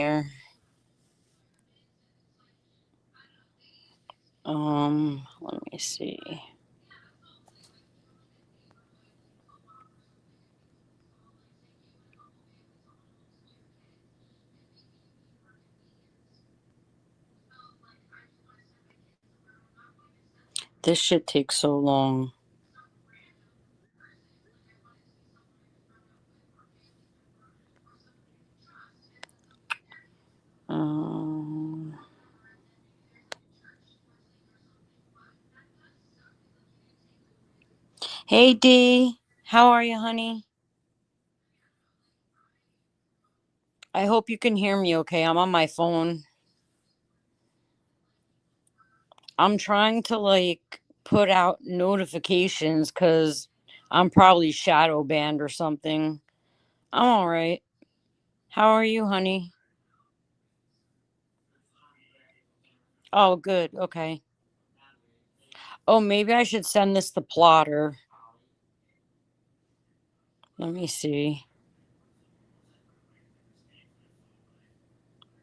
here. Let me see. This shit takes so long. Um, hey D, how are you, honey? I hope you can hear me okay. I'm on my phone. I'm trying to put out notifications because I'm probably shadow banned or something. I'm all right. How are you, honey? Oh, good. Okay. Oh, maybe I should send this to Plotter. Let me see.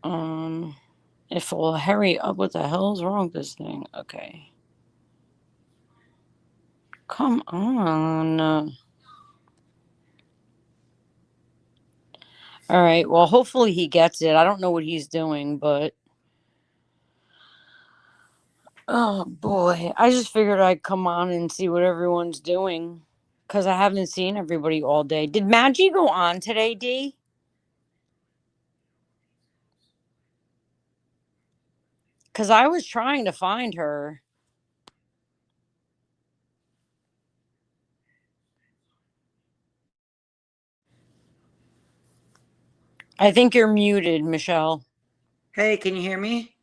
Um, if we'll hurry up, what the hell is wrong with this thing? Okay. Come on. All right. Well, hopefully he gets it. I don't know what he's doing, but oh boy, I just figured I'd come on and see what everyone's doing because I haven't seen everybody all day. Did Maggie go on today, D? Because I was trying to find her. I think you're muted, Michelle. Hey, can you hear me?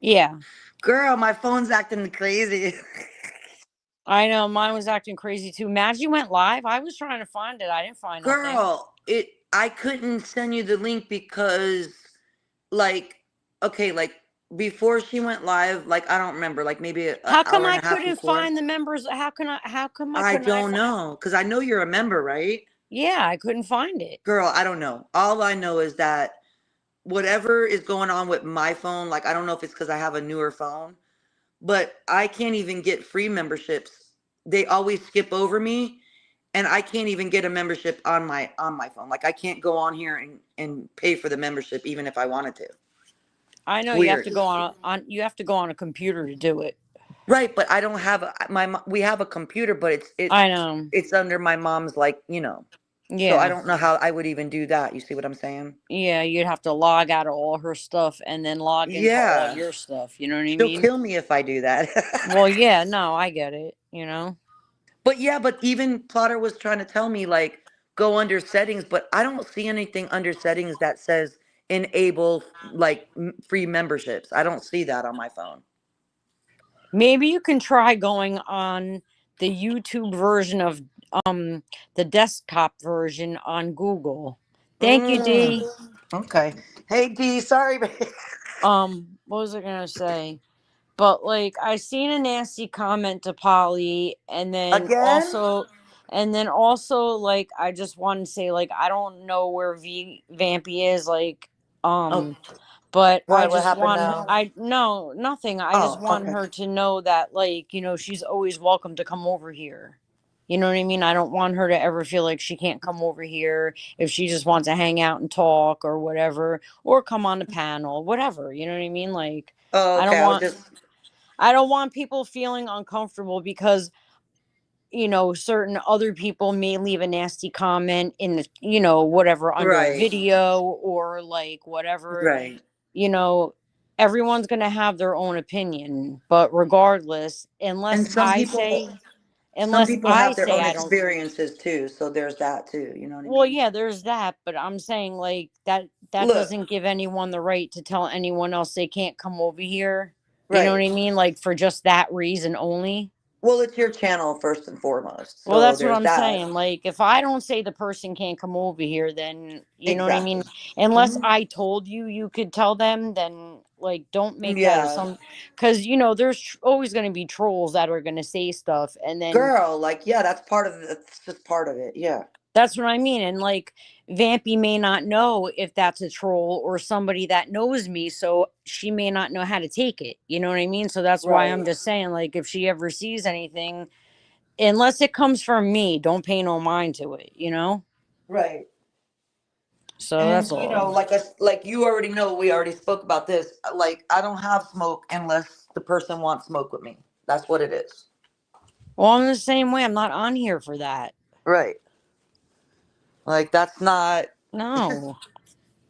Yeah, Girl, my phone's acting crazy. I know. Mine was acting crazy too. Maggie went live. I was trying to find it. I didn't find nothing. Girl, I couldn't send you the link because like okay, like before she went live, like I don't remember, like maybe an How come hour and I a half couldn't before. find the members? How come I I couldn't I don't find? know cuz I know you're a member, right? Yeah, I couldn't find it. Girl, I don't know. All I know is that whatever is going on with my phone, like I don't know if it's cuz I have a newer phone, but I can't even get free memberships. They always skip over me and I can't even get a membership on my phone. Like I can't go on here and pay for the membership even if I wanted to. I It's know you have weird. to go on you have to go on a computer to do it. Right, but I don't have we have a computer, but I know. it's under my mom's like. So I Yeah. don't know how I would even do that. You see what I'm saying? Yeah, you'd have to log out of all her stuff and then log into all Yeah. your stuff. You know what I She'll mean? kill me if I do that. Well, yeah, no, I get it. But yeah, but even Plotter was trying to tell me like go under settings, but I don't see anything under settings that says enable like free memberships. I don't see that on my phone. Maybe you can try going on the YouTube version of um the desktop version on Google. Thank you, Mm, D. okay. Hey D, sorry. What was I gonna say? But I seen a nasty comment to Polly, Again? and then also I just want to say I don't know where Vampy is Oh, um but why? What happened now? I no nothing. I just Oh, want okay. her to know that she's always welcome to come over here. You know what I mean? I don't want her to ever feel like she can't come over here if she just wants to hang out and talk or whatever, or come on the panel, whatever. You know what I mean? Oh, I don't okay. I was want just I don't want people feeling uncomfortable because certain other people may leave a nasty comment in the whatever under a right, video or whatever. right. you know Everyone's going to have their own opinion, but regardless, And some unless people I have their say own I don't. experiences too. So there's that too. You know what I Well, mean? yeah, there's that, but I'm saying that Look, doesn't give anyone the right to tell anyone else they can't come over here. You know what right. I mean? For just that reason only. Well, it's your channel first and foremost. Well, So that's what there's I'm that. saying. If I don't say the person can't come over here, then you know what I Exactly. mean? Unless Hmm. I told you you could tell them, then don't make that Yeah. assumption. Because there's always going to be trolls that are going to say stuff, and then Girl, like, yeah, that's just part of it. Yeah. That's what I mean. And like Vampy may not know if that's a troll or somebody that knows me, so she may not know how to take it. You know what I mean? So that's why I'm Right. just saying, like, if she ever sees anything, unless it comes from me, don't pay no mind to it, you know? Right. So that's And you know, all. like you already know, we already spoke about this. Like I don't have smoke unless the person wants smoke with me. That's what it is. Well, I'm the same way. I'm not on here for that. Right. Like that's not, No.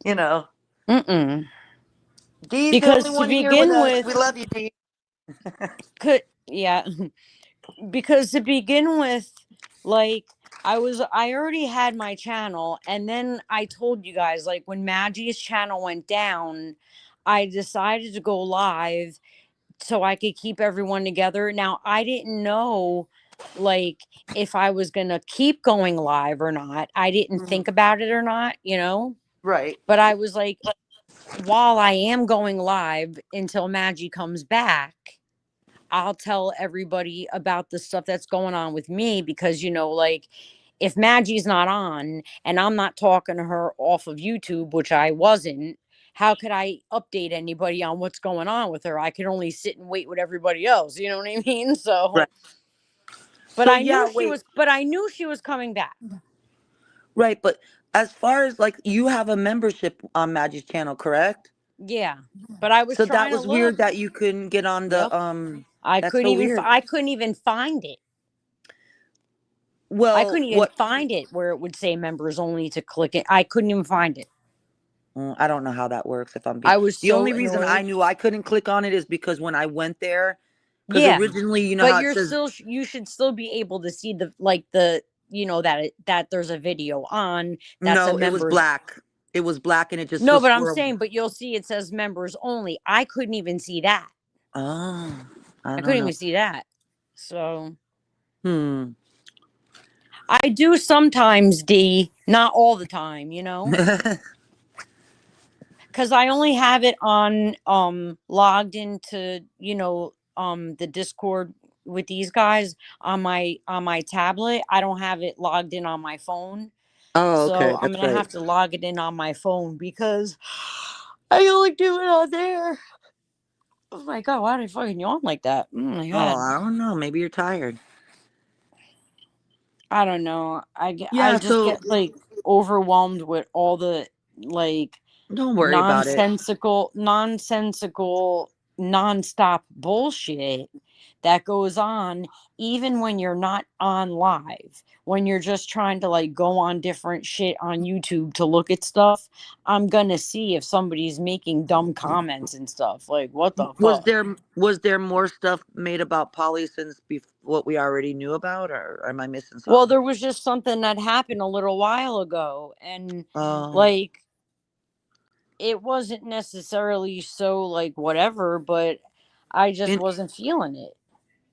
you know. Mm-mm. Dee's the only Because to one here with begin us. with, We love you, Dee. yeah, because to begin with, like, I already had my channel, and then I told you guys, like, when Maggie's channel went down, I decided to go live so I could keep everyone together. Now, I didn't know, like, if I was gonna keep going live or not. I didn't Mhm. think about it or not, you know. Right. But I was like, while I am going live until Maggie comes back, I'll tell everybody about the stuff that's going on with me, because, you know, like, if Maggie's not on and I'm not talking to her off of YouTube, which I wasn't, how could I update anybody on what's going on with her? I could only sit and wait with everybody else. You know what I mean? Right. So, So yeah, wait. but I knew she was coming back. Right, but as far as like you have a membership on Maggie's channel, correct? Yeah. But I was So that trying to was weird look. that you couldn't get on the Yep. that's so weird. I couldn't even find it. I Well, couldn't even what find it where it would say members only to click it. I couldn't even find it. I don't know how that works if I'm being. I was The so only reason I annoyed. knew I couldn't click on it is because when I went there, because Yeah, originally, you know but how it says you should still be able to see the, like, the, you know, that that there's a video on, that's a no, it was members. black. It was black and it just No, was but I'm swirled. saying, but you'll see it says members only. I couldn't even see that. Oh, I I don't couldn't know. even see that. So Hmm. I do sometimes, D, not all the time, you know, because I only have it on logged into, you know, the Discord with these guys on my tablet. I don't have it logged in on my phone. Oh, So okay, I'm that's gonna right. have to log it in on my phone because I only do it on there. Oh my god, why did I fucking yawn like that? Oh my Oh, god. I don't know. Maybe you're tired. I don't know. I Yeah, just so get like overwhelmed with all the, like, don't worry about it. nonsensical, nonstop bullshit that goes on, even when you're not on live. When you're just trying to, like, go on different shit on YouTube to look at stuff, I'm gonna see if somebody's making dumb comments and stuff. Like, what the fuck? Was there more stuff made about Polly since what we already knew about, or am I missing Well, something? there was just something that happened a little while ago, and, Oh, like, it wasn't necessarily so, like, whatever, but I just and wasn't feeling it.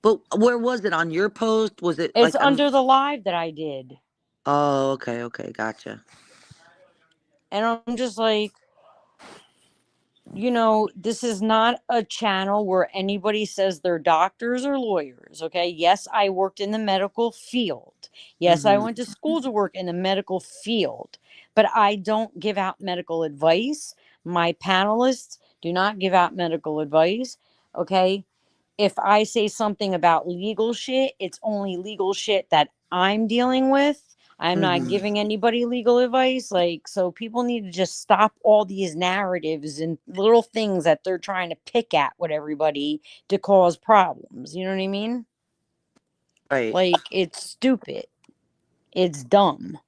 but where was it on your post? Was it It's like on? under the live that I did. Oh, okay, okay, gotcha. And I'm just like, you know, this is not a channel where anybody says they're doctors or lawyers. Okay. Yes, I worked in the medical field. Yes, I Mm-hmm. went to school to work in the medical field, but I don't give out medical advice. My panelists do not give out medical advice. Okay. If I say something about legal shit, it's only legal shit that I'm dealing with. I'm not Mm-hmm. giving anybody legal advice. Like, so people need to just stop all these narratives and little things that they're trying to pick at with everybody to cause problems. You know what I mean? Right, Like, it's stupid. It's dumb.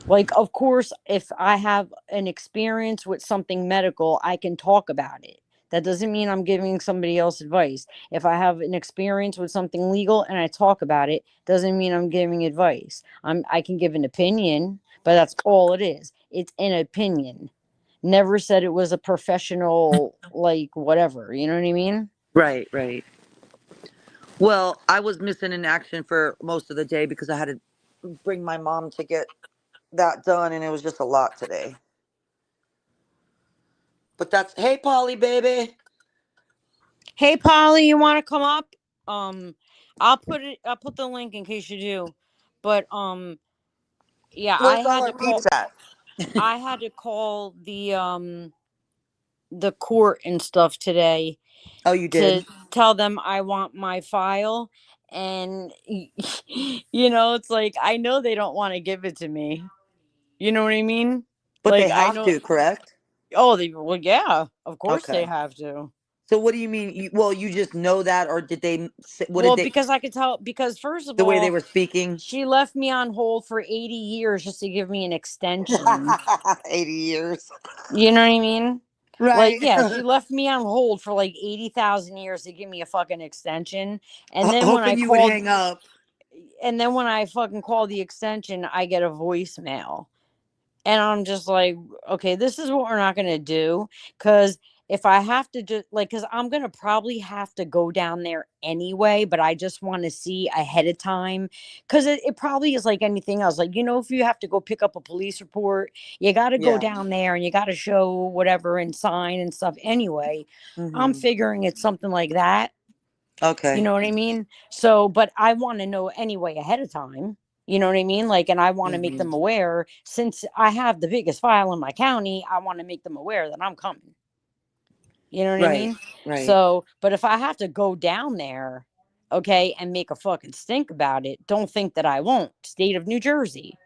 Like, of course, if I have an experience with something medical, I can talk about it. That doesn't mean I'm giving somebody else advice. If I have an experience with something legal and I talk about it, doesn't mean I'm giving advice. I can give an opinion, but that's all it is. It's an opinion. Never said it was a professional, like, whatever. You know what I mean? right, right. Well, I was missing in action for most of the day because I had to bring my mom to get that done, and it was just a lot today. But that's hey, Polly, baby. Hey, Polly, you want to come up? Um, I'll put the link in case you do. But Yeah, Where's all our peeps at? I had to call the court and stuff today Oh, you did? to tell them I want my file. And it's like I know they don't want to give it to me. You know what I mean? But they Like I have know. to, correct? Oh, well, yeah, of course they Okay. have to. So what do you mean? Well, you just know that, or did they? What did Well, they? because I could tell. Because first of The way they all, were speaking. she left me on hold for 80 years just to give me an extension. 80 years. You know what I mean? Like, Right. yeah, she left me on hold for like 80,000 years to give me a fucking extension. And then when I Hoping you would called, hang up. and then when I fucking call the extension, I get a voicemail. And I'm just like, okay, this is what we're not going to do. Because if I have to just like, because I'm going to probably have to go down there anyway, but I just want to see ahead of time. Because it probably is like anything else. Like, if you have to go pick up a police report, you got to go Yeah. down there and you got to show whatever and sign and stuff anyway. I'm Hmm. figuring it's something like that. You Okay. know what I mean? So, but I want to know anyway ahead of time. You know what I mean? Like, and I want to make Hmm. them aware since I have the biggest file in my county, I want to make them aware that I'm coming. You know what I Right. mean? Right. So, but if I have to go down there, okay, and make a fucking stink about it, don't think that I won't. State of New Jersey.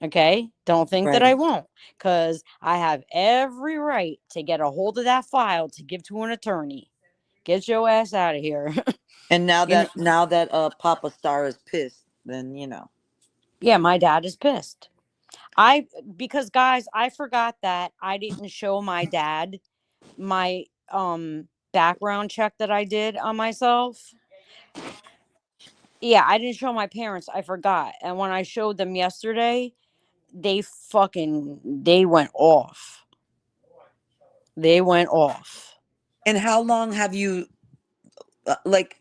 Okay. Don't think that I Right. won't because I have every right to get a hold of that file to give to an attorney. Get your ass out of here. And now you know, that Papa Star is pissed, then you know. yeah, my dad is pissed. I because guys, I forgot that I didn't show my dad my background check that I did on myself. Yeah, I didn't show my parents. I forgot. And when I showed them yesterday, they went off. They went off. And how long have you like?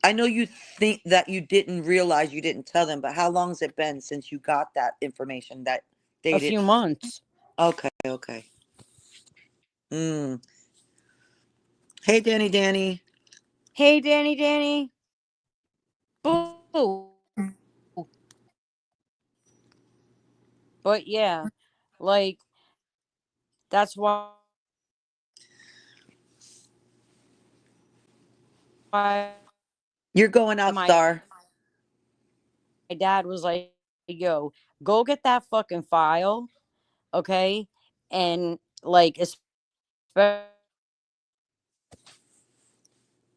I know you think that you didn't realize you didn't tell them, but how long has it been since you got that information that they A didn't? few months. Okay. Okay. Mm. Hey, Danny. Danny. Hey, Danny. Boo. But yeah, like that's why my dad was like, yo, You're going out, Star. go get that fucking file, okay? And like,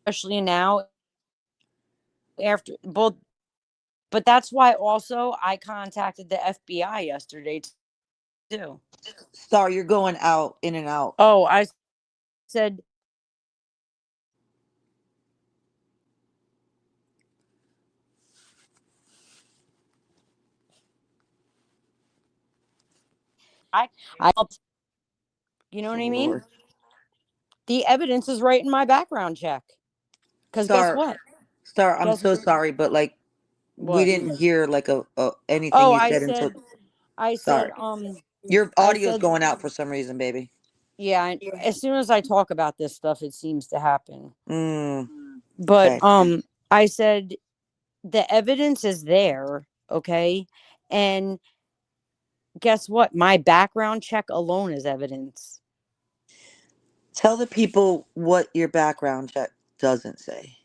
especially now, after both, but that's why also I contacted the FBI yesterday too. Star, you're going out, in and out. Oh, I said, I you know what Oh, I mean? Lord. The evidence is right in my background check. Because guess Star, what? Star, I'm Guess so sorry, but like we what? didn't hear like a anything Oh, you said until. I said, Sorry, your I audio's said, going out for some reason, baby. yeah. As soon as I talk about this stuff, it seems to happen. Mm. But Okay. I said the evidence is there, okay, and guess what? My background check alone is evidence. Tell the people what your background check doesn't say.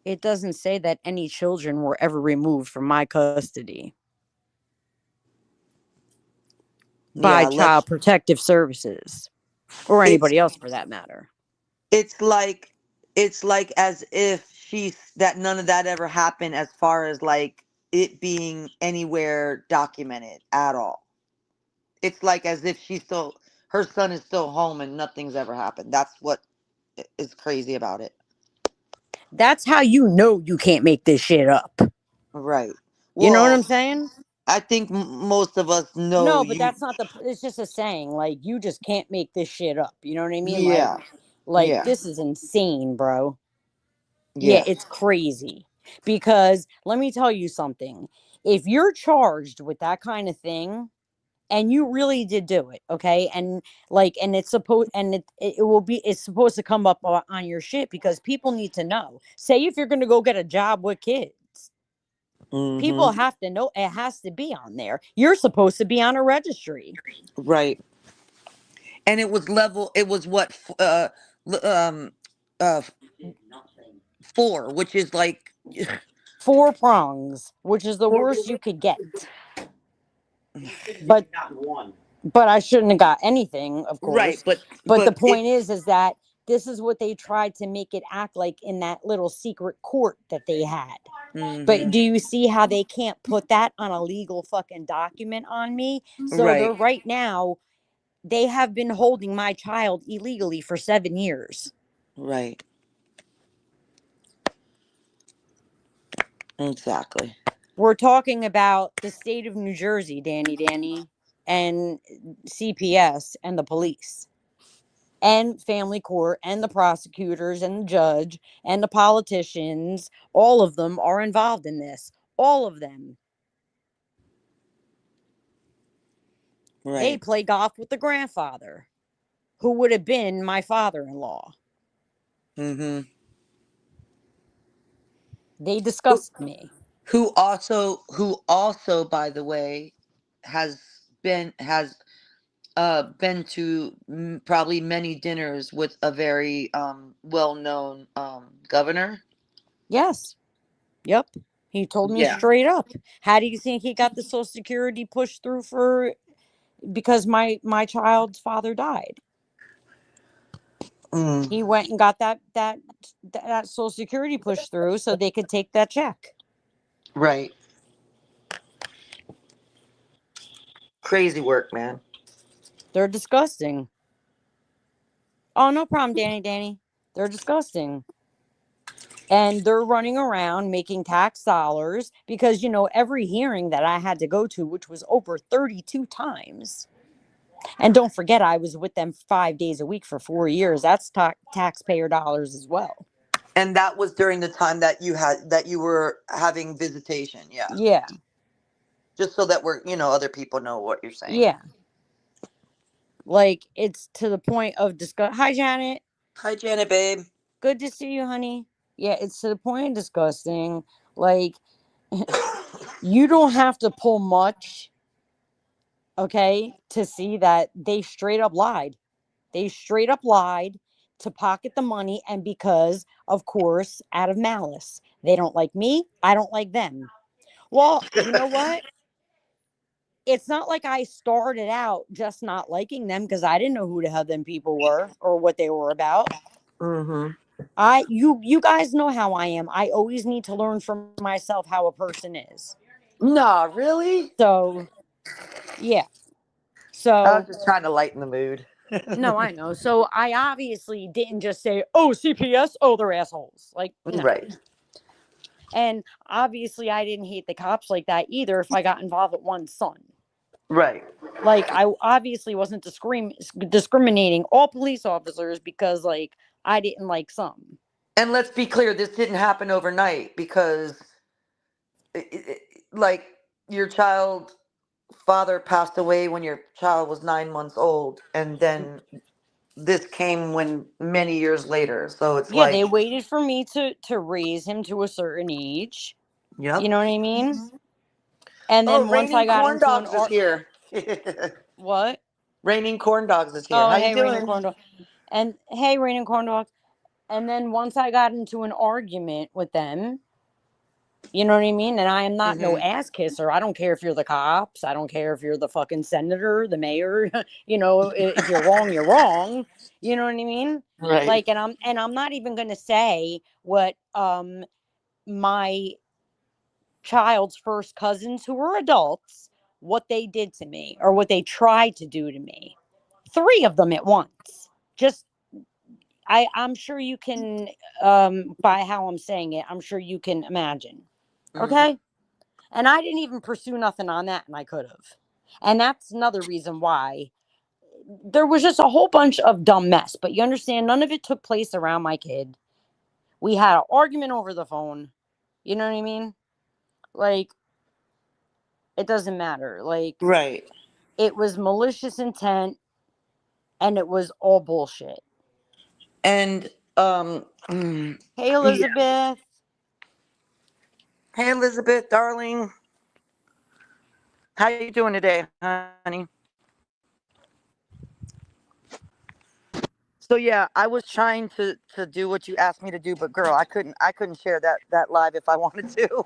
It doesn't say that any children were ever removed from my custody by Yeah, Child let's. Protective Services or It's anybody else for that matter. it's like it's like as if she's that none of that ever happened as far as like it being anywhere documented at all. It's like as if she's still her son is still home and nothing's ever happened. That's what is crazy about it. That's how you know you can't make this shit up. Right. You know what Well, I'm saying? I think most of us know No, but you. that's not it's just a saying. Like, you just can't make this shit up. You know what I mean? Yeah. Like Yeah. this is insane, bro. Yeah, Yeah. it's crazy. Because let me tell you something. If you're charged with that kind of thing, and you really did do it, okay, and like, and it's supposed, and it will be, it's supposed to come up on your shit because people need to know. Say if you're gonna go get a job with kids, Mm-hmm. People have to know it has to be on there. You're supposed to be on a registry. Right. And it was level. It was what? L- um, uh, 4, which is like. 4 prongs, which is the worst you could get. But I shouldn't have got anything, of Right, course. But the but it. point is that this is what they tried to make it act like in that little secret court that they had. But Mm-hmm. do you see how they can't put that on a legal fucking document on me? So they're Right. right now, they have been holding my child illegally for 7 years. Right. Exactly. We're talking about the state of New Jersey, Danny, and CPS and the police and family court and the prosecutors and the judge and the politicians. All of them are involved in this. All of them. They Right. play golf with the grandfather, who would have been my father in law. Mm-hmm. They Who, disgust me. who also, by the way, has been to probably many dinners with a very well-known governor. Yes. Yep. He told me Yeah. straight up. How do you think he got the Social Security pushed through for because my child's father died? Mm, He went and got that Social Security pushed through so they could take that check. right. Crazy work, man. They're disgusting. Oh, no problem, Danny. They're disgusting. And they're running around making tax dollars because, every hearing that I had to go to, which was over 32 times. And don't forget, I was with them 5 days a week for 4 years. That's taxpayer dollars as well. And that was during the time that you were having visitation. Yeah. Yeah. Just so that other people know what you're saying. Yeah. Like, it's to the point of disgust. Hi, Janet. Hi, Janet, babe. Good to see you, honey. Yeah, it's to the point of disgusting. Like, you don't have to pull much, okay, to see that they straight up lied. They straight up lied to pocket the money, and because, of course, out of malice. They don't like me. I don't like them. Well, you know what? It's not like I started out just not liking them because I didn't know who the hell them people were or what they were about. Mm-hmm. You guys know how I am. I always need to learn for myself how a person is. Nah, really? So, yeah. I was So, just trying to lighten the mood. no, I know. So, I obviously didn't just say, "Oh, CPS, oh, they're assholes." Like, no. Right. And obviously I didn't hate the cops like that either if I got involved with one son. Right. Like, I obviously wasn't discriminating all police officers because, like, I didn't like some. And let's be clear, this didn't happen overnight because, like, your child father passed away when your child was 9 months old, and then this came when many years later. So it's Yeah, like, they waited for me to raise him to a certain age. You yep. know what I mean? And Oh, then once I raining got corn into an dogs is art, here. what? Raining corn dogs is here. Oh, How you hey, raining doing? corn dog. And hey, raining corn dog. And then once I got into an argument with them, you know what I mean? And I am not no Mm-hmm. ass kisser. I don't care if you're the cops. I don't care if you're the fucking senator, the mayor. If you're wrong, you're wrong. You know what I mean? Right. Like, and I'm not even gonna say what my child's first cousins, who were adults, what they did to me or what they tried to do to me. Three of them at once. Just I'm sure you can, by how I'm saying it, I'm sure you can imagine. Mm-hmm. Okay. And I didn't even pursue nothing on that, and I could have. And that's another reason why there was just a whole bunch of dumb mess. But you understand, none of it took place around my kid. We had an argument over the phone. You know what I mean? Like, it doesn't matter. Like, Right. it was malicious intent, and it was all bullshit. And Hey, yeah. Elizabeth. Hey, Elizabeth, darling. How you doing today, honey? So yeah, I was trying to do what you asked me to do, but girl, I couldn't share that live if I wanted to.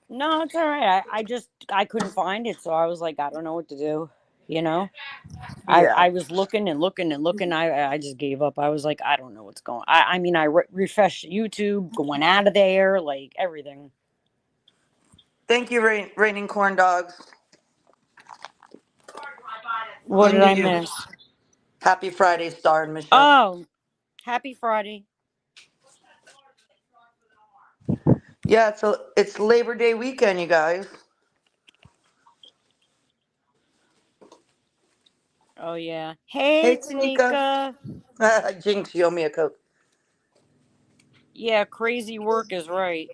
No, it's all right. I couldn't find it, so I was like, I don't know what to do. You know, Yeah. I was looking and looking and looking. I just gave up. I was like, I don't know what's going. I mean, refreshed YouTube, going out of there, like everything. Thank you, raining corn dogs. What Same did to I you. miss? Happy Friday, Star and Michelle. Oh, happy Friday. Yeah, it's Labor Day weekend, you guys. Oh yeah. Hey, Hey, Tanika. Tanika. Jinx, you owe me a coke. Yeah, crazy work is right.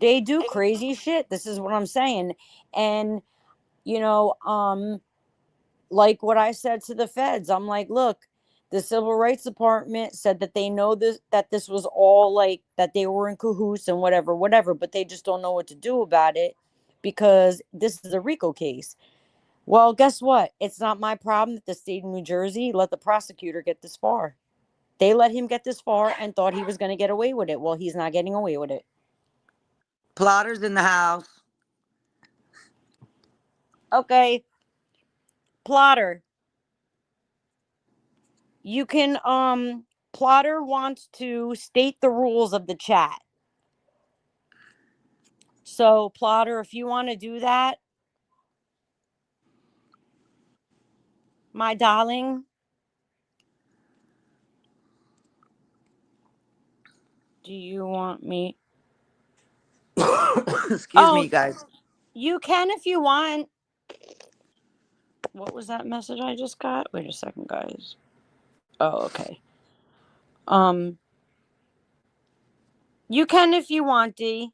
They do crazy shit. This is what I'm saying. And you know, like what I said to the feds, I'm like, look, the Civil Rights Department said that they know this, that this was all like that they were in cahoots and whatever, whatever, but they just don't know what to do about it because this is a RICO case. Well, guess what? It's not my problem that the state of New Jersey let the prosecutor get this far. They let him get this far and thought he was going to get away with it. Well, he's not getting away with it. Plotters in the house. Okay, plotter. You can plotter wants to state the rules of the chat. So, plotter, if you want to do that, my darling, do you want me? Excuse me, Oh, you guys. you can if you want. What was that message I just got? Wait a second, guys. Oh, okay. Um, you can if you want, D.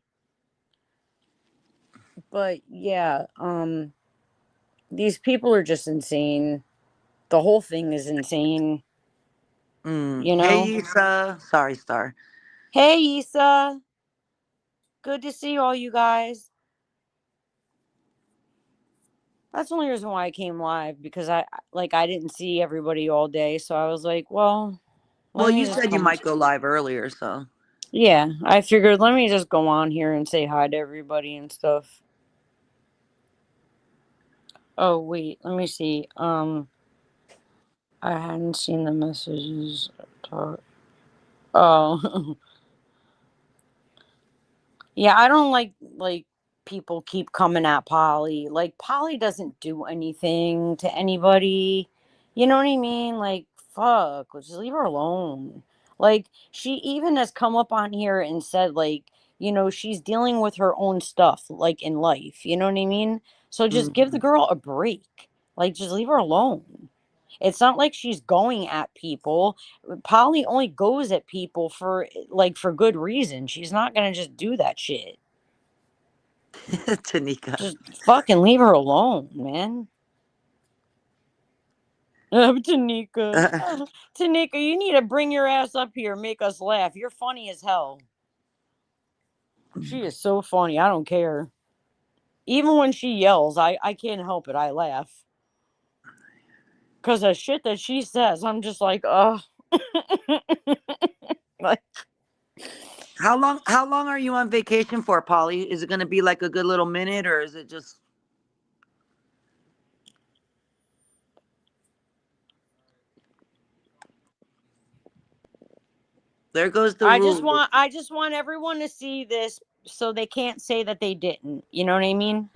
But yeah, these people are just insane. The whole thing is insane, you know? Hey, Issa. Sorry, Star. Hey, Issa. Good to see all you guys. That's the only reason why I came live because I didn't see everybody all day, so I was like, well, let Well, me you just said you come. might go live earlier, so. Yeah, I figured let me just go on here and say hi to everybody and stuff. Oh wait, let me see. I hadn't seen the messages. Oh, yeah, I don't like people keep coming at Polly. Like Polly doesn't do anything to anybody. You know what I mean? Like fuck, just leave her alone. Like she even has come up on here and said like, she's dealing with her own stuff like in life. You know what I mean? So just give the Mhm. girl a break. Like just leave her alone. It's not like she's going at people. Polly only goes at people for good reason. She's not gonna just do that shit. Tanika. Just fucking leave her alone, man. Tanika. Tanika, you need to bring your ass up here, make us laugh. You're funny as hell. She is so funny. I don't care. Even when she yells, I can't help it. I laugh. Because the shit that she says, I'm just like, ugh. Like, How long are you on vacation for, Polly? Is it going to be like a good little minute, or is it just there goes the rules? I just want everyone to see this so they can't say that they didn't. You know what I mean?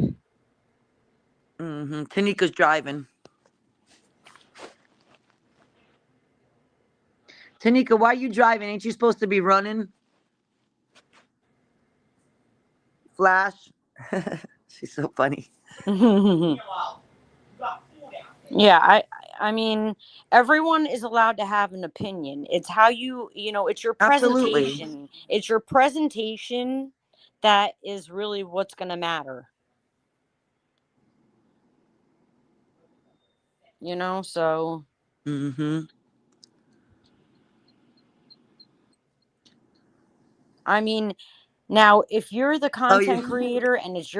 Tanika's driving. Tanika, why you driving? Ain't you supposed to be running? Flash. She's so funny. Yeah, I mean, everyone is allowed to have an opinion. It's how it's your Absolutely. presentation. It's your presentation that is really what's going to matter. So Mm-hmm. I mean, Now, if you're the Oh, content you. creator and it's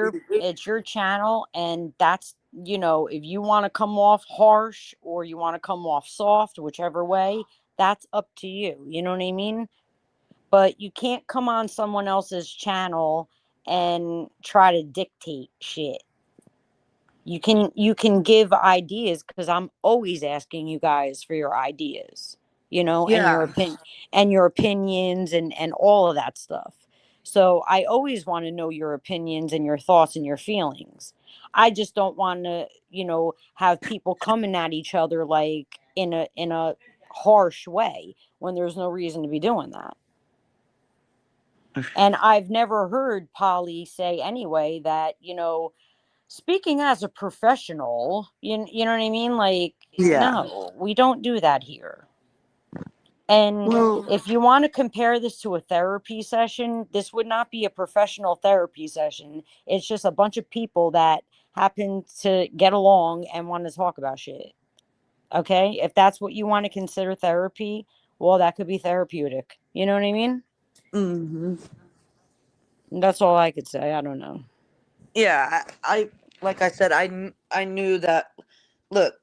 your channel, and that's, if you want to come off harsh or you want to come off soft, whichever way, that's up to you. You know what I mean? But you can't come on someone else's channel and try to dictate shit. You can give ideas, because I'm always asking you guys for your ideas, and Yeah. your opinions, and all of that stuff. So I always want to know your opinions and your thoughts and your feelings. I just don't want to, have people coming at each other like in a harsh way when there's no reason to be doing that. And I've never heard Polly say anyway that, speaking as a professional, you know what I mean? Like, Yeah. no, we don't do that here. And Well, if you want to compare this to a therapy session, this would not be a professional therapy session. It's just a bunch of people that happen to get along and want to talk about shit. Okay? If that's what you want to consider therapy, well, that could be therapeutic. You know what I mean? hmm, That's all I could say. I don't know. yeah. I like I said, I knew that. Look,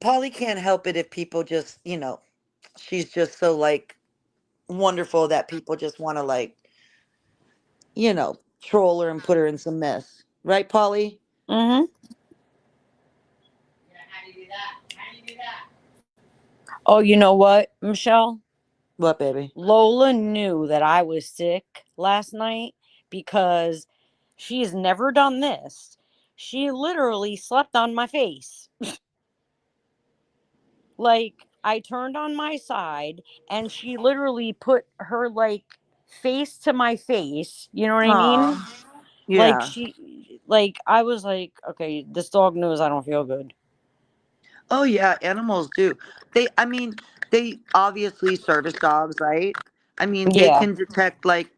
Polly can't help it if people just, she's just so like wonderful that people just want to like, troll her and put her in some mess. Right, Polly? Mm-hmm. Oh, you know what, Michelle? What, baby? Lola knew that I was sick last night because she's never done this. She literally slept on my face. Like, I turned on my side and she literally put her, like, face to my face. You know what I mean? Aw. Like, Yeah. I was like, okay, this dog knows I don't feel good. Oh yeah, animals do. I mean, they obviously service dogs, right? I mean, they Yeah. can detect like,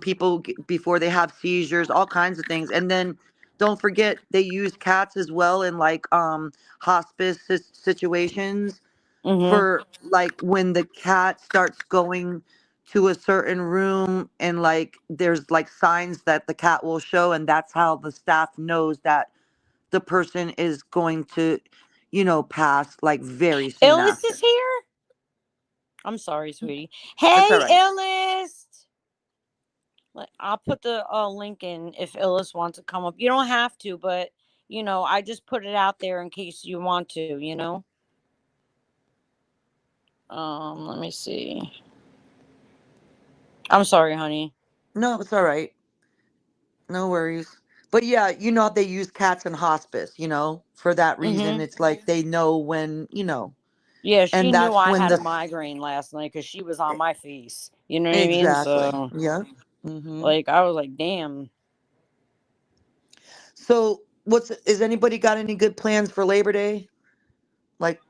people before they have seizures, all kinds of things. And then don't forget they use cats as well in like hospice situations Mm-hmm. for like when the cat starts going to a certain room and like there's like signs that the cat will show, and that's how the staff knows that the person is going to, pass like very soon Illest after. is here? I'm sorry, sweetie. That's all Hey, right. Illest! I'll put the link in if Illis wants to come up. You don't have to, but I just put it out there in case you want to. Let me see. I'm sorry, honey. No, it's all right. No worries. But yeah, they use cats in hospice, for that reason. Mm-hmm. It's like they know when, Yeah, she and knew that's I when had a the migraine last night because she was on my face. You know what I mean? exactly. So, Yeah. Hmm. like, I was like, damn. So, what's is anybody got any good plans for Labor Day? Like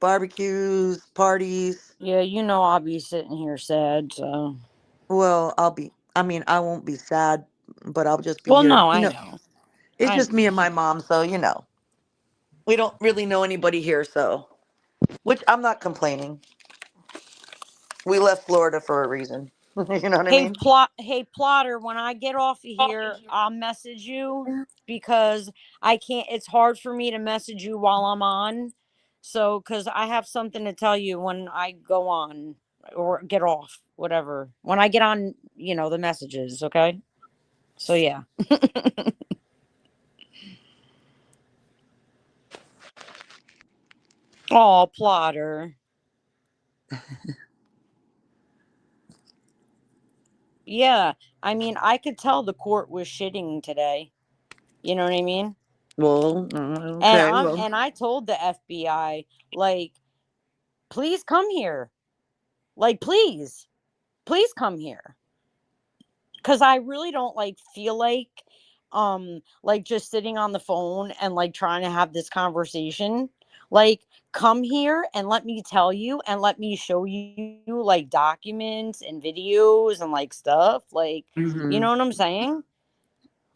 barbecues, parties? Yeah, I'll be sitting here sad. So, Well, I mean, I won't be sad, but I'll just be well, here. no, I know. It's I just know. me and my mom, so we don't really know anybody here, so which I'm not complaining. We left Florida for a reason. You know what I mean? Hey plotter, when I get off of here, I'll message you because I can't it's hard for me to message you while I'm on. So cuz I have something to tell you when I go on or get off, whatever. When I get on, the messages, okay? So yeah. Oh, plotter. Yeah. I mean, I could tell the court was shitting today. You know what I mean? Well, And okay, well. I told the FBI, like, please come here. Like, please come here. Cause I really don't like feel like just sitting on the phone and like trying to have this conversation. Like, come here and let me tell you and let me show you like documents and videos and like stuff. Like, you know Hmm. what I'm saying?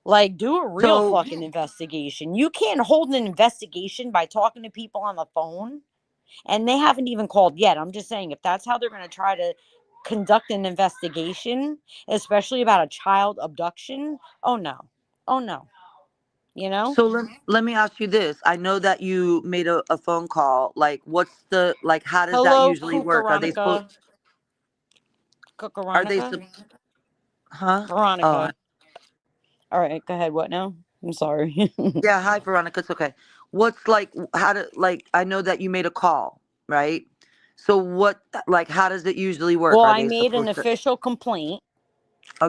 Like, do a real So, fucking investigation. You can't hold an investigation by talking to people on the phone, and they haven't even called yet. I'm just saying, if that's how they're going to try to conduct an investigation, especially about a child abduction. Oh no. Oh no. You know? So let me ask you this. I know that you made a phone call. Like, what's the, like, how does that Hello, usually work? Are they supposed, Kukaronica. are they, Kukaronica? huh? Oh, Veronica. All right, go ahead. What now? I'm sorry. yeah. Hi, Veronica. It's okay. What's like, how to, like, I know that you made a call, right? So what, like, how does it usually work? Well, Are I they made an supposed to, official complaint.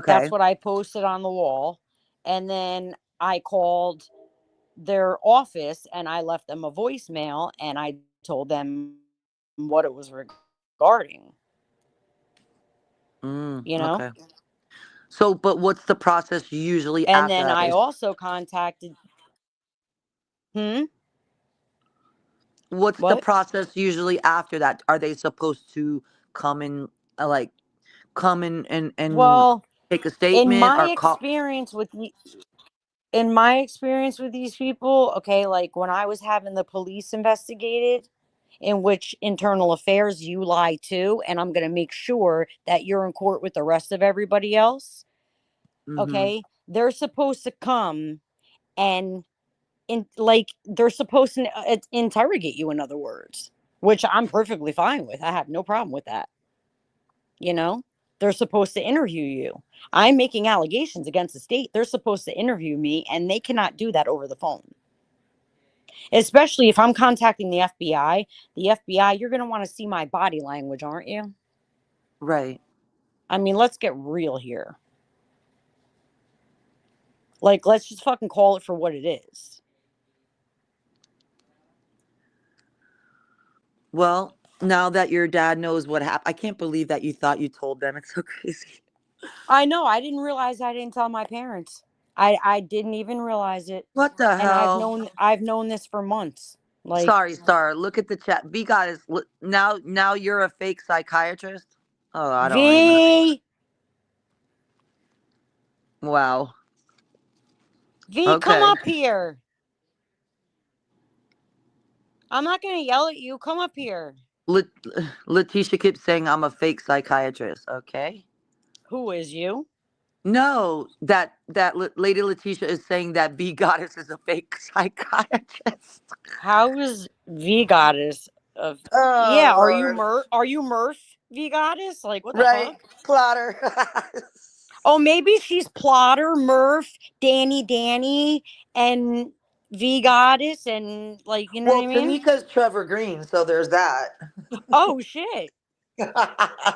That's okay. what I posted on the wall. And then I called their office and I left them a voicemail and I told them what it was regarding, you know? Okay. So, but what's the process usually And after then that? I Is also contacted, hmm, what's the what? process usually after that? Are they supposed to come and like come and Well, take a in statement my or call? experience with in my experience with these people, okay, like when I was having the police investigated, in which internal affairs you lie to, and I'm going to make sure that you're in court with the rest of everybody else, Mm-hmm. okay, they're supposed to come and they're supposed to interrogate you, in other words, which I'm perfectly fine with. I have no problem with that. You know, they're supposed to interview you. I'm making allegations against the state. They're supposed to interview me, and they cannot do that over the phone. Especially if I'm contacting the FBI. The FBI, you're going to want to see my body language, aren't you? Right. I mean, let's get real here. Like, let's just fucking call it for what it is. Well, now that your dad knows what happened, I can't believe that you thought you told them. It's so crazy. I know. I didn't realize I didn't tell my parents. I didn't even realize it. What the And hell? I've known this for months. Like, Sorry, Star. Look at the chat. V God is now you're a fake psychiatrist. Oh, I don't even. V, Wow. V, come Okay. up here. I'm not gonna yell at you. Come up here. Let, Letitia keeps saying I'm a fake psychiatrist. Okay. Who is you? No, Lady Letitia is saying that B Goddess is a fake psychiatrist. How is V goddess of? Oh Yeah, are you Lord. Are you Murph V goddess? Like, what the Right, fuck? plotter. Oh, maybe she's Plotter, Murph, Danny, and V goddess, and like, you know what Well, I mean? Tanika's Trevor Green, so there's that. Oh shit,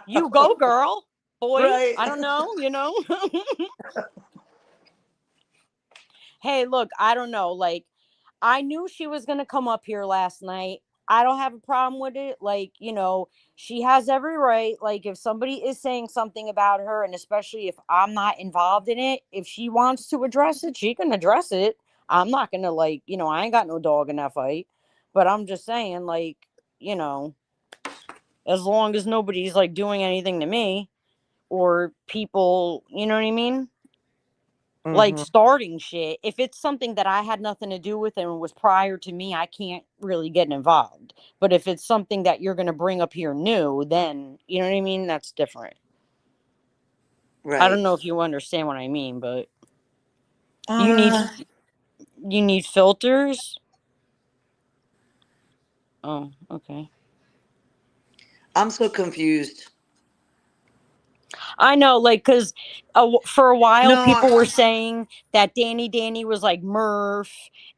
you go, girl, boy. Right. I don't know, you know. Hey, look, I don't know. Like, I knew she was going to come up here last night. I don't have a problem with it. Like, you know, she has every right. Like, if somebody is saying something about her, and especially if I'm not involved in it, if she wants to address it, she can address it. I'm not going to, like, you know, I ain't got no dog in that fight. But I'm just saying, like, you know, as long as nobody's, like, doing anything to me or people, you know what I mean? Like Hmm. starting shit. If it's something that I had nothing to do with and was prior to me, I can't really get involved. But if it's something that you're going to bring up here new, then you know what I mean? That's different. I Right. don't know if you understand what I mean, but you need Uh, you need filters. Oh, okay. I'm so confused. I know, like, because for a while No, people were saying that Danny was like Murph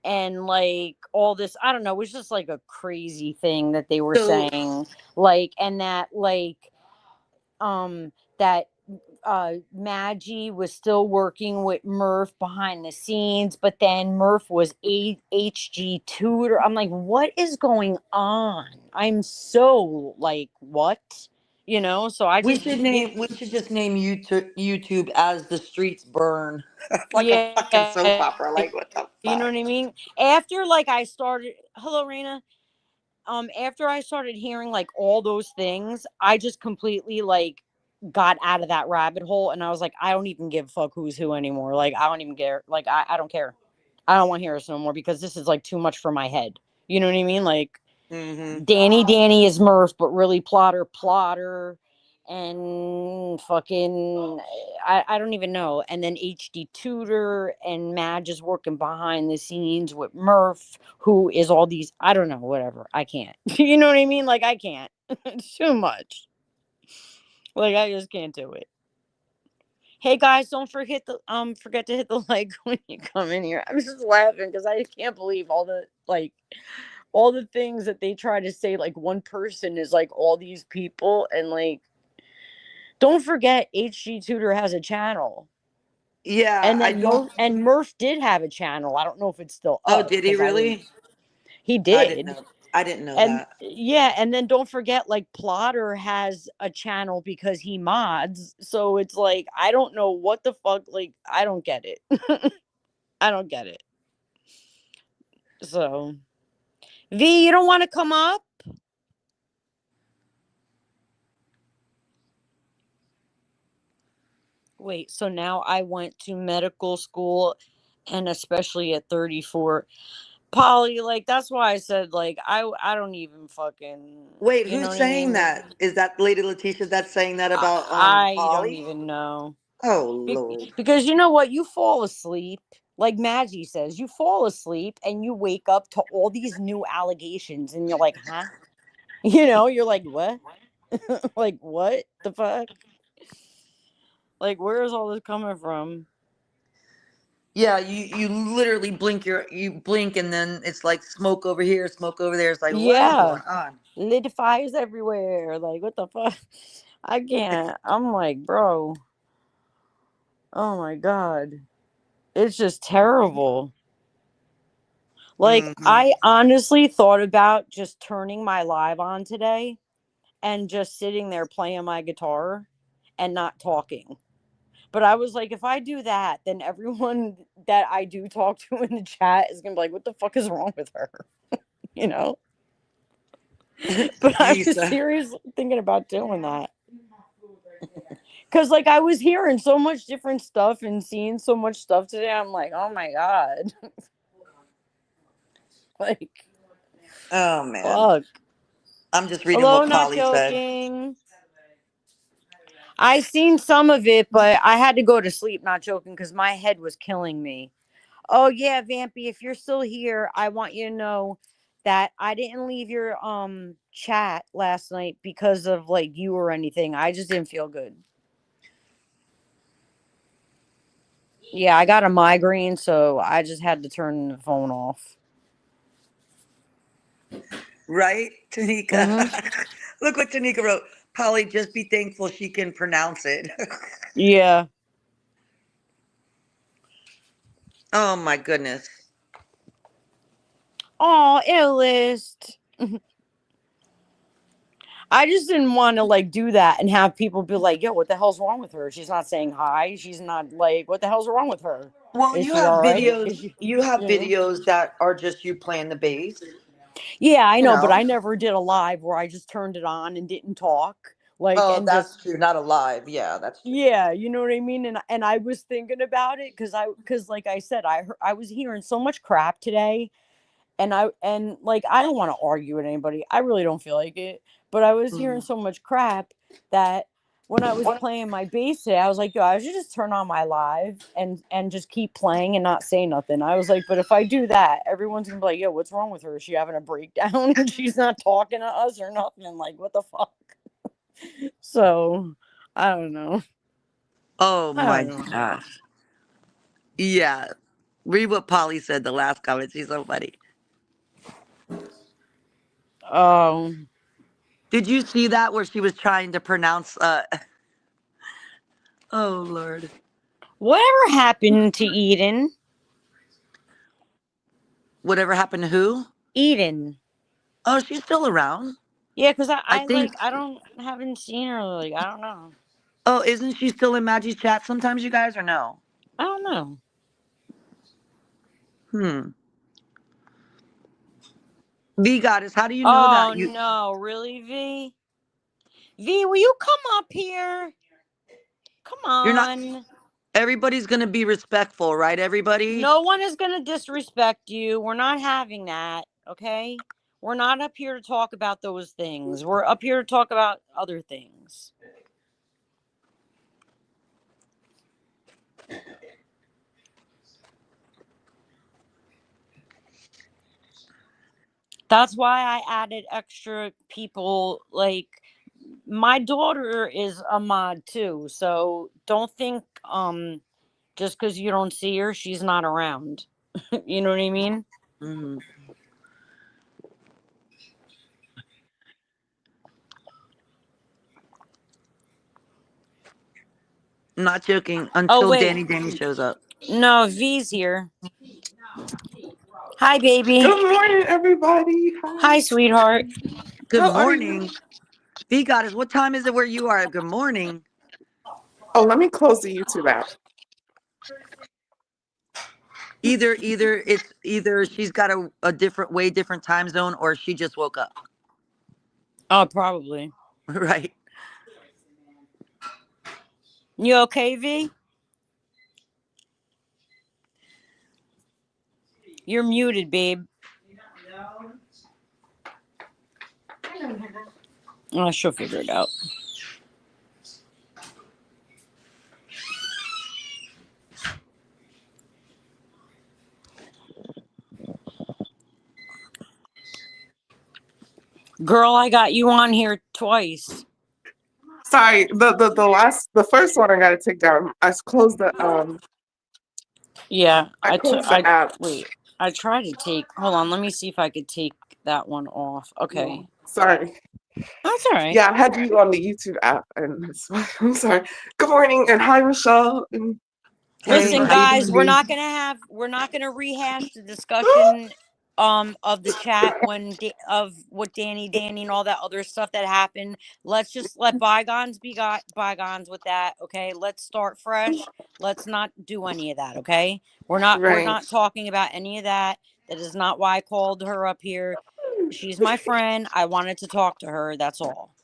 and like all this. I don't know. It was just like a crazy thing that they were so saying, like, and that um that Maggie was still working with Murph behind the scenes, but then Murph was HG tutor. I'm like, what is going on? I'm so like, what? You know, so I just we should just name YouTube as the streets burn. It's like a fucking yeah, soap opera. Like what the you know fuck? what I mean? After like I started, hello, Raina. After I started hearing like all those things, I just completely like got out of that rabbit hole and I was like, I don't even give a fuck who's who anymore. Like, I don't even care. Like, I don't care. I don't want to hear this no more because this is like too much for my head. You know what I mean? Like, Hmm. Danny is Murph, but really Plotter. and fucking I don't even know. And then HD Tutor and Madge is working behind the scenes with Murph, who is all these I don't know, whatever. I can't. You know what I mean? Like I can't. It's too much. Like I just can't do it. Hey guys, don't forget to hit the like when you come in here. I'm just laughing because I can't believe all the things that they try to say like one person is like all these people and like don't forget HG Tutor has a channel. Yeah, And I then don't. Murph did have a channel. I don't know if it's still Oh, up did he because I didn't. really? He I didn't did. know. I didn't know And that. yeah, and then don't forget like Plotter has a channel because he mods. So it's like I don't know what the fuck like I don't get it. I don't get it. So V, you don't want to come up? Wait, so now I went to medical school and especially at 34. Polly, like that's why I said like I don't even fucking Wait, you know who's what I saying mean? that? Is that Lady Letitia that's saying that I, about I don't Polly? even know. Oh Lord. Because you know what? You fall asleep, like Maggie says, you fall asleep and you wake up to all these new allegations and you're like, huh? You know, you're like, what? Like, what the fuck? Like, where is all this coming from? Yeah, you literally you blink and then it's like smoke over here, smoke over there. It's like what is Yeah. going on? Lit fires everywhere. Like, what the fuck? I can't. I'm like, bro, oh my God. It's just terrible. Like, Hmm. I honestly thought about just turning my live on today and just sitting there playing my guitar and not talking. But I was like, if I do that, then everyone that I do talk to in the chat is gonna be like, what the fuck is wrong with her? You know? But I was Lisa. seriously thinking about doing that. Cause like I was hearing so much different stuff and seeing so much stuff today. I'm like, oh my God. Like, Oh man. fuck. I'm just reading Hello, what not Polly said. joking. I seen some of it, but I had to go to sleep, not joking, because my head was killing me. Oh yeah, Vampy, if you're still here, I want you to know that I didn't leave your chat last night because of like you or anything. I just didn't feel good. Yeah, I got a migraine, so I just had to turn the phone off. Right, Tanika? Mm-hmm. Look what Tanika wrote. Polly, just be thankful she can pronounce it. Yeah. Oh my goodness. Oh, illest. I just didn't want to like do that and have people be like, "Yo, what the hell's wrong with her? She's not saying hi. She's not like, what the hell's wrong with her? Well, Is she all right? Is she, you have you know?" videos that are just you playing the bass, Yeah, I you know, but know. I never did a live where I just turned it on and didn't talk, like, Oh, and that's just true. Not alive. Yeah, that's true. yeah, you know what I mean. And I was thinking about it because like I said, I was hearing so much crap today and like I don't want to argue with anybody. I really don't feel like it. But I was hearing Mhm. so much crap that when I was playing my bass today, I was like, yo, I should just turn on my live and just keep playing and not say nothing. I was like, but if I do that, everyone's gonna be like, yo, what's wrong with her? Is she having a breakdown and she's not talking to us or nothing? Like, what the fuck? So I don't know. Oh I my don't know. gosh. Yeah. Read what Polly said the last comment. She's so funny. Um, Did you see that where she was trying to pronounce oh Lord. whatever happened to Eden? Whatever happened to who? Eden. Oh, she's still around. Yeah, because I I think like I don't haven't seen her like I don't know. oh, isn't she still in Maggie's chat sometimes, you guys, or no? I don't know. Hmm. V Goddess, how do you know Oh that? no, really, V? V, will you come up here? Come You're not on. everybody's gonna be respectful, right, everybody? No one is gonna disrespect you. We're not having that, okay? We're not up here to talk about those things. We're up here to talk about other things. That's why I added extra people. Like, my daughter is a mod too, so don't think just because you don't see her, she's not around. You know what I mean? Mhm. I'm not joking Oh until wait, Danny shows up. no, V's here. Hi, baby. Good morning, everybody. Hi, Hi. sweetheart. Good How are you? morning. V Goddess, what time is it where you are? Good morning. Oh, let me close the YouTube app. Either she's got a different way different time zone or she just woke up. Oh, probably. Right. You okay, V? You're muted, babe. Oh, she'll figure it out. Girl, I got you on here twice. Sorry, the first one I gotta take down. I closed the Yeah, I closed the app. wait. I tried to take. Hold on, let me see if I could take that one off. No, Okay, sorry. that's all right. Yeah, I had you on the YouTube app, and I'm sorry. Good morning, and hi, Michelle, and Hey, Listen, how you everybody. guys, doing, V? we're not gonna rehash the discussion of the chat of what Danny and all that other stuff that happened. Let's just let bygones be bygones with that, okay? Let's start fresh. Let's not do any of that, okay? We're Right. not talking about any of that. That is not why I called her up here. She's my friend. I wanted to talk to her. That's all.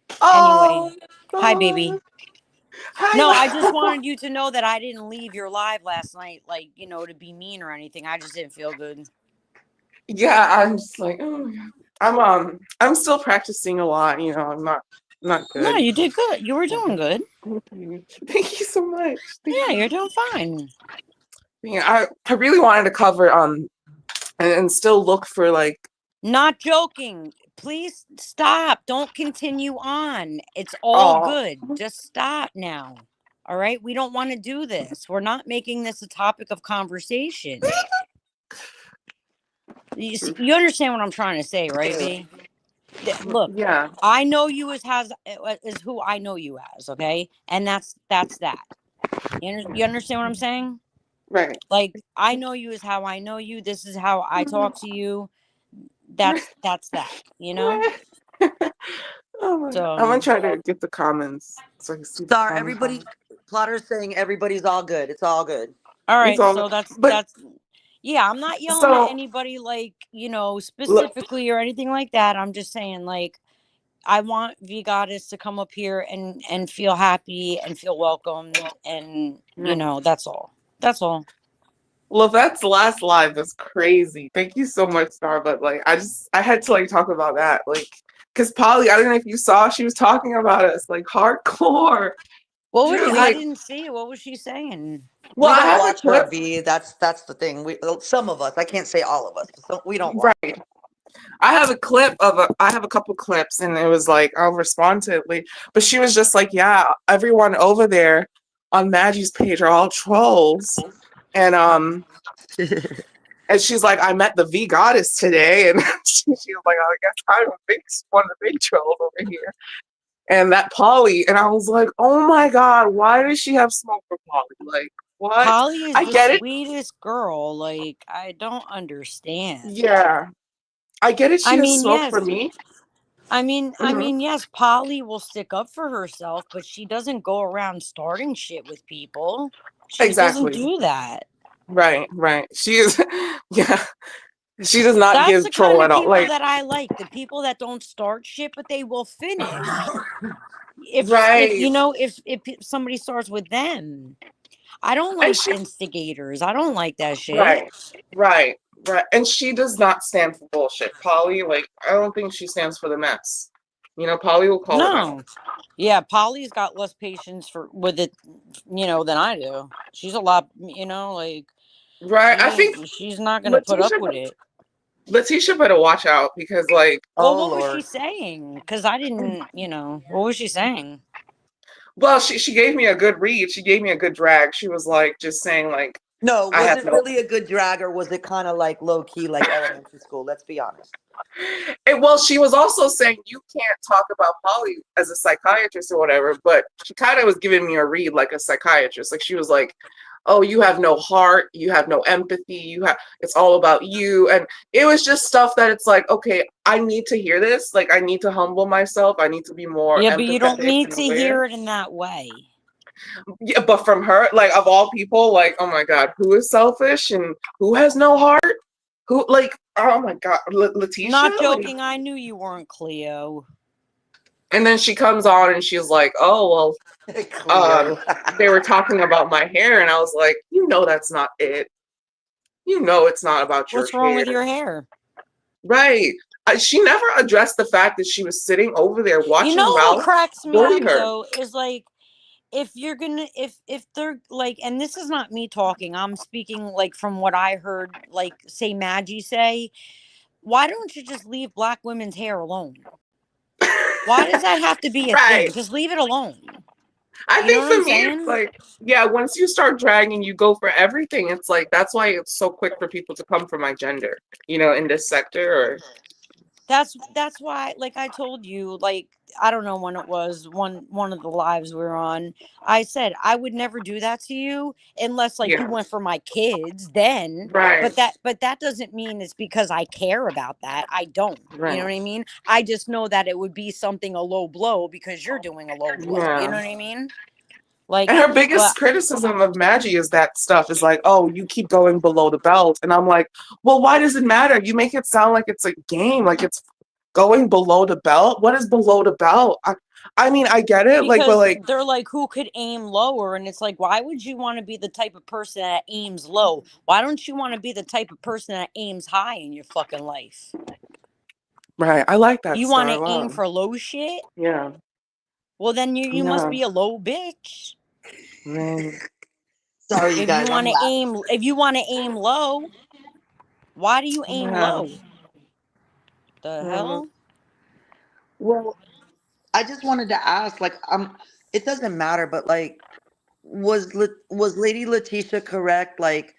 Anyway, Oh, hi, baby. God. No, I just Hi. wanted you to know that I didn't leave your live last night, like, to be mean or anything. I just didn't feel good. Yeah, I'm just like, oh, yeah. I'm still practicing a lot. I'm not No, good. you did good. You were doing good. Thank you so much. Thank Yeah, you. you're doing fine. Yeah, I really wanted to cover and still look for like Not joking. Please stop. Don't continue on. It's all oh good. Just stop now. All right? We don't want to do this. We're not making this a topic of conversation. You understand what I'm trying to say, right, V? Look, yeah, I know you as who I know you as, okay? And that's that. You understand what I'm saying? right. Like, I know you as how I know you. This is how I talk to you. That's that, you know? Oh my God. I'm So, gonna try to get the comments so I can see the Star, comments. everybody Plotter's saying everybody's all good. It's all good. all It's right, all so but that's yeah, I'm not yelling at so anybody, like, look, specifically or anything like that. I'm just saying, like, I want V Goddess to come up here and feel happy and feel welcomed, and that's all. That's all. well, that's last live. That's crazy. Thank you so much, Star. But like, I had to like talk about that, like, because Polly, I don't know if you saw, she was talking about us like hardcore. What She was was I like, didn't see it. What was she saying? well, We I don't have a watch her, clip, V. That's the thing. Some of us, I can't say all of us, but we don't watch. right? I have a clip of I have a couple clips, and it was like I'll respond to it later. But she was just like, yeah, everyone over there on Maggie's page are all trolls, and and she's like, I met the V Goddess today, and she was like, oh, I guess I'm one of the big trolls over here. And that Polly, and I was like, oh my God, why does she have smoke for Polly? Like, what? Polly is I the get it. sweetest girl. Like, I don't understand. Yeah, I get it. I She has mean, smoke for yes. me. I Mhm. mean, yes, Polly will stick up for herself, but she doesn't go around starting shit with people. She doesn't Exactly. do that. Right, right. She is, yeah. She does not That's give the kind troll of at all. people Like, that I like. The people that don't start shit, but they will finish. If right. if somebody starts with them. I don't And like she, instigators. I don't like that shit. right, right, right. And she does not stand for bullshit. Polly, like, I don't think she stands for the mess. Polly will call it out. No. Yeah, Polly's got less patience with it, than I do. She's a lot, like Right. I think she's not gonna put up Letitia, with it. Letitia better watch out because, like, Well, Oh what was she Lord. saying? Because I didn't, what was she saying? well, she gave me a good read. She gave me a good drag. She was like just saying like No, I was have it no. really a good drag or was it kind of like low key, like elementary school? Let's be honest. And well, she was also saying you can't talk about Polly as a psychiatrist or whatever, but she kind of was giving me a read like a psychiatrist. Like she was like, "Oh, you have no heart, you have no empathy, you have it's all about you." And it was just stuff that it's like, okay, I need to hear this. Like I need to humble myself. I need to be more Yeah, but you don't empathetic need and to aware. hear it in that way. Yeah, but from her, like of all people, like, oh my God, who is selfish and who has no heart? Who like, oh my God, Letitia? Not Like, joking. I knew you weren't Cleo. and then she comes on and she's like, oh, well, Cleo. they were talking about my hair. And I was like, you know, that's not it. You know, it's not about your What's wrong with hair. your hair? Right. She never addressed the fact that she was sitting over there You watching know what Ralph cracks me bully up her. though is like if you're gonna if they're like, and this is not me talking, I'm speaking like from what I heard, like say Maggie say, why don't you just leave black women's hair alone? Why does that have to be a thing? Right. Just leave it alone. I You know think what for I'm me, it's saying? like, yeah, once you start dragging, you go for everything. It's like, that's why it's so quick for people to come for my gender, in this sector or, That's why, like I told you, like I don't know when it was one of the lives we were on. I said I would never do that to you unless like you yeah, went for my kids. Then, right, but that doesn't mean it's because I care about that. I don't. You know right. what I mean? I just know that it would be something a low blow because you're doing a low blow. You know Yeah. what I mean? Like, And her but biggest criticism of Maggie is that stuff is like, oh, you keep going below the belt. And I'm like, well, why does it matter? You make it sound like it's a game, like it's going below the belt. What is below the belt? I mean, I get it, like, but because like, they're like, who could aim lower? And it's like, why would you want to be the type of person that aims low? Why don't you want to be the type of person that aims high in your fucking life? right, I like that You want Starr to a aim lot. for low shit? Yeah, Well, then you must yeah, be a low bitch. right, Sorry, you If you guys. want I'm to laughing. aim, if you want to aim low, why do you aim yeah. low? The Yeah. hell? Well, I just wanted to ask, like, it doesn't matter, but like, was Lady Letitia correct? Like,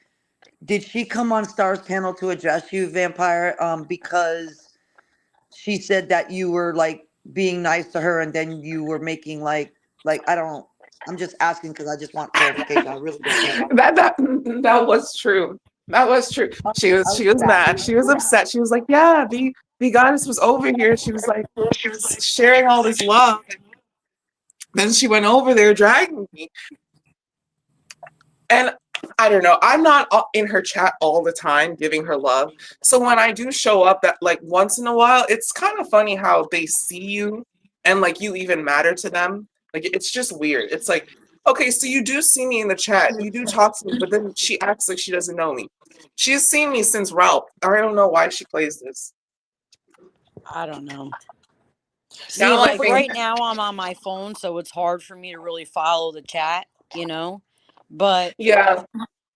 did she come on Star's panel to address you, Vampire? Because she said that you were like being nice to her, and then you were making like I don't. I'm just asking because I just want clarification. I really don't know. That was true. That was true. She I was was she was just mad. asking. She was upset. She was like, "Yeah, the goddess was over here." She was like sharing all this love. Then she went over there dragging me, and I don't know. I'm not in her chat all the time giving her love. So when I do show up, that like once in a while, it's kind of funny how they see you and like you even matter to them. Like it's just weird. It's like, okay, so you do see me in the chat, you do talk to me, but then she acts like she doesn't know me. She's seen me since Ralph. I don't know why she plays this. I don't know. See, Now I like think, right now I'm on my phone, so it's hard for me to really follow the chat, But yeah.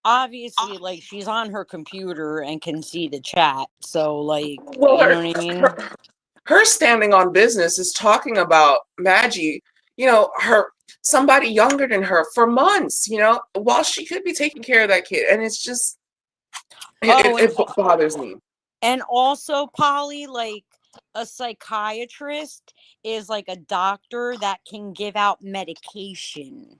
obviously, like she's on her computer and can see the chat, so like, Well, you know what I mean? her standing on business is talking about Maggie, her somebody younger than her for months, while she could be taking care of that kid. And it's just Oh, it bothers me. and also, Polly, like a psychiatrist is like a doctor that can give out medication.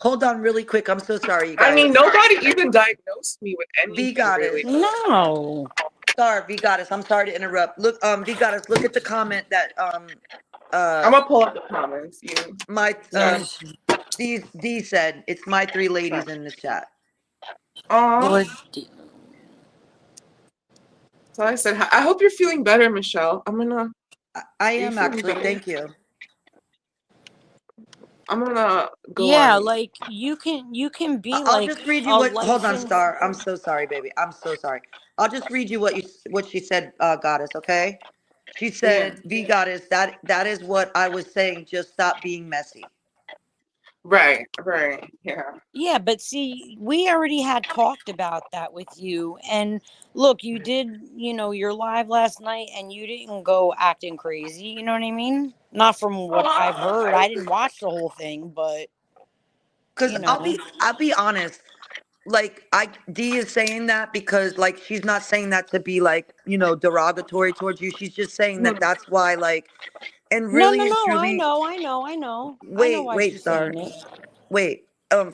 Hold on, really quick. I'm so sorry, you I mean, guys. nobody even diagnosed me with V anything really. Goddess. No. Sorry, V Goddess. I'm sorry to interrupt. Look, V Goddess. Look at the comment that I'm gonna pull up the comments. You my yeah. D said. It's my three ladies in this chat. Aw. What? So I said, I hope you're feeling better, Michelle. I Are you am feeling actually. better? Thank you. I'm gonna go Yeah, on. like you can be I'll like just read you a what. Hold on, licensed. Star. I'm so sorry, baby. I'm so sorry. I'll just read you what she said, Goddess. Okay. She Yeah. said, "V Goddess, that is what I was saying. Just stop being messy." Right, right, yeah. Yeah, but see, we already had talked about that with you. And look, you did, your live last night and you didn't go acting crazy. You know what I mean? Not from what I've heard. I didn't watch the whole thing, but, Cause you know. I'll be honest. Like D is saying that because like she's not saying that to be like derogatory towards you. She's just saying that Mhm. that's why like and No, no, really and no. I truly. know, I know, I know. I know Wait, why wait, she's Star. saying it. Wait.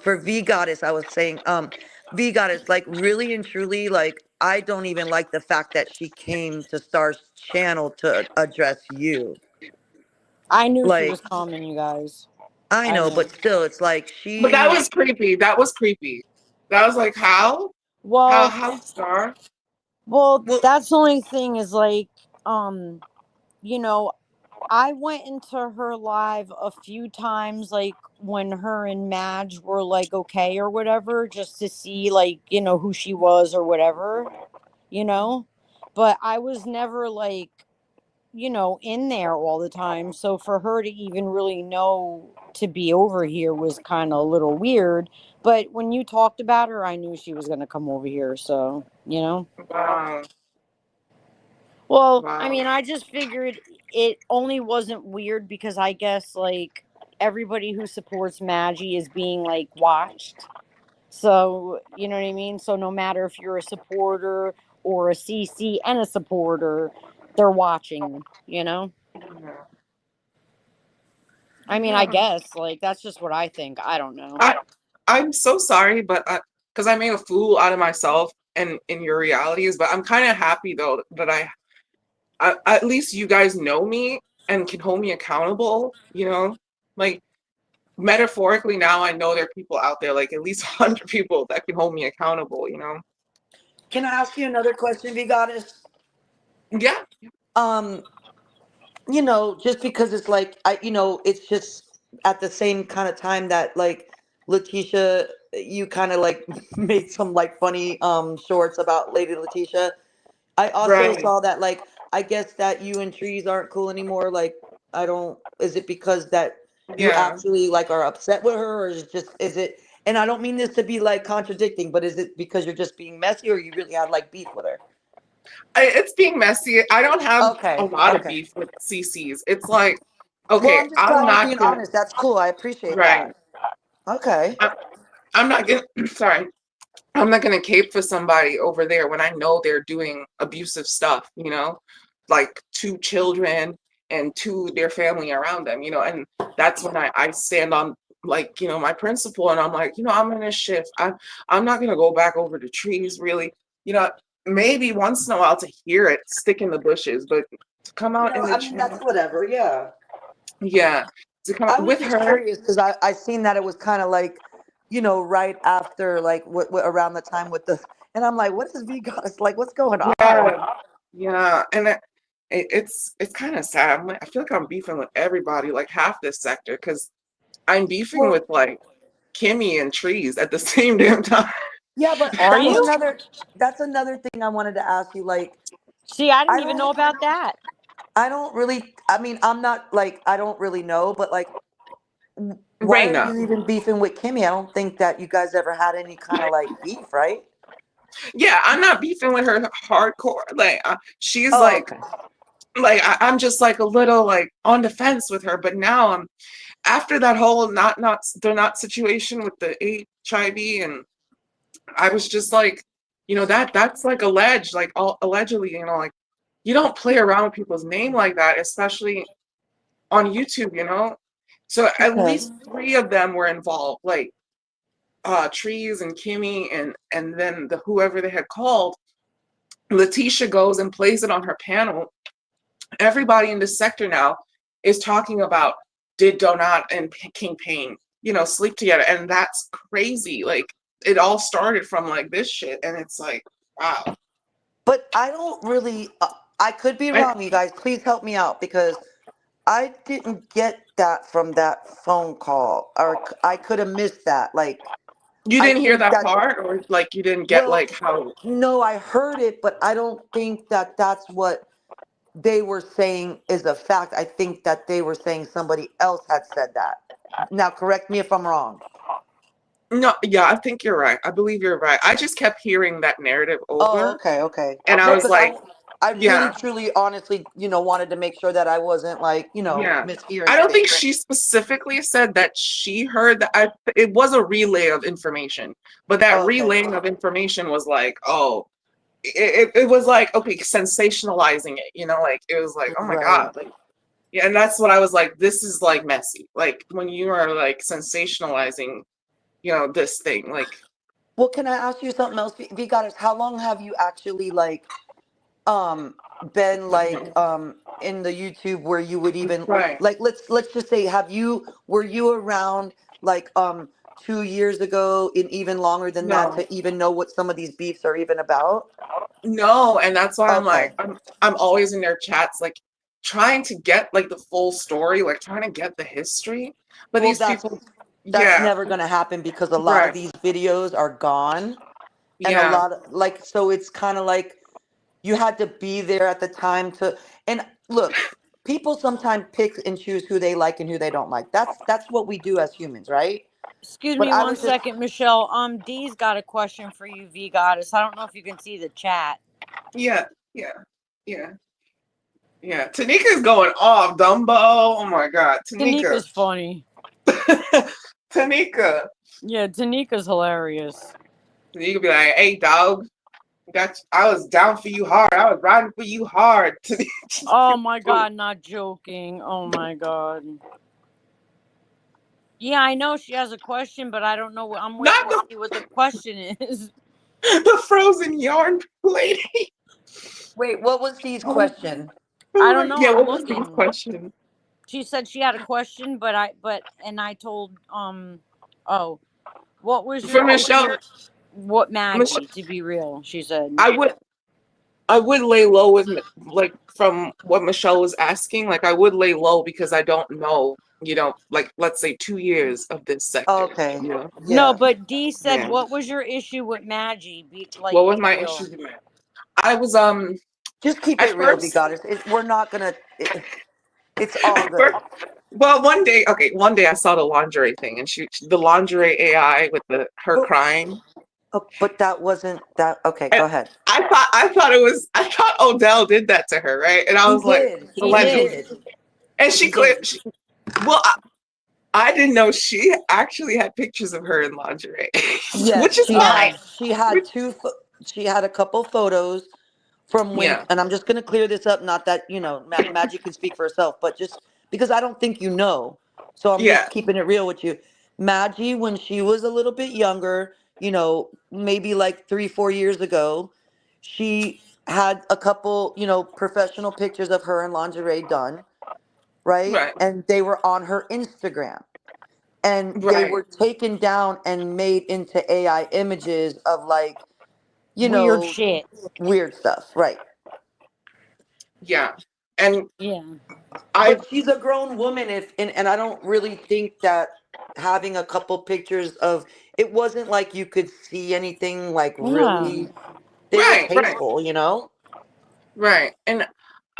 For V Goddess, I was saying, V Goddess, like really and truly, like I don't even like the fact that she came to Star's channel to address you. I knew she Like, was coming, you guys. I I know, knew. but still, it's like But that she. was creepy. That was creepy. That was like, how? Well, How, Star? Well, that's the only thing is like, um, you know, I went into her live a few times, like when her and Madge were like okay or whatever, just to see like, who she was or whatever, you know? But I was never like, in there all the time. So for her to even really know to be over here was kind of a little weird. But when you talked about her, I knew she was going to come over here. So, Wow, Well, I wow. mean, I just figured it only wasn't weird because I guess like everybody who supports Maggie is being like watched. So, you know what I mean? So no matter if you're a supporter or a CC and a supporter, they're watching. Yeah. I mean, I Yeah. guess like that's just what I think. I don't know. I I'm so sorry, but because I made a fool out of myself and in your realities, but I'm kind of happy though that at least you guys know me and can hold me accountable, Like metaphorically now I know there are people out there, like at least 100 people that can hold me accountable. Can I ask you another question, V Goddess? Yeah, Um, just because it's like it's just at the same kind of time that like Letitia, you kind of like made some like funny shorts about Lady Letitia. I also right. saw that like I guess that you and Trees aren't cool anymore. Like I don't. Is it because that you Yeah. actually like are upset with her, or is it? And I don't mean this to be like contradicting, but is it because you're just being messy, or you really have like beef with her? It's being messy. I don't have a Okay. lot of Okay. beef with CCs. It's like, Well, okay, I'm just I'm glad you're not being gonna, honest. That's cool. I appreciate right. that. Okay. I, I'm not gonna, sorry, I'm not gonna cape for somebody over there when I know they're doing abusive stuff, like to children and to their family around them, and that's when I stand on like, my principle and I'm like, I'm gonna shift. I'm not gonna go back over the trees really, you know, maybe once in a while to hear it stick in the bushes, but to come out in the I mean that's channel, whatever. Yeah. yeah, to come I out was with just her, curious because I seen that it was kind of like, right after like what around the time with the, and I'm like, what is V Goddess like? What's going on? yeah, yeah, and it's kind of sad. I feel like I'm beefing with everybody, like half this sector, because I'm beefing Well, with like Kimmy and Trees at the same damn time. yeah, but Are you? that's another thing I wanted to ask you. Like, See, I didn't I even don't know about that. I don't really. I mean, I'm not like I don't really know, but like, why are Raina. you even beefing with Kimmy? I don't think that you guys ever had any kind of like beef, right? Yeah, I'm not beefing with her hardcore. Like she's Oh, like okay. I'm just like a little like on the fence with her. But now I'm after that whole not they're not situation with the HIV, and I was just like, that's like alleged, like all allegedly, like you don't play around with people's name like that, especially on YouTube. So at Okay. least three of them were involved, like Trees and Kimmy and then the whoever they had called. Letitia goes and plays it on her panel. Everybody in this sector now is talking about did Donat and King Payne, sleep together, and that's crazy. Like it all started from like this shit, and it's like, wow. But I don't really. I could be I, wrong, you guys. Please help me out because I didn't get that from that phone call, or I could have missed that. Like, you I didn't hear think that that. part, or like you didn't get Well, like how? no, I heard it, but I don't think that that's what they were saying is a fact. I think that they were saying somebody else had said that. Now, correct me if I'm wrong. No, yeah, I think you're right. I believe you're right. I just kept hearing that narrative Oh, over, okay, okay. and I No, was because like, I really, yeah, truly, honestly, wanted to make sure that I wasn't like, yeah. mishearing I don't think things. she specifically said that she heard that. It was a relay of information, but that Okay, relaying of information was like, oh, it was like, okay, sensationalizing it, like it was like, oh my right. God, like, yeah, and that's what I was like, this is like messy. Like when you are like sensationalizing, this thing, like, Well, can I ask you something else, V Goddess? How long have you actually like um been like mhm, in the YouTube where you would even right. like let's just say were you around like 2 years ago and even longer than that No, to even know what some of these beefs are even about? no, and that's why I'm like, Okay. I'm always in their chats, like trying to get like the full story, like trying to get the history. But Well, these people, that's yeah, never going to happen because a lot of right, these videos are gone and a yeah, lot of like so it's kind of like you had to be there at the time to and look, people sometimes pick and choose who they like and who they don't like. That's what we do as humans, right? Excuse But me I one was just second, Michelle. Dee's got a question for you, V Goddess. I don't know if you can see the chat. yeah, yeah, yeah, yeah. Tanika's going off, Dumbo. Oh my God, Tanika. Tanika's funny. Tanika. Yeah, Tanika's hilarious. You could be like, hey dog, I was down for you hard. I was riding for you hard. Oh my god, not joking. Oh my god. Yeah, I know she has a question, but I don't know what I'm Not waiting to see what the question is. the frozen yarn lady. wait, what was Dee's Oh, question? I don't know, yeah, I'm what was the looking. question? She said she had a question, and I told oh, what was For your Michelle, issue what Michelle, Maggie, to be real, she said. I would I would lay low with like from what Michelle was asking. Like I would lay low because I don't know. Like let's say 2 years of this sector. Okay. No, Yeah. but Dee said, Yeah. what was your issue with Maggie? What was Be my issue real. with that? I was Just keep at it real, V first Goddess. We're not gonna. It's all at first good. well one day I saw the lingerie thing and the lingerie AI with the her But crying. but that wasn't that. Okay, And go ahead. I thought Odell did that to her, right? And I He was like, did. He He allegedly. did. did. And He she did. clipped well, I didn't know she actually had pictures of her in lingerie, which Yes, is she fine. had. She had Which, two. She had a couple photos from when, yeah, and I'm just gonna clear this up. Not that Magic can speak for herself, but just because I don't think you know, so I'm yeah, just keeping it real with you. Maggie, when she was a little bit younger, maybe like 3, 4 years ago, she had a couple, professional pictures of her in lingerie done, right? right, And they were on her Instagram and they right, were taken down and made into AI images of like, you Weird know, shit. weird stuff, right? yeah. And Yeah. I, But she's a grown woman if and I don't really think that having a couple pictures of it wasn't like you could see anything like Yeah. really they were right, right, tasteful. right. And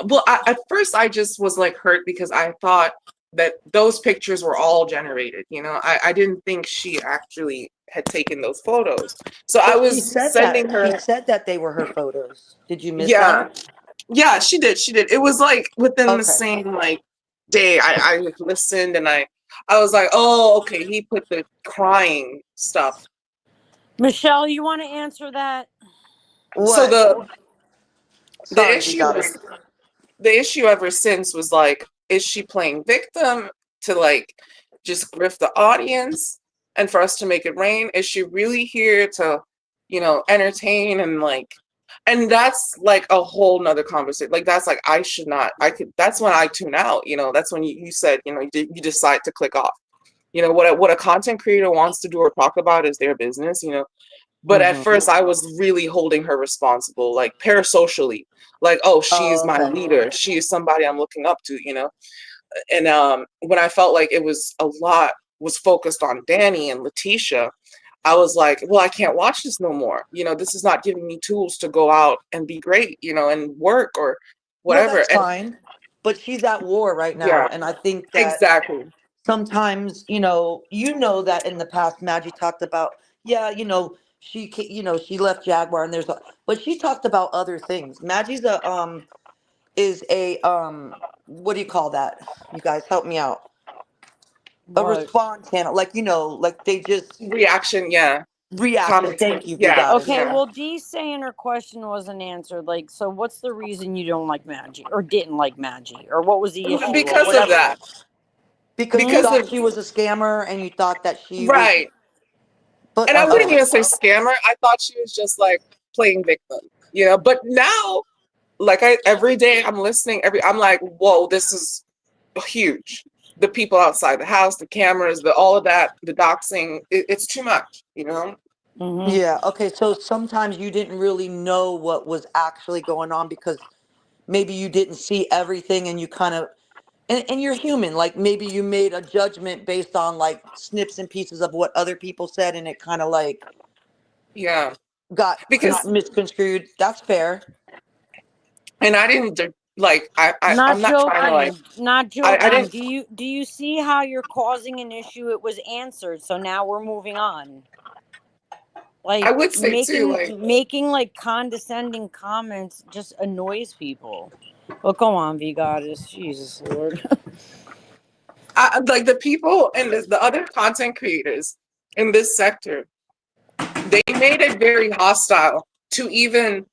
well, at first I just was like hurt because I thought that those pictures were all generated. I didn't think she actually had taken those photos. So I But she was said sending that. She her, said that they were her photos. Did you miss yeah, that? yeah, she did. She did. It was like within the Okay. same like day. I like, listened and I was like, oh, okay. He put the crying stuff. Michelle, you want to answer that? So What? the Sorry, we issue got it. was the issue ever since was like, is she playing victim to like just grift the audience and for us to make it rain? Is she really here to, entertain and like, and that's like a whole nother conversation. Like that's like I should not. I could. That's when I tune out. That's when you said you decide to click off. What a content creator wants to do or talk about is their business. But at Mm-hmm. first, I was really holding her responsible, like parasocially, like, oh, she is Oh, my okay. leader. She is somebody I'm looking up to, And when I felt like it was a lot was focused on Danny and Letitia, I was like, well, I can't watch this no more. This is not giving me tools to go out and be great, and work or Well, whatever. that's And fine. But she's at war right now, yeah, and I think that exactly. sometimes, that in the past Maggie talked about, yeah, she left Jaguar, and but she talked about other things. Maggie's is a what do you call that? You guys help me out. A What? response channel, like, like they just Reaction, yeah. reaction. Commentary. Thank you, you Yeah, guys. Okay, yeah. well, Dee's saying her question wasn't answered. Like, so what's the reason you don't like Maggie or didn't like Maggie or what was the issue or Because of whatever? that. Because you Hmm? Because thought of she was a scammer, and you thought that she was, right. but And I wouldn't even say scammer. I thought she was just like playing victim, you know. But now, like every day I'm listening, I'm like, whoa, this is huge. The people outside the house, the cameras, the all of that, the doxing, it's too much, you know? Hmm. yeah, okay. So sometimes you didn't really know what was actually going on, because maybe you didn't see everything, and you kind of, and you're human. Like, maybe you made a judgment based on like snips and pieces of what other people said, and it kind of like Yeah. got Because misconstrued. That's fair. and I didn't like Not I'm not trying to like joking. Not I joking. didn't Do you see how you're causing an issue? It was answered, so now we're moving on. I Like would say too, like making like condescending comments just annoys people. But go on, V Goddess. Jesus Lord. like the people and the other content creators in this sector, they made it very hostile to even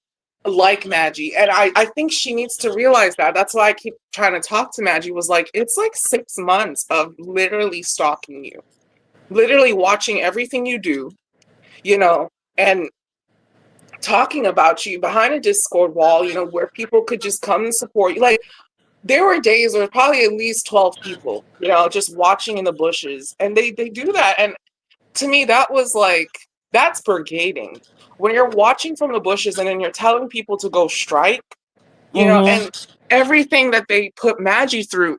like Maggie. And I think she needs to realize that. That's why I keep trying to talk to Maggie, was like, it's like 6 months of literally stalking you, literally watching everything you do, you know, and talking about you behind a Discord wall, you know, where people could just come and support you. Like, there were days where probably at least 12 people, you know, just watching in the bushes. And they do that. And to me, that was like, that's brigading. When you're watching from the bushes and then you're telling people to go strike, you know, Mm-hmm. and everything that they put Maggie through,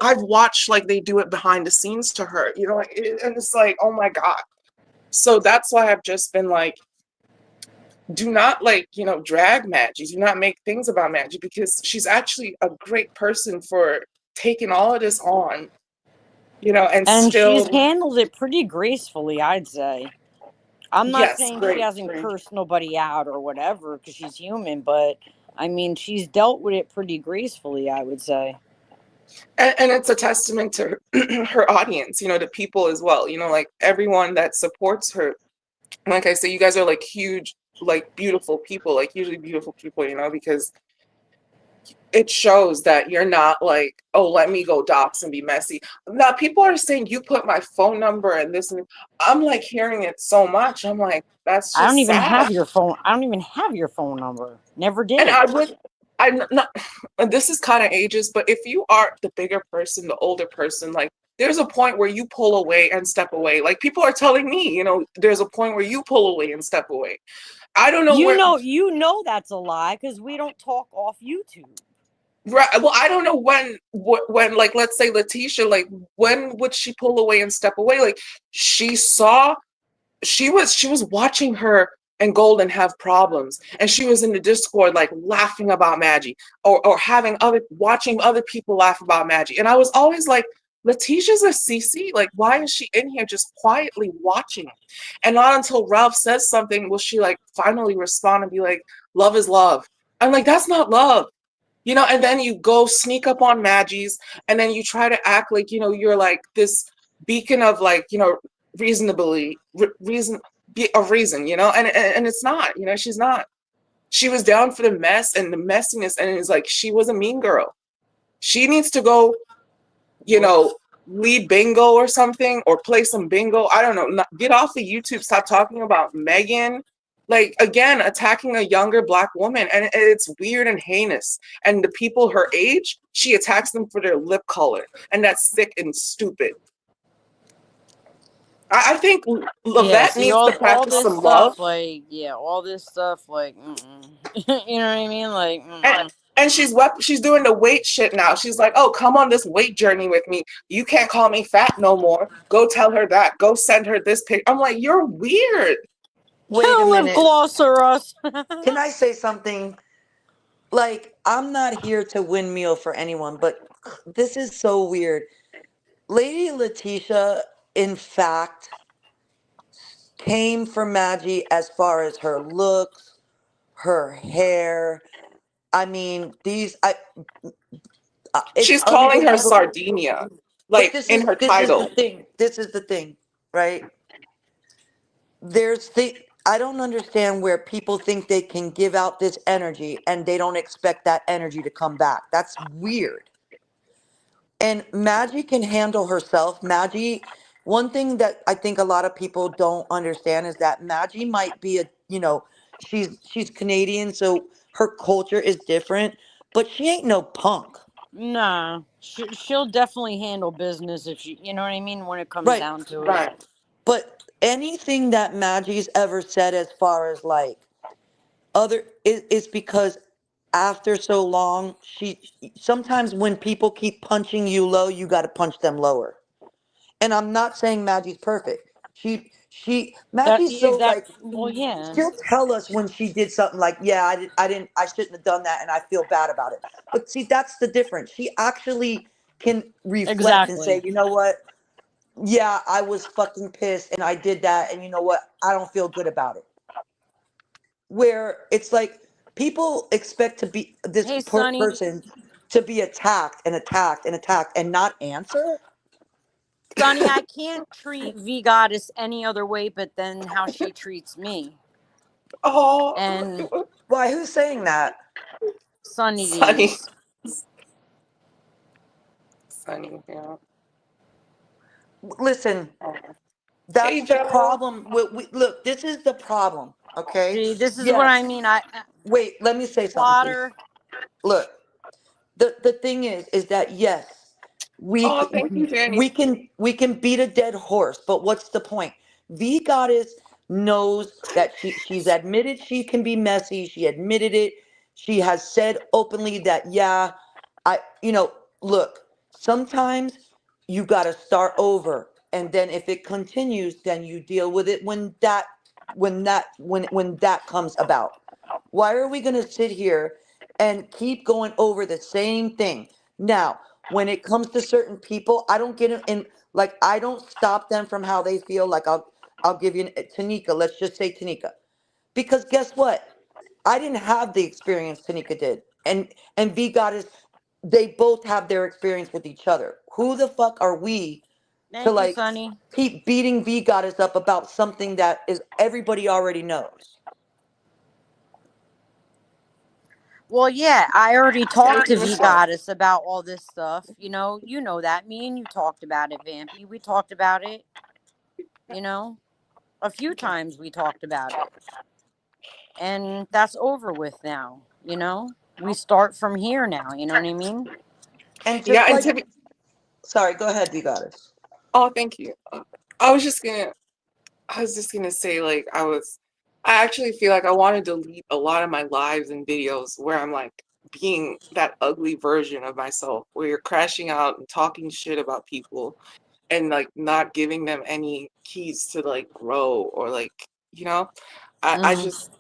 I've watched like they do it behind the scenes to her, you know, and it's like, oh my God. So that's why I've just been like, do not like, you know, drag Maggie, do not make things about Maggie, because she's actually a great person for taking all of this on, you know, and And she's still, handled it pretty gracefully, I'd say. I'm not yes, saying she great, hasn't great. cursed nobody out or whatever because she's human, but I mean, she's dealt with it pretty gracefully, I would say. And it's a testament to her audience, you know, to people as well, you know, like everyone that supports her. Like I say, you guys are like huge, like beautiful people, like usually beautiful people, you know, because it shows that you're not like, oh, let me go dox and be messy. Now people are saying you put my phone number and this, and I'm like hearing it so much. I'm like, that's I don't just even sad. have your phone. I don't even have your phone number. Never And did. I would, I'm not, and this is kind of ages, but if you are the bigger person, the older person, like there's a point where you pull away and step away. Like people are telling me, you know, there's a point where you pull away and step away. I don't know where, That's a lie because we don't talk off YouTube. right, well, I don't know when, like, let's say Letitia, like, when would she pull away and step away? Like, she saw, she was watching her and Golden have problems, and she was in the Discord like laughing about Maggie, or having other watching other people laugh about Maggie, and I was always like, Letitia's a CC, like, why is she in here just quietly watching? And not until Ralph says something will she like finally respond and be like, love is love. I'm like, that's not love, you know. And then you go sneak up on Maggie's, and then you try to act like, you know, you're like this beacon of like, you know, reasonably reason, be a reason, you know. And it's not, you know, she's not. She was down for the mess and the messiness, and it's like she was a mean girl. She needs to go, you know, Whoops. lead bingo or something, or play some bingo. I don't know. Get off the YouTube. Stop talking about Megan. Like, again, attacking a younger Black woman, and it's weird and heinous. And the people her age, she attacks them for their lip color, and that's sick and stupid. I think Yeah, Lavette see needs to all practice this some love. stuff like yeah, all this stuff like you know what I mean? Like and and she's doing the weight shit now. She's like, oh, come on this weight journey with me. You can't call me fat no more. Go tell her that. Go send her this pic. I'm like, you're weird. Wait a lip minute. gloss or us. Can I say something? Like, I'm not here to windmill for anyone, but this is so weird. Lady Letitia, in fact, came for Maggie as far as her looks, her hair. I mean, it's She's calling her unbelievable. Sardinia, But like in her this is the title. thing. This is the thing, right? I don't understand where people think they can give out this energy and they don't expect that energy to come back. That's weird. And Maggie can handle herself. Maggie, one thing that I think a lot of people don't understand is that Maggie might be she's Canadian, so her culture is different, but she ain't no punk. Nah, she'll definitely handle business if she, you know what I mean, when it comes Right. down to it. Right. But anything that Maggie's ever said as far as like other is because after so long, she sometimes when people keep punching you low, you got to punch them lower. And I'm not saying Maggie's perfect. Maggie's so like Well, yeah, she'll tell us when she did something like, yeah, I shouldn't have done that and I feel bad about it. But see, that's the difference. She actually can reflect and say, exactly. you know what? Yeah, I was fucking pissed and I did that and you know what? I don't feel good about it. Where it's like people expect to be this Hey, Sonny. person to be attacked and attacked and attacked and not answer. Sonny, I can't treat V Goddess any other way but than how she treats me. Oh, And Why, who's saying that? Sunny, Sonny, Sunny, yeah. Listen, Oh. that's Hey, the Joe. problem. Look, this is the problem. Okay. see, this is what I Yes. mean. Wait, let me say something, please. Plotter. Look, the thing is that yes, Oh, thank you, Danny. we can beat a dead horse, but what's the point? V Goddess knows that she's admitted she can be messy. She admitted it. She has said openly that yeah, I look, sometimes you got to start over, and then if it continues, then you deal with it when that comes about. Why are we going to sit here and keep going over the same thing? Now, when it comes to certain people, I don't get in like I don't stop them from how they feel. Like I'll give you Tanika. Let's just say Tanika, because guess what? I didn't have the experience Tanika did, and V Goddess, they both have their experience with each other. Who the fuck are we to Thank you, like Sonny. keep beating V Goddess up about something that is everybody already knows? Well, yeah, I already Yeah, talked to give us V one. Goddess about all this stuff. You know that. Me and you talked about it, Vampy. We talked about it. You know, a few times we talked about it, and that's over with now. We start from here now. You know what I mean? And Yeah, just and like, to be, sorry, go ahead, V Goddess. oh, thank you. I was just gonna, I was just gonna say, like, I actually feel like I want to delete a lot of my lives and videos where I'm like being that ugly version of myself, where you're crashing out and talking shit about people and like not giving them any keys to like grow or like, you know, I Hmm. just,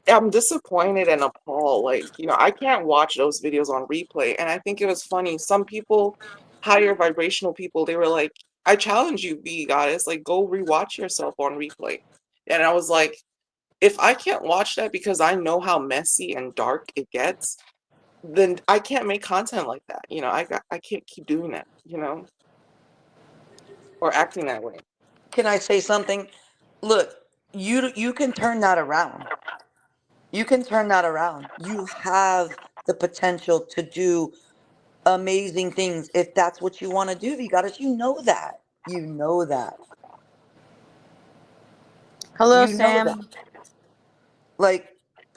I'm disappointed and appalled. Like, I can't watch those videos on replay. And I think it was funny. Some people, higher vibrational people, they were like, I challenge you, B Goddess, like go rewatch yourself on replay. And I was like, if I can't watch that because I know how messy and dark it gets, then I can't make content like that. I can't keep doing that, or acting that way. Can I say something? Look, you can turn that around. You can turn that around. You have the potential to do amazing things if that's what you want to do. V Goddess, you know that. You know that. Hello, You know that. Sam. Like,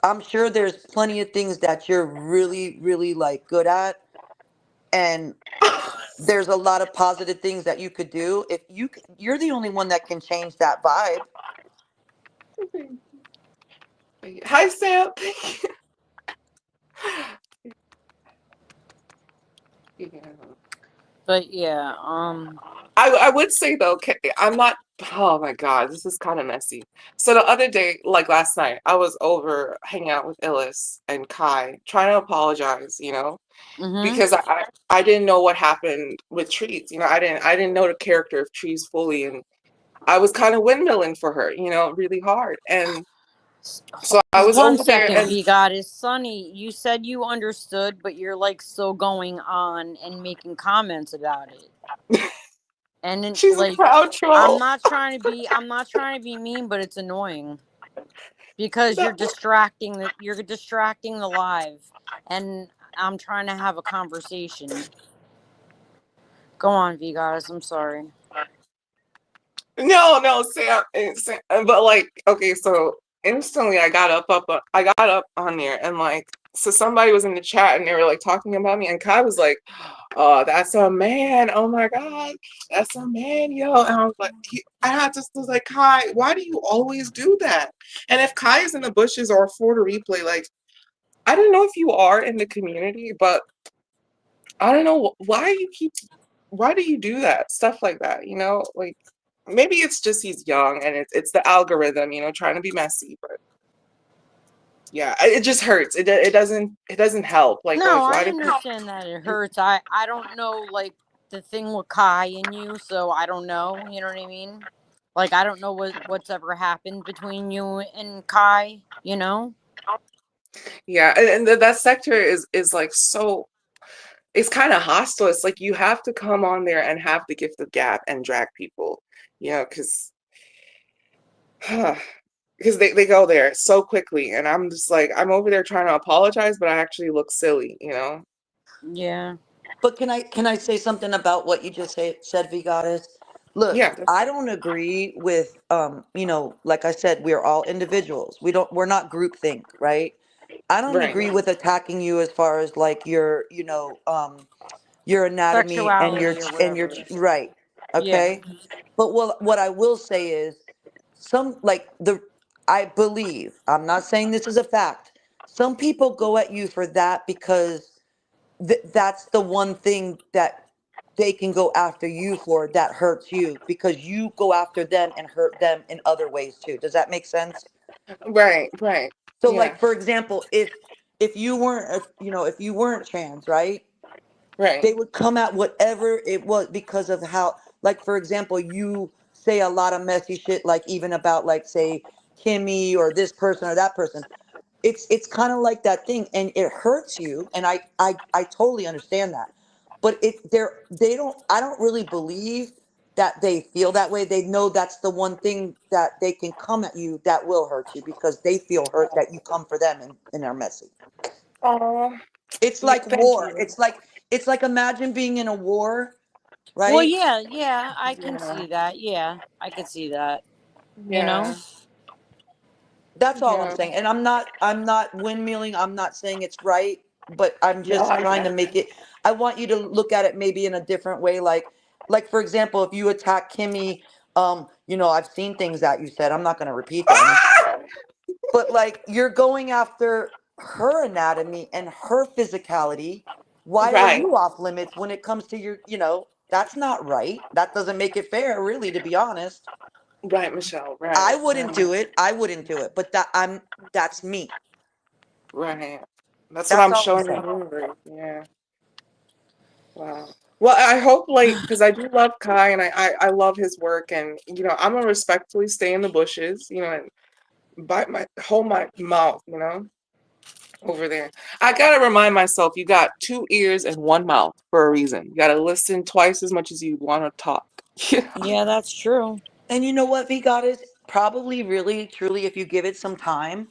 I'm sure there's plenty of things that you're really, really like good at, and there's a lot of positive things that you could do. If you're the only one that can change that vibe. Hi, Sam. Yeah. But yeah, I would say though, I'm not. Oh my God, this is kind of messy. So the other day, like last night, I was over hanging out with Illis and Kai, trying to apologize, Mm-hmm. because I didn't know what happened with Trees. You know, I didn't know the character of Trees fully, and I was kind of windmilling for her, you know, really hard. And so I was One over there, second, and V God is Sunny. You said you understood, but you're like still going on and making comments about it. And then, she's a like, crowd I'm troll. not trying to be, I'm not trying to be mean, but it's annoying because No, you're distracting the live, and I'm trying to have a conversation. Go on, V Goddess. I'm sorry. no, Sam, but like, okay, so instantly I got up on there, and like, so somebody was in the chat, and they were like talking about me, and Kai was like, "Oh, that's a man! Oh my God, that's a man, yo!" And I was like, I just was like, Kai, why do you always do that? And if Kai is in the bushes or for the replay, like, I don't know if you are in the community, but I don't know why do you do that stuff like that, you know, like maybe it's just he's young and it's the algorithm, you know, trying to be messy, but yeah, it just hurts. It doesn't help. No, Like I why do people? understand that it hurts. I don't know like the thing with Kai and you, so I don't know. You know what I mean? Like I don't know what's ever happened between you and Kai. You know? Yeah, and that sector is like so, it's kind of hostile. It's like you have to come on there and have the gift of gab and drag people, you know, because they go there so quickly, and I'm just like, I'm over there trying to apologize, but I actually look silly, you know. Yeah. But can I say something about what you just said, V Goddess? Look, Yeah, I don't agree with like I said, we're all individuals. We're not groupthink, right? I don't right. agree with attacking you as far as like your anatomy and Sexuality or your whatever. right. Yeah. Okay? But what I will say is some like the I believe, I'm not saying this is a fact. Some people go at you for that because that's the one thing that they can go after you for that hurts you because you go after them and hurt them in other ways too. Does that make sense? Right. So Yeah, like for example, if you weren't if you weren't trans, right? right. They would come at whatever it was because of how, like for example, you say a lot of messy shit like even about like say Kimmy or this person or that person. It's kind of like that thing and it hurts you and I totally understand that, but they don't, I don't really believe that they feel that way. They know that's the one thing that they can come at you that will hurt you because they feel hurt that you come for them and are messy. Oh, It's yeah, like thank war. you. It's like imagine being in a war, Well, right? yeah, yeah, I can Yeah, see that. Yeah, I could see that. You know? yeah, That's all I'm yeah. saying. And I'm not windmilling. I'm not saying it's right, but I'm No, just I trying to get make it, I want you to look at it maybe in a different way. Like for example, if you attack Kimmy, I've seen things that you said. I'm not gonna repeat them. it. But like you're going after her anatomy and her physicality. Why are Right, you off limits when it comes to that's not right. That doesn't make it fair, really, to be honest. right, Michelle. I Right, wouldn't right, do it. I wouldn't do it. But that's me. right. That's what That's I'm all I'm showing saying. you. Yeah. Wow. Well, I hope like because I do love Kai and I love his work, and you know I'm gonna respectfully stay in the bushes, you know, and hold my mouth, you know, over there. I gotta remind myself you got two ears and one mouth for a reason. You gotta listen twice as much as you want to talk. Yeah. Yeah, that's true. And you know what, V God is probably really, truly, if you give it some time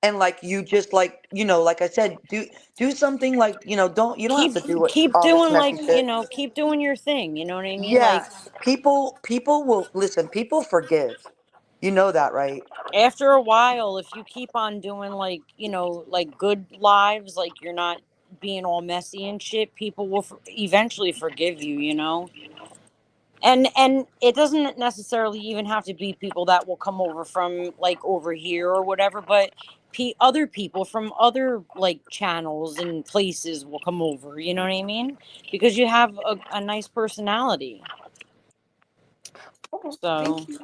and like you just like, like I said, do something like, you don't have Keep to do it keep all this doing messy like, shit. keep doing your thing, you know what I mean? Like Yes. People will listen, people forgive. You know that, right? after a while if you keep on doing like, like good lives, like you're not being all messy and shit, people will eventually forgive you, you know? And it doesn't necessarily even have to be people that will come over from like over here or whatever, but other people from other like channels and places will come over, you know what I mean? Because you have a nice personality. Oh, thank So you.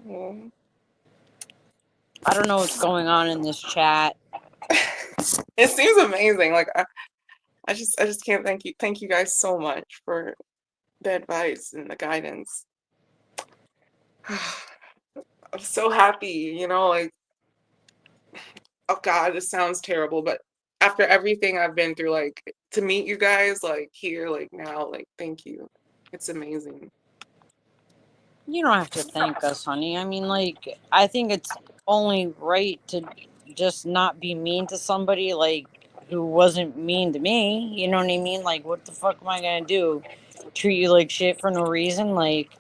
Oh. I don't know what's going on in this chat. It seems amazing. Like I just can't thank you guys so much for the advice and the guidance. I'm so happy, like, oh God, this sounds terrible, but after everything I've been through, like, to meet you guys, like, here, like, now, like, thank you. It's amazing. You don't have to thank us, honey. I mean, like, I think it's only right to just not be mean to somebody, like, who wasn't mean to me. You know what I mean? Like, what the fuck am I gonna do? Treat you like shit for no reason? Like,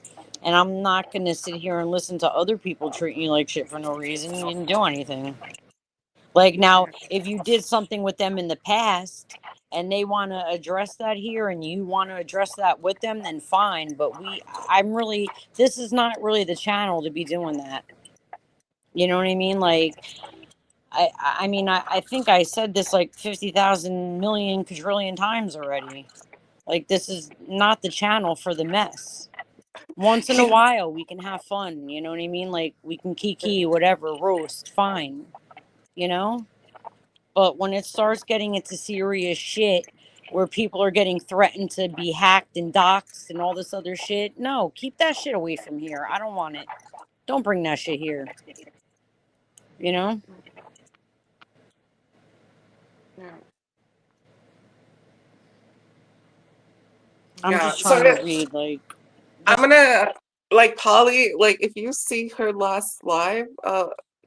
and I'm not gonna sit here and listen to other people treating you like shit for no reason. You didn't do anything. Like, now, if you did something with them in the past and they want to address that here and you want to address that with them, then fine. But this is not really the channel to be doing that. You know what I mean? Like, I think I said this like 50,000 million quadrillion times already. Like, this is not the channel for the mess. Once in a Yeah. while, we can have fun. You know what I mean? Like, we can kiki, whatever, roast, fine. You know? But when it starts getting into serious shit where people are getting threatened to be hacked and doxxed and all this other shit, no, keep that shit away from here. I don't want it. Don't bring that shit here. You know? Yeah. I'm Yeah. just So trying to read, like, I'm this. gonna, like, Polly, like, if you see her last live,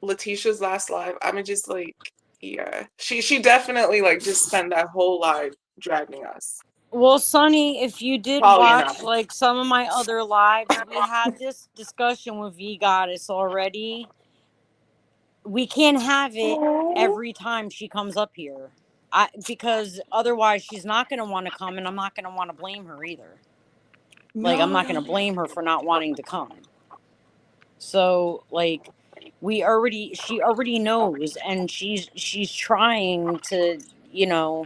Letitia's last live, I'm gonna just like, yeah, she definitely like just spent that whole live dragging us, Well, Sonny, if you did Polly and I. watch, like, some of my other lives, we had this discussion with V Goddess already. We can't have it Oh every time she comes up here. Because otherwise she's not going to want to come and I'm not going to want to blame her either. Like, I'm no, not going to blame her for not wanting to come. So, like, she already knows and she's trying to, you know,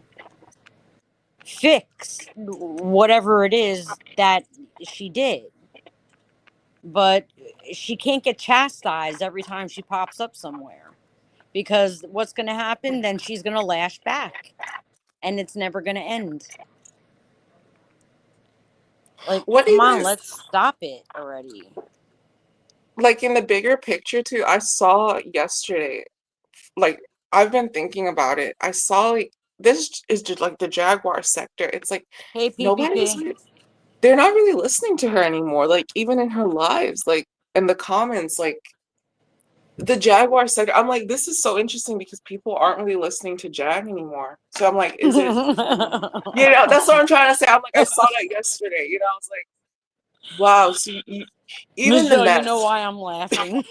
fix whatever it is that she did. But she can't get chastised every time she pops up somewhere. Because what's going to happen? Then she's going to lash back and it's never going to end. Like, what do come you on, guys let's stop it already. like in the bigger picture too? I saw yesterday, like, I've been thinking about it. I saw, like, this is just like the Jaguar sector. It's like Hey, nobody's PPP. they're not really listening to her anymore. Like, even in her lives, like in the comments, like the Jaguar sector. I'm like, this is so interesting because people aren't really listening to Jag anymore. So I'm like, is it, that's what I'm trying to say. I'm like, I saw that yesterday. I was like, wow. So even the Michelle, you know mess. why I'm laughing.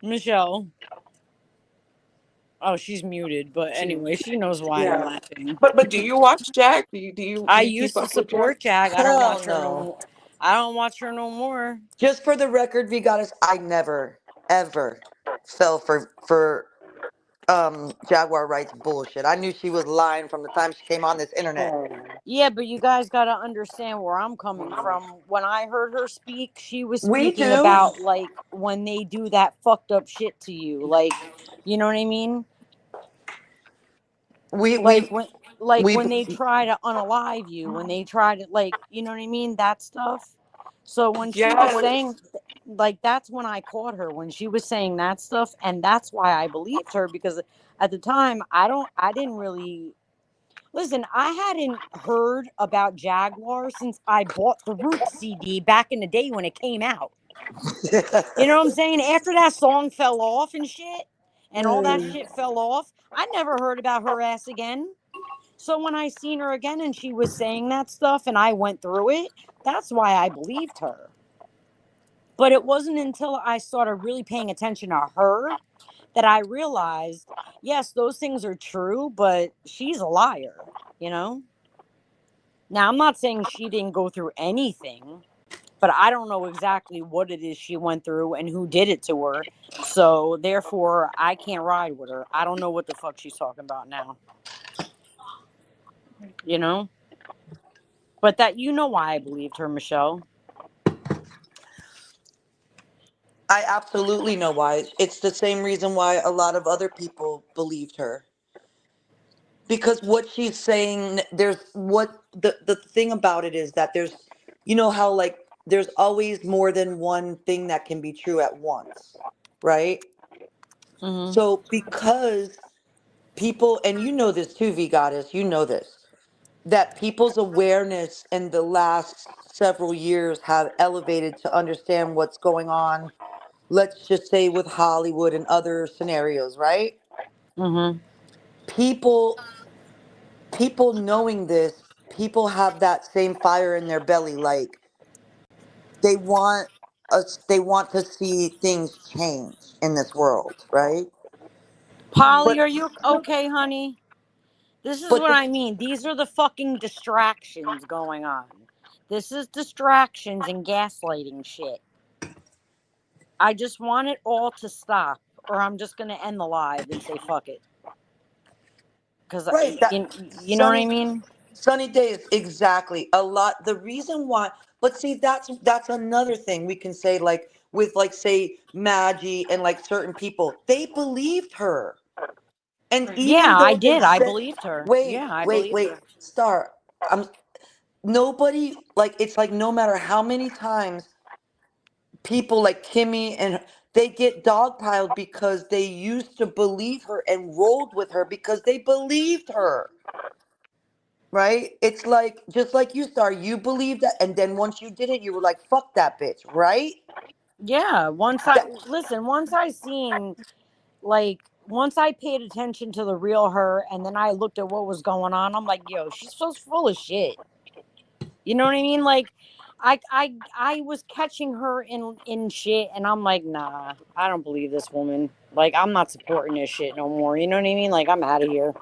Michelle. Oh, she's muted, but She, anyway, she knows why I'm yeah. laughing. But do you watch Jag? Do I you keep used to up with Jag? support Jag. I don't Hell watch her no no. more. I don't watch her no more. Just for the record, V Goddess, I never, ever fell for Jaguar rights bullshit. I knew she was lying from the time she came on this internet. Oh, Yeah, but you guys got to understand where I'm coming from. When I heard her speak, she was We speaking do. about, like, when they do that fucked up shit to you. Like, you know what I mean? We Like we when like we when they try to unalive you, when they try to, like, you know what I mean? That stuff. So when she was yes. saying, like, that's when I caught her when she was saying that stuff, and that's why I believed her, because at the time I didn't really listen. I hadn't heard about Jaguar since I bought the Roots CD back in the day when it came out. You know what I'm saying? After that song fell off and shit, and all that shit fell off, I never heard about her ass again. So when I seen her again and she was saying that stuff and I went through it, that's why I believed her. But it wasn't until I started really paying attention to her that I realized, yes, those things are true, but she's a liar, you know? Now, I'm not saying she didn't go through anything, but I don't know exactly what it is she went through and who did it to her. So, therefore, I can't ride with her. I don't know what the fuck she's talking about now, you know? But that, you know why I believed her, Michelle. I absolutely know why. It's the same reason why a lot of other people believed her. Because what she's saying, there's what the thing about it is that there's, you know how like there's always more than one thing that can be true at once, right? Mm-hmm. So because people, and you know this too, V Goddess, you know this, that people's awareness in the last several years have elevated to understand what's going on, let's just say with Hollywood and other scenarios, right? Mm-hmm. People people knowing this, people have that same fire in their belly, like they want they want to see things change in this world, right? Polly, But are you okay, honey? This is but what the, I mean. These are the fucking distractions going on. This is distractions and gaslighting shit. I just want it all to stop, or I'm just gonna end the live and say fuck it. Because right, that you know what I mean? sunny days, exactly. A lot, the reason why, but see, that's another thing we can say, like with like say Maggie and like certain people, they believed her. And Yeah, even I though they did. I said, believed her. wait, Yeah, I wait, believed wait, her. Star, I'm nobody, like it's like no matter how many times people like Kimmy and they get dogpiled because they used to believe her and rolled with her because they believed her. Right? It's like just like you, Star, you believed that, and then once you did it, you were like, fuck that bitch, right? Yeah, That once I seen, like, once I paid attention to the real her and then I looked at what was going on, I'm like, yo, she's so full of shit. You know what I mean? Like, I was catching her in shit, and I'm like, nah, I don't believe this woman. Like, I'm not supporting this shit no more. You know what I mean? Like, I'm out of here.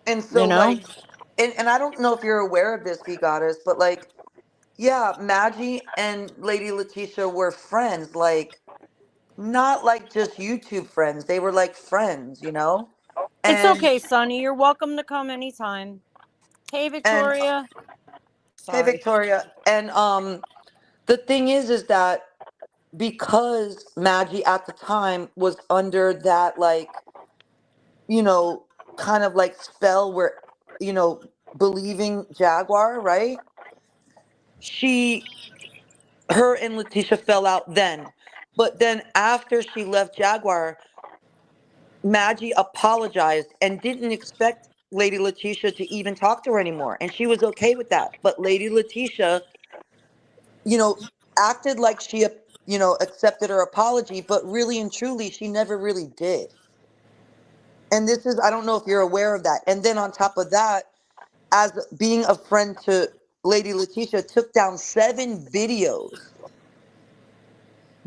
and You so know? like and I don't know if you're aware of this, V Goddess, but like, yeah, Maggie and Lady Letitia were friends, like not like just YouTube friends. They were like friends, you know? It's And okay, Sonny. You're welcome to come anytime. Hey, and Victoria. hey Sorry. Victoria. And the thing is that because Maggie at the time was under that like, you know, kind of like spell where, you know, believing Jaguar, right? She her and Letitia fell out then. But then after she left Jaguar, Maggie apologized and didn't expect Lady Letitia to even talk to her anymore. And she was okay with that. But Lady Letitia, you know, acted like she, you know, accepted her apology, but really and truly, she never really did. And this is, I don't know if you're aware of that. And then on top of that, as being a friend to Lady Letitia, took down 7 videos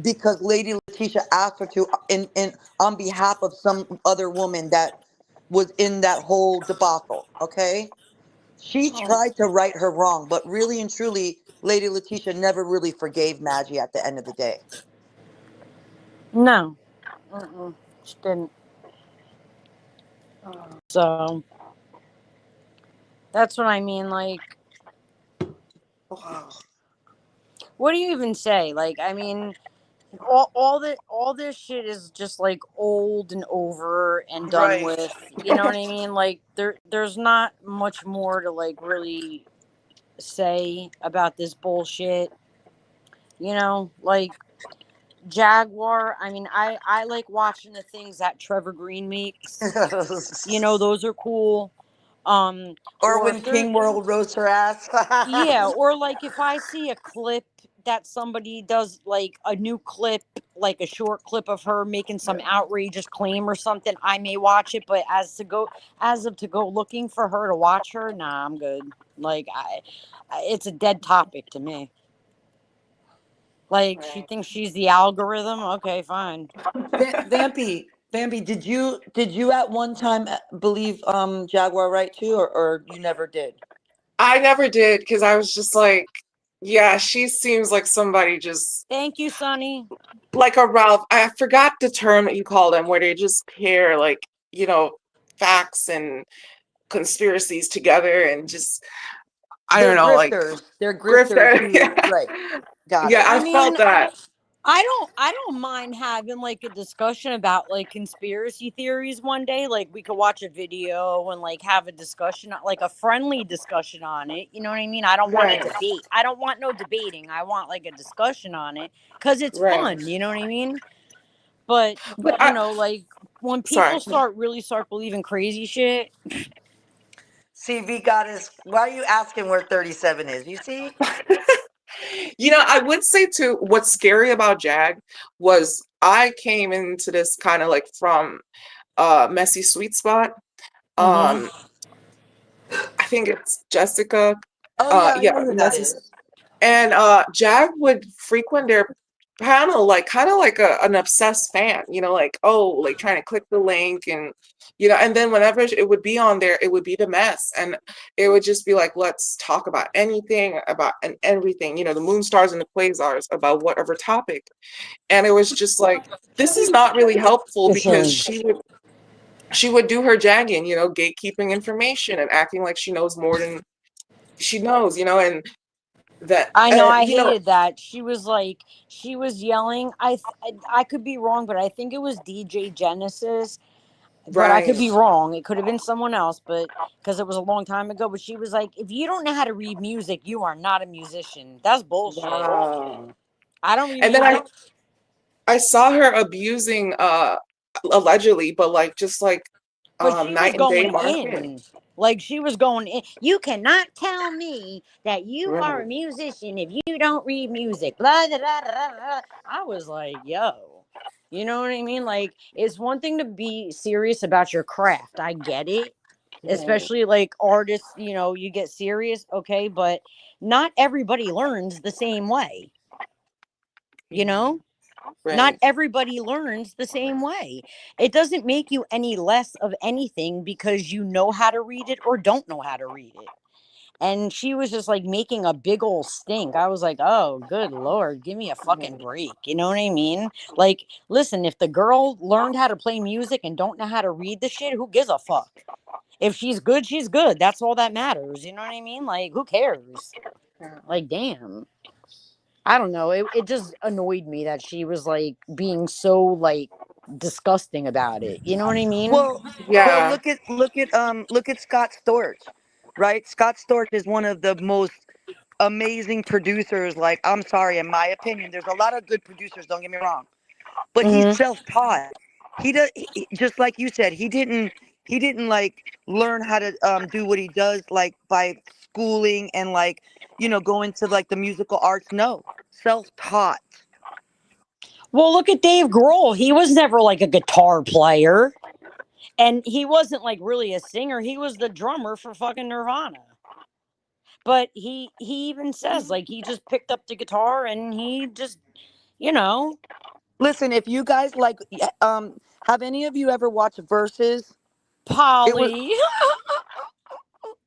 because Lady Letitia asked her to in on behalf of some other woman that was in that whole debacle. Okay, she Oh, tried to right her wrong, but really and truly, Lady Letitia never really forgave Maggie at the end of the day. no. Mm-mm. She didn't. So, that's what I mean. Like, Wow. what do you even say? Like, I mean, all this shit is just like old and over and done Right. with. You know what I mean? Like, there's not much more to like really say about this bullshit. You know, like Jaguar. I mean, I like watching the things that Trevor Green makes. You know, those are cool. Um, Or or when if there, King World roasts her ass. yeah, or like if I see a clip that somebody does, like a new clip, like a short clip of her making some outrageous claim or something, I may watch it. But as of to go looking for her to watch her, nah, I'm good. Like it's a dead topic to me. Like she Right. thinks she's the algorithm. Okay, fine. Vampy, did you at one time believe Jaguar right too, or you never did? I never did because I was just like, yeah, she seems like somebody just Thank you, Sonny. like a Ralph. I forgot the term that you called them, where they just pair like, you know, facts and conspiracies together and just, I They're don't know, like grifters. They're grifters grifter. who, Yeah. right. Got Yeah, it. I I felt mean, that. I don't mind having like a discussion about like conspiracy theories one day. Like we could watch a video and like have a discussion, like a friendly discussion on it. You know what I mean? I don't want a Right, debate. I don't want no debating. I want like a discussion on it cuz it's right. fun, you know what I mean? But, But you know, like when people sorry. start believing crazy shit. CV goddess, why are you asking where 37 is? You see? I would say too, what's scary about Jag was I came into this kind of like from Messy Sweet Spot. Mhm. Um, I think it's Jessica. Oh yeah, I Yeah, know who that Messy. is. And Jag would frequent their panel like kind of like an obsessed fan, like, oh, like trying to click the link and and then whenever it would be on there, it would be the mess. And it would just be like, let's talk about anything about and everything, the moon stars and the quasars about whatever topic. And it was just like, this is not really helpful because Listen, she would do her jagging, gatekeeping information and acting like she knows more than she knows, and that I know I hated that. She was yelling. I could be wrong, but I think it was DJ Genesis, but I could right. be wrong. It could have been someone else, but because it was a long time ago. But she was like, "If you don't know how to read music, you are not a musician." That's bullshit. Wow. I don't read And then I music, I saw her abusing allegedly, but like just like but she was night and day going market. in. Like she was going in. You cannot tell me that you are Right. a musician if you don't read music. Blah, blah, blah, blah, blah. I was like, yo, you know what I mean? Like, it's one thing to be serious about your craft. I get it. Right. Especially like artists, you get serious, okay, but not everybody learns the same way, you Mhm. know? Not Right. everybody learns the same way. It doesn't make you any less of anything because you know how to read it or don't know how to read it. And she was just like making a big old stink. I was like, oh, good Lord, give me a fucking Right. break. You know what I mean? Like, listen, if the girl learned how to play music and don't know how to read the shit, who gives a fuck? If she's good, she's good. That's all that matters. You know what I mean? Like, who cares? Yeah. Like, damn. I don't know. It just annoyed me that she was like being so like disgusting about it. You know what I mean? Well, well, Yeah. look at Scott Storch, right? Scott Storch is one of the most amazing producers. Like, I'm sorry, in my opinion, there's a lot of good producers. Don't get me wrong, but he's Hmm. self-taught. Just like you said, he didn't like learn how to do what he does like by schooling and like going to like the musical arts. No, self-taught. Well, look at Dave Grohl. He was never like a guitar player, and he wasn't like really a singer. He was the drummer for fucking Nirvana. But he even says like he just picked up the guitar and he just, you know, Listen, if you guys like, have any of you ever watched Versus? It was Polly.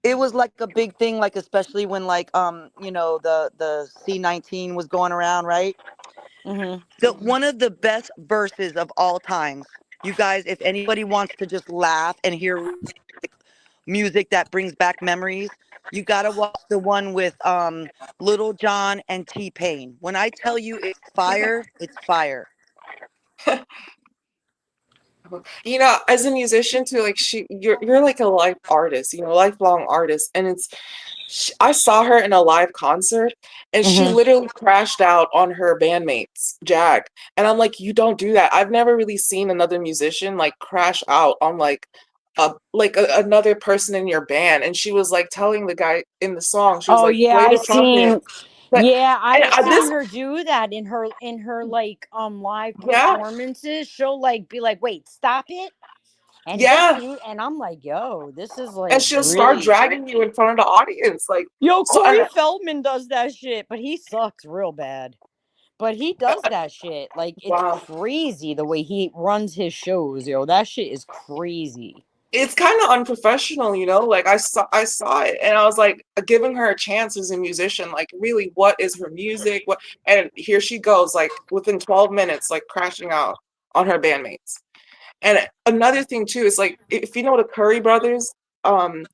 it was like a big thing, like especially when like the C19 was going around, right? Hmm. The one of the best verses of all times. You guys, if anybody wants to just laugh and hear music that brings back memories, you gotta watch the one with Little John and T Pain. When I tell you it's fire, it's fire. As a musician too, like you're like a life artist, lifelong artist. And I saw her in a live concert and she Hmm. literally crashed out on her bandmates, Jag. And I'm like, you don't do that. I've never really seen another musician like crash out on another person in your band. And she was like telling the guy in the song, she was Oh like, yeah, play I the trumpet. seen. But Yeah, and I've seen this, her do that in her like live yeah, performances. She'll like be like, "Wait, stop it," and yeah. and I'm like, "Yo, this is And like she'll start really." dragging you in front of the audience. Like, Yo, so, and Corey Feldman does that shit, but he sucks real bad. But he does that shit. Like it's wow. crazy the way he runs his shows, yo. That shit is crazy. It's kind of unprofessional, like I saw it and I was like giving her a chance as a musician, like really what is her music, what, and here she goes like within 12 minutes like crashing out on her bandmates. And another thing too is like if you know the Curry brothers, um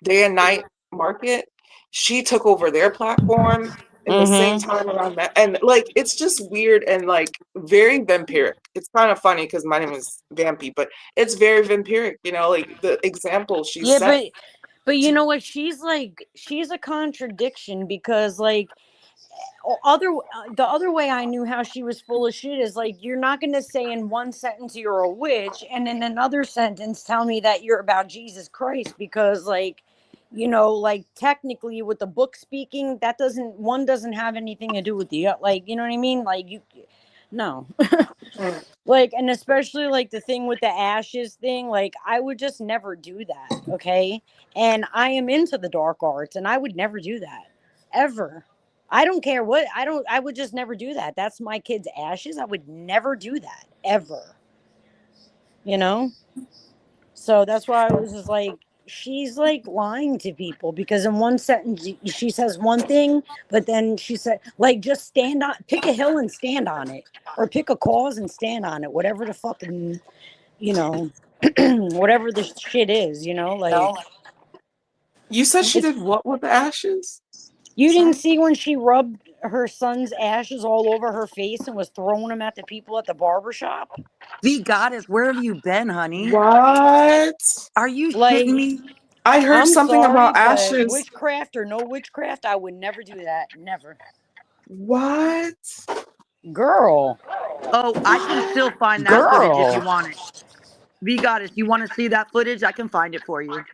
day and night market, she took over their platform. in the same Mm-hmm. time around that. And like it's just weird and like very vampiric. It's kind of funny because my name is Vampy, but it's very vampiric, you know, like the example she Yeah, set. but you know what? She's a contradiction because like the other way I knew how she was full of shit is like you're not going to say in one sentence you're a witch and in another sentence tell me that you're about Jesus Christ because like like technically with the book speaking that doesn't have anything to do with the like you know what I mean like you no. Mm. Like, and especially like the thing with the ashes thing, like I would just never do that. Okay. And I am into the dark arts and I would never do that ever. I don't care what I would just never do that. That's my kid's ashes. I would never do that ever, you know? So that's why I was just like, she's like lying to people because in one sentence she says one thing, but then she said, like, just pick a hill and stand on it, or pick a cause and stand on it, whatever the fucking, you know, whatever the shit is, like, You said she it's, did what with the ashes? you didn't Sorry. see when she rubbed her son's ashes all over her face and was throwing them at the people at the barber shop? The goddess, where have you been, honey? What? Are you shitting Like, me? I heard I'm something sorry, about but ashes. witchcraft or no witchcraft, I would never do that. Never. What? Girl. Oh, I can still find that footage if you Girl. want it. V goddess, you want to see that footage? I can find it for you.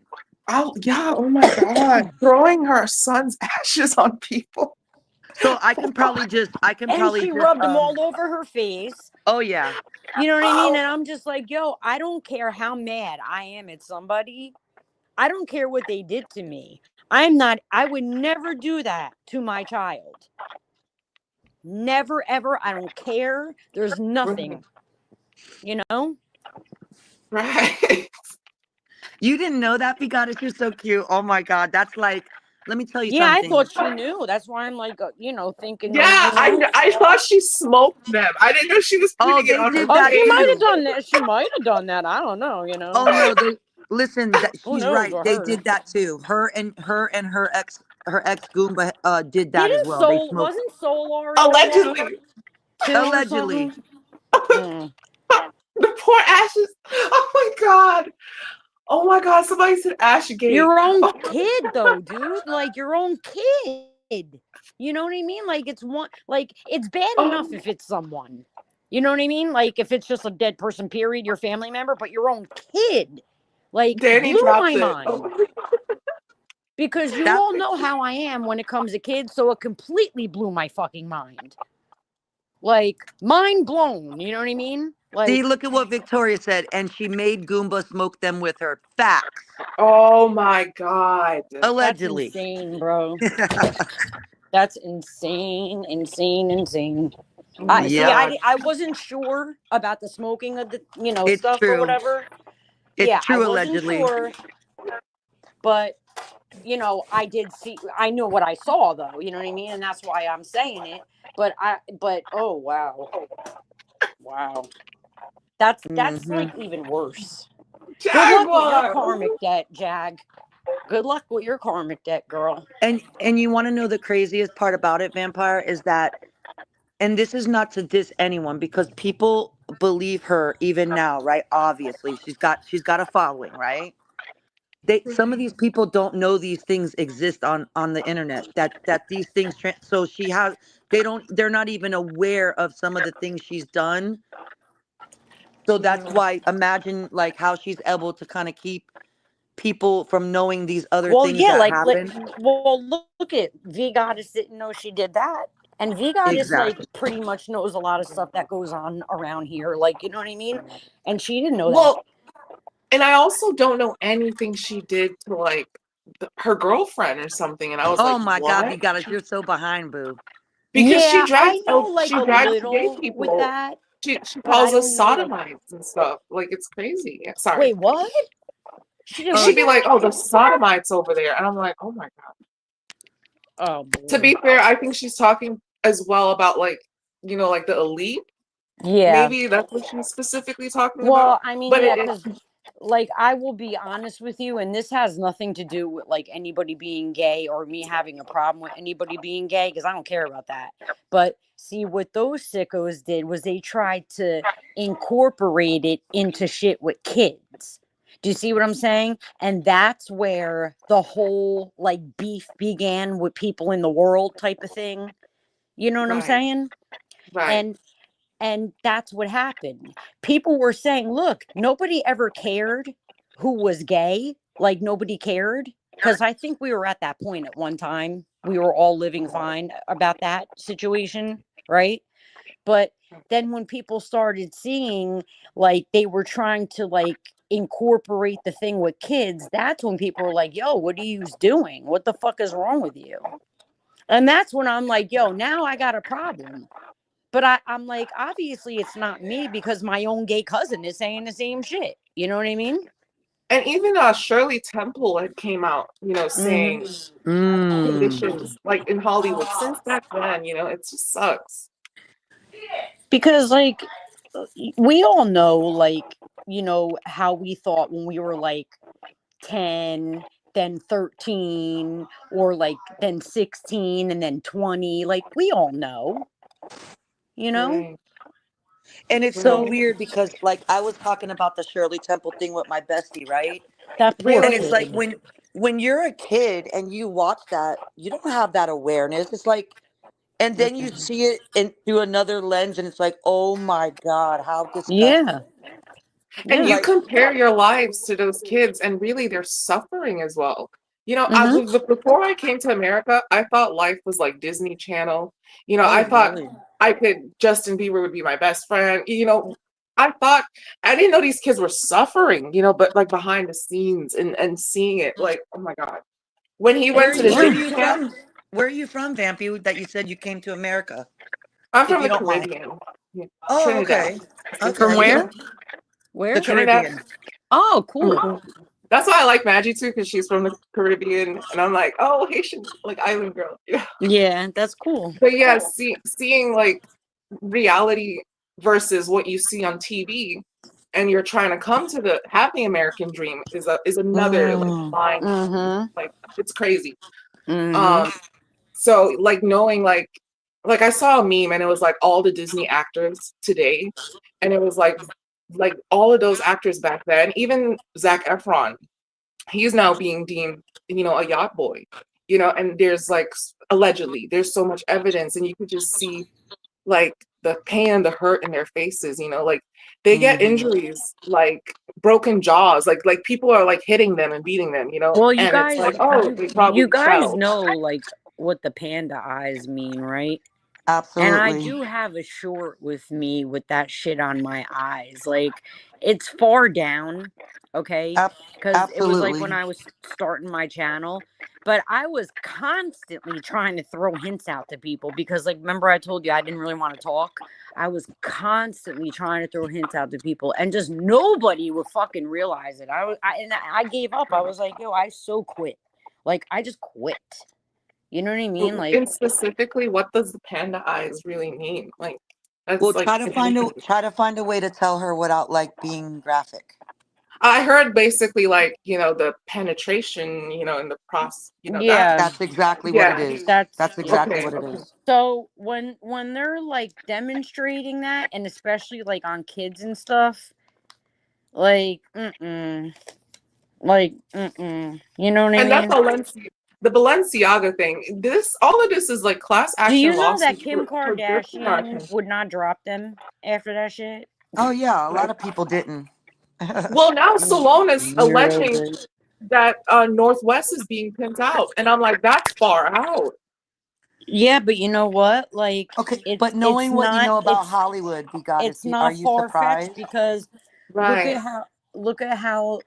Oh yeah, oh my god. Throwing her son's ashes on people. So I can probably And she just rubbed them all over her face. oh yeah. You know what I mean? Oh, And I'm just like, yo, I don't care how mad I am at somebody. I don't care what they did to me. I would never do that to my child. Never, ever. I don't care. There's right. nothing, you know? Right. You didn't know that, V goddess? You're so cute. Oh my god. That's like, let me tell you Yeah, I something. thought she knew. That's why I'm like, thinking Yeah, like, I thought she smoked them. I didn't know she was Oh, putting it they on her did oh, that she might face. have too. done that. She might have done that. I don't know, Oh no, they listen, Who she's knows right. with They her? did that too. Her ex Goomba did that as Didn't well. They Soul smoked wasn't Solar in the book Allegedly. too or allegedly. something? Mm. The poor ashes. Oh my god. Oh my god, somebody said Ashgate. Your own Oh, kid though, dude. Like your own kid. You know what I mean? Like it's bad enough if oh, it's someone. You know what I mean? Like if it's just a dead person, period, your family member, but your own kid. Like Danny blew dropped my it. mind. Oh, Because you That all know how I am when it comes to kids, so it completely blew my fucking mind. Like mind blown, you know what I mean? see, Like look at what Victoria said, and she made Goomba smoke them with her. Facts. oh my god. that's Allegedly. insane, bro. That's insane, insane, insane. Oh I my see. Yep. god. I wasn't sure about the smoking of the It's stuff or true. whatever. It's Yeah, I true, wasn't allegedly. sure, but I did see. I knew what I saw though. You know what I mean, and that's why I'm saying it. But oh wow, wow, that's Hmm. like even worse. Good luck with your Jaguar. karmic debt, Jag. Good luck with your karmic debt, girl. And you want to know the craziest part about it, Vampire, is that, and this is not to diss anyone because people believe her even now, right? Obviously, she's got a following, right? Some of these people don't know these things exist on the internet. That these things so she has they're not even aware of some of the things she's done. So that's Mhm. why imagine like how she's able to kind of keep people from knowing these other Well, things yeah, that like happen. well, look at V Goddess didn't know she did that, and V Goddess like Exactly. pretty much knows a lot of stuff that goes on around here. Like you know what I mean? And she didn't know that. Well, and I also don't know anything she did to like her girlfriend or something. And I was Oh like, my God, what? Vigatas, you're so behind, boo. Because she Yeah, drags I know like she a drags gay little with people. that, She but I calls us don't know like. sodomites and stuff. Like it's crazy. Sorry. Wait, what? She did Oh, what She'd be now? like, oh, the sodomites over there. And I'm like, oh my god. Oh To boy. be fair, I think she's talking as well about like, like the elite. Yeah. Maybe that's what she's specifically talking about. Well, I mean, But yeah, it because like I will be honest with you, and this has nothing to do with like anybody being gay or me having a problem with anybody being gay, because I don't care about that. But see, what those sickos did was they tried to incorporate it into shit with kids. Do you see what I'm saying? And that's where the whole like beef began with people in the world type of thing. You know what I'm Right. saying? Right. And that's what happened. People were saying, look, nobody ever cared who was gay. Like, nobody cared. Because I think we were at that point at one time. We were all living fine about that situation, right? But then when people started seeing, like, they were trying to, like, incorporate the thing with kids, that's when people were like, yo, what are you doing? What the fuck is wrong with you? And that's when I'm like, yo, now I got a problem. But I'm like, obviously it's not me because my own gay cousin is saying the same shit. You know what I mean? And even Shirley Temple had came out, saying Mm. conditions like in Hollywood since back then, it just sucks. Because, like, we all know, like, how we thought when we were like 10, then 13, or like then 16, and then 20. Like, we all know, you know? Right. And it's so So, Right. weird because like I was talking about the Shirley Temple thing with my bestie, right? that poor And Really? it's like kid. when you're a kid and you watch that, you don't have that awareness. It's like, and then you Mm. see it in through another lens and it's like, "Oh my god, how Yeah. disgusting." And Yeah. you Like, compare your lives to those kids, and really they're suffering as well. Mm-hmm. Before I came to America, I thought life was like Disney Channel. oh I thought really? I could, Justin Bieber would be my best friend. I thought, I didn't know these kids were suffering, but like behind the scenes and seeing it, like, oh my God. When he went to the Where are dance you camp, from? Where are you from, Vampy, that you said you came to America, I'm if from you the don't mind? Caribbean, yeah, Oh, Trinidad. okay. From Okay. Yeah, where? The Where? Trinidad. Caribbean. Oh, cool. Mhm. That's why I like Maggie too, because she's from the Caribbean, and I'm like, oh, Haitian, like island girl. Yeah, that's cool. But yeah, seeing like reality versus what you see on TV, and you're trying to come to the happy American dream is another like Mm. line, Mm-hmm. like it's crazy. Mm-hmm. Um, so like knowing like I saw a meme and it was like all the Disney actors today, and it was like all of those actors back then, even Zac Efron, he's now being deemed, a yacht boy, and there's like allegedly there's so much evidence, and you could just see like the pain, the hurt in their faces, like they get Mhm. injuries, like broken jaws, like people are like hitting them and beating them, Well, and it's like, oh, they you probably guys fell. know like what the panda eyes mean, right? And I Absolutely. do have a short with me with that shit on my eyes. Like, it's far down, okay? Ab- Because it was like when Absolutely. I was starting my channel. But I was constantly trying to throw hints out to people because, like, remember I told you I didn't really want to talk? I was constantly trying to throw hints out to people, and just nobody would fucking realize it. I gave up. I was like, yo, I so quit. Like, I just quit. You know what I mean? Like, And specifically, what does the panda eyes really mean? Like, Well, that's like interesting. try to find a way to tell her without like being graphic. I heard basically like, the penetration, and the that. yeah, That's exactly what it Yeah. is. that's That's yeah. exactly Okay. what it Okay. is. So when they're like demonstrating that, and especially like on kids and stuff, like you know what I And that's mean? the Balenciaga thing. All of this is like class Do action you know that lawsuits Kim for drifting our Kardashian attention. would not drop them after that shit? Oh yeah, a lot of people didn't. Well, now Mm, Salone is you really alleging did. that Northwest is being pimped out, and I'm like, that's far out. Yeah, but you know what? Like, Okay, it's but knowing what you know about it's Hollywood, be goddess, are not you far fetched, surprised? because look Right. at how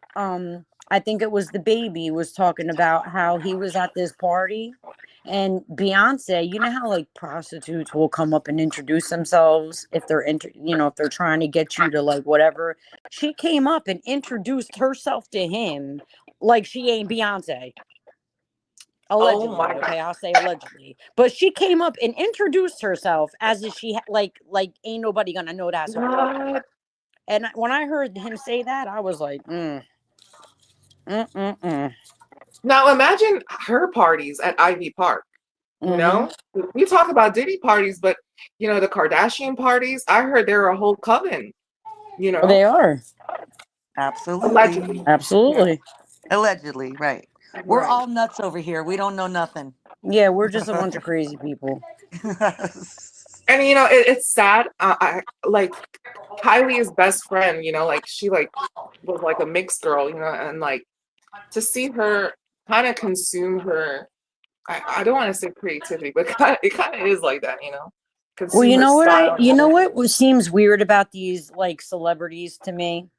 I think it was the baby was talking about how he was at this party, and Beyonce, you know how like prostitutes will come up and introduce themselves if they're if they're trying to get you to like whatever. She came up and introduced herself to him like she ain't Beyonce. Oh Allegedly, my okay, I'll say allegedly, but she came up and introduced herself as if she like ain't nobody gonna know that's her. God. What? And when I heard him say that, I was like, mm, mm, mm. Now imagine her parties at Ivy Park. You Mm-hmm. know, we talk about Diddy parties, but the Kardashian parties. I heard they're a whole coven. You Well, they know, are. Absolutely. allegedly. Yeah, Absolutely. Allegedly, right. We're right. all nuts over here. We don't know nothing. Yeah, we're just a bunch of crazy people. And it's sad. I like Kylie's best friend. Like she like was like a mixed girl. And like to see her kind of consume her. I don't want to say creativity, but it kind of is like that. Well, Consume her style and you know everything. what seems weird about these like celebrities to me?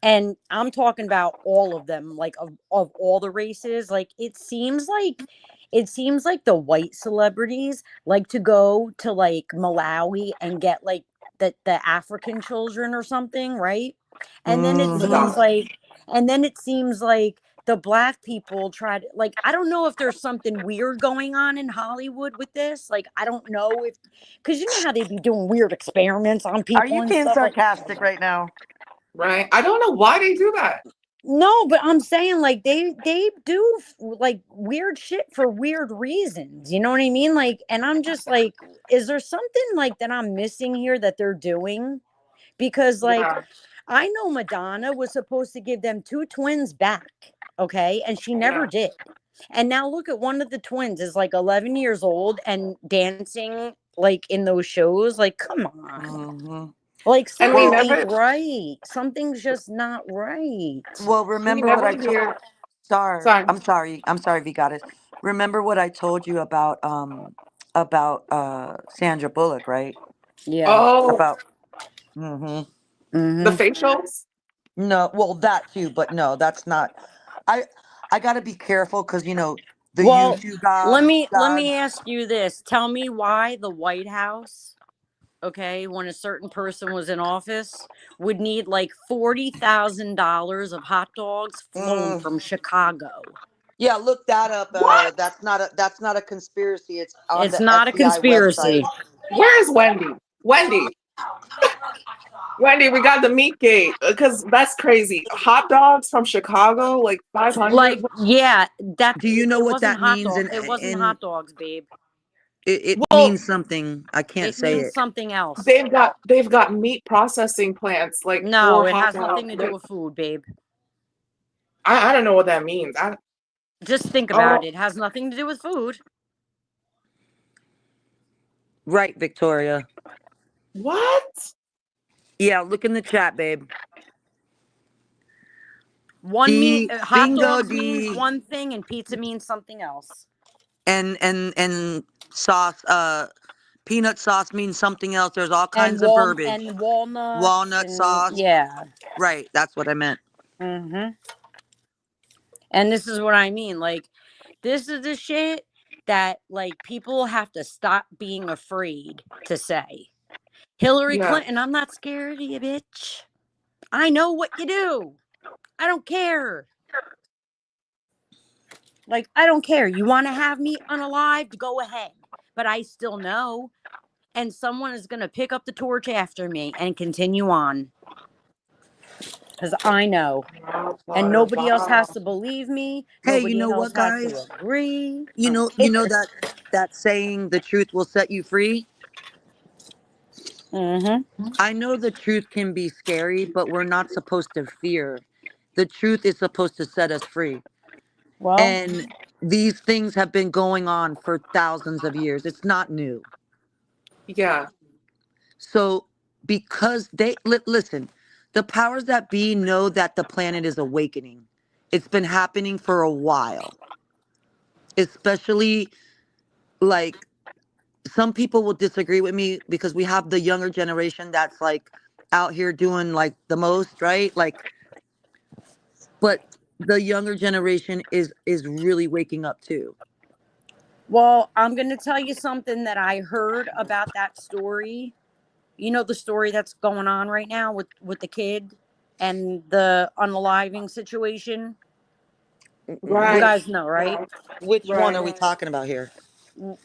And I'm talking about all of them, like of all the races. Like it seems like the white celebrities like to go to like Malawi and get like the African children or something, right? And then it seems Hmm. Madonna. like and then it seems like the black people try to like I don't know if there's something weird going on in Hollywood with this. Like I don't know if because you know how they be doing weird experiments on Are people you and being stuff like sarcastic right now? Right? I don't know why they do that. no, but I'm saying like they do like weird shit for weird reasons. You know what I mean? Like, and I'm just like, is there something like that I'm missing here that they're doing? Because like Yeah, I know Madonna was supposed to give them two twins back, okay, and she never yeah, did. And now look at one of the twins is like 11 years old and dancing like in those shows. Like, come on. Hmm. Like and we something Well, ain't never, right. Something's just not right. well, we remember what never I told hear. Star. Sorry. I'm sorry, V got it. Remember what I told you about Sandra Bullock, right? Yeah. Oh, About hmm the Mm-hmm. facials. no, well that too, but no, that's not. I I got to be careful because the Well, YouTube let me gods. ask you this. Tell me why the White House, okay, when a certain person was in office, would need like $40,000 of hot dogs flown Mm, from Chicago. yeah, look that up. What? That's not a conspiracy. It's on It's the not a FBI website. conspiracy. Where is Wendy? Wendy, we got the meat gate because that's crazy. Hot dogs from Chicago, like 500. Like, yeah, Do you know it what wasn't that hot means? dog. In It wasn't in hot dogs, babe. it Well, means something. I can't It say means it. something else. they've got meat processing plants like No, for it hot has dogs. nothing to do with food, babe. I don't know what that means. Just think about Oh, it. It has nothing to do with food. Right, Victoria. what? Yeah, look in the chat, babe. One mean D hot bingo dogs means D one thing and pizza means something else. and sauce. Peanut sauce means something else. There's all And kinds of verbiage. walnuts Walnut and sauce. yeah. Right, that's what I meant. Mhm. And this is what I mean. Like this is the shit that like people have to stop being afraid to say. Hillary Yeah, Clinton, I'm not scared of you, bitch. I know what you do. I don't care. Like I don't care. You want to have me unalived? Go ahead. But I still know and someone is going to pick up the torch after me and continue on because I know. And nobody else has to believe me. Hey, you Nobody know else what, has to guys? agree. You I don't know, care. that saying, "The truth will set you free." Mm-hmm. I know the truth can be scary, but we're not supposed to fear. The truth is supposed to set us free. Well, And these things have been going on for thousands of years. It's not new. yeah, So, because listen, the powers that be know that the planet is awakening. It's been happening for a while, especially like some people will disagree with me because we have the younger generation that's like out here doing like the most, right? Like, but the younger generation is really waking up too. well, I'm going to tell you something that I heard about that story. You know the story that's going on right now with the kid and the unaliving situation. You right, Which guys know, right? which one are right, we talking about here?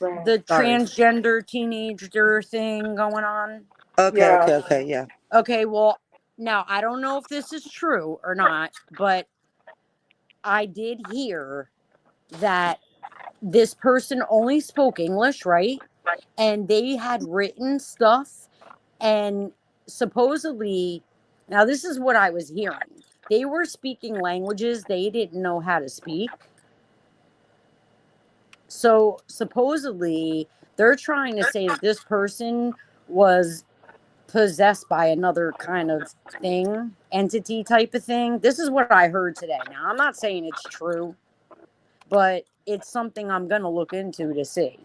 right. The Sorry. transgender teenager thing going on. Okay, Yeah, okay, okay, yeah. Okay, well, Now, I don't know if this is true or not, but I did hear that this person only spoke English, right? And they had written stuff, and supposedly, now this is what I was hearing. They were speaking languages they didn't know how to speak. So supposedly, they're trying to say that this person was possessed by another kind of thing, entity type of thing. This is what I heard today. Now, I'm not saying it's true, but it's something I'm going to look into to see.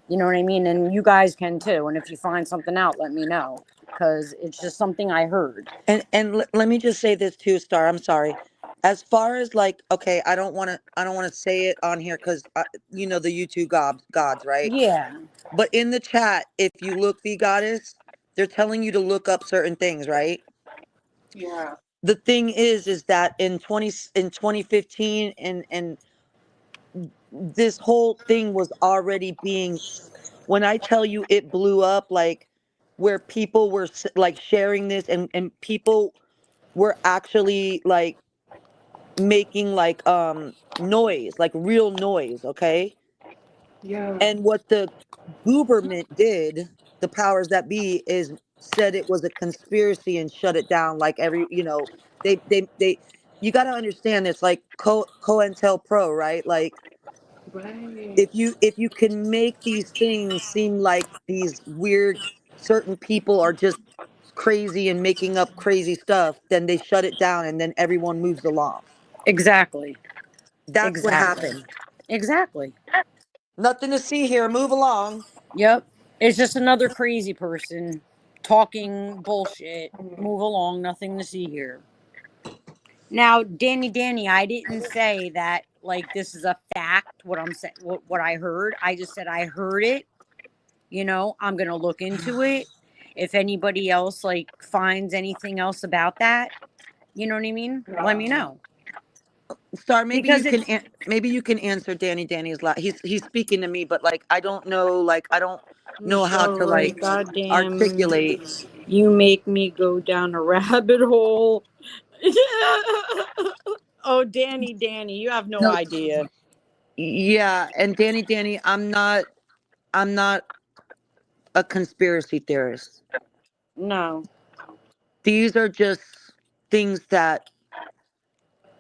You know what I mean? And you guys can too. And if you find something out, let me know, because it's just something I heard. And let me just say this too, Star. I'm sorry. As far as like, okay, I don't want to say it on here because you know the YouTube gods, right? Yeah, But in the chat, if you look the goddess, they're telling you to look up certain things, right? Yeah. The thing is that in 2015 and this whole thing was already being, when I tell you it blew up, like where people were like sharing this and people were actually like making like noise, like real noise, okay? Yeah. And what the government did, the powers that be, is said it was a conspiracy and shut it down. Like every, they. You got to understand this, like COINTELPRO, right? Like Right. if you can make these things seem like these weird, certain people are just crazy and making up crazy stuff, then they shut it down and then everyone moves along. exactly. That's what Exactly. happened. Exactly. Nothing to see here. Move along. Yep. It's just another crazy person talking bullshit. Mhm. Move along. Nothing to see here. Now, Danny, I didn't say that like this is a fact. What I'm saying, what I heard. I just said I heard it. I'm gonna look into it. If anybody else like finds anything else about that, you know what I mean? Let me know, Star, because it's maybe you can answer Danny's he's speaking to me, but like I don't know, like I don't know how Michelle, to right? like Goddamn, articulate. you make me go down a rabbit hole. Oh, Danny, you have no No, idea. yeah, and Danny, I'm not a conspiracy theorist. No. These are just things that,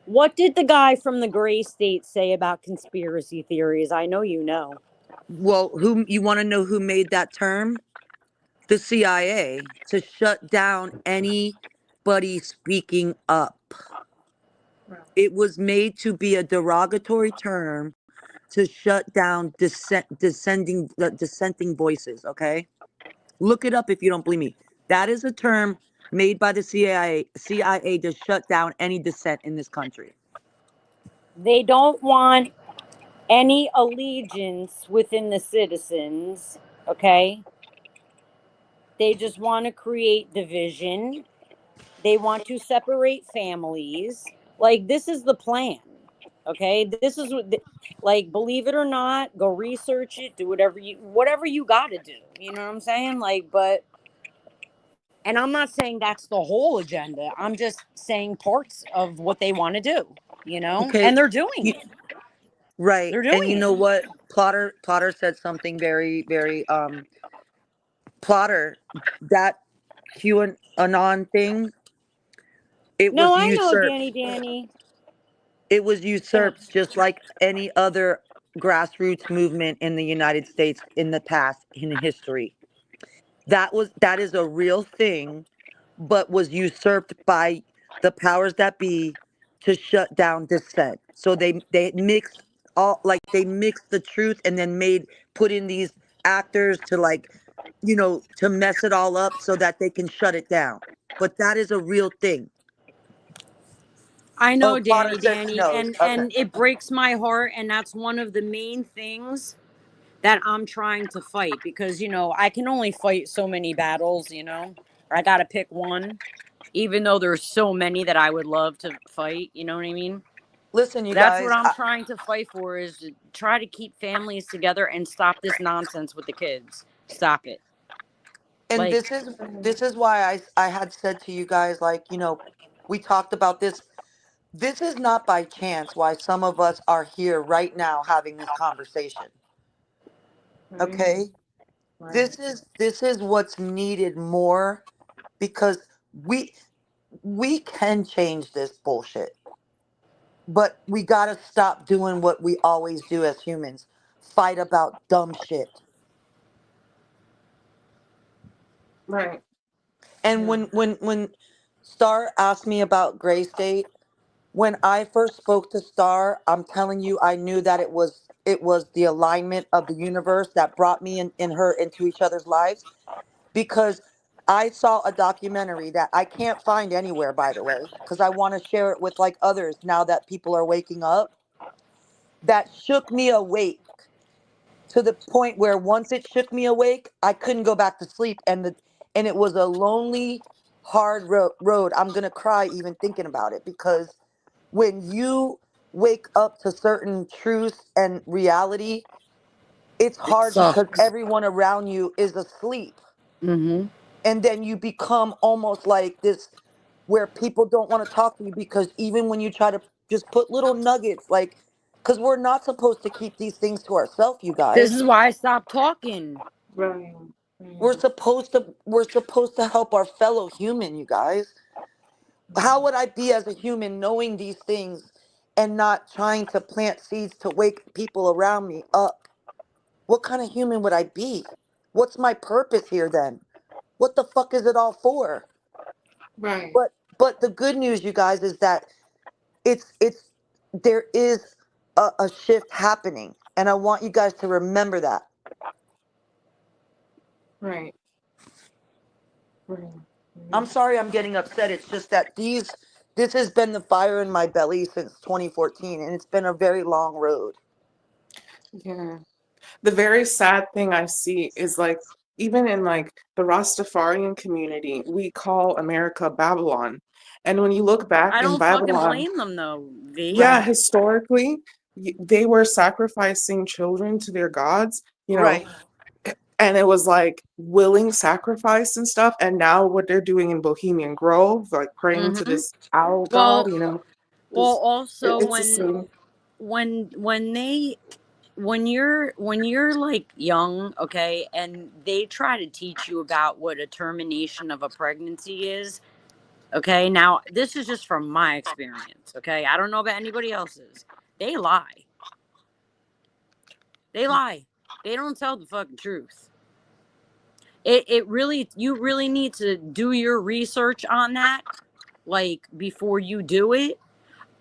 What did the guy from the gray state say about conspiracy theories? I know you know. well, who you want to know who made that term? The CIA, to shut down anybody speaking up. It was made to be a derogatory term to shut down dissenting voices, okay? Look it up if you don't believe me. That is a term made by the CIA to shut down any dissent in this country. They don't want any allegiance within the citizens, okay? They just want to create division. They want to separate families. Like, this is the plan, okay? This is like, believe it or not, go research it, do whatever you got to do. You know what I'm saying? Like, but, and I'm not saying that's the whole agenda. I'm just saying parts of what they want to do, Okay, and they're doing you, it. right. They're And doing you it. know what? Plotter said something very, very Plotter, that QAnon thing, it No, was I know, usurped. Danny. It was Go ahead. usurped just like any other grassroots movement in the United States in the past in history. That is a real thing, but was usurped by the powers that be to shut down dissent. So they mixed all, like they mixed the truth and then put in these actors to like, to mess it all up so that they can shut it down. But that is a real thing. I Oh, know, Plotter says he Danny, knows. and Okay. it breaks my heart, and that's one of the main things that I'm trying to fight, because I can only fight so many battles, or I got to pick one, even though there's so many that I would love to fight, you know what I mean? Listen, you That's what guys. I'm trying to fight for, is to try to keep families together and stop this nonsense with the kids. Stop it. And Like, this is why I had said to you guys, like, we talked about this. This is not by chance why some of us are here right now having this conversation. Right. Okay? Right. This is what's needed more, because we we can change this bullshit. But we got to stop doing what we always do as humans. Fight about dumb shit. Right. And Yeah. when Star asked me about Gray State, when I first spoke to Star, I'm telling you, I knew that it was the alignment of the universe that brought me and her into each other's lives, because I saw a documentary that I can't find anywhere, by the way, because I want to share it with like others now that people are waking up, that shook me awake to the point where once it shook me awake, I couldn't go back to sleep, and it was a lonely, hard road. I'm gonna cry even thinking about it, because when you wake up to certain truths and reality, it's it hard because sucks. everyone around you is asleep. Mm-hmm. And then you become almost like this, where people don't want to talk to you, because even when you try to just put little nuggets, like, because we're not supposed to keep these things to ourselves, you This guys. is why I stopped talking. Right. We're supposed to help our fellow human, you guys. How would I be as a human knowing these things and not trying to plant seeds to wake people around me up? What kind of human would I be? What's my purpose here then? What the fuck is it all for? Right. But the good news, you guys, is that it's there is a shift happening, and I want you guys to remember that. Right. Right. I'm Right. sorry I'm getting upset. It's just that this has been the fire in my belly since 2014, and it's been a very long road. Yeah. The very sad thing I see is like even in like the Rastafarian community, we call America Babylon. And when you look back I in don't fucking Babylon, blame them though, V. yeah, Right. historically, they were sacrificing children to their gods, Right. and it was like willing sacrifice and stuff. And now what they're doing in Bohemian Grove, like praying to Mm-hmm. this owl god, Well, this also it's the same. when they when you're like young, okay, and they try to teach you about what a termination of a pregnancy is, okay. Now this is just from my experience, okay. I don't know about anybody else's. They lie. They lie. They don't tell the fucking truth. It really, you really need to do your research on that, like before you do it,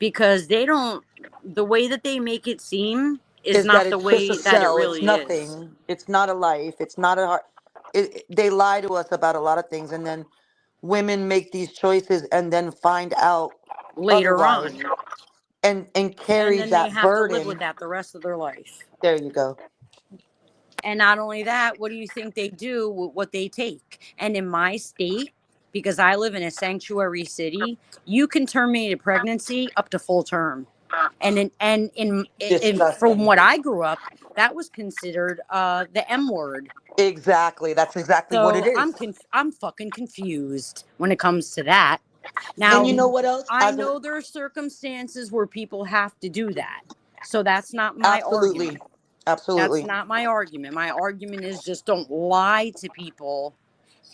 because they don't, the way that they make it seem is Is that not the it's just a way that it cell? It's really is. nothing. It's not a life. It's not a heart. They lie to us about a lot of things, and then women make these choices and then find out Later otherwise, on, and and carry then they that have to live with burden. that the rest of their life. There you go. And not only that, what do you think they do with what they take? And in my state, because I live in a sanctuary city, you can terminate a pregnancy up to full term. And from Disgusting. what I grew up, that was considered the M word. Exactly. That's exactly what it So is. I'm fucking confused when it comes to that. And Now, you know what else? I know there are circumstances where people have to do that. So that's not my Absolutely. argument. That's Absolutely. not my argument. My argument is just don't lie to people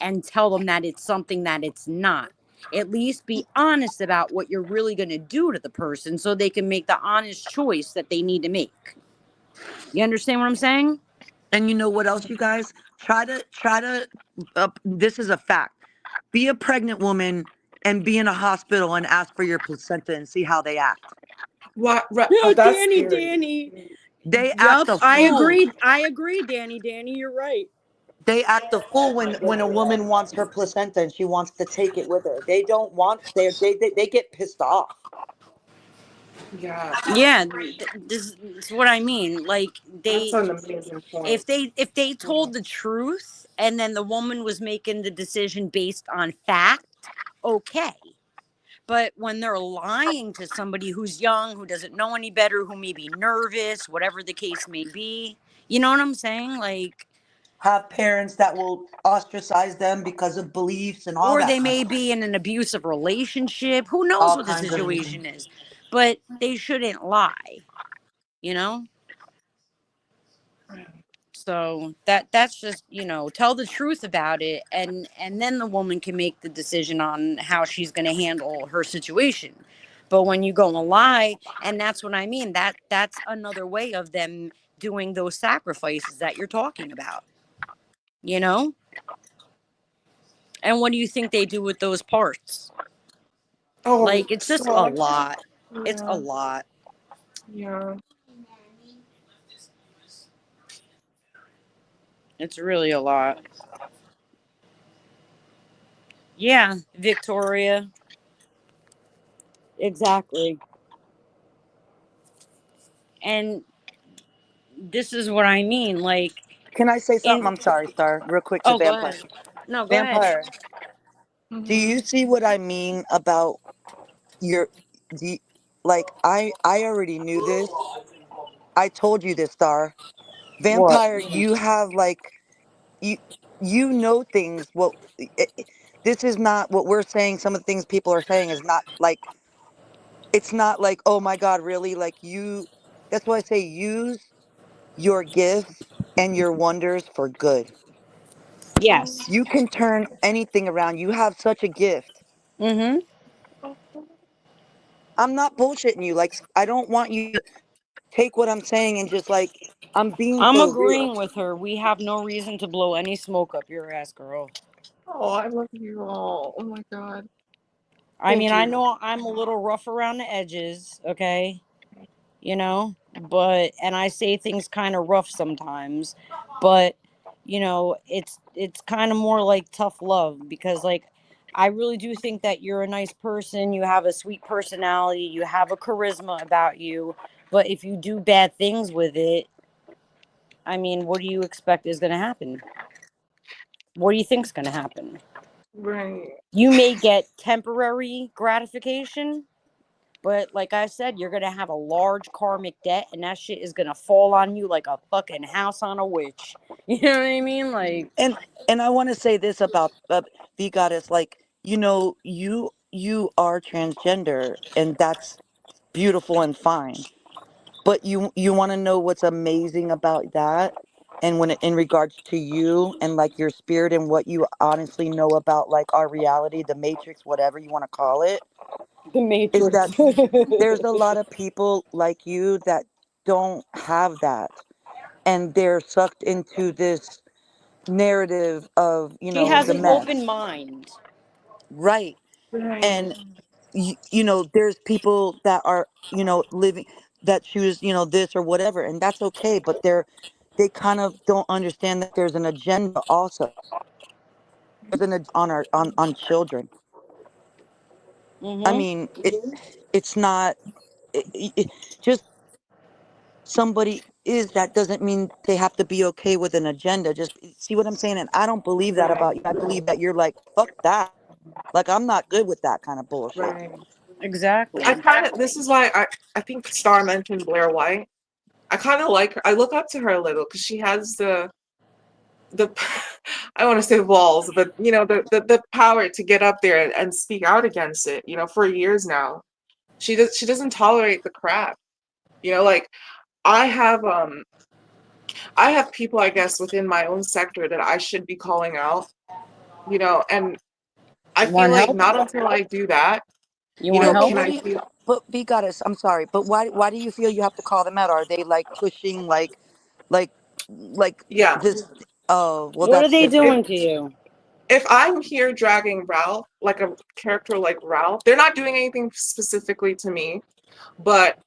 and tell them that it's something that it's not. At least be honest about what you're really going to do to the person so they can make the honest choice that they need to make. You understand what I'm saying? And you know what else, you guys? Try to. This is a fact. Be a pregnant woman and be in a hospital and ask for your placenta and see how they act. What? Yeah, That's Danny, scary. Danny. They act Yup, a I fool. agree. I agree, Danny, Danny. You're right. They act a fool when a woman wants her placenta and she wants to take it with her. They don't want. They get pissed off. Yeah, Yeah, this is what I mean. Like that's they, an amazing point. if they Yeah. told the truth and then the woman was making the decision based on fact, okay. But when they're lying to somebody who's young, who doesn't know any better, who may be nervous, whatever the case may be, you know what I'm saying? Like, have parents that will ostracize them because of beliefs and all Or that they kind of may stuff. be in an abusive relationship. Who knows All what the kinds of situation reasons. is? But they shouldn't lie, you know? So that's just, tell the truth about it, and then the woman can make the decision on how she's going to handle her situation. But when you go and lie, and that's what I mean, that's another way of them doing those sacrifices that you're talking about, you know? And what do you think they do with those parts? Oh, Like, it's just a so lot. It's a yeah, lot. yeah. It's really a lot. Yeah, Victoria. Exactly. And this is what I mean. Like, Can I say something? in. I'm sorry, Star, real quick to Oh, go Vampire. ahead. No, go ahead. Vampire, do Mm-hmm. you see what I mean about your the like I already knew this. I told you this, Star. What? Vampire, you have like you you know things. Well, this is not what we're saying. Some of the things people are saying is not like it's not like, oh my God, really? Like you, that's why I say use your gifts and your wonders for good. Yes. You can turn anything around. You have such a gift. Mm-hmm. I'm not bullshitting you. Like, I don't want you to take what I'm saying and just like, I'm being I'm for real. agreeing with her. We have no reason to blow any smoke up your ass, girl. Oh, I love you all. Oh my God. I mean, Thank I you. know I'm a little rough around the edges, okay? But and I say things kind of rough sometimes, but it's kind of more like tough love, because like I really do think that you're a nice person, you have a sweet personality, you have a charisma about you, but if you do bad things with it, I mean, what do you expect is going to happen? What do you think's going to happen? Right. You may get temporary gratification, but like I said, you're gonna have a large karmic debt, and that shit is gonna fall on you like a fucking house on a witch. You know what I mean? Like, And I want to say this about the goddess. Like, you are transgender, and that's beautiful and fine. But you want to know what's amazing about that, and when it, in regards to you and like your spirit and what you honestly know about like our reality, the matrix, whatever you want to call it, the is Matrix. that there's a lot of people like you that don't have that, and they're sucked into this narrative of She has the an open mess, mind. right? Right. And there's people that are living that choose this or whatever, and that's okay, but they kind of don't understand that there's an agenda also. There's on our on children. I Mm-hmm. mean, it's not just somebody is, that doesn't mean they have to be okay with an agenda. Just see what I'm saying? And I don't believe that Right. about you. I believe that you're like, fuck that. Like, I'm not good with that kind of bullshit. Right. I Exactly. kind of, this is why I think Star mentioned Blair White. I kind of like her. I look up to her a little because she has the I want to say walls, but the power to get up there and speak out against it. For years now, she doesn't tolerate the crap. Like I have um I have people, I guess, within my own sector that I should be calling out. And I You feel want like help? not until I do that, You want Yeah, but help? can what I do you? feel. But be goddess, I'm sorry, but why do you feel you have to call them out? Are they like pushing like like Yeah. this? Oh, well, What are that's they If different. doing to you? if I'm here dragging Ralph, like a character like Ralph, they're not doing anything specifically to me. But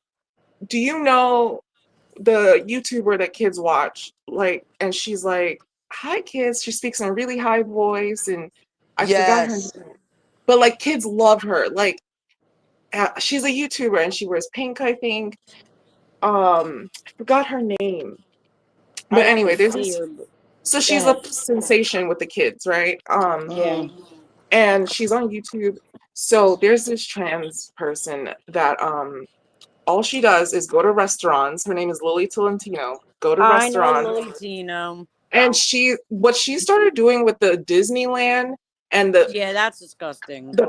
do you know the YouTuber that kids watch? Like, and she's like, "Hi, kids." She speaks in a really high voice, and I forgot her Yes, name. But like, kids love her. Like, she's a YouTuber, and she wears pink, I think. I forgot her name. But I'd have to anyway, there's see this. her. So Go she's a ahead. sensation with the kids, right? Yeah. mm, And she's on YouTube. So there's this trans person that all she does is go to restaurants. Her name is Lily Tolentino. Go to I know restaurants. Lily Tino. And what she started doing with the Disneyland and Yeah, that's disgusting. the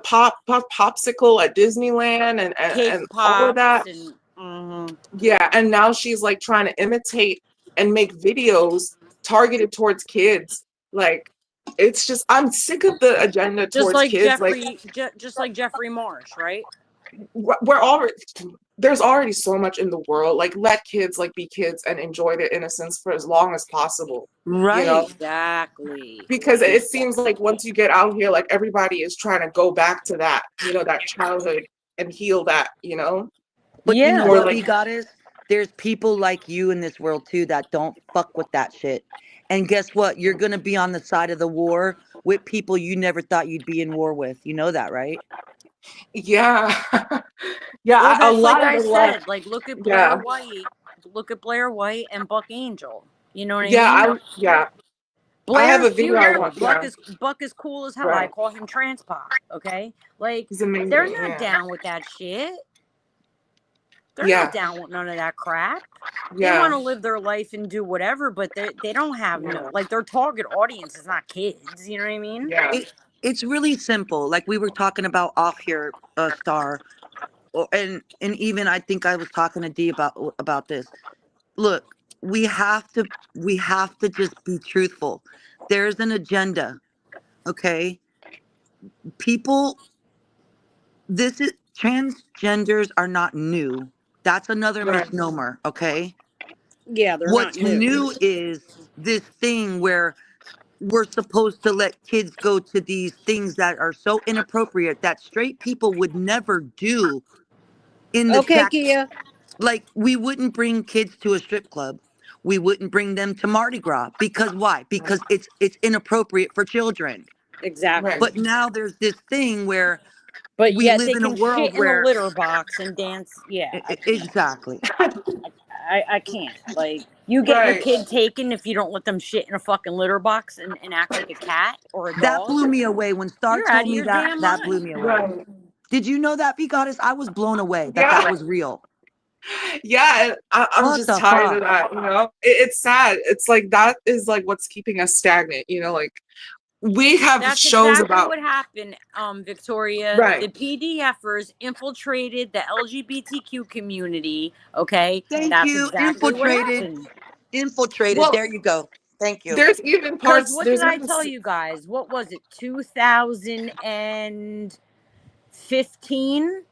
popsicle at Disneyland Cake and all of pops that. and Yeah, and now she's like trying to imitate and make videos targeted towards kids. Like, it's just, I'm sick of the agenda just towards like kids. Like, Just like Jeffrey Marsh, right? we're already, there's already so much in the world. Like, let kids like be kids and enjoy their innocence for as long as possible, you know? Right. Exactly. Because it seems like once you get out here, like everybody is trying to go back to that, that childhood and heal that, But you know Yeah. or what, like, V Goddess? There's people like you in this world too that don't fuck with that shit. And guess what? You're gonna be on the side of the war with people you never thought you'd be in war with. You know that, right? yeah, yeah, Well, a that's like lot of I the left, said. Like, look at Blair yeah, White. Look at Blair White and Buck Angel. You know what I yeah, mean? I have a Blair's video I cute. want, yeah, Buck is cool as hell. I right, call him Transpa. Okay, like he's they're amazing, not yeah, down with that shit. They're not yeah, down with none of that crap. They want yeah, to live their life and do whatever, but they don't have no, yeah, like, their target audience is not kids. You know what I mean? yeah, It's really simple. Like we were talking about off here, Star, and even I think I was talking to D about this. Look, we have to just be truthful. There's an agenda, okay? People, this is transgenders are not new. That's another right, misnomer, okay? Yeah, they're not What's new. new is this thing where we're supposed to let kids go to these things that are so inappropriate that straight people would never do in the Okay, fact, Kia. like we wouldn't bring kids to a strip club. We wouldn't bring them to Mardi Gras because why? Because it's inappropriate for children. right, But Exactly. now there's this thing where But we yet live they in a can shit world in the where litter box and dance. Yeah, I can't. exactly. I can't. Like, you get your right, kid taken if you don't let them shit in a fucking litter box and act like a cat or a That dog. blew me away when Star You're out told of me your that. damn That blew me mind. away. right, Did you know that, B Goddess? I was blown away that yeah, that was real. yeah, and I'm What just the tired of fuck? that, it's sad. It's like that is like what's keeping us stagnant, like we have That's shows exactly about, what happened, Victoria. right, The PDFers infiltrated the LGBTQ community. Okay, Thank that's you. exactly what Infiltrated. happened. Infiltrated. well, There you go. Thank you. there's even Because parts, what did there's I even tell you guys? What was it? 2015.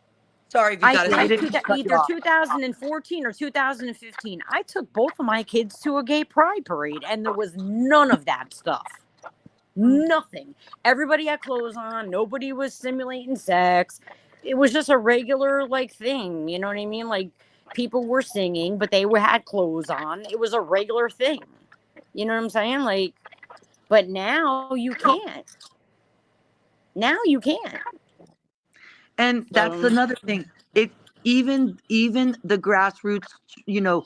Sorry, V I Goddess. I think didn't mean to cut you either off. 2014 or 2015. I took both of my kids to a gay pride parade, and there was none of that stuff. Nothing. Everybody had clothes on. Nobody was simulating sex. It was just a regular, like, thing. You know what I mean? Like, people were singing, but had clothes on. It was a regular thing. You know what I'm saying? Like, but now you can't. Now you can't. And that's So another thing. It even the grassroots, you know,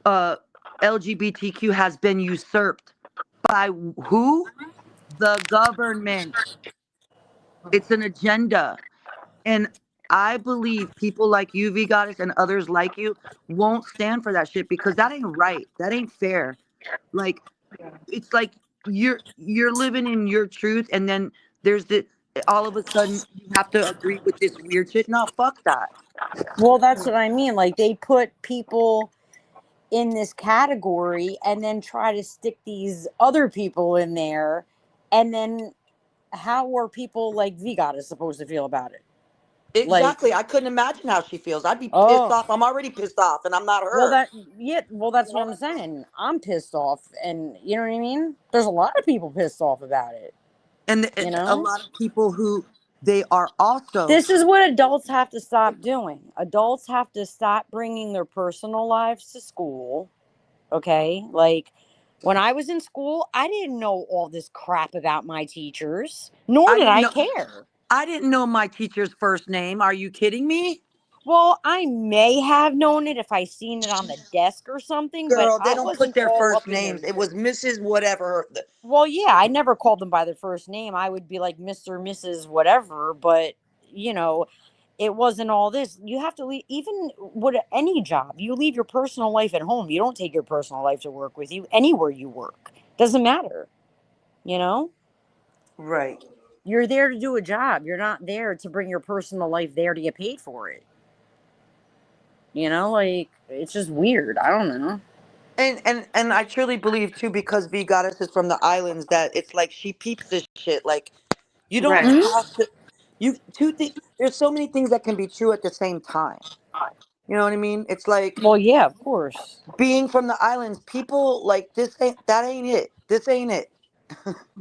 uh LGBTQ has been usurped by who? The government. It's an agenda. And I believe people like you, V Goddess, and others like you won't stand for that shit because that ain't right. That ain't fair. Like it's like you're living in your truth and then there's the all of a sudden you have to agree with this weird shit. No, fuck that. well, that's what I mean. Like, they put people in this category and then try to stick these other people in there, and then how are people like VGOT is supposed to feel about it? Like, Exactly. I couldn't imagine how she feels. I'd be pissed oh, off. I'm already pissed off and I'm not well, her. that's what I'm saying. I'm pissed off, and you know what I mean. There's a lot of people pissed off about it. And You a know, lot of people who they are also this is what adults have to stop doing. Adults have to stop bringing their personal lives to school. Okay, like, when I was in school, I didn't know all this crap about my teachers, nor I did didn't I know care. I didn't know my teacher's first name. Are you kidding me? Well, I may have known it if I seen it on the desk or something, but Girl, they I don't put wasn't their all first up in names. their. It was Mrs. Whatever. Well, yeah, I never called them by their first name. I would be like Mr., Mrs., whatever, but you know, it wasn't all this. You have to leave, even with any job, you leave your personal life at home. You don't take your personal life to work with you anywhere you work. Doesn't matter, you know? Right. You're there to do a job. You're not there to bring your personal life there to get paid for it. Like it's just weird. I don't know. And I truly believe too, because V Goddess is from the islands, that it's like she peeps this shit. Like, you don't Right. Hmm. have to. You two things. There's so many things that can be true at the same time. You know what I mean? It's like Well, yeah, of course. being from the islands. People like this ain't that ain't it. This ain't it.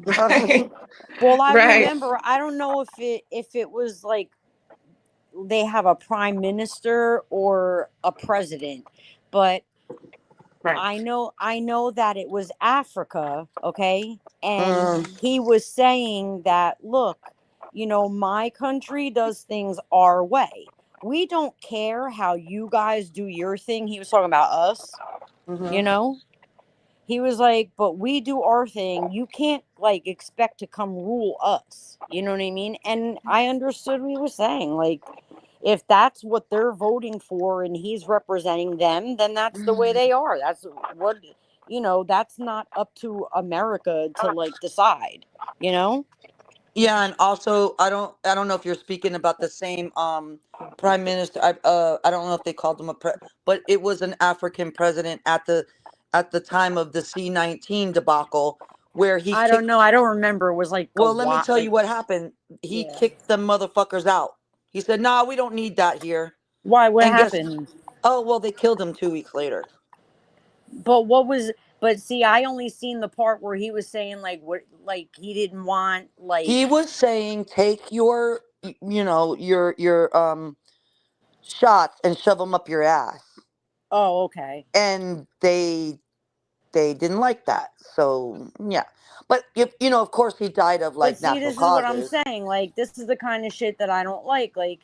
You know what I Right. mean? Well, I Right. remember. I don't know if it was like they have a prime minister or a president, but Right. I know that it was Africa, okay? And Mm, he was saying that, look, my country does things our way. We don't care how you guys do your thing. He was talking about us, you hmm know? He was like, but we do our thing. You can't like expect to come rule us. You know what I mean? And I understood what he was saying. Like, if that's what they're voting for and he's representing them, then that's the way they are. That's what, that's not up to America to like decide, you know? Yeah, and also I don't know if you're speaking about the same prime minister. I don't know if they called him but it was an African president at the time of the C-19 debacle, where he I don't kicked. know. I don't remember. It was like a Well, let me what? tell you Like, what happened. He yeah. kicked the motherfuckers out. He said, "Nah, we don't need that here." Why? What And guess, happened? oh well, they killed him 2 weeks later. But what was? But see, I only seen the part where he was saying like what, like he didn't want He like. was saying, take your shots and shove them up your ass, Oh, okay. and they didn't like that. So yeah, but if of course, he died of But like see, natural this is what I'm causes. saying. Like, this is the kind of shit that I don't like. Like,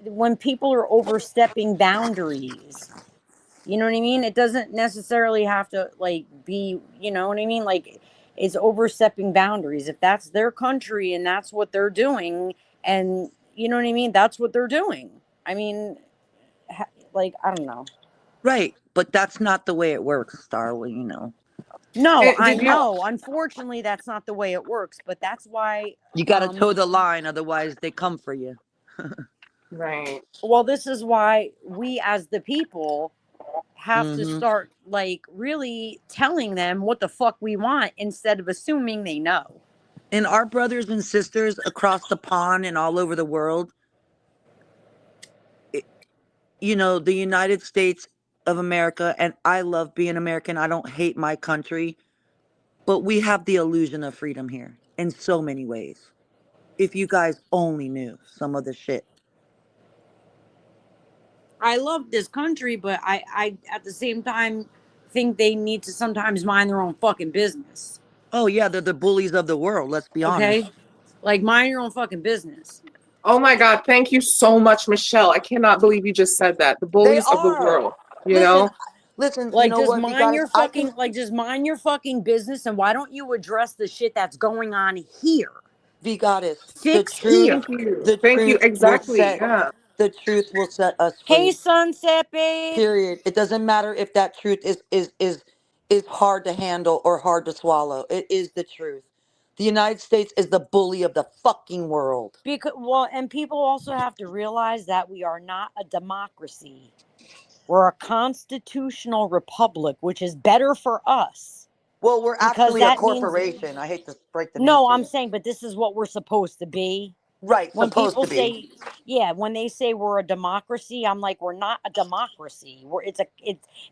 when people are overstepping boundaries, you know what I mean? It doesn't necessarily have to, like, be, you know what I mean? Like, it's overstepping boundaries. If that's their country and that's what they're doing, and, you know what I mean? That's what they're doing. I mean, like, I don't know. Right, but that's not the way it works, Star. Well, No, And I did you? know. Unfortunately, that's not the way it works. But that's why, you got to toe the line, otherwise they come for you. Right. well, this is why we as the people have to hmm start like really telling them what the fuck we want instead of assuming they know. And our brothers and sisters across the pond and all over the world, it, the United States of America, and I love being American. I don't hate my country, but we have the illusion of freedom here in so many ways. If you guys only knew some of the shit. I love this country, but I at the same time think they need to sometimes mind their own fucking business. Oh yeah, they're the bullies of the world. Let's be honest. Okay? Like, mind your own fucking business. Oh my God. Thank you so much, Michelle. I cannot believe you just said that. The They bullies of the are. world. You Listen, know? listen. You Like, know just what, you mind guys? your I can. fucking, like, just mind your fucking business, and why don't you address the shit that's going on here? V Goddess. The Fix truth. here. Thank you. The Thank you. truth will Exactly. set. Yeah. The truth will set us Hey, free. sunset babe. Period. It doesn't matter if that truth is hard to handle or hard to swallow. It is the truth. The United States is the bully of the fucking world. Because, well, and people also have to realize that we are not a democracy. We're a constitutional republic, which is better for us Well, we're because actually a that means, corporation. I hate to break the news no, to I'm you. saying, but this is what we're supposed to be. Right, When supposed people to be. say, yeah, when they say we're a democracy, I'm like, we're not a democracy. It's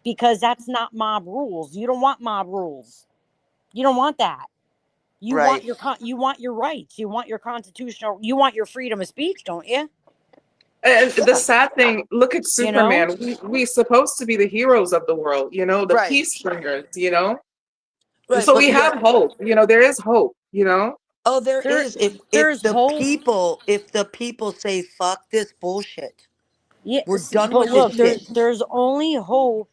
because that's not mob rules. You don't want mob rules. You don't want that. Right. You want your rights. You want your constitutional. You want your freedom of speech, don't you? And the Yeah. sad thing, look at You know. Superman. We supposed to be the heroes of the world, the Right. peace bringers. Right. So But we have hope. There is hope. oh, there There, is. If there's the hope. people say fuck this bullshit, we're Yes, done but with this look, shit. there's only hope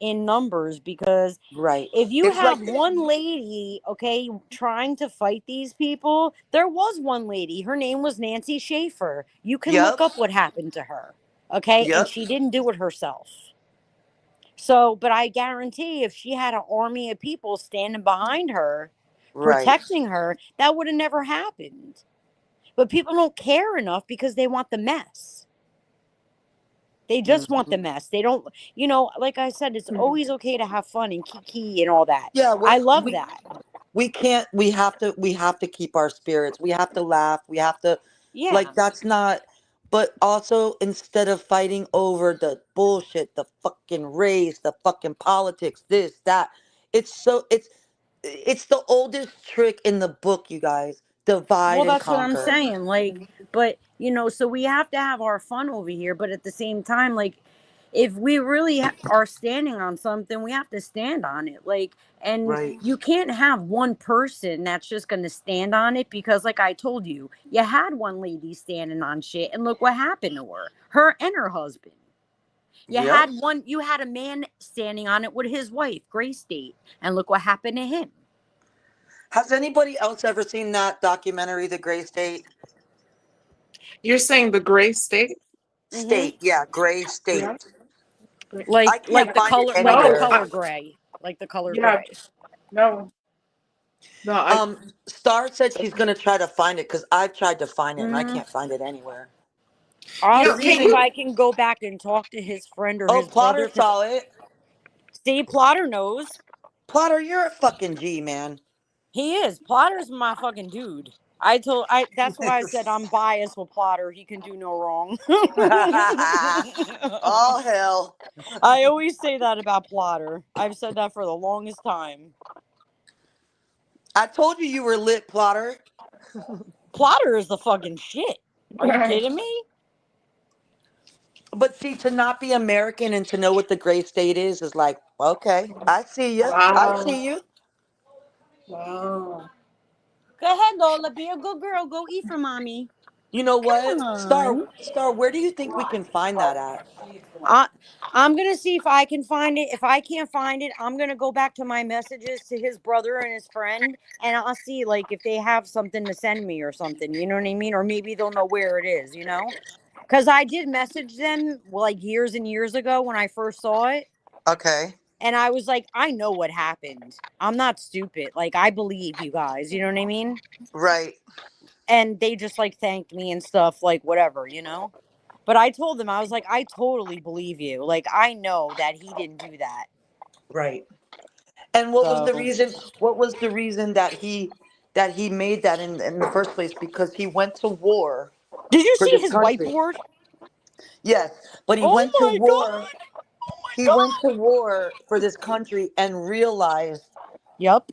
in numbers because Right. if you It's like have one lady, okay, trying to fight these people, there was one lady. Her name was Nancy Schaefer. You can look yep. up what happened to her, okay, and Yep. she didn't do it herself. So, but I guarantee if she had an army of people standing behind her, Right. protecting her, that would have never happened. But people don't care enough because they want the mess. They just want the Mhm. mess. They don't, like I said, it's always okay to have fun and kiki and all that. Yeah, what I love we that. we can't we have to keep our spirits. We have to laugh. We have to, Yeah. like, that's not, but also instead of fighting over the bullshit, the fucking race, the fucking politics, this, that, it's the oldest trick in the book, you guys. Divide Well, and that's what I'm conquer. saying. Like, but so we have to have our fun over here, but at the same time, like, if we really are standing on something, we have to stand on it. Like, and Right. you can't have one person that's just going to stand on it because, like I told you, you had one lady standing on shit, and look what happened to her and her husband. Yep. You had a man standing on it with his wife, Grace State, and look what happened to him. Has anybody else ever seen that documentary, The Gray State? You're saying the gray state? Hmm. State, yeah, Gray Yeah. State. I Like can't the find it color, like the No. anywhere. color gray, like the color Yeah. gray. No. No. I. Star said she's gonna try to find it because I've tried to find it and I Hmm. can't find it anywhere. I'll You see can if you? I can go back and talk to his friend or Oh, his Plotter brother. Because saw it. Steve Plotter knows. Plotter, you're a fucking G, man. He is. Plotter's my fucking dude. I that's why I said I'm biased with Plotter. He can do no wrong. All hell. I always say that about Plotter. I've said that for the longest time. I told you you were lit, Plotter. Plotter is the fucking shit. Are you kidding me? But see, to not be American and to know what the gray state is like, okay, I see you. I Wow. see you. Wow. Go ahead, Lola. Be a good girl. Go eat for mommy. You know Come what? on. Star, where do you think we can find that at? I, I'm gonna see if I can find it. If I can't find it, I'm gonna go back to my messages to his brother and his friend, and I'll see like if they have something to send me or something. You know what I mean? Or maybe they'll know where it is. Because I did message them like years and years ago when I first saw it, Okay. and I was like, I know what happened. I'm not stupid. Like I believe you guys. You know what I mean? Right. And they just like thanked me and stuff, like whatever. But I told them, I was like, I totally believe you. Like, I know that he didn't do that. Right. And what was the So, reason? What was the reason that he made that in the first place? Because he went to war did you for see this his country. whiteboard? Yes, but he Oh went to my war. God. Oh my He went to God. war for this country and realized Yep.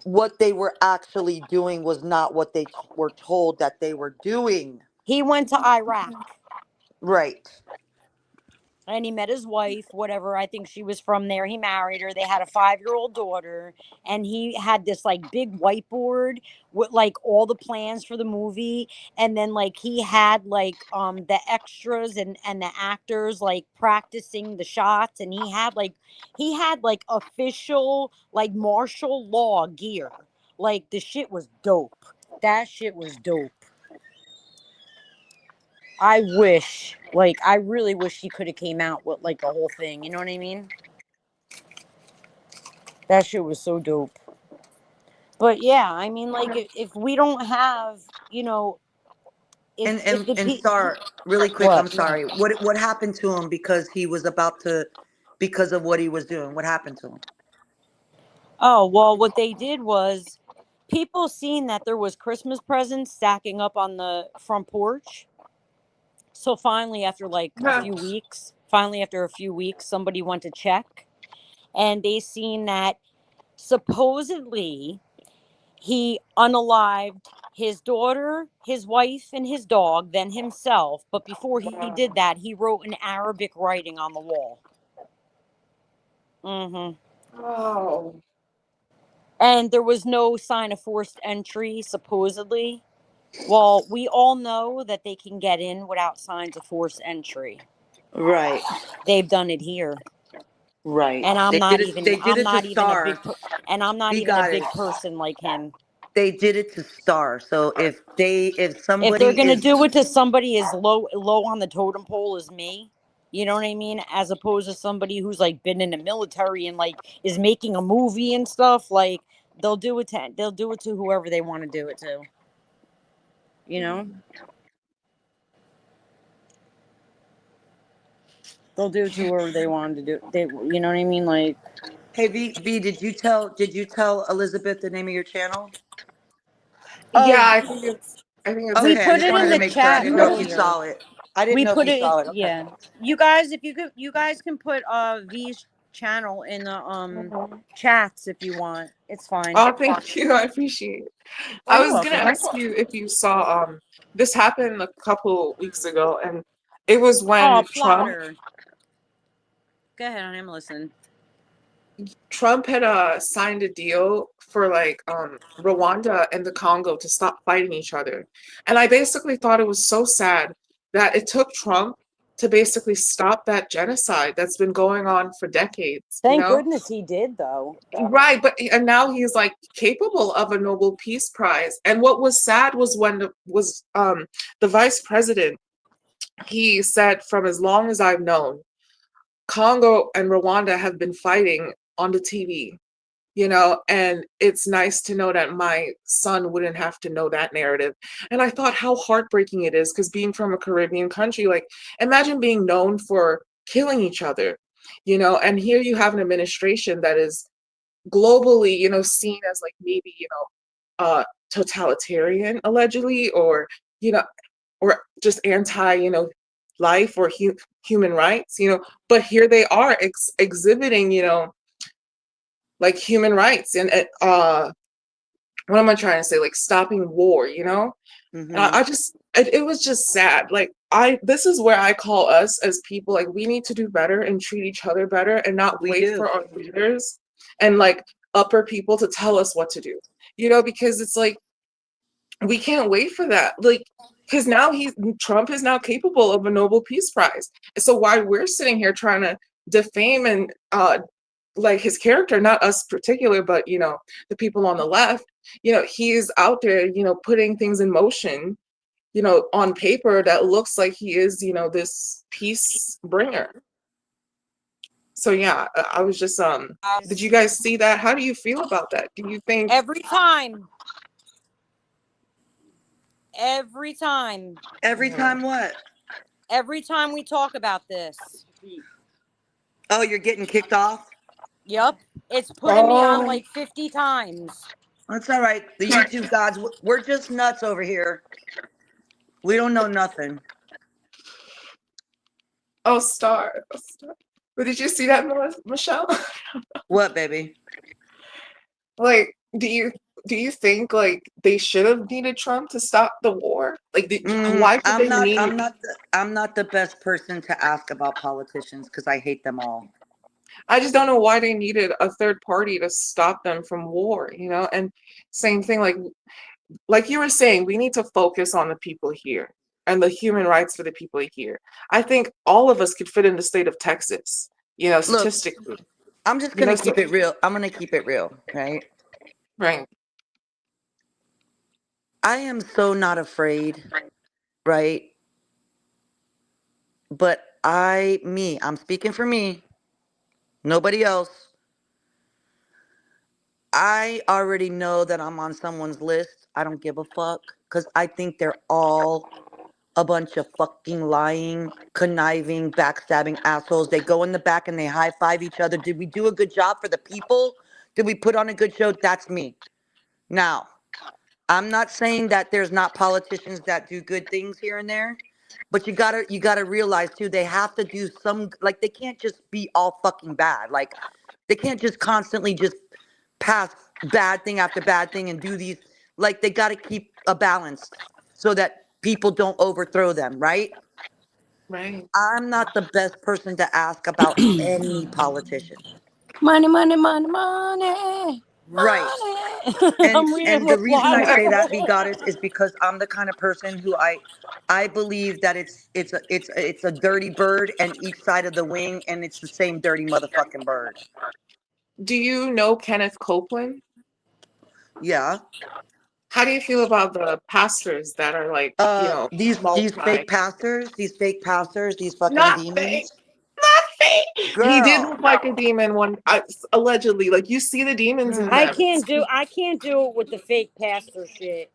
what they were actually doing was not what they were told that they were doing. He went to Iraq. Right. And he met his wife, whatever. I think she was from there. He married her. They had a 5-year-old daughter. And he had this like big whiteboard with like all the plans for the movie. And then like he had like the extras and the actors like practicing the shots. And he had like official like martial law gear. Like the shit was dope. That shit was dope. I really wish he could have came out with like the whole thing. You know what I mean? That shit was so dope. But yeah, I mean, like if we don't have, you know, And if and the and pe Star, really quick, what? I'm sorry. What happened to him because he was about to, because of what he was doing? What happened to him? Oh well, what they did was people seen that there was Christmas presents stacking up on the front porch. So finally after a few weeks, somebody went to check, and they seen that supposedly he unalived his daughter, his wife, and his dog, then himself. But before he did Wow. that, he wrote in Arabic writing on the wall. Oh. And there was no sign of forced entry, supposedly. Well, we all know that they can get in without signs of forced entry. Right. They've done it here. Right. And They did it. They did it to Star. I'm not He even a got it. big person like him. They did it to Star. So if If they're somebody gonna is do it to somebody as low on the totem pole as me, You know what I mean? As opposed to somebody who's like been in the military and like is making a movie and stuff. Like they'll do it to whoever they want to do it to. You know, they'll do it to whoever they want to do. They, you know what I mean? Like, Hey V, did you tell Elizabeth the name of your channel? Yeah, oh, I think it's we like Okay, I put just it wanted in to the make sure. I chat didn't know if you earlier. saw it. I didn't We know if put you it, saw it. Okay. yeah. You guys, if you could, you guys can put V's channel in the Mhm. chats if you want. It's fine. Oh, thank you. I appreciate it. Oh, I you're was gonna welcome. ask you if you saw this happened a couple weeks ago, and it was Oh, when plotter. Go ahead, I'm listening. Trump had signed a deal for like Rwanda and the Congo to stop fighting each other. And I basically thought it was so sad that it took Trump to basically stop that genocide that's been going on for decades, you Thank know? goodness he did, though. Right, but and now he's like capable of a Nobel Peace Prize. And what was sad was when the vice president, he said, from as long as I've known, Congo and Rwanda have been fighting on the TV, you know, and it's nice to know that my son wouldn't have to know that narrative. And I thought how heartbreaking it is, because being from a Caribbean country, like imagine being known for killing each other, you know, and here you have an administration that is globally, you know, seen as like maybe, you know, totalitarian allegedly, or, you know, or just anti, you know, life or human rights, you know, but here they are exhibiting, you know, like human rights and what am I trying to say, like stopping war, you know. And Mm-hmm. I just it was just sad. Like this is where I call us as people, like we need to do better and treat each other better and not We wait do. for our leaders and like upper people to tell us what to do, you know, because it's like we can't wait for that, like because now Trump is now capable of a Nobel Peace Prize. So why we're sitting here trying to defame and like his character, not us particular, but you know, the people on the left, you know, he is out there, you know, putting things in motion, you know, on paper that looks like he is, you know, this peace bringer. So yeah, I was just did you Guys, guys see that? How do you feel about that? Do you think every time, every time, Every time what? every time we talk about this, Oh, you're getting kicked off? yep, it's putting me on oh like 50 times. That's all right. The YouTube gods, we're just nuts over here. We don't know nothing. oh Starr, oh, Starr. But did you see that, Michelle? What, baby? Like, do you think like they should have needed Trump to stop the war? Like, why did I'm they not. need? I'm not the best person to ask about politicians because I hate them all. I just don't know why they needed a third party to stop them from war, you know? And same thing, like you were saying, we need to focus on the people here and the human rights for the people here. I think all of us could fit in the state of Texas, you know, Look, statistically. I'm just You know, gonna so keep it real. I'm gonna keep it real, right? right. I am so not afraid, right? But I'm speaking for me, nobody else. I already know that I'm on someone's list. I don't give a fuck because I think they're all a bunch of fucking lying, conniving, backstabbing assholes. They go in the back and they high five each other. Did we do a good job for the people? Did we put on a good show? That's me. Now, I'm not saying that there's not politicians that do good things here and there, but you gotta realize too, they have to do some, like they can't just be all fucking bad. Like they can't just constantly just pass bad thing after bad thing and do these, like they gotta keep a balance so that people don't overthrow them, right? Right. I'm not the best person to ask about any politician. Money, money, money, money, Right. money. and I'm reading and the reason I say that, be Mulatto. goddess, is because I'm the kind of person who I believe that it's a dirty bird and each side of the wing and it's the same dirty motherfucking bird. Do you know Kenneth Copeland? Yeah. How do you feel about the pastors that are like, you know, These multi, fake pastors, these fake pastors, these fucking not fake, demons. He did Girl. look like a demon allegedly. Like you see the demons in Mm. him. I can't do it with the fake pastor shit.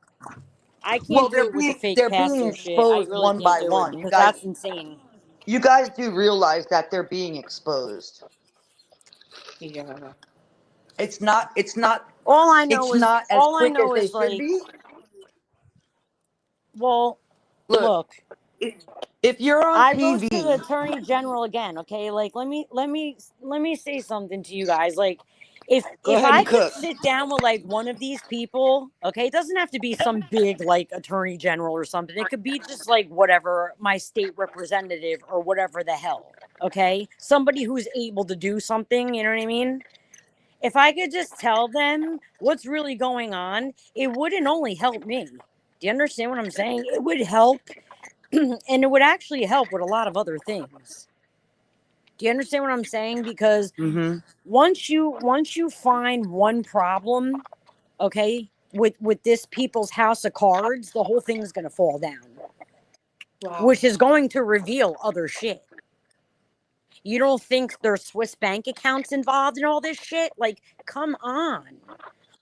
I Well, can't do it with the fake they're being pastor shit. I exposed really one can't by do it one. because that's insane. You guys do realize that they're being exposed. Yeah. It's not it's All not as I quick as know they is should like, be. well, Look, look, if you're on I go to the TV, attorney general again, okay? Like let me say something to you guys. Like go if ahead I and could cook. sit down with like one of these people, okay? It doesn't have to be some big like attorney general or something. It could be just like whatever, my state representative or whatever the hell, okay? Somebody who's able to do something, you know what I mean? If I could just tell them what's really going on, it wouldn't only help me. Do you understand what I'm saying? It would help and it would actually help with a lot of other things. Do you understand what I'm saying? Because Mm-hmm. once you find one problem, okay, with this people's house of cards, the whole thing's going to fall down, Wow. which is going to reveal other shit. You don't think there's Swiss bank accounts involved in all this shit? Like, come on.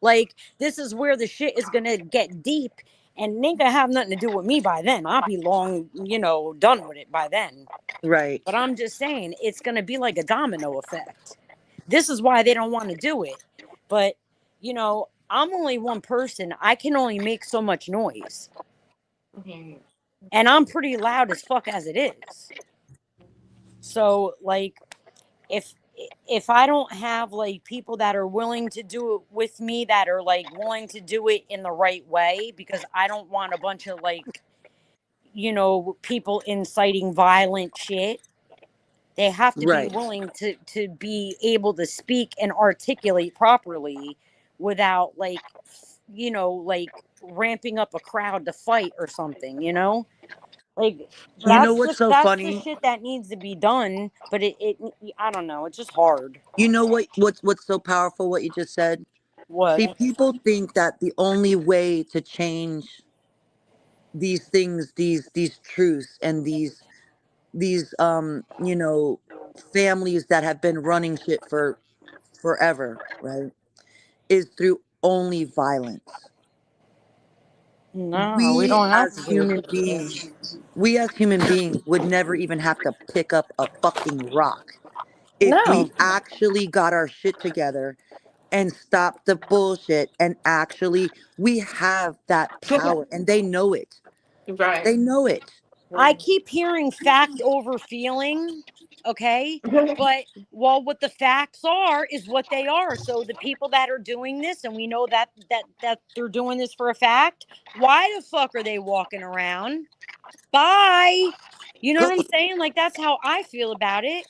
Like, this is where the shit is going to get deep and it ain't going to have nothing to do with me by then. I'll be long, done with it by then. Right. But I'm just saying, it's going to be like a domino effect. This is why they don't want to do it. But, I'm only one person. I can only make so much noise. Mhm. And I'm pretty loud as fuck as it is. So, like, if if I don't have like people that are willing to do it with me, that are like willing to do it in the right way, because I don't want a bunch of like, people inciting violent shit. They have to be Right. willing to be able to speak and articulate properly without like ramping up a crowd to fight or something. Like You know what's so that's the funny? shit that needs to be done, but it I don't know, it's just hard. You know what's so powerful? What you just said. What? See, people think that the only way to change these things, these truths, and these families that have been running shit for forever, right, is through only violence. No, we we don't have as to do human it. beings we as human beings would never even have to pick up a fucking rock if we No. actually got our shit together and stopped the bullshit, and actually we have that power and they know it. Right. They know it. I keep hearing fact over feeling, okay? But what the facts are is what they are. So the people that are doing this, and we know that they're doing this for a fact, why the fuck are they walking around? Bye. You know who what I'm saying? Like that's how I feel about it.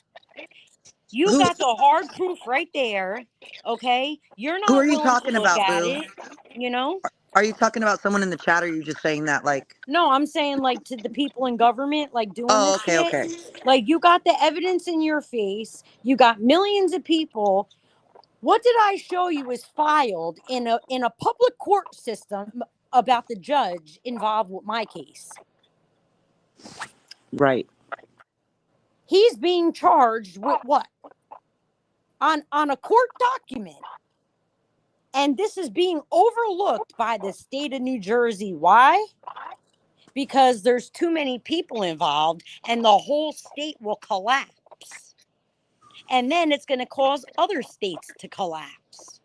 You who got the hard proof right there, okay? You're who are not you willing to talking look about, at boo? it, you know? Are you talking about someone in the chat, or are you just saying that like, No, I'm saying like to the people in government, like doing oh, this okay, shit. okay. Like you got the evidence in your face. You got millions of people. What did I show you is filed in a public court system about the judge involved with my case. Right. He's being charged with what? On a court document. And this is being overlooked by the state of New Jersey. Why? Because there's too many people involved and the whole state will collapse. And then it's going to cause other states to collapse.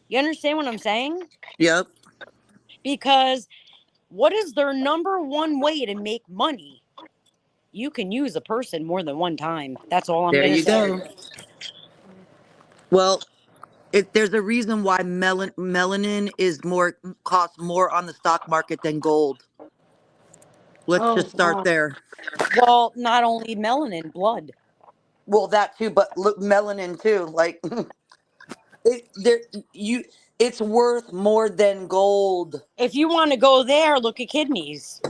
You understand what I'm saying? Yep. Because what is their number one way to make money? You can use a person more than one time. That's all I'm There going to you say. go. Well, there's a reason why melanin is more costs more on the stock market than gold. Let's Oh just start wow. there. Well, not only melanin, blood. Well, that too, but look, melanin too. Like it, there, you, it's worth more than gold. If you want to go there, look at kidneys.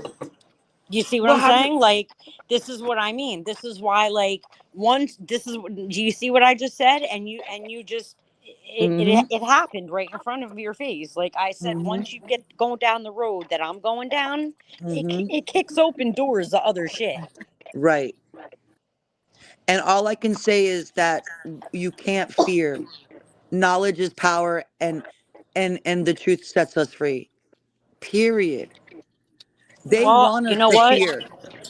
You see what Well, I'm have you? saying? Like, this is what I mean. This is why, like, once this is. Do you see what I just said? And you just Mm-hmm. it happened right in front of your face. Like I said, Mm-hmm. once you get going down the road that I'm going down, Mm-hmm. it kicks open doors to other shit. Right. And all I can say is that you can't fear. Knowledge is power, and the truth sets us free. Period. They Well, want you us know to what? fear.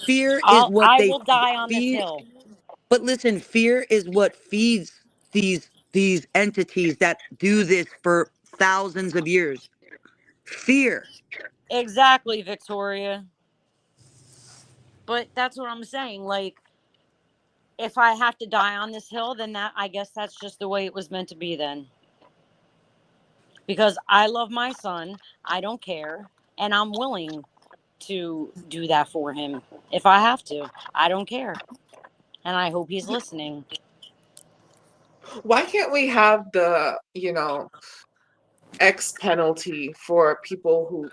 Fear is what I they will die on this feed. hill. But listen, fear is what feeds these entities that do this for thousands of years. Fear. Exactly, Victoria. But that's what I'm saying. Like, if I have to die on this hill, then that, I guess that's just the way it was meant to be then. Because I love my son, I don't care, and I'm willing to do that for him if I have to. I don't care. And I hope he's listening. Why can't we have the, X penalty for people who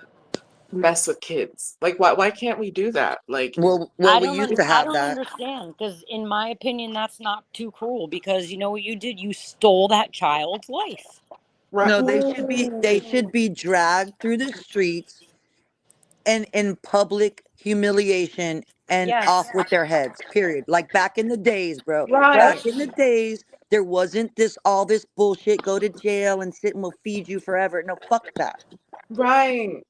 mess with kids? Like, why can't we do that? Like, Well, we used to I have don't that. understand, because in my opinion that's not too cruel, because you know what you did? You stole that child's life. right? No, they should Ooh, be dragged through the streets and in public humiliation and off Yes. with their heads. Period. Like back in the days, bro. Yep. right, Back in the days, there wasn't this all this bullshit. Go to jail and sit and we'll feed you forever. No, fuck that. right.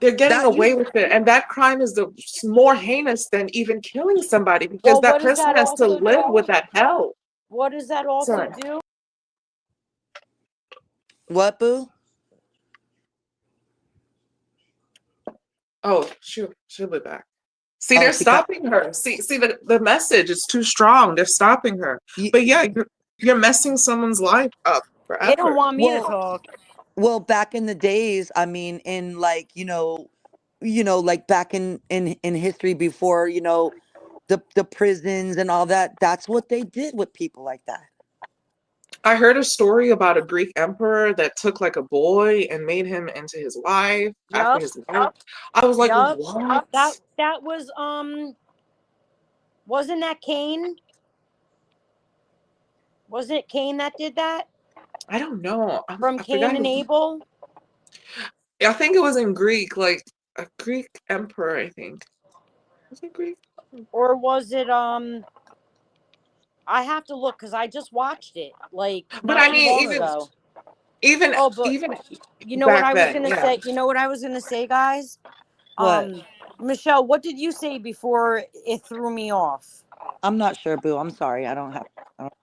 They're getting That away you. with it, and that crime is more heinous than even killing somebody because Well, that what does person that has to also live do? with that hell. What does that also Sorry. do? What, boo? Oh, she'll be back. See, Oh, they're she got. stopping her. See, the message is too strong. They're stopping her. You, But yeah, you're messing someone's life up They don't forever. want me to well, talk. well, back in the days, I mean, in like like back in history before the prisons and all that. That's what they did with people like that. I heard a story about a Greek emperor that took like a boy and made him into his wife after Yup. his wife. I was like, Yup. what? That was wasn't that Cain? Wasn't it Cain that did that? I don't know. From I Cain forgot. and Abel? I think it was in Greek, like a Greek emperor, I think. Was it Greek? Or was it I have to look because I just watched it like But not I too mean, long even ago. even Oh, but even you know what back I was then, gonna yeah. say? You know what I was gonna say, guys? What? Michelle, what did you say before it threw me off? I'm not sure, boo. I'm sorry. I don't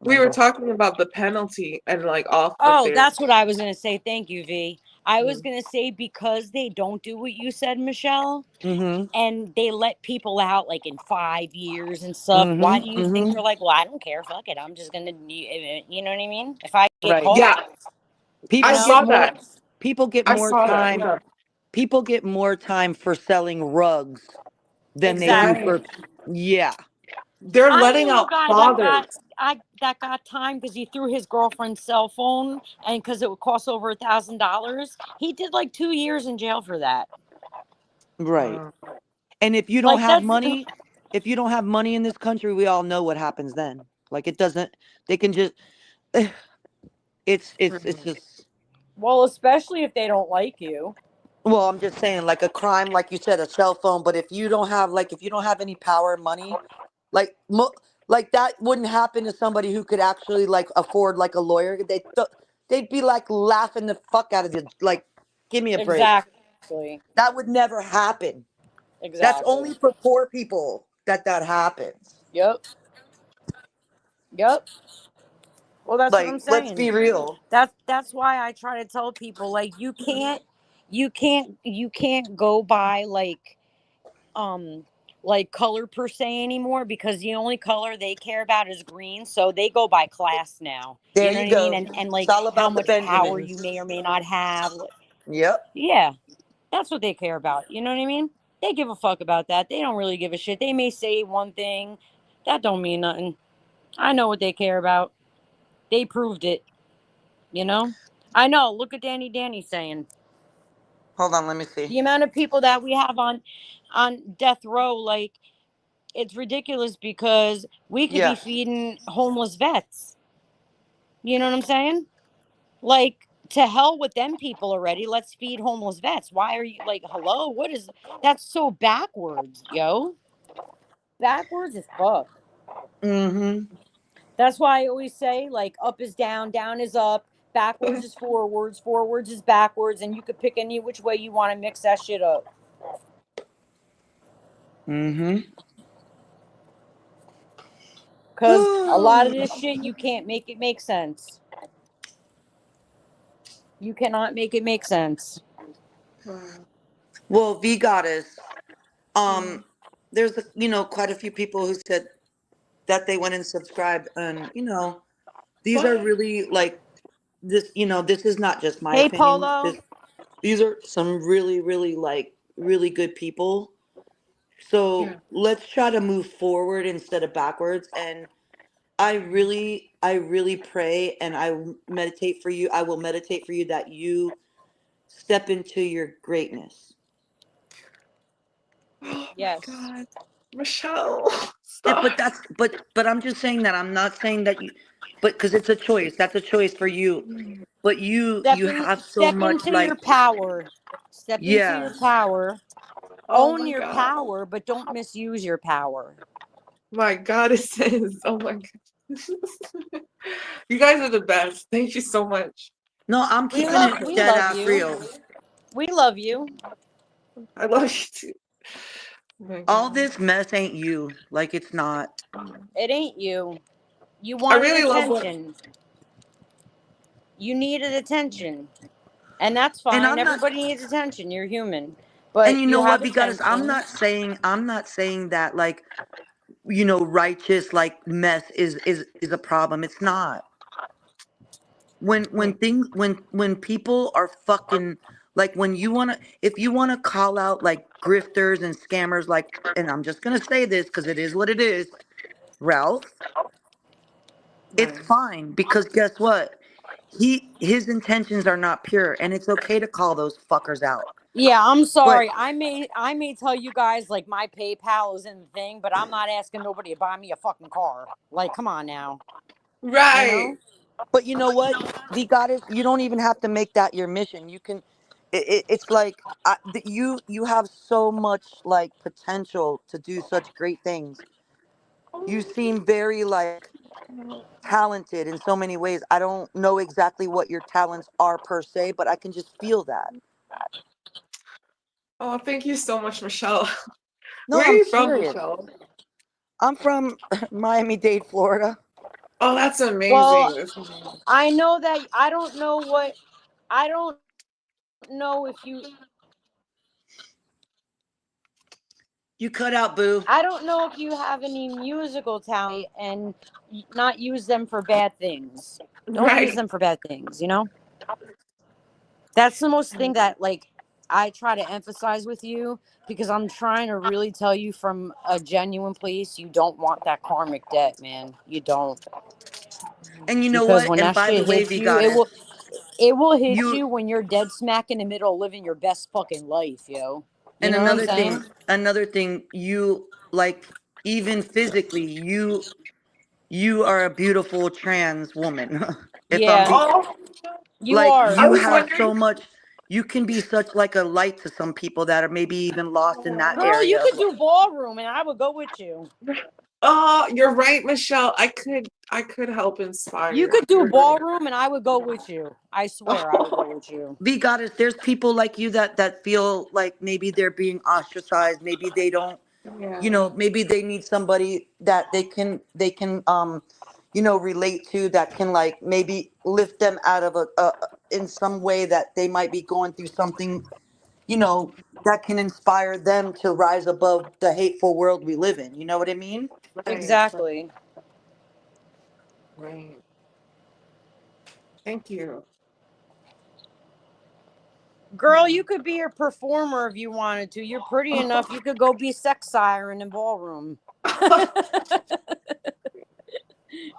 We were remember. talking about the penalty and like off with Oh, their that's what I was gonna say. Thank you, V. I was mm, gonna say, because they don't do what you said, Michelle, Mm-hmm. and they let people out like in 5 years and stuff. Why do Mm-hmm. you think Mm-hmm. they're like, well, I don't care, fuck it, I'm just gonna, you know what I mean? If I get Right. caught, yeah, you I People know, get saw more that. I more saw that. time. Yeah. People get more time for selling rugs than they do Right. exactly. for. Yeah. They're I letting knew a out guy fathers. that got time because he threw his girlfriend's cell phone, and because it would cost over $1,000, he did like 2 years in jail for that. Right. Wow. And Like that's if you don't have money in this country, we all know what happens then. Like it doesn't. They can just. It's Mhm. just. well, especially if they don't like you. Well, I'm just saying, like a crime, like you said, a cell phone. But if you don't have any power and money, like like that wouldn't happen to somebody who could actually like afford like a lawyer. They'd be like laughing the fuck out of you. Like, give me a break. Exactly. That would never happen. That's Exactly. only for poor people that happens. Yep. Yep. Well, that's what I'm Like, let's saying. be real. That's why I try to tell people, like, you can't go by um like color per se anymore, because the only color they care about is green, so they go by class now, you There know you what I mean, go. and It's like all how about the much power you Benjamins. may or may not have. Yep. Yeah, that's what they care about, you know what I mean. They give a fuck about that. They don't really give a shit. They may say one thing that don't mean nothing. I know what they care about. They proved it, you know. I know, look at Danny saying Hold on, let me see. the amount of people that we have on death row. Like, it's ridiculous, because we could be Yeah. feeding homeless vets. You know what I'm saying? Like, to hell with them people already. Let's feed homeless vets. Why are you like, hello? What is that's so backwards, yo? Backwards as fuck. Mm-hmm. That's why I always say, like, up is down, down is up, backwards is forwards, forwards is backwards, and you could pick any which way you want to mix that shit up. Mm-hmm. Because a lot of this shit, you can't make it make sense. You cannot make it make sense. Well, V Goddess, um, there's quite a few people who said that they went and subscribed, and these are What? really like this. This is not just my Hey, opinion. Polo. These are some really, really like really good people. So Yeah. let's try to move forward instead of backwards. And I really pray and meditate for you. I will meditate for you that you step into your greatness. Oh my Yes. God. Michelle. And, Stop. but I'm just saying that I'm not saying that you, but because it's a choice. That's a choice for you. But you have so Step much into your like, power. Step into your yeah. power. Oh Own my your God. power, but don't misuse your power. My goddesses. Oh my God. You guys are the best. Thank you so much. No, I'm We keeping love it we dead love ass you. real. We love you. I love you too. Oh my All God. this mess ain't you. Like it's not. It ain't you. You I wanted really love what. attention. You needed attention. And that's And fine. I'm not. Everybody needs attention. You're human. And But you you know have what, because attention. I'm not saying that like righteous like mess is a problem. It's not. When Right. things when people are fucking like, when you wanna if you wanna call out like grifters and scammers, like, and I'm just gonna say this because it is what it is, Ralph. It's Right. fine, because guess what? His intentions are not pure, and it's okay to call those fuckers out. Yeah, I'm But sorry. I may tell you guys like my PayPal is in the thing, but I'm not asking nobody to buy me a fucking car. Like, come on now. You Right. know? but you know what? The goddess, you don't even have to make that your mission. You can. It's like, you have so much like potential to do such great things. You seem very like talented in so many ways. I don't know exactly what your talents are per se, but I can just feel that. Oh, thank you so much, Michelle. No, Where are I'm you from, serious. Michelle? I'm from Miami-Dade, Florida. Oh, that's Well, amazing. That's amazing. I know that I don't know if you You cut out, boo. I don't know if you have any musical talent and not use them for bad things. Don't use Right. them for bad things, you know? That's the most thing that like I try to emphasize with you because I'm trying to really tell you from a genuine place you don't want that karmic debt, man. You don't. And you know Because what? when And that by the shit way, hits V you, Goddess, it will hit you you when you're dead smack in the middle of living your best fucking life, yo. You and know what I'm saying? another thing, you like, even physically, you are a beautiful trans woman. If I'm Yeah, be Oh, you like, are. I you was have wondering. so much. You can be such like a light to some people that are maybe even lost in that Girl, you area of could life. do ballroom and I would go with you. Oh, you're right, Michelle. I could help You inspire. could do You're right. ballroom and I would go with you. I swear I would go with you. V Goddess, there's people like you that feel like maybe they're being ostracized. Maybe they don't, Yeah. maybe they need somebody that they can relate to, that can like maybe lift them out of a in some way that they might be going through something, you know that can inspire them to rise above the hateful world we live in. You know what I mean? Right. Exactly. Right. Thank you. Girl, you could be a performer if you wanted to. You're pretty enough. You could go be sex siren in ballroom.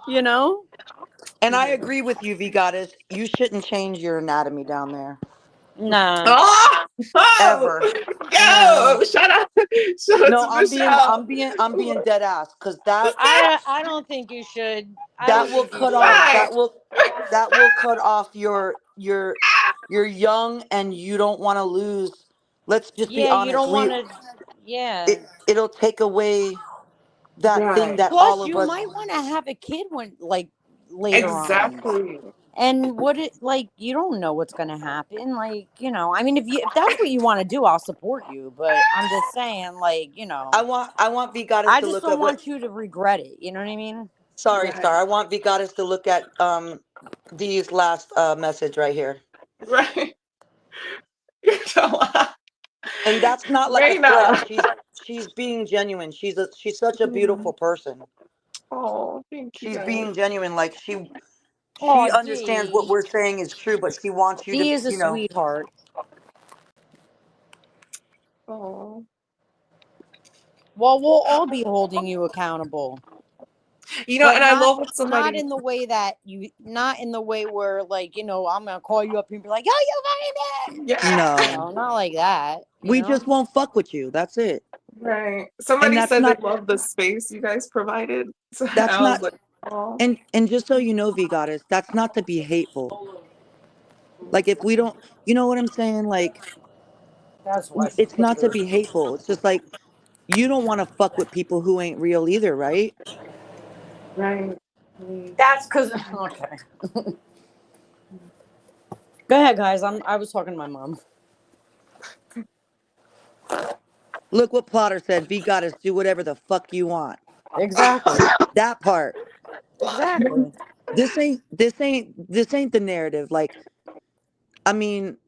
You know? And I agree with you, V Goddess. You shouldn't change your anatomy down there Nah. Oh, oh, ever. Nah. yo, shout out, shout out No, to Michelle. I'm being dead ass, because that I don't think you should. I that don't will think you cut off should. Why? that will cut off you're young, and you don't want to lose. Let's just be Yeah, you honest. don't want to. Yeah. It'll take away that thing Right. that all Plus, of you us. might want to have a kid when, like, later on. Exactly. And what it like, you don't know what's gonna happen. Like, I mean, if that's what you want to do, I'll support you. But I'm just saying, like, I want V Goddess I to just look don't at what. want you to regret it. You know what I mean? Sorry, Right. Star. I want V Goddess to look at D's last message right here. Right. So, And that's not like a threat. Raina. She's being genuine. She's such a beautiful person. Oh, thank you She's guys. being genuine. Like Oh, she understands what D. we're saying is true, but she wants you to, D is a sweetheart. Oh. Well, we'll all be holding you accountable, And but I not love what not somebody. in the way that not in the way where, like, I'm gonna call you up and be like, yo, you fucking Yeah. bitch. no. Not like that. We just won't fuck with you. That's it. Right. And Somebody that's said they not love the space you guys provided. So that's I was not like, oh. and just so you know, V Goddess, that's not to be hateful. Like if we don't, you know what I'm saying? Like That's why she it's put not to the. be hateful. It's just like you don't want to fuck with people who ain't real either, right? Right. That's because. Okay. Go ahead, guys. I was talking to my mom. Look what Plotter said. V Goddess, do whatever the fuck you want. Exactly. That part. Exactly. This ain't the narrative. Like, I mean,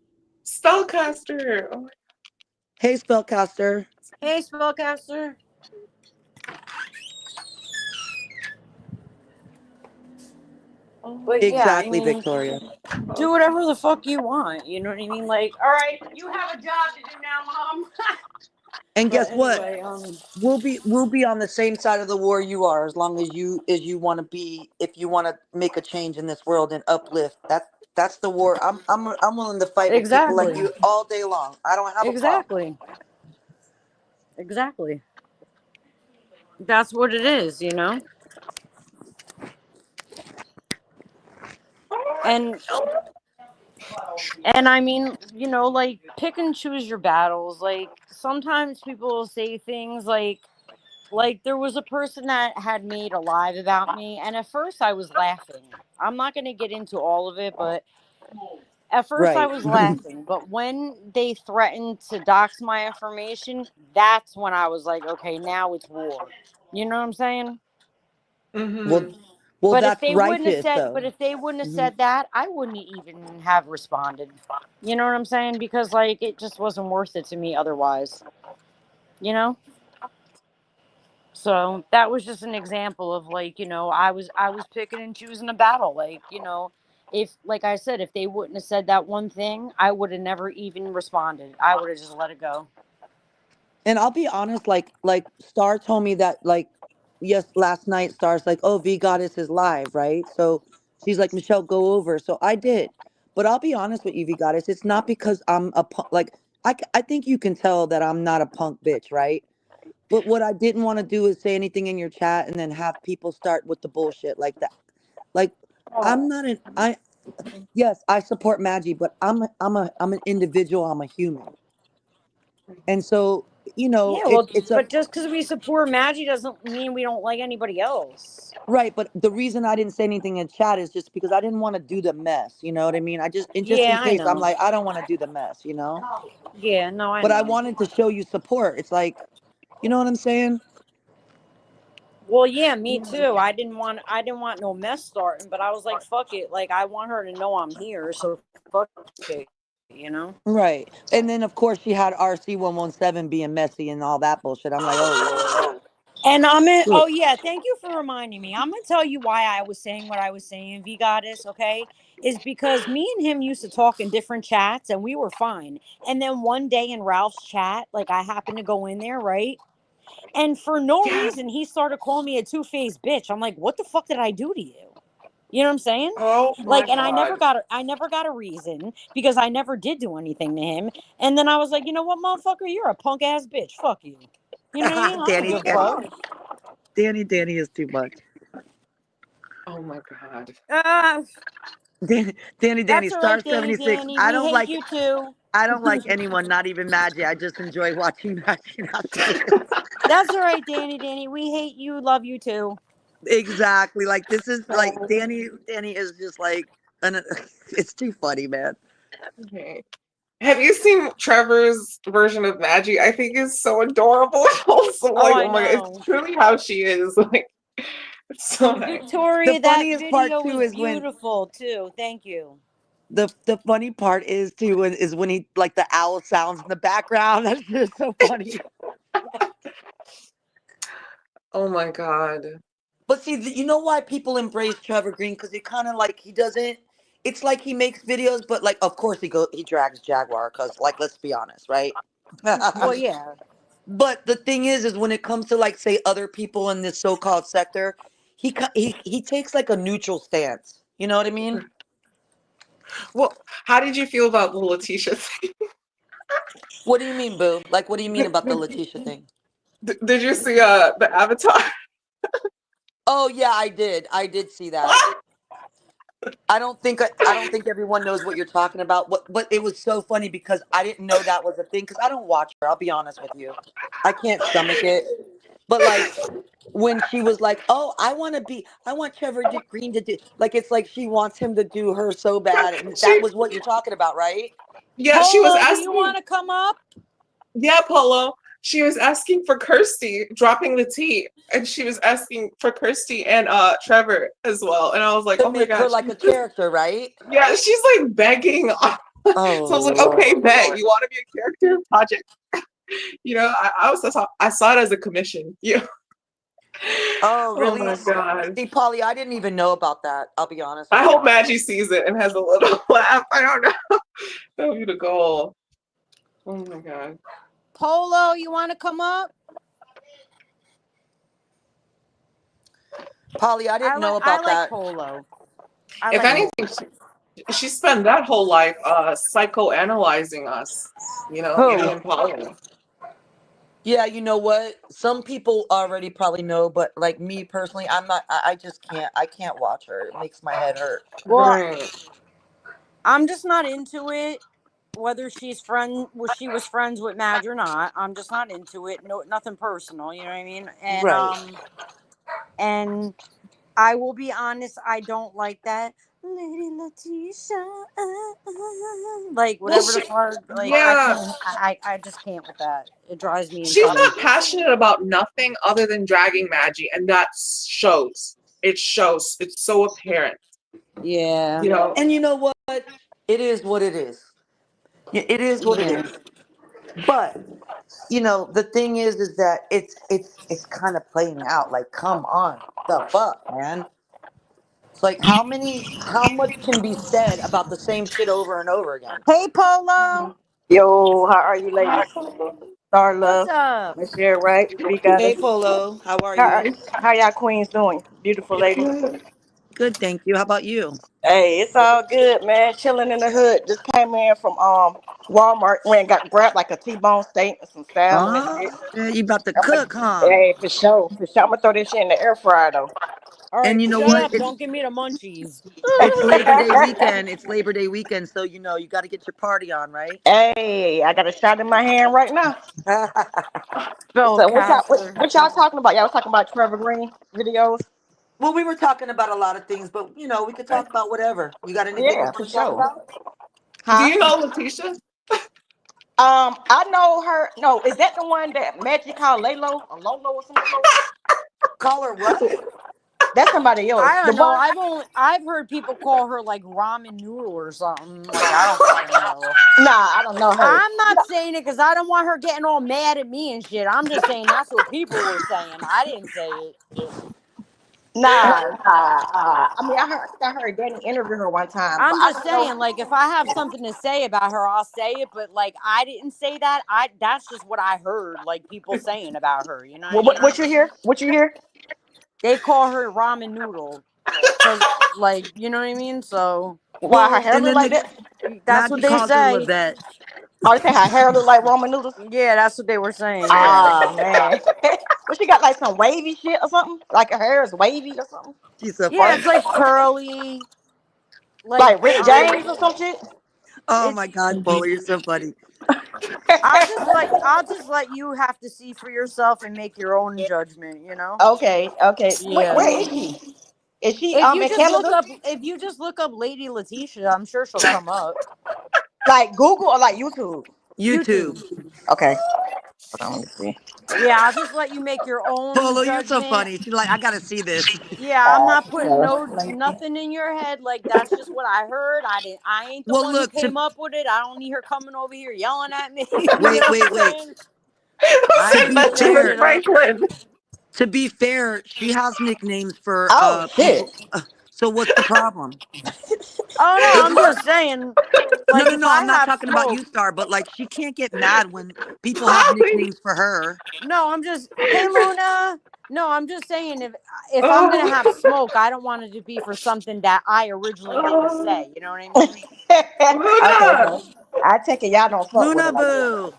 Spellcaster. Oh, hey spellcaster. Hey, spellcaster. oh, But yeah, I Exactly, mean, Victoria. do whatever the fuck you want. You know what I mean? Like, all right, you have a job to do now, mom. And But guess what? anyway, We'll be on the same side of the war you are, as long as you want to be, if you want to make a change in this world and uplift. That's the war. I'm willing to fight with people like exactly, you all day long. I don't have a problem. exactly, exactly. That's what it is. And I mean, like, pick and choose your battles. Like, sometimes people will say things like there was a person that had made a live about me, and at first I was laughing. I'm not going to get into all of it, but at first I Right. was laughing. But when they threatened to dox my information, that's when I was like, okay, now it's war. You know what I'm saying? Well, mm-hmm. well, But if that's they wouldn't have righteous said, though. Hmm. that, I wouldn't even have responded. You know what I'm saying? Because, like, it just wasn't worth it to me otherwise. You know. So that was just an example of, like, I was picking and choosing a battle. Like, if, like I said, if they wouldn't have said that one thing, I would have never even responded. I would have just let it go. And I'll be honest, like Star told me that, like, yes, last night Star's like, oh, V Goddess is live, right? So she's like, Michelle, go over. So I did. But I'll be honest with you, V Goddess, it's not because I'm a punk. Like, I think you can tell that I'm not a punk bitch, right? But what I didn't want to do is say anything in your chat and then have people start with the bullshit like that. Like, I'm Oh, not an I yes, I support Maggie, but I'm an individual, I'm a human. And so, Yeah, it, well, it's a but just because we support Maggie doesn't mean we don't like anybody else. right, but the reason I didn't say anything in chat is just because I didn't want to do the mess, you know what I mean? Just in Yeah, I case, I'm know. like, I don't want to do the mess. Yeah, no, I But I know. wanted to show you support. It's like, you know what I'm saying? Well, yeah, me too. I didn't want no mess starting, but I was like, fuck it. Like, I want her to know I'm here, so fuck it. Right. And then of course she had RC117 being messy and all that bullshit. I'm like, oh Lord. And Look. oh yeah, thank you for reminding me. I'm gonna tell you why I was saying what I was saying, V Goddess, okay? Is because me and him used to talk in different chats and we were fine. And then one day in Ralph's chat, like, I happened to go in there, right? And for no yeah. reason, he started calling me a two-faced bitch. I'm like, what the fuck did I do to you? You know what I'm saying? Oh my Like, and God. I never got a reason because I never did do anything to him. And then I was like, you know what, motherfucker, you're a punk ass bitch. Fuck you. You know what I mean? I don't Danny, give a Danny. fuck. Danny is too much. Oh my God. Uh, Danny, that's all Star right, Danny 76. Danny. I We don't hate like you too. I don't like anyone, not even Maggie. I just enjoy watching Maggie and how she is. That's all right, Danny. Danny, we hate you, love you too. Exactly. Like this is like Danny. Danny is just like an. It's too funny, man. Okay. Have you seen Trevor's version of Maggie? I think it's so adorable. Also, Oh, like, I oh my god, it's know. truly how she is. Like, it's so nice. The Victoria, that funniest part video too was is when beautiful too. Thank you. the funny part is too is when he like the owl sounds in the background. That's just so funny. Oh my god. But see, you know why people embrace Trevor Green? Because he kind of like he doesn't. It's like he makes videos, but like of course he drags Jaguar because like let's be honest, right? Well, yeah. But the thing is when it comes to like say other people in this so-called sector, he takes like a neutral stance. You know what I mean? Well, how did you feel about the Letitia thing? What do you mean, Boo? Like, what do you mean Did, about the did, Letitia thing? did you see the Avatar? Oh yeah, I did. I did see that. I don't think everyone knows what you're talking about. What but it was so funny because I didn't know that was a thing because I don't watch her. I'll be honest with you, I can't stomach it. But like when she was like, "Oh, I want Green to do," like it's like she wants him to do her so bad, and that She was what you're talking about, right? yeah, she was Polo, do you asking want to come up? yeah, Polo. She was asking for Kirsty, dropping the T, and she was asking for Kirsty and Trevor as well. And I was like, To oh my make her gosh, like a character, right? yeah, she's like begging. Oh So I was like, okay, bet Lord. you want to be a character project. I saw it as a commission. Yeah. Oh Oh really? my god. See, Polly, I didn't even know about that. I'll be honest I with hope you. Maggie sees it and has a little laugh. I don't know. That would be the goal. Oh my god. Polo, you want to come up? Polly, I didn't know I about like that. Polo. I If like Oh. anything, Polo. she spent that whole life psychoanalyzing us. Me Who? and Paula. Yeah, you know what? Some people already probably know, but like me personally, I'm not. I just can't. I can't watch her. It makes my head hurt. Well, Right. I'm just not into it. Whether she was friends with Madge or not, I'm just not into it. No, nothing personal. You know what I mean? Right. And I will be honest, I don't like that. Lady Letitia, like Well, whatever the fuck, like I yeah, can't, I just can't with that. It drives me she's insane. not passionate about nothing other than dragging Maggie, and that shows. It shows. It's so apparent. Yeah. You know. And you know what? It is what it is. It is what it Yeah. is. But the thing is that it's kind of playing out. Like, come on, the fuck, man. It's like how much can be said about the same shit over and over again? Hey, Polo, Yo, how are you ladies? Star what's Love, up? Michelle, right? We got Hey, us. Polo, how are How are you? how y'all queens doing? Beautiful ladies. Good, thank you. How about you? Hey, it's all good, man. Chilling in the hood. Just came in from Walmart. Went and got grabbed like a T-bone steak and some salmon and shit. Oh, yeah, you about to I'm a, cook, huh? hey, for sure, for sure. I'm gonna throw this shit in the air fryer though. All And right, you know shut what? up. Don't give me the munchies. It's Labor Day weekend. It's Labor Day weekend, so you got to get your party on, right? Hey, I got a shot in my hand right now. So Spellcaster. what y'all talking about? Y'all was talking about Trevor Green videos? Well, we were talking about a lot of things, but we could talk about whatever. You got anything you Yeah, for want to talk sure. about? Do Huh? you know Letitia? I know her. No, is that the one that Magic called Lalo or Lolo or some shit? Call her what? That's somebody else. I The don't know. one. I've heard people call her like ramen noodle or something. Like I don't fucking know. Nah, I don't know her. I'm not saying it because I don't want her getting all mad at me and shit. I'm just saying that's what people were saying. I didn't say it. Nah, nah. I mean, I think I heard Danny interview her one time, but I'm I just don't know. saying, like, if I have something to say about her, I'll say it. But like, I didn't say that. That's just what I heard, like people saying about her. You know what I mean? What you hear? What you hear? They call her ramen noodle, cause like you know what I mean. So Why her Well, hair and look then like that? that's what Maggie they calls her say. Levette. Oh, they say her hair look like Roman noodles. Yeah, that's what they were saying. Yeah. Ah man, what she got like some wavy shit or something? Like her hair is wavy or something? She's so Yeah, funny. it's like curly. Like Like Rick James or some shit? Oh It's my God, Polo, you're so funny. I'll just let you have to see for yourself and make your own judgment, you know? Okay, okay. Yeah. Where is she? Is she in Canada? If you just look up Lady Letitia, I'm sure she'll come up. Like Google or like YouTube? YouTube. YouTube. Okay. Hold on, let me see. Yeah, I'll just let you make your own Polo, you're so judgment. funny. She's like, I gotta see this. Yeah, I'm not putting So, no nothing in your head. Like that's just what I heard. I ain't the Well, one who look, came up with it. I don't need her coming over here yelling at me. You know wait, what I'm wait, wait. saying? I To Send ain't be that making to that Miss fair, shit up. Franklin. she has nicknames for oh shit. people. So what's the problem? Oh no, I'm Doesn't just saying, no, like no, if no. I I'm not have talking about smoke, you, Star, but like she can't get mad when people have Polly. nicknames for her. no, I'm just hey Luna. No, I'm just saying if I'm gonna Oh, have smoke, I don't want it to be for something that I originally didn't oh, say. You know what I mean? Okay, Luna. okay. I take it y'all don't fuck with Luna her like that. Boo.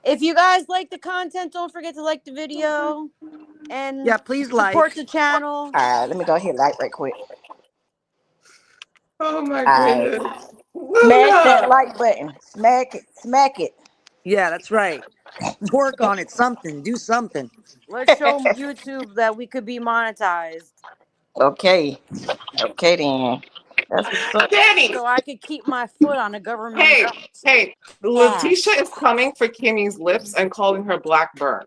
If you guys like the content, don't forget to like the video and Yeah, please support like. the channel. Alright, let me go here like right quick. Oh my Alright. goodness. Smash that Luna. like button. Smack it. Smack it. Yeah, that's right. Twerk on it. Something. Do something. Let's show YouTube that we could be monetized. Okay. Okay then. That's what's up. Danny. So I could keep my foot on a government's Hey, hey. Letitia ass. is coming for Kimmy's lips and calling her Blackburn.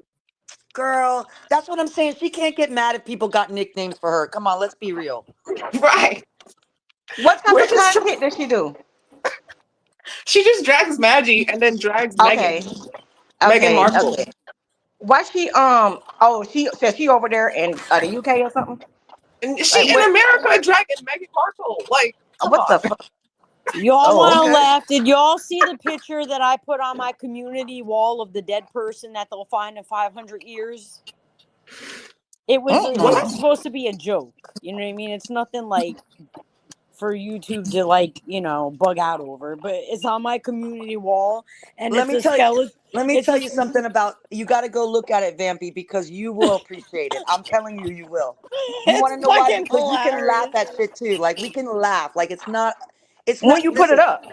Girl, that's what I'm saying. She can't get mad if people got nicknames for her. Come on, let's be real. Right. What type We're of just trying. content does she do? She just drags Maggie and then drags Megan. Okay. Meghan Okay. Markle. Okay. Why she oh she said she over there in the UK or something? And Like she in what America dragging Meghan Markle. Like, come what on. the fuck? Y'all Oh, want to okay. laugh? Did y'all see the picture that I put on my community wall of the dead person that they'll find in 500 years? It's What? Mm-mm. supposed to be a joke. You know what I mean? It's nothing like for YouTube to like, bug out over, but it's on my community wall and Let it's me a tell you. skeleton. Let me It's tell a you something about. You got to go look at it, Vampy, because you will appreciate it. I'm telling you, you will. You want it's to know why? fucking Because we can laugh hilarious. at shit too. Like we can laugh. Like it's not. It's When not. you put it Listen. up.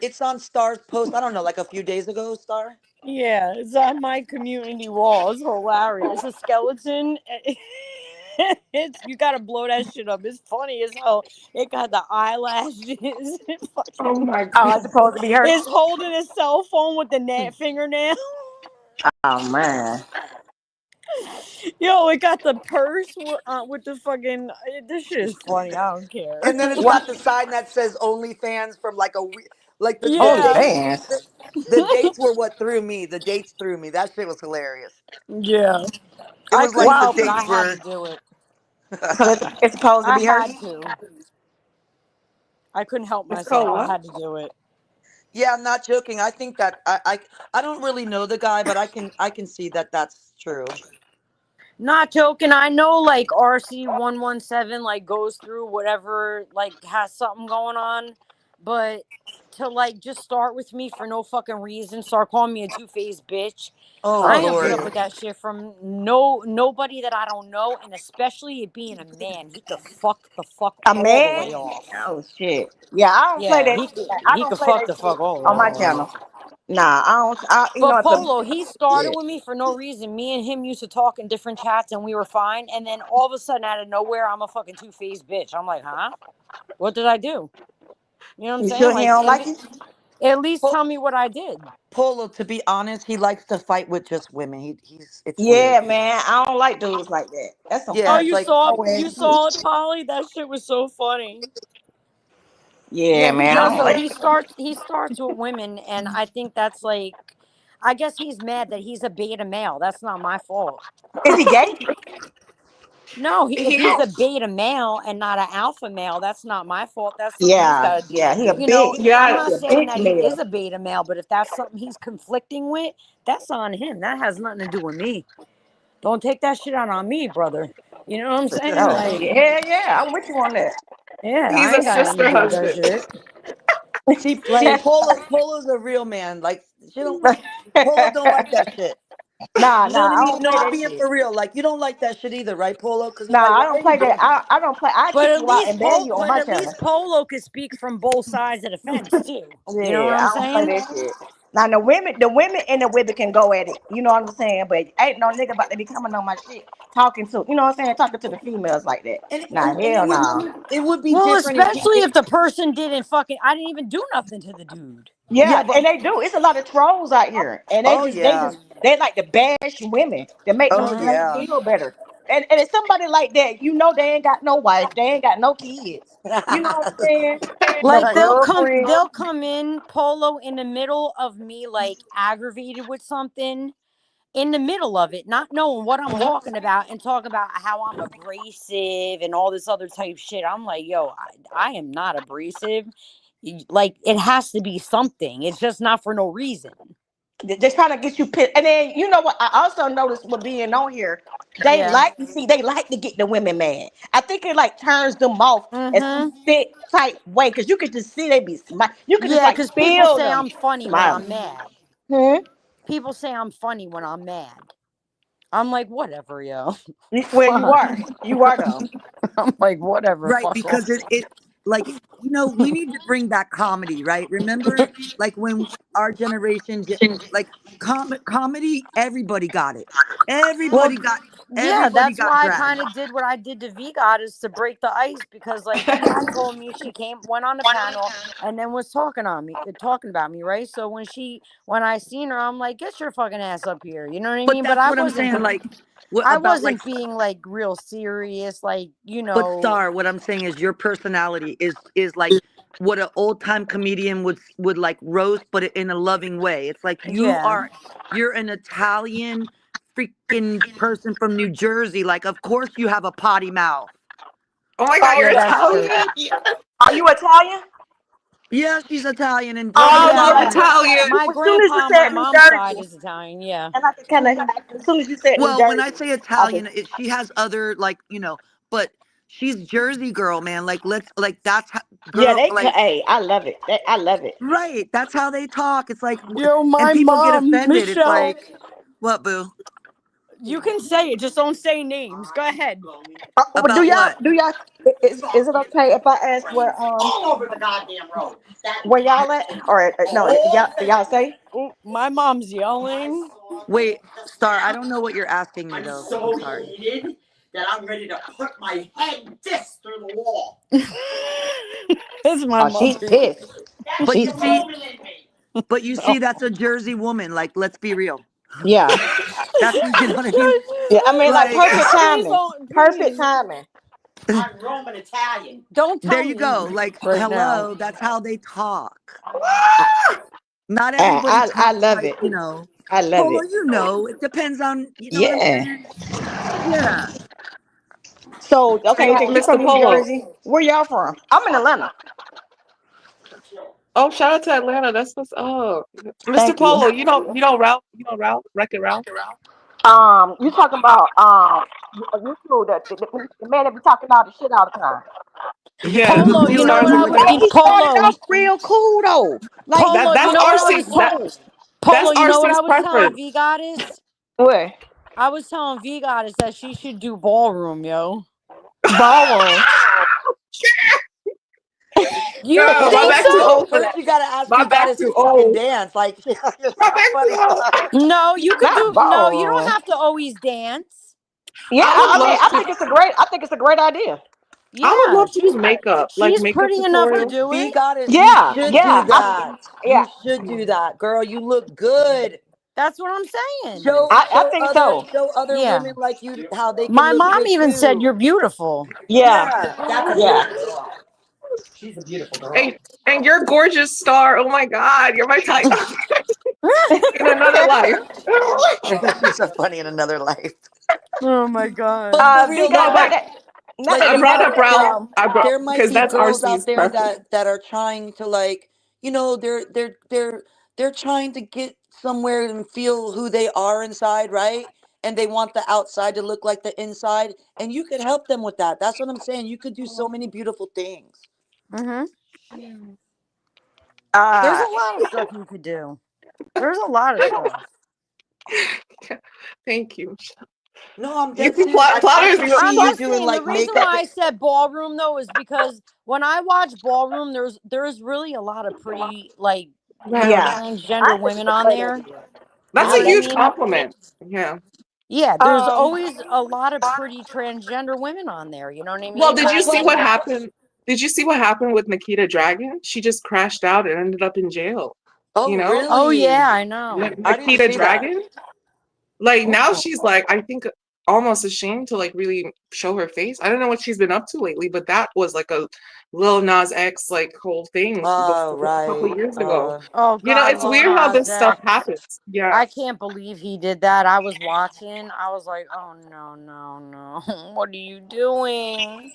It's on Star's post. I don't know, like a few days ago. Star. Yeah, it's on my community wall. It's hilarious. It's a skeleton. It's you gotta blow that shit up. It's funny as hell. It got the eyelashes. It Oh fucking my Oh, it's god. supposed to be her. is holding a cell phone with the fingernail. Oh man. Yo, it got the purse with the fucking. This shit is funny. I don't care. And then it's What? got the sign that says OnlyFans from like a week. Like the Only Yeah, dates. fans. The dates were what threw me. The dates threw me. That shit was hilarious. yeah. It I was like couldn't the help it. I dates had to were. do it. So it's supposed to I be her. had to. I couldn't help It's myself. called I what? had to do it. Yeah, I'm not joking. I think that I don't really know the guy, but I can see that that's true. Not joking. I know like RC117 like goes through whatever like has something going on, but to like just start with me for no fucking reason, start calling me a two-faced bitch. Oh I Oh ain't put Lord. up shit. with that shit from nobody that I don't know, and especially it being a man. He could fuck the fuck A all the man? way off. Oh shit. Yeah, I don't play Yeah, that he shit. could I he don't could play fuck that the shit fuck all the on way my off. channel. Nah, I don't. You know, But it's a Polo, he started yeah. with me for no reason. Me and him used to talk in different chats and we were fine. And then all of a sudden, out of nowhere, I'm a fucking two-faced bitch. I'm like, huh? What did I do? You know what I'm You saying? sure he Like, don't like you? at least Po- tell me what I did. Polo, to be honest, he likes to fight with just women. He's it's weird. Yeah, man. I don't like dudes like that. That's some Oh, Yeah, fun it's you like saw hoe ass you shit. saw it, Polly? That shit was so funny. yeah, Yeah, he man. I No, just don't so like. he starts with women, and I think that's like, I guess he's mad that he's a beta male. That's not my fault. Is he gay? No, if He he's a is. beta male and not an alpha male, that's not my fault. That's something he's Yeah, got to, yeah. He a big, I'm Yes. not he a saying big that he is male. a beta male, but if that's something he's conflicting with, that's on him. That has nothing to do with me. Don't take that shit out on me, brother. You know what I'm For saying? sure. Like, Yeah, yeah. I'm with you on that. yeah, He's I a ain't got nothing to sister do with that husband. shit. see Like, Polo's a real man. Like she don't Polo don't like that shit. Nah, You know what I nah, I mean? don't No, play I'm that being shit. for real. Like you don't like that shit either, right, Polo? Because it's Nah, like, I why don't are you play that. doing that? I don't play. I But kick at you out least and ban you on but my at least channel. Polo can speak from both sides of the fence too. You know what Yeah, I'm I don't play saying? that shit. Now the women and the women can go at it. You know what I'm saying? But ain't no nigga about to be coming on my shit talking to, you know what I'm saying, talking to the females like that. And Nah, hell nah. it would be Well, different if he especially did. if the person didn't fucking I didn't even do nothing to the dude. Yeah, Yeah, but and they do. It's a lot of trolls out here, and oh they yeah, just they like to bash women to make them oh Mhm. yeah. feel better. And it's somebody like that, you know, they ain't got no wife, they ain't got no kids. You know what I'm saying? No Like girlfriend. they'll come in Polo in the middle of me like aggravated with something in the middle of it, not knowing what I'm talking about and talk about how I'm abrasive and all this other type shit. I'm like, yo, I am not abrasive. Like it has to be something. It's just not for no reason. They're trying to get you pissed. And then you know what? I also noticed with being on here, Yeah. they like to get the women mad. I think it like turns them off in some Mm-hmm. sick type way because you could just see they be smile. You could just Yeah, like because people feel say them I'm funny when I'm smiling. mad. Hmm? People say I'm funny when I'm mad. I'm like, whatever, yo. Well, you Fuck. are. You are though. I'm like, whatever, Right, fuck off. because it like we need to bring back comedy, right? Remember, like when our generation, like comedy, Well, everybody got, yeah, everybody that's got why I dragged. kind of did what I did to V Goddess to break the ice because, like, she had told me she went on the panel, and then was talking about me, right? So when I seen her, I'm like, get your fucking ass up here, you know what I But mean? But that's what I'm saying. Like, what I about like wasn't being like real serious, like But Star, what I'm saying is your personality is like what an old time comedian would like roast, but in a loving way. It's like yeah. you're an Italian freaking person from New Jersey. Like, of course you have a potty mouth. Oh my God, Oh you're Yeah, yeah. that's true. Italian? Yeah. Are you Italian? Yeah, she's Italian, and Oh I girl, yeah, love Yeah. Italian. my As soon as you grandpa on my said New mom's side Jersey, is Italian. Yeah. and I can kind of, as soon as you said New well, when I Jersey, say I can. Italian, she has other like but she's Jersey girl, man. Like let's like that's how, Yeah, girl they. like Hey, I love it. I love it. right. That's how they talk. It's like, Yo, and my people get mom, offended. It's Michelle. like, what, boo? You can say it, just don't say names. Go ahead. But do About y'all? what? Do y'all? Is it okay if I ask where y'all at? Or no? Y'all say? Oh, my mom's yelling. Wait, Star, I don't know what you're asking me though. I'm sorry. It's my Oh, she's mother. pissed. But She's you see, Oh, that's a Jersey woman. Like, let's be real. yeah, That's you know what I mean? yeah. I mean, like Like, perfect please timing. don't, Perfect please timing. don't there tell you me go. Like, right now. hello, that's how they talk. I, Not everybody I talks love like, it. I love Polo, it. it depends on, you know what I'm Yeah. saying? Yeah. So okay, So, you Mr. from New Polo. Jersey? Where y'all from? I'm in Atlanta. Oh, shout out to Atlanta. That's what's up. Mr. Thank you. Polo, you don't Wreck It Ralph? You talking about you two, the man that be talking all the shit all the time. Yes, Who Polo, he you feel know like stars what he in I the would was clip. He started Polo. off real cool though. Like Polo, That you that's know what I RC was that's Polo, you know what I RC's was telling preference. V Goddess? what? I was telling V Goddess that she should do ballroom, yo. Ballroom. You don't Girl, my think back too so? old for First that. you gotta ask My V back Goddess too if she can old. dance. Like, you're My so back too funny, old. Star. No, you could Not do no, you don't ballroom. have to always dance. Yeah, I would love I to. think it's a great. I think it's a great idea. I would Yeah. love to use makeup, like She's makeup pretty enough to tutorial. do V it. Goddess, you Yeah, should do yeah, that. yeah. You should do that, girl. You look good. That's what I'm saying. I think so. Show other Yeah. women like you how they can My look mom good even said too. you're beautiful. Yeah, Yeah. yeah. And you're gorgeous, Star. Oh my God, you're my type in another life. She's so funny in another life. Oh my god. But for Big real, No, not but like that I it brought matters. up Ralph. I brought there might because be that's girls out RC's there preference. that are trying to like, they're trying to get somewhere and feel who they are inside, right? And they want the outside to look like the inside, and you could help them with that. That's what I'm saying. You could do so many beautiful things. Mhm. There's Uh, a lot of stuff you could do. There's a lot of stuff. Thank you. No, I'm You dead see, serious. I plotters, can you I'm see you just doing saying the like reason makeup. why I said ballroom though is because when I watch ballroom, there's really a lot of pretty like yeah. Yeah. transgender I think women it's on way over there. there. You That's know a what I huge mean? compliment. Yeah. Yeah, there's Um, always a lot of pretty transgender women on there. You know what I Well, mean? did And you I see Plus, what think, happened? Did you see what happened with Nikita Dragon? She just crashed out and ended up in jail. You oh know, oh yeah, really? I know. I didn't Nikita see that. Dragon. Like now Oh, she's like, I think almost ashamed to like really show her face. I don't know what she's been up to lately, but that was like a Lil Nas X like whole thing before a couple right. years ago. Oh You know, God, it's Lil weird how Nas this stuff X. happens. Yeah. I can't believe he did that. I was watching. I was like, oh no, no, no. What are you doing?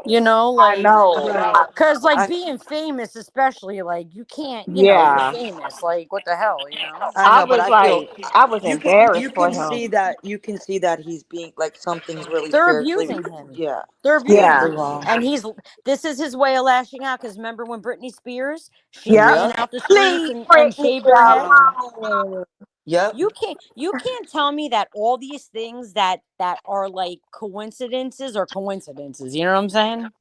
You know, I like, know. Right. cause like I being famous, especially, like you can't, you're Yeah. famous. Like, what the hell, you know? I I know, but was I feel like, I was you embarrassed for can him. see that he's being like something's really They're seriously, abusing him. yeah, They're abusing Yeah. seriously him, wrong. and this is his way of lashing out. Cause remember when Britney Spears, she Yep. ran Yep. out the streets Please, and Britney, shaved her head. Uh-huh. come Yep. You can't tell me that all these things that are like coincidences are coincidences. You know what I'm saying?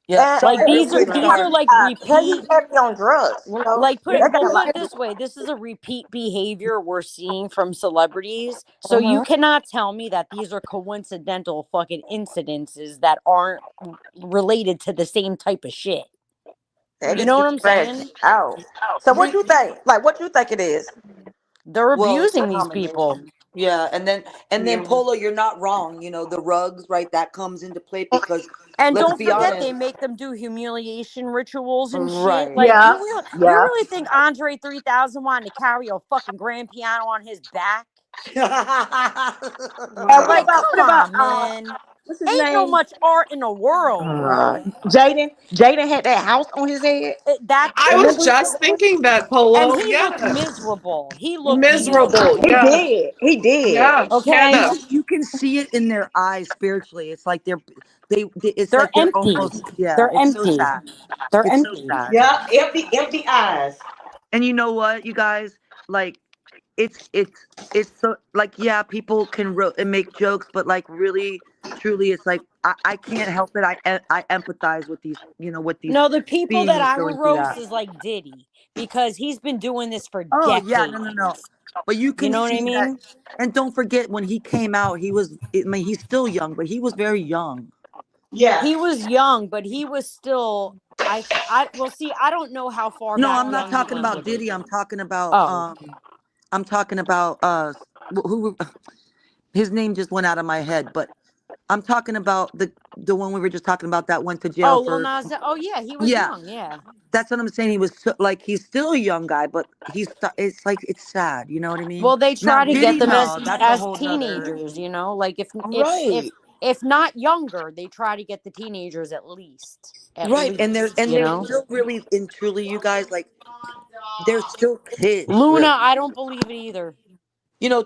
Yep. Like So real quick, these are Star. like Tell you repeat, heavy on drugs, you know. like put They it got well a put lot it to do. this way, this is a repeat behavior we're seeing from celebrities. So you Mm-hmm. cannot tell me that these are coincidental fucking incidences that aren't related to the same type of shit. They You just know be what I'm fresh saying? out. So what you think? Like, what you think it is? They're Well, A abusing these people. combination. yeah, and then Yeah. Polo, you're not wrong. You know, the rugs, right? That comes into play because And let's don't be forget honest. they make them do humiliation rituals and shit. Right. Like Yeah. you Yeah. really think Andre 3000 wanted to carry a fucking grand piano on his back? Wow. Like, What come about on, man. what's his Ain't no name? much art in the world, bro. Jaden. Jaden had that house on his head. That I was too. Remember? just thinking that And Polo. he looked Yeah. miserable. He looked Miserable. miserable. He Yeah. did. He did. Yeah. And Okay? Hannah. you can see it in their eyes spiritually. It's like they it's They're like they're empty. almost, yeah, They're it's so empty. sad. They're It's so empty. sad. Yeah. Empty, empty eyes. And you know what, you guys, like it's so like, yeah, people can and make jokes, but like really truly it's like I can't help it. I empathize with these, with these No, the people that beings I will going through roast that. is like Diddy because he's been doing this for Oh yeah, no. decades. But you You can know what I see that. mean? And don't forget when he came out, I mean, he's still young, but he was very young. Yeah. He was young, but he was still I well see, I don't know how far No, back I'm not young he talking is about with it. Diddy. Oh. I'm talking about who his name just went out of my head, but I'm talking about the one we were just talking about that went to jail Oh, Lil for. Nas. Oh yeah, he was Yeah, young. Yeah. that's what I'm saying. He was like he's still a young guy, but it's like it's sad. You know what I mean? Well, they Now try to get Diddy, them no, that's a as whole nother. teenagers. You know, like Right, if not younger, they try to get the teenagers at least. At right, and they're least, you know. still really and truly, you guys, like they're still kids, Luna, really. I don't believe it either.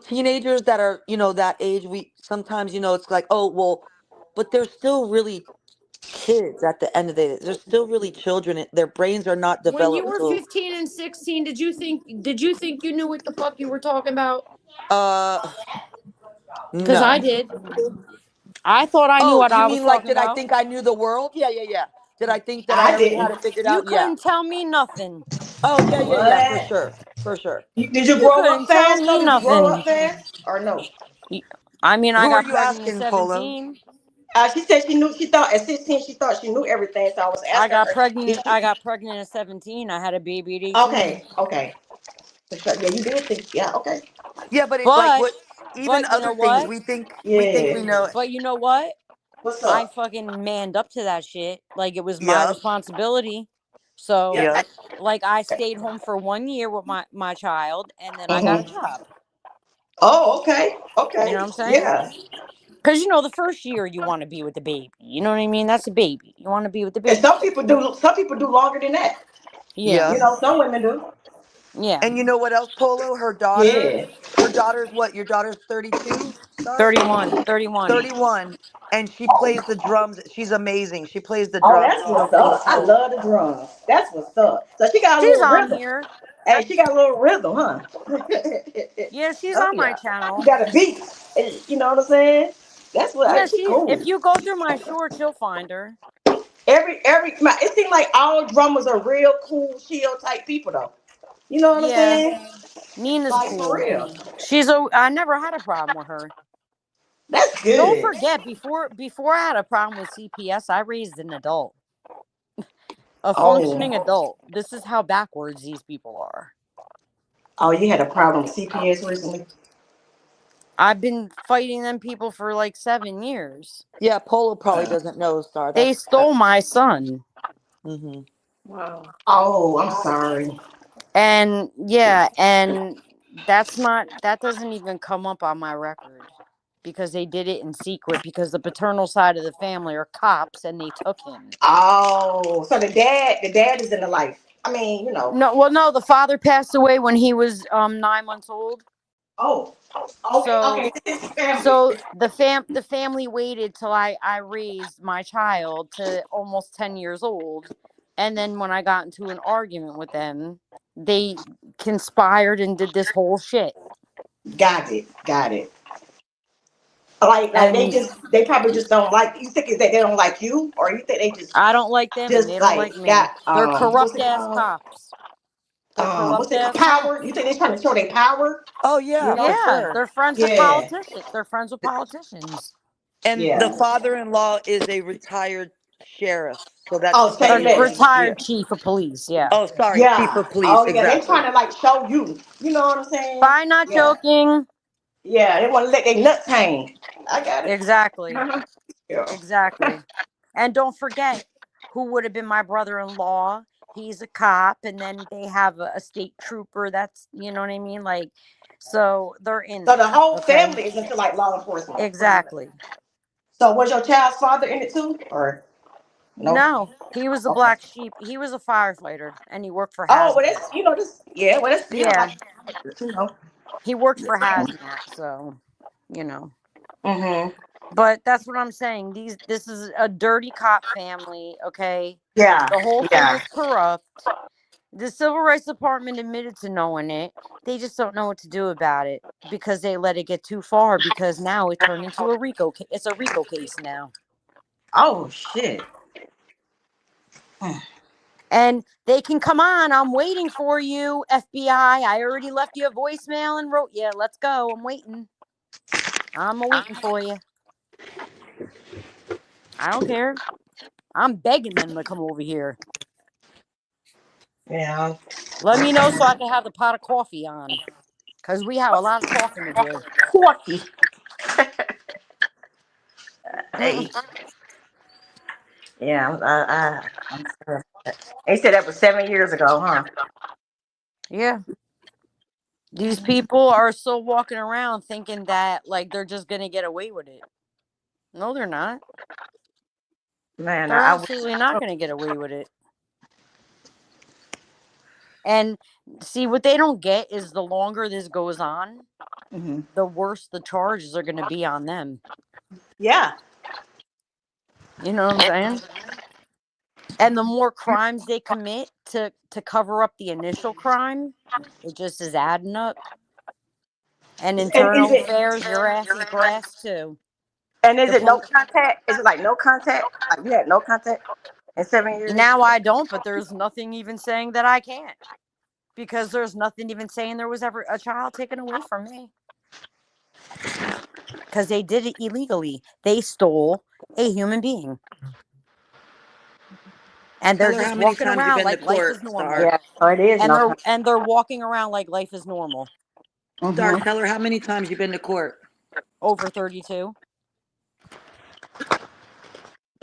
Teenagers that are, that age, we sometimes, it's like, oh, well, but they're still really kids at the end of the day. They're still really children. Their brains are not When you developed were to, 15 and 16, did you think you knew what the fuck you were talking about? uh, Because I no. did. I thought I knew Oh, what you I was mean like, talking did I about. think I knew the world? Yeah, yeah, yeah. Did I think that I I already had didn't. it figured You out? Yeah. couldn't tell me nothing. Oh, yeah, yeah, yeah, for What? sure. For sure. Did you You grow up couldn't tell fast me though? Did you grow nothing. up fast or no? I mean, I Who are got you pregnant at asking, Polo? 17. She said she knew. She thought at 16 she thought she knew everything. So I was asking her. Did I she? got pregnant at 17. I had a baby at 18. Okay. Okay. For sure. Yeah, you did think. Yeah. Okay. Yeah, but it like But what even but you other know things what? we think Yeah. we know. But you know what? What's I up? fucking manned up to that shit. Like it was my Yep. responsibility. So, Yeah. Yes. like I stayed home for 1 year with my child, and then I got a Mm-hmm. job. Oh. Okay. You know Okay. what I'm saying? Yeah. Because the first year you want to be with the baby. You know what I mean? That's a baby. You want to be with the And baby. Some people do longer than that. Yeah, Yep. You know, some women do. yeah. And you know what else, Polo? Yeah. Her daughter's what? Your daughter's 32, Star? 31, 31. 31. And she plays the drums. She's amazing. She plays the Oh, drums. that's what's up. I love the drums. That's what's up. So she got a She's little on rhythm. here. Hey, she got a little rhythm, huh? Yeah, she's Oh on my yeah. You channel. got a beat. You know what I'm saying? That's Yeah, what she she. cool. If you go through my shorts, you'll find her. It seems like all drummers are real cool, chill type people though. You know what I'm Yeah, saying? Nina's Like for cool. real. She's a. I never had a problem with her. That's Don't good. forget, before I had a problem with CPS, I raised an adult, a functioning Oh. adult. This is how backwards these people are. Oh, you had a problem with CPS recently? I've been fighting them people for like 7 years. Yeah, Polo probably Uh, doesn't know, Star. They stole my son. Mm-hmm. Wow. oh, I'm sorry. And yeah, and that doesn't even come up on my record because they did it in secret because the paternal side of the family are cops and they took him. Oh, so the dad is in the life. I mean, No, well, no, the father passed away when he was 9 months old. Oh, okay, So okay. This is family. the family waited till I raised my child to almost 10 years old, and then when I got into an argument with them, they conspired and did this whole shit. Got it. Got it. Like And they probably just don't like you. Think is that they don't like you, or you think they I don't like them and they just don't like like me. got They're what's corrupt it ass called? cops. They're What's corrupt it ass power? You cops. think they're trying to show their power? Oh You yeah, for know? Yeah, sure. they're friends with Yeah, politicians. They're friends with politicians. And the yeah. father-in-law is a retired sheriff, so that's Oh, say A especially less. dangerous. Yeah, retired chief of police, yeah. Oh, sorry, chief yeah. of police. Oh, yeah. They Exactly. trying to like show you. You know what I'm saying? By not Yeah, joking. yeah. They want to let their nuts hang. I got it. Exactly. Yeah. Exactly. And don't forget who would have been my brother-in-law. He's a cop, and then they have a state trooper. That's, you know what I mean? Like, so they're in So the it. whole Okay. family is into like law enforcement, pretty much. Exactly. So was your child's father in it too, or no? No, he was the Okay. black sheep. He was a firefighter, and he worked for Oh, well, hazmat. that's this. Yeah, well, that's still Yeah, like you know. he worked for hazmat. So, you know. Mhm. But that's what I'm saying. This is a dirty cop family. Okay, Yeah. the whole thing Yeah. is corrupt. The Civil Rights Department admitted to knowing it. They just don't know what to do about it because they let it get too far. Because now it turned into a RICO. It's a RICO case now, Oh shit. and they can come on. I'm waiting for you, FBI. I already left you a voicemail and wrote you. Let's go. I'm waiting. I'm waiting for you. I don't care. I'm begging them to come over here. Yeah. Let me know so I can have the pot of coffee on. Because we have a lot of talking to do. Corky. Mm-mm. Hey. Yeah. I'm sure. They said that was 7 years ago, huh? Yeah. These people are still walking around thinking that like they're just gonna get away with it. No, they're not. Man, They're I wish. absolutely not gonna get away with it. And see, what they don't get is the longer this goes on, Hmm. the worse the charges are gonna be on them. Yeah. You know what I'm saying? And the more crimes they commit to cover up the initial crime, it just is adding up. And And is internal it affairs, your ass is grass too. and is The it no pol- contact? Is it like no contact? Like you had no contact in 7 years? Now I don't, but there's nothing even saying that I can't because there's nothing even saying there was ever a child taken away from me because they did it illegally. They stole a human being and they're Tell her just how many walking times you've around been to like life is court, normal. Star. Yeah. So it is And no they're contact. and they're walking around like life is normal. Star, Hmm. tell her how many times you've been to court. Over 32.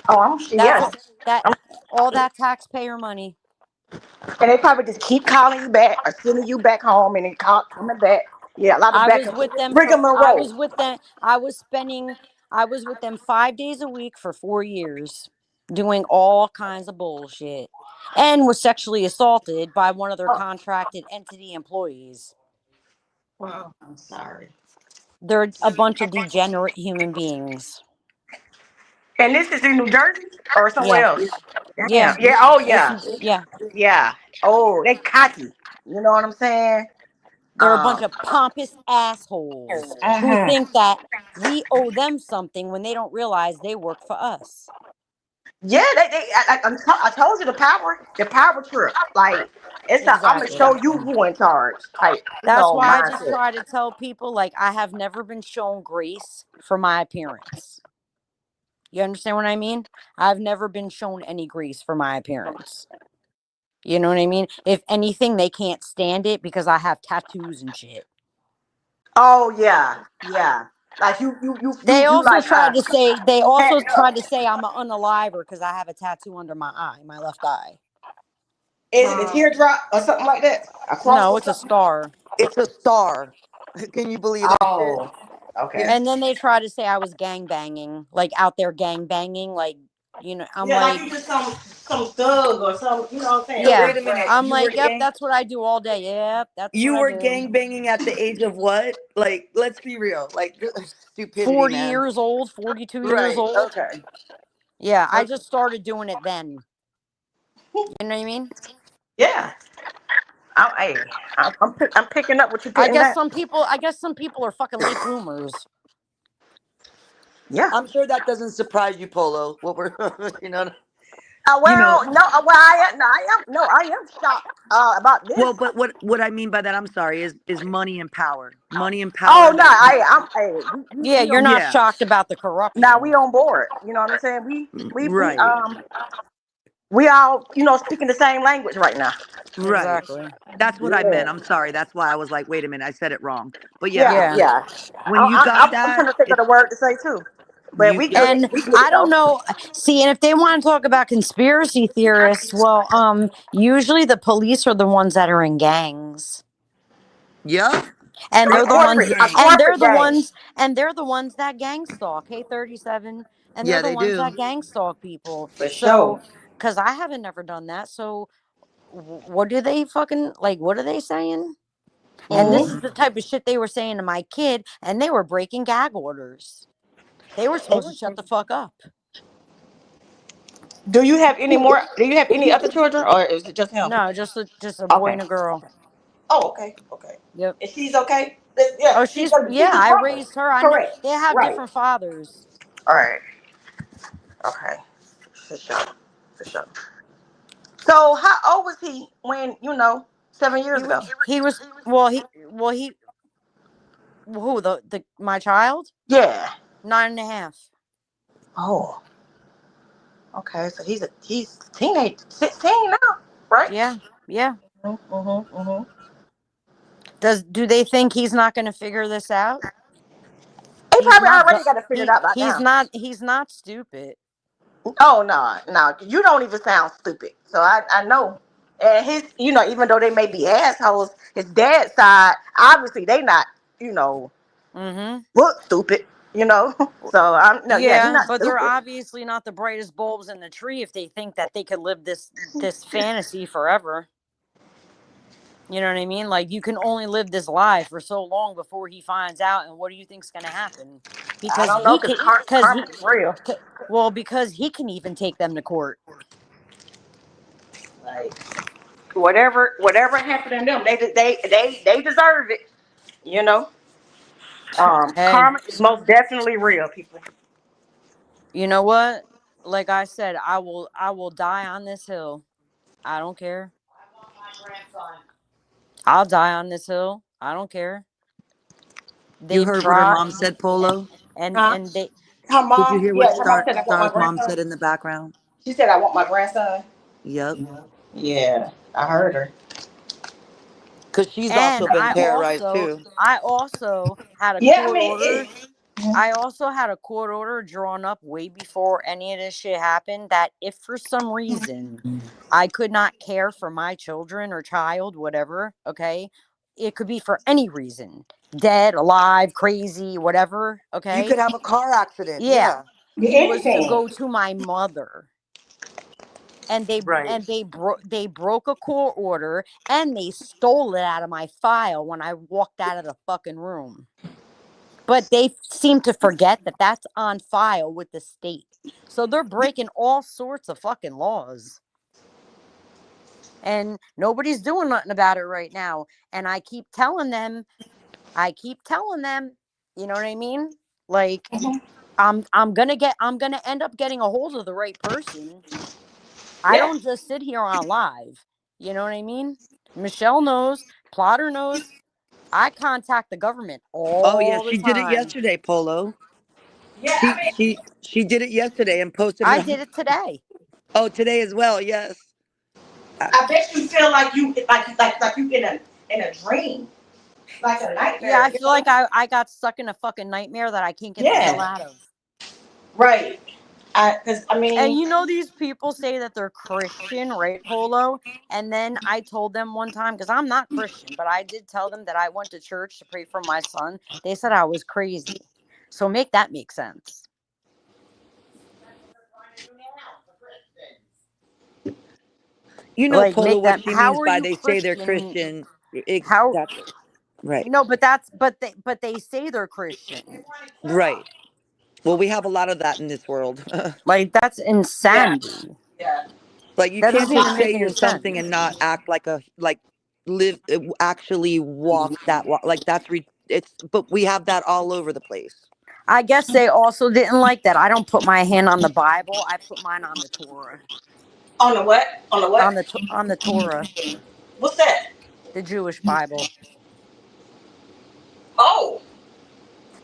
Oh, That's yes. that all that taxpayer money. And they probably just keep calling you back or sending you back home and then coming back. Yeah, a lot of I back was and with them for I rigmarole. was with them I was spending I was with them 5 days a week for 4 years doing all kinds of bullshit and was sexually assaulted by one of their Oh, contracted entity employees. Wow. I'm sorry. They're a bunch of degenerate human beings. And this is in New Jersey or somewhere Yeah. else? Yeah. Damn. Yeah. Oh, It's yeah. yeah. Yeah. Oh, they cocky. You know what I'm saying? They're a bunch of pompous assholes who Uh-huh. think that we owe them something when they don't realize they work for us. Yeah, I told you the power trip. Like it's a I'm gonna Exactly. show you who in charge type, That's why I just mindset. try to tell people, like, I have never been shown grace for my appearance. You understand what I mean? I've never been shown any grace for my appearance. You know what I mean? If anything, they can't stand it because I have tattoos and shit. Oh yeah, yeah. Like They you also like tried to say packed up. I'm an unaliver because I have a tattoo under my eye, my left eye. Is it a teardrop or something like that? A cross No, or it's a something? star. It's a star. Can you believe that shit? Oh, Yeah. okay. And then they try to say I was gang banging, like out there gang banging, like, I'm Yeah, like like, you just some thug or some, you know what I'm saying? So yeah. wait a minute. I'm like, yep, that's what I do all day. Yep, that's what You I were do. gang banging at the age of what? Like, let's be real. Like, stupidity, 40 man. years old, 42 years Right. old. Okay. Yeah, I Okay. just started doing it then. You know what I mean? Yeah. Hey, I'm picking up what you're I putting guess down. some people are fucking late bloomers. Yeah. I'm sure that doesn't surprise you, Polo. What we're, you know, you know. Well, no, well, I am shocked about this. Well, but what I mean by that, I'm sorry, is money and power. Money and Oh power. no, That I'm hey, Yeah, we you're on not yeah. shocked about the now corruption. we on board. You know what I'm saying? Right. We all speaking the same language right now. Right. Exactly. That's what I Yeah, meant. I'm sorry. That's why I was like, wait a minute, I said it wrong. But yeah, yeah, Yeah. yeah. when you got I'm that, trying to think of it's the word to say too, but you. we get it. And We get it I don't though. know. See, and if they want to talk about conspiracy theorists, well, usually the police are the ones that are in gangs. Yep. And A they're the Every ones corporate, a gang. and they're corporate the gang ones and they're the ones that gang stalk. Hey, 37. And they're Yeah, the they ones do. that gang stalk people. for So sure. because I haven't never done that. So what do they fucking like? What are they saying? And this Hmm. is Hmm. the type of shit they were saying to my kid, and they were breaking gag orders. They were supposed to shut the fuck up. Do you have any more? Do you have any other children, or is it just him? No, just a boy Okay. and a girl. Oh, okay, okay. Yep. And she's okay. Yeah, Oh, she's yeah, the I proper. raised her. Correct. They have Right. different fathers. All right. Okay. For sure. For sure. So how old was he when 7 years ago? He was well he who the my child Yeah. 9.5. Oh. Okay. So he's teenage 16 now, right? Yeah, yeah. Mm-hmm. Mm-hmm. Do they think he's not going to figure this out? He He's probably not already got it figured out by now. he's not stupid. Oh no, no, you don't even sound stupid. So I know. And his, even though they may be assholes, his dad's side, obviously they not, you know, Mhm. look stupid, you know. So I'm no, yeah, he's Yeah, not but they're stupid. obviously not the brightest bulbs in the tree if they think that they could live this fantasy forever. You know what I mean? Like you can only live this life for so long before he finds out, and what do you think's going to happen? I Because don't know, he cause can karma is real. well, because he can even take them to court. Like whatever happened to them, they deserve it. You know. Hey, Karma is most definitely real, people. you know what? Like I said, I will die on this hill. I don't care. I'll die on this hill. I don't care. You They heard what her try mom said, Polo? Huh? and they Her Did you mom, hear what yeah, her mom said I want my Star's mom grandson. said in the background? She said I want my grandson. Yep. Yeah, I heard her. Because she's and also been terrorized too. I also had a Yeah, I court mean, order. I also had a court order drawn up way before any of this shit happened that if for some reason I could not care for my children or child, whatever, okay? It could be for any reason. Dead, alive, crazy, whatever, You okay? could have a car accident. Yeah. Yeah. He was to anything. go to my mother. And Right. they broke a court order and they stole it out of my file when I walked out of the fucking room. But they seem to forget that that's on file with the state. So they're breaking all sorts of fucking laws. and nobody's doing nothing about it right now. And I keep telling them, you know what I mean? Like, I'm gonna end up getting a hold of the right person. I Yeah. don't just sit here on live. You know what I mean? Michelle knows, Plotter knows. I contact the government Oh yeah, all the she did it time. yesterday, Polo. Yeah. I mean, She did it yesterday and posted it I on. did it today. Oh, today as well. Yes. Uh, I bet you feel like you in a dream, like a Yeah, I nightmare. You feel like know? I got stuck in a fucking nightmare that I can't get the hell Yeah. out of. Right. Because I And mean, you know, these people say that they're Christian, right, Polo? And then I told them one time, because I'm not Christian, but I did tell them that I went to church to pray for my son. They said I was crazy. So make that make sense. you know, Like, Polo, make what that. she How means are by you they say they're Christian? Christian. How? That's right. No, but they say they're Christian. Right. Well, we have a lot of that in this world. Like, that's yeah, insanity. yeah. Like you That can't doesn't just even say make you're any something sense. and not act like a like live actually walk that walk. Like it's but we have that all over the place. I guess they also didn't like that I don't put my hand on the Bible. I put mine on the Torah. On the what? On the what? On the Torah, What's that? the Jewish Bible. Oh,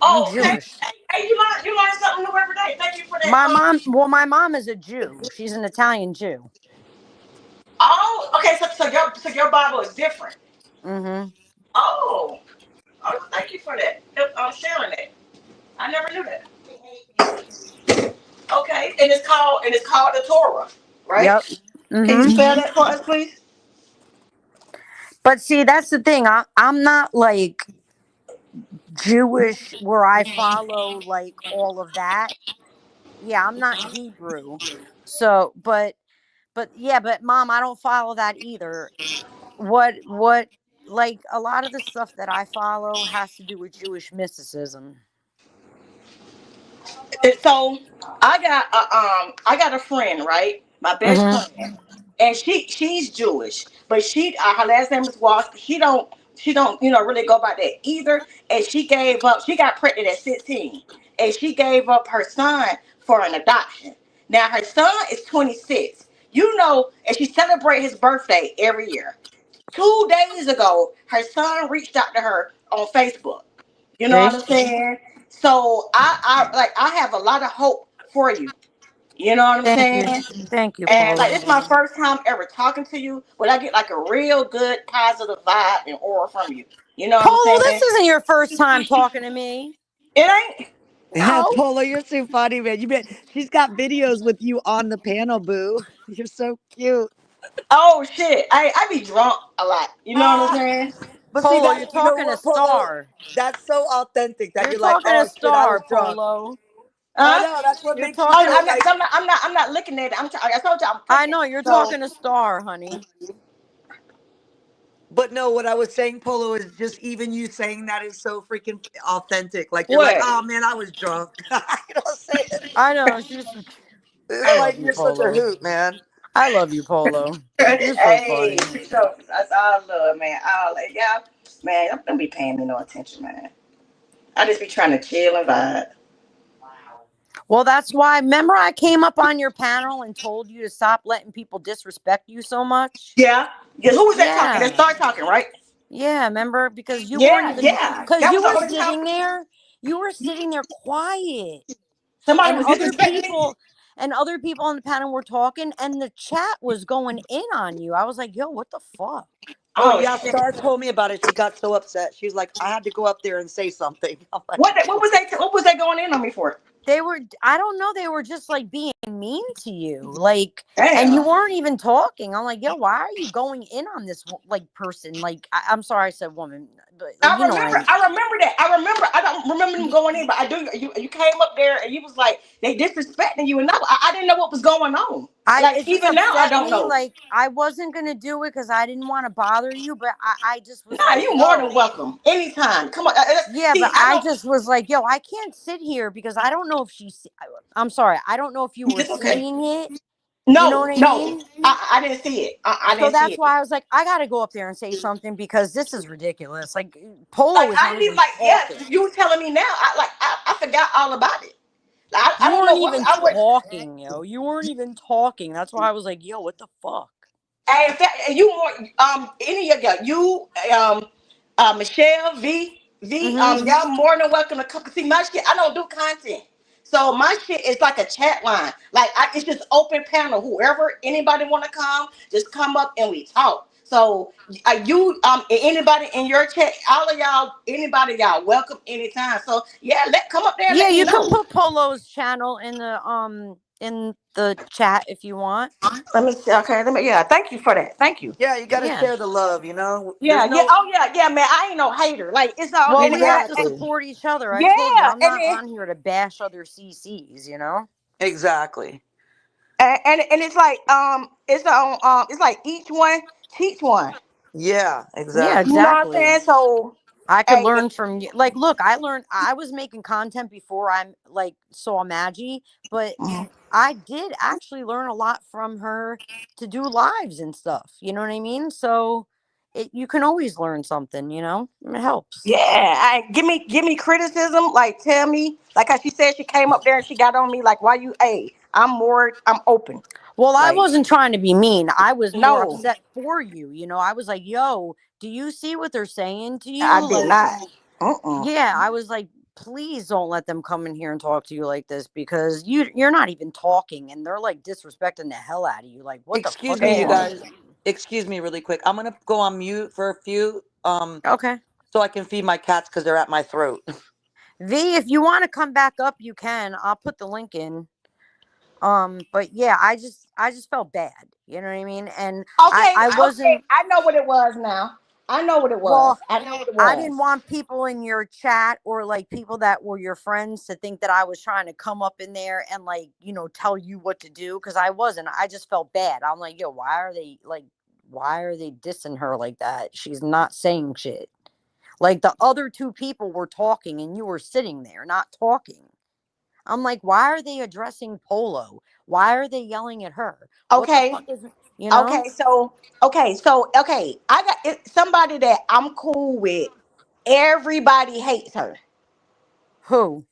I'm oh, okay. Jewish. Hey, you learn something new every day. Thank you for that. My mom is a Jew. She's an Italian Jew. Oh, okay. So your Bible is different. Mhm. Oh, oh, thank you for that. Sharing that. I never knew that. Okay, and it's called the Torah, right? Yep. Can you Mhm. spell that for us, please? But see, that's the thing. I'm not like Jewish where I follow like all of that. Yeah, I'm not Hebrew. So, but yeah, but mom, I don't follow that either. What like a lot of the stuff that I follow has to do with Jewish mysticism. And so I got a friend, right? My best Mhm. friend, and she's Jewish, but her last name is Walsh. But she don't really go by that either. And she gave up. She got pregnant at 16, and she gave up her son for an adoption. Now her son is 26. And she celebrates his birthday every year. 2 days ago, her son reached out to her on Facebook. You know See? what I'm saying? So I have a lot of hope for you. You know what I'm Thank you. saying? Thank you, And like Paula. this is my first time ever talking to you, but I get like a real good positive vibe and aura from you. You know what I'm Polo, saying? this isn't your first time talking to me. It ain't. No. Polo, you're so funny, man. She's got videos with you on the panel, boo. You're so cute. Oh shit. I be drunk a lot. You know what I'm Ah, saying? but see Polo, you're that you know talking to what, Polo? Star. That's so authentic that You're you're like, talking to oh shit, I Star, was drunk. Polo. I Huh? know that's what You're makes you Oh, talking to so I'm not. like. 'Cause I'm not looking at it. I told you I'm I cooking. know you're So talking to Star, honey. But no, what I was saying, Polo, is just even you saying that is so freaking authentic. Like you're like, what? oh man, I was drunk. You know what I'm saying? I know. I It's love like you, you're such a Polo. hoot, man. I love you, Polo. You're so Hey, funny. so that's all I love, man. All like y'all, man. Don't be paying me no attention, man. I just be trying to chill and vibe. Well, that's why. Remember, I came up on your panel and told you to stop letting people disrespect you so much. Yeah. Yeah. Who was that talking? That Yeah, started talking, right? yeah. Remember, because you weren't Yeah, even yeah. because That you was the were only sitting topic. there. You were sitting there quiet, Somebody and was disrespecting me. other people on the panel were talking, and the chat was going in on you. I was like, "Yo, what the fuck?" Oh Oh yeah, shit. Star told me about it. She got so upset. She was like, I had to go up there and say something. I'm like, What was they going in on me for? They were, I don't know, they were just like being mean to you, like, and you Damn. weren't even talking. I'm like, yo, why are you going in on this like person? Like, I'm sorry, I said woman, but like, I you know what I remember. mean. I remember that. I remember. I don't remember them going in, but I do. You came up there and you was like they disrespecting you, and I didn't know what was going on. Like It just even now, I upset don't me. know. Like, I wasn't gonna do it because I didn't want to bother you, but I just was Nah, like, you more than yo, welcome anytime. Come on. yeah, but See, I I don't. just was like, yo, I can't sit here because I don't know if I'm sorry, I don't know if you were It's okay. seeing it. You know No, what I no, mean? I didn't see it. I So didn't see that's it. why I was like, I gotta go up there and say something because this is ridiculous. Like Polo Like is I not didn't even even like. talking. Yeah, you telling me now. I forgot all about it. Like, I You don't weren't know what even I would. talking, yo. You weren't even talking. That's why I was like, yo, what the fuck? And in fact, and you more any of you Michelle V Mm-hmm. y'all more than welcome to come see my shit. I don't do content, so my shit is like a chat line. Like it's just open panel. Whoever anybody want to come, just come up and we talk. So you anybody in your chat, all of y'all, anybody y'all welcome anytime. So yeah, let come up there and Yeah, let me you can know. put Polo's channel in the chat if you want. Let me see. Okay, let me. Yeah, thank you for that. Thank you. Yeah, you got to Yeah. share the love, you know? There's Yeah, yeah. no. Oh yeah, yeah, man. I ain't no hater. Like it's all Well, and we have to Exactly. support each other. I told you yeah, I'm not on here to bash other CCs, you know? Exactly. and it's like each one teach one. Yeah, Yeah, exactly. You know what I'm exactly. saying? So I could hey, learn from you. Like, look, I learned I was making content before I'm like saw Maggie, but mhm. I did actually learn a lot from her to do lives and stuff. You know what I mean? So you can always learn something, you know? It helps. Yeah, give me criticism. Like tell me, like how she said she came up there and she got on me. Like why you? Hey, I'm open. Well, I Like wasn't trying to be mean. I was more no, upset for you. You know, I was like, yo, do you see what they're saying to I you? did Like, not. Uh-uh. yeah, I was like, please don't let them come in here and talk to you like this because you're not even talking and they're like disrespecting the hell out of you. Like, what the Excuse fuck is me, you wrong And with guys. you? Excuse me really quick. I'm going to go on mute for a few Okay. so I can feed my cats cuz they're at my throat. V, if you want to come back up, you can. I'll put the link in. But yeah, I just felt bad. You know what I mean? And okay, I okay, wasn't I know what it was now. I know what it was. well, I know what it I was. didn't want people in your chat or like people that were your friends to think that I was trying to come up in there and like, tell you what to do because I wasn't. I just felt bad. I'm like, yo, why are they dissing her like that? She's not saying shit. Like the other two people were talking and you were sitting there not talking. I'm like, why are they addressing Polo? Why are they yelling at her? What the Okay, fuck is it? You know? okay. I got somebody that I'm cool with. Everybody hates her. Who?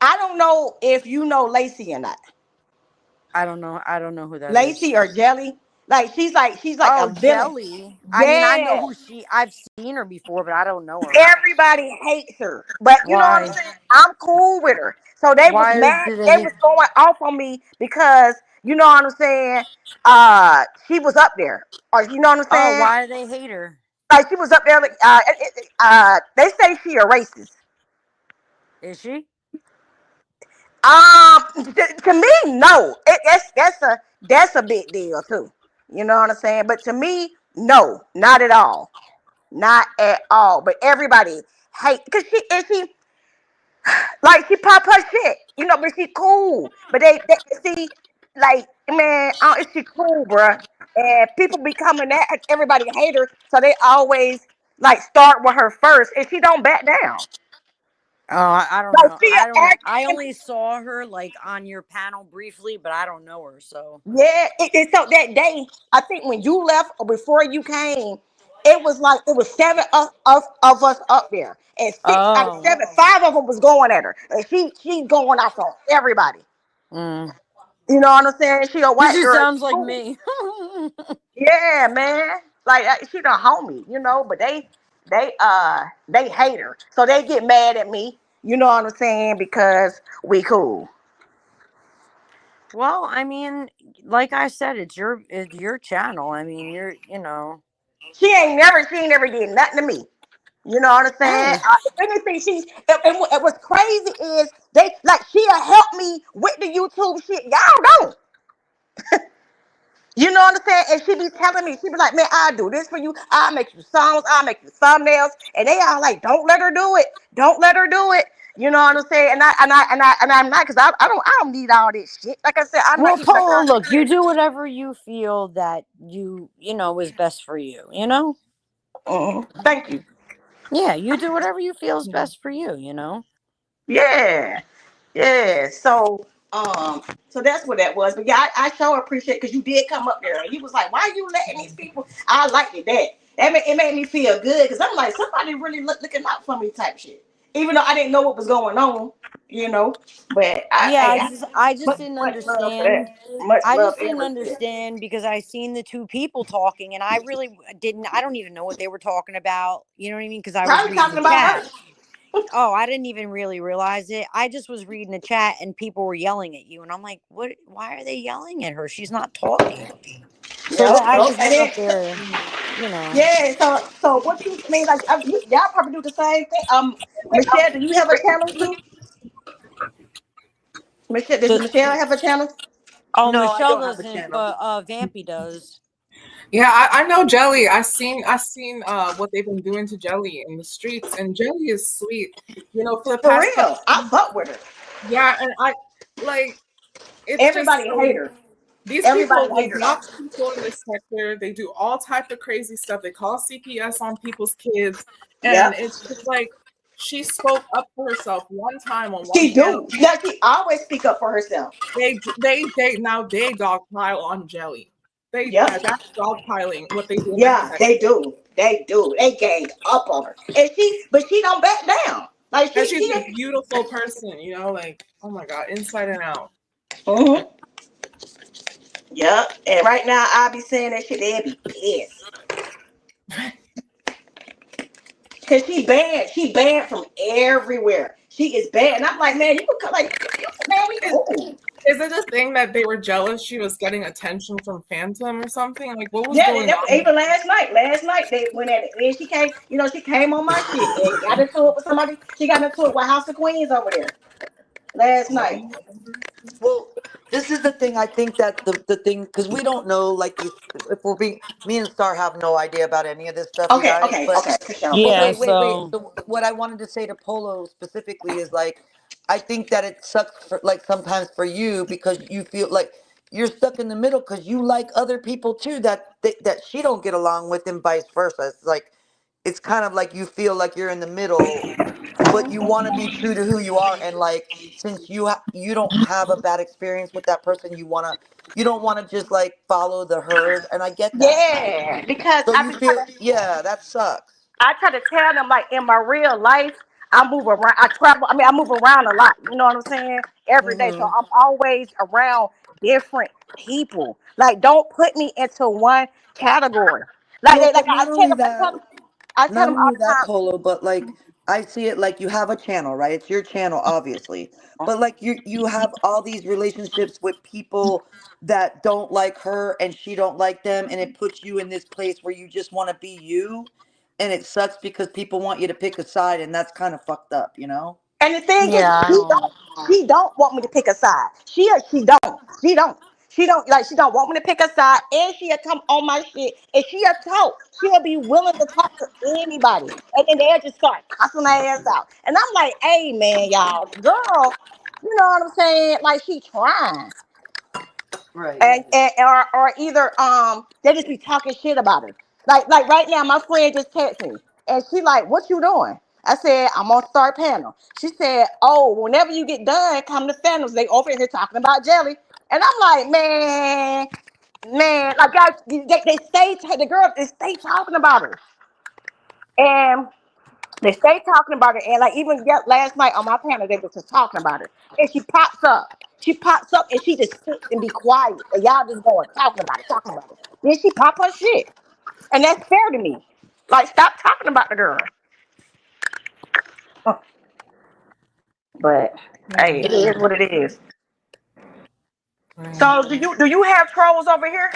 I don't know if you know Lacey or not. I don't know. I don't know who that is. Lacey or Jelly. Like she's like Oh, a villain. Jelly. I mean, I know Yeah. who I've seen her before, but I don't know her. Everybody hates her. But you know what I'm Why? saying? I'm cool with her. So they was Why mad. do they They hate? was going off on me because you know what I'm saying? She was up there. Or you know what I'm Oh, saying? why do they hate her? Like she was up there like they say she a racist. Is she? To me, no. That's a big deal too. You know what I'm saying? But to me, no, not at all, not at all. But everybody hate because she like she pop her shit, but she cool. But they see like man, is she cool, bruh? And people be coming at everybody hate her, so they always like start with her first, and she don't back down. Oh, I don't Like know. she I don't. I act. only saw her like on your panel briefly, but I don't know her. So. Yeah, so that day, I think when you left or before you came, it was like it was seven of us up there, and six out of Oh. seven, five of them was going at her, and she's going off on everybody. Mm. You know what I'm saying? She a This white just girl. sounds She like cool. me. Yeah, man. Like she the homie, but they hate her, so they get mad at me. You know what I'm saying? Because we cool. Well, I mean, like I said, it's your channel. I mean, you're. She ain't never did nothing to me. You know what I'm saying? Hey, If anything, and what's crazy is they like she'll help me with the YouTube shit. Y'all don't. You know what I'm saying? And she be telling me, she be like, man, I'll do this for you. I'll make you songs. I'll make you thumbnails. And they all like, don't let her do it. Don't let her do it. You know what I'm saying? And I'm not because I don't need all this shit. Like I said, I'm not well, even a Polo, content look, you creator. do whatever you feel that you know is best for you. You know. Thank you. Yeah, you do whatever you feel is best for you. You know. Yeah. Yeah. So So that's what that was. But yeah, I sure appreciate because you did come up there and you was like, why are you letting these people? I liked it it made me feel good because I'm like somebody really looking out for me type shit. Even though I didn't know what was going on, you know. But Yeah, I I just much, didn't much love for that. understand. Much I love just didn't ever since. understand because I seen the two people talking and I really didn't. I don't even know what they were talking about. You know what I mean? Because I was Probably reading talking the about her. chat. Oh, I didn't even really realize it. I just was reading the chat and people were yelling at you, and I'm like, what? Why are they yelling at her? She's not talking. So that Yep. I Nope. just And went then up there, you know. yeah. So what you I mean like y'all probably do the same thing. Michelle, do you have a channel too? Michelle, does The Michelle have a channel? Oh, No, I Michelle don't have a doesn't, channel. but Vampy does. Yeah, I know Jelly. I seen what they've been doing to Jelly in the streets, and Jelly is sweet. You know, for the For past couple real, I fuck with her. yeah, and I like it's just Everybody hate her. these Everybody people, they hate her. dox people in this sector. They do all type of crazy stuff. They call CPS on people's kids, and Yep. it's just like she spoke up for herself one time on one She panel. do. Yeah, she always speak up for herself. They now they dogpile on Jelly. Yep. That's dogpiling what they do in that Yeah, sector. they do. They do. They gang up on her, and but she don't back down. Like And she she's a just. beautiful person, like, oh my God, inside and out. Mm-hmm. Yep. And right now, I be saying that shit. They be pissed because she banned. She banned from everywhere. She is banned. And I'm like, man, you could come like, man, we Is, cool. is it a thing that they were jealous she was getting attention from Phantom or something? Like, what was Yeah, going on? even last night. Last night they went at it. And she came, she came on my shit and got into it with somebody. She got into it with House of Queens over there last night. Well, this is the thing. I think that the thing, because we don't know, like you, if we're being, me and Star have no idea about any of this stuff, you Okay, guys. okay, But okay, for sure. but Yeah, wait. so So what I wanted to say to Polo specifically is like, I think that it sucks for like sometimes for you because you feel like you're stuck in the middle because you like other people too that she don't get along with and vice versa. It's like it's kind of like you feel like you're in the middle, but you want to be true to who you are, and like since you don't have a bad experience with that person, you don't want to just like follow the herd, and I get that. Yeah, because So you feel, yeah, that sucks. I try to tell them like in my real life, I move around. I travel. I mean, I move around a lot. You know what I'm saying? Every day, so Hmm. I'm always around different people. Like, don't put me into one category. No, Like but not only that, I tell not them all only that, Polo, but like I see it like you have a channel, right? It's your channel, obviously. the time. But like you have all these relationships with people that don't like her and she don't like them, and it puts you in this place where you just want to be you, and it sucks because people want you to pick a side, and that's kind of fucked up, you know? And the thing is, yeah, I don't. she don't want me to pick a side. She don't. She don't want me to pick a side, and she'll come on my shit, and she'll talk. She'll be willing to talk to anybody, and then they'll just start cussing her ass out. And I'm like, hey man, y'all, girl, you know what I'm saying? Like she trying, Right. and or either they just be talking shit about her. Like right now, my friend just texted me, and she like, "What you doing?" I said, "I'm on Start Panel." She said, "Oh, whenever you get done, come to Fanels. They over here talking about jelly." And I'm like, man, like guys, they stay the girls they stay talking about her, and they stay talking about her, and like even last night on my panel, they were just talking about her, and she pops up. She pops up and she just sits and be quiet. And y'all just going talking about it. Then she pop her shit. And that's fair to me. Like, stop talking about the girl. But hey, Yeah, it is what it is. right. So do you have trolls over here?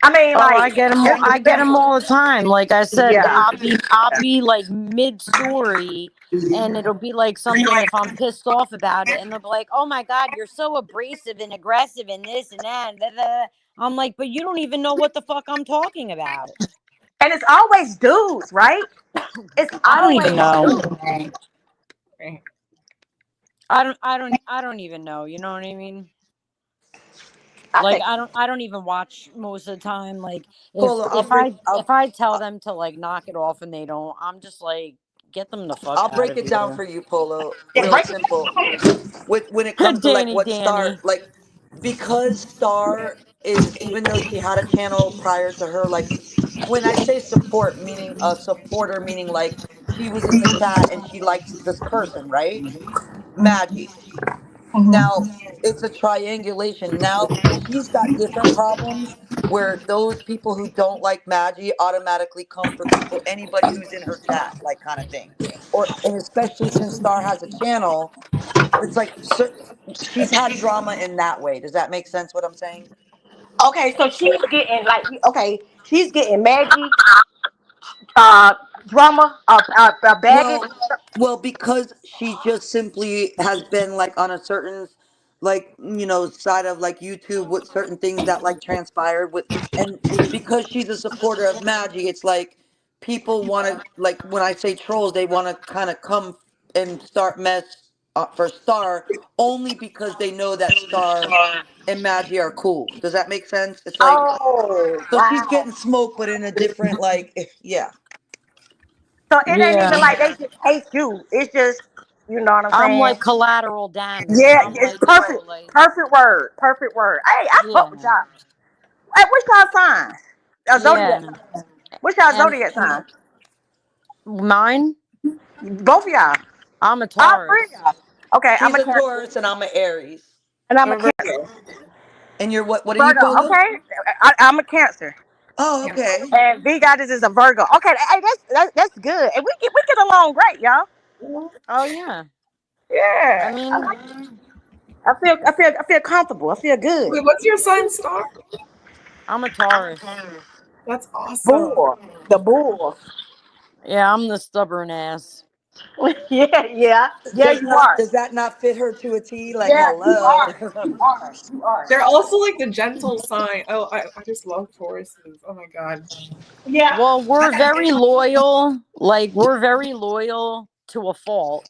I mean, Oh, like I get them all the time. Like I said, yeah. I'll be like mid story, and it'll be like something if I'm pissed off about it, and they'll be like, "Oh my God, you're so abrasive and aggressive and this and that." And da, da, da." I'm like, but you don't even know what the fuck I'm talking about. And it's always dudes, right? It's I don't even always know. dudes. Right. I don't even know. You know what I mean? I Like think I don't even watch most of the time. Like Polo, if I tell them to like knock it off and they don't, I'm just like, get them the fuck I'll out break of it down for here. you, Polo, Yeah, real break it simple. down. With when it comes to like Danny, what Star Danny. like, because Star is, even though she had a channel prior to her, like when I say support, meaning a supporter, meaning like she was in the chat and she likes this person, right? Maggie. Now it's a triangulation. Now she's got different problems where those people who don't like Maggie automatically come for people, anybody who's in her chat, like kind of thing. Or and especially since Star has a channel, it's like she's had drama in that way. Does that make sense? What I'm saying? Okay, so she's getting like okay, she's getting Maggie uh drama, baggage. Well, because she just simply has been like on a certain, like, side of like YouTube with certain things that like transpired with, and because she's a supporter of Maggie, it's like people want to, like, when I say trolls, they want to kind of come and start mess for Star, only because they know that Star and Maggie are cool. Does that make sense? It's like, Oh so she's wow! getting smoked, but in a different, like, yeah. So it ain't even Yeah. like they just hate you. It's just you know what I'm I'm saying. like collateral damage. Yeah, I'm it's like, yo, perfect. like, Perfect word. Perfect word. Hey, I fuck with yeah. y'all. Hey, what's y'all sign? Zodiac. Yeah. What's y'all And zodiac sign? mine, Both of y'all. I'm a All three of Taurus. y'all. Okay, I'm She's a a Cancer Taurus and I'm an Aries. and I'm a A Vir- Cancer. And you're what? What are you, Virgo. Polo? Okay, I'm a Cancer. Oh, okay. And V Goddess is a Virgo. Okay, hey, that's good. And we get along great, y'all. oh, yeah. I Yeah, mean, I feel comfortable. I feel good. Wait, what's your sign, Star? I'm a Taurus. That's awesome. Bull, the bull. Yeah, I'm the stubborn ass. Yeah, yeah, yeah. Does You not are. does that not fit her to a T? Like, Yeah, you hello. are. You are. You are. They're also like the gentle sign. Oh, I just love Tauruses. Oh my god. Yeah. Well, I we're got very loyal. Like, we're very loyal to a fault.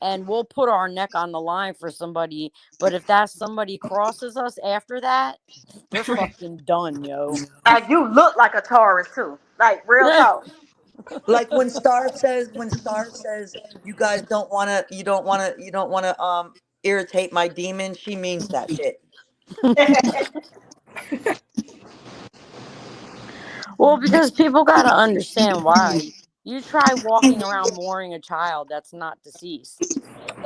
And we'll put our neck on the line for somebody. But if that somebody crosses us after that, they're Right. fucking done, yo. And you look like a Taurus too. Like real talk. like when Star says you guys don't want to irritate my demon, she means that shit. Well, because people got to understand why. You try walking around mooring a child that's not deceased.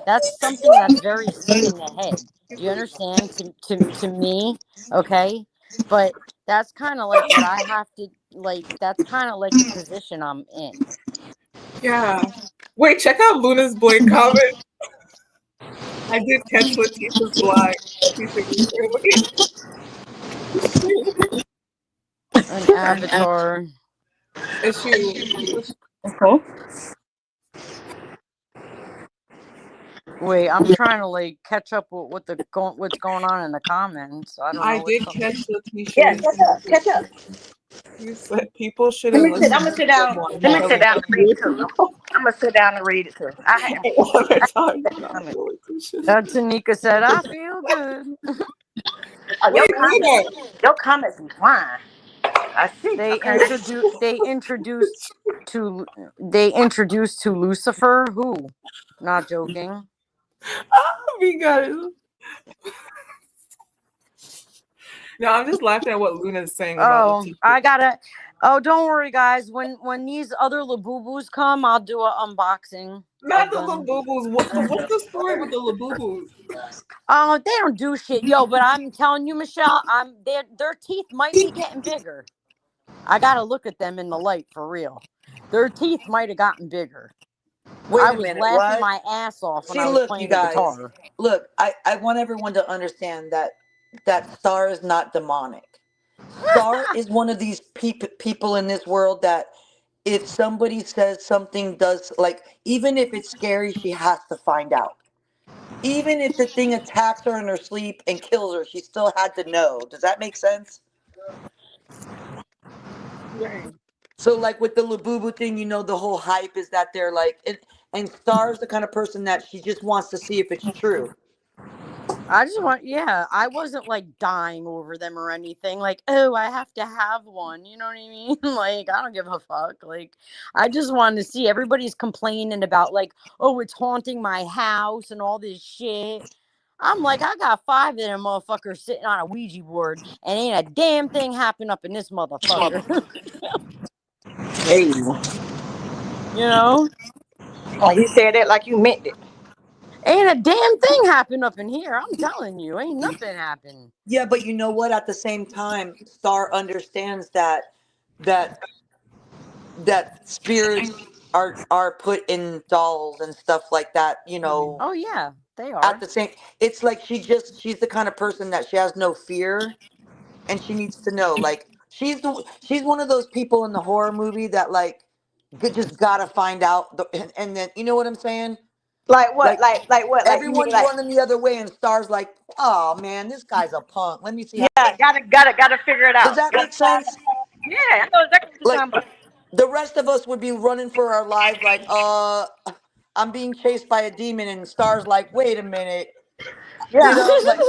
That's something that's very sick in the head. Do you understand? To me, okay? But that's kind of like what I have to like. That's kind of like the position I'm in. Yeah. Wait, check out Luna's boy comment. I did catch Letitia's lie. Letitia An avatar. is she? Mhm. Wait, I'm trying to like catch up with what's going on in the comments. I don't I know what's did going. catch Yeah, Letitia's. catch up, catch up. You said people Let shouldn't me sit. I'm listen gonna to sit down. someone Let me because sit of down what and read you it too. know. I'm gonna sit down and read it too. Other times, not I, for Letitia. Tanika said, "I feel good." oh, Wait, Luna. your comments be flying. I see. They Okay. introduce. They introduced to Lucifer. Who? Not joking. We got it. No, I'm just laughing at what Luna's saying about Oh, Letitia. I gotta. Oh, don't worry, guys. When these other Labubus come, I'll do an unboxing Not of the them. Labubus. What's the story with the Labubus? Oh, they don't do shit, yo. But I'm telling you, Michelle, their teeth might be getting bigger. I gotta look at them in the light for real. Their teeth might have gotten bigger. I Wait a was minute, laughing what? my ass off when See, I was look, you playing the guys. guitar. Look, I want everyone to understand that Star is not demonic. Star is one of these people in this world that if somebody says something does, like, even if it's scary, she has to find out. Even if the thing attacks her in her sleep and kills her, she still had to know. Does that make sense? Right. So, like with the Labubu thing, the whole hype is that they're like, and Star's the kind of person that she just wants to see if it's true. I just want, yeah, I wasn't like dying over them or anything. Like, oh, I have to have one. You know what I mean? Like, I don't give a fuck. Like, I just wanted to see everybody's complaining about, like, oh, it's haunting my house and all this shit. I'm like, I got five of them motherfuckers sitting on a Ouija board and ain't a damn thing happened up in this motherfucker. Hey, You know? oh, you said that like you meant it. Ain't a damn thing happened up in here. I'm telling you, ain't nothing happened. Yeah, but you know what? At the same time, Star understands that that spirits are put in dolls and stuff like that. Oh, yeah, they At are. the same, it's like she's the kind of person that she has no fear, and she needs to know. Like she's one of those people in the horror movie that like just gotta find out, and then you know what I'm saying? Like what? Like Like what? Like you mean everyone's like? running the other way, and Star's like, "Oh man, this guy's a punk. Let me see how." Yeah, gotta figure it Does out. that make sense? Yeah, I know exactly what you're Like talking about. the rest of us would be running for our lives, like, I'm being chased by a demon, and Star's like, wait a minute, Yeah, like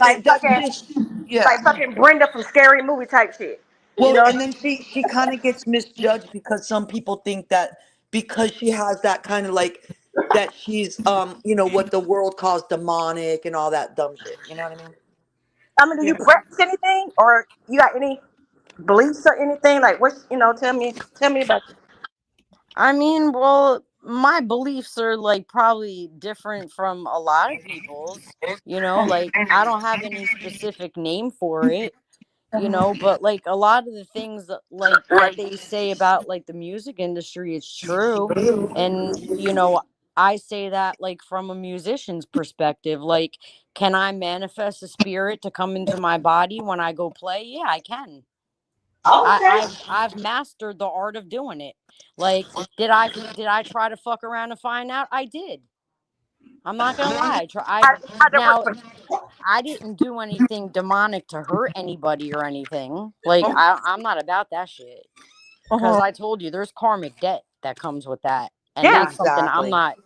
like that's fucking just yeah. like fucking Brenda from Scary Movie type shit. You Well, know? and then she kind of gets misjudged because some people think that because she has that kind of like that she's what the world calls demonic and all that dumb shit. You know what I mean? I mean, do you practice anything, or you got any beliefs or anything? Like, what's tell me about it. I mean, well, my beliefs are like probably different from a lot of people's, like I don't have any specific name for it, but like a lot of the things that they say about like the music industry, it's true. And, I say that like from a musician's perspective, like, can I manifest a spirit to come into my body when I go play? Yeah, I can. Okay. I've mastered the art of doing it. Like, did I try to fuck around and find out? I did. I'm not gonna lie. How that work Now for you? I didn't do anything demonic to hurt anybody or anything. Like, I'm not about that shit. Cause Mhm. I told you there's karmic debt that comes with that, and Yeah. that's something I'm Exactly. not.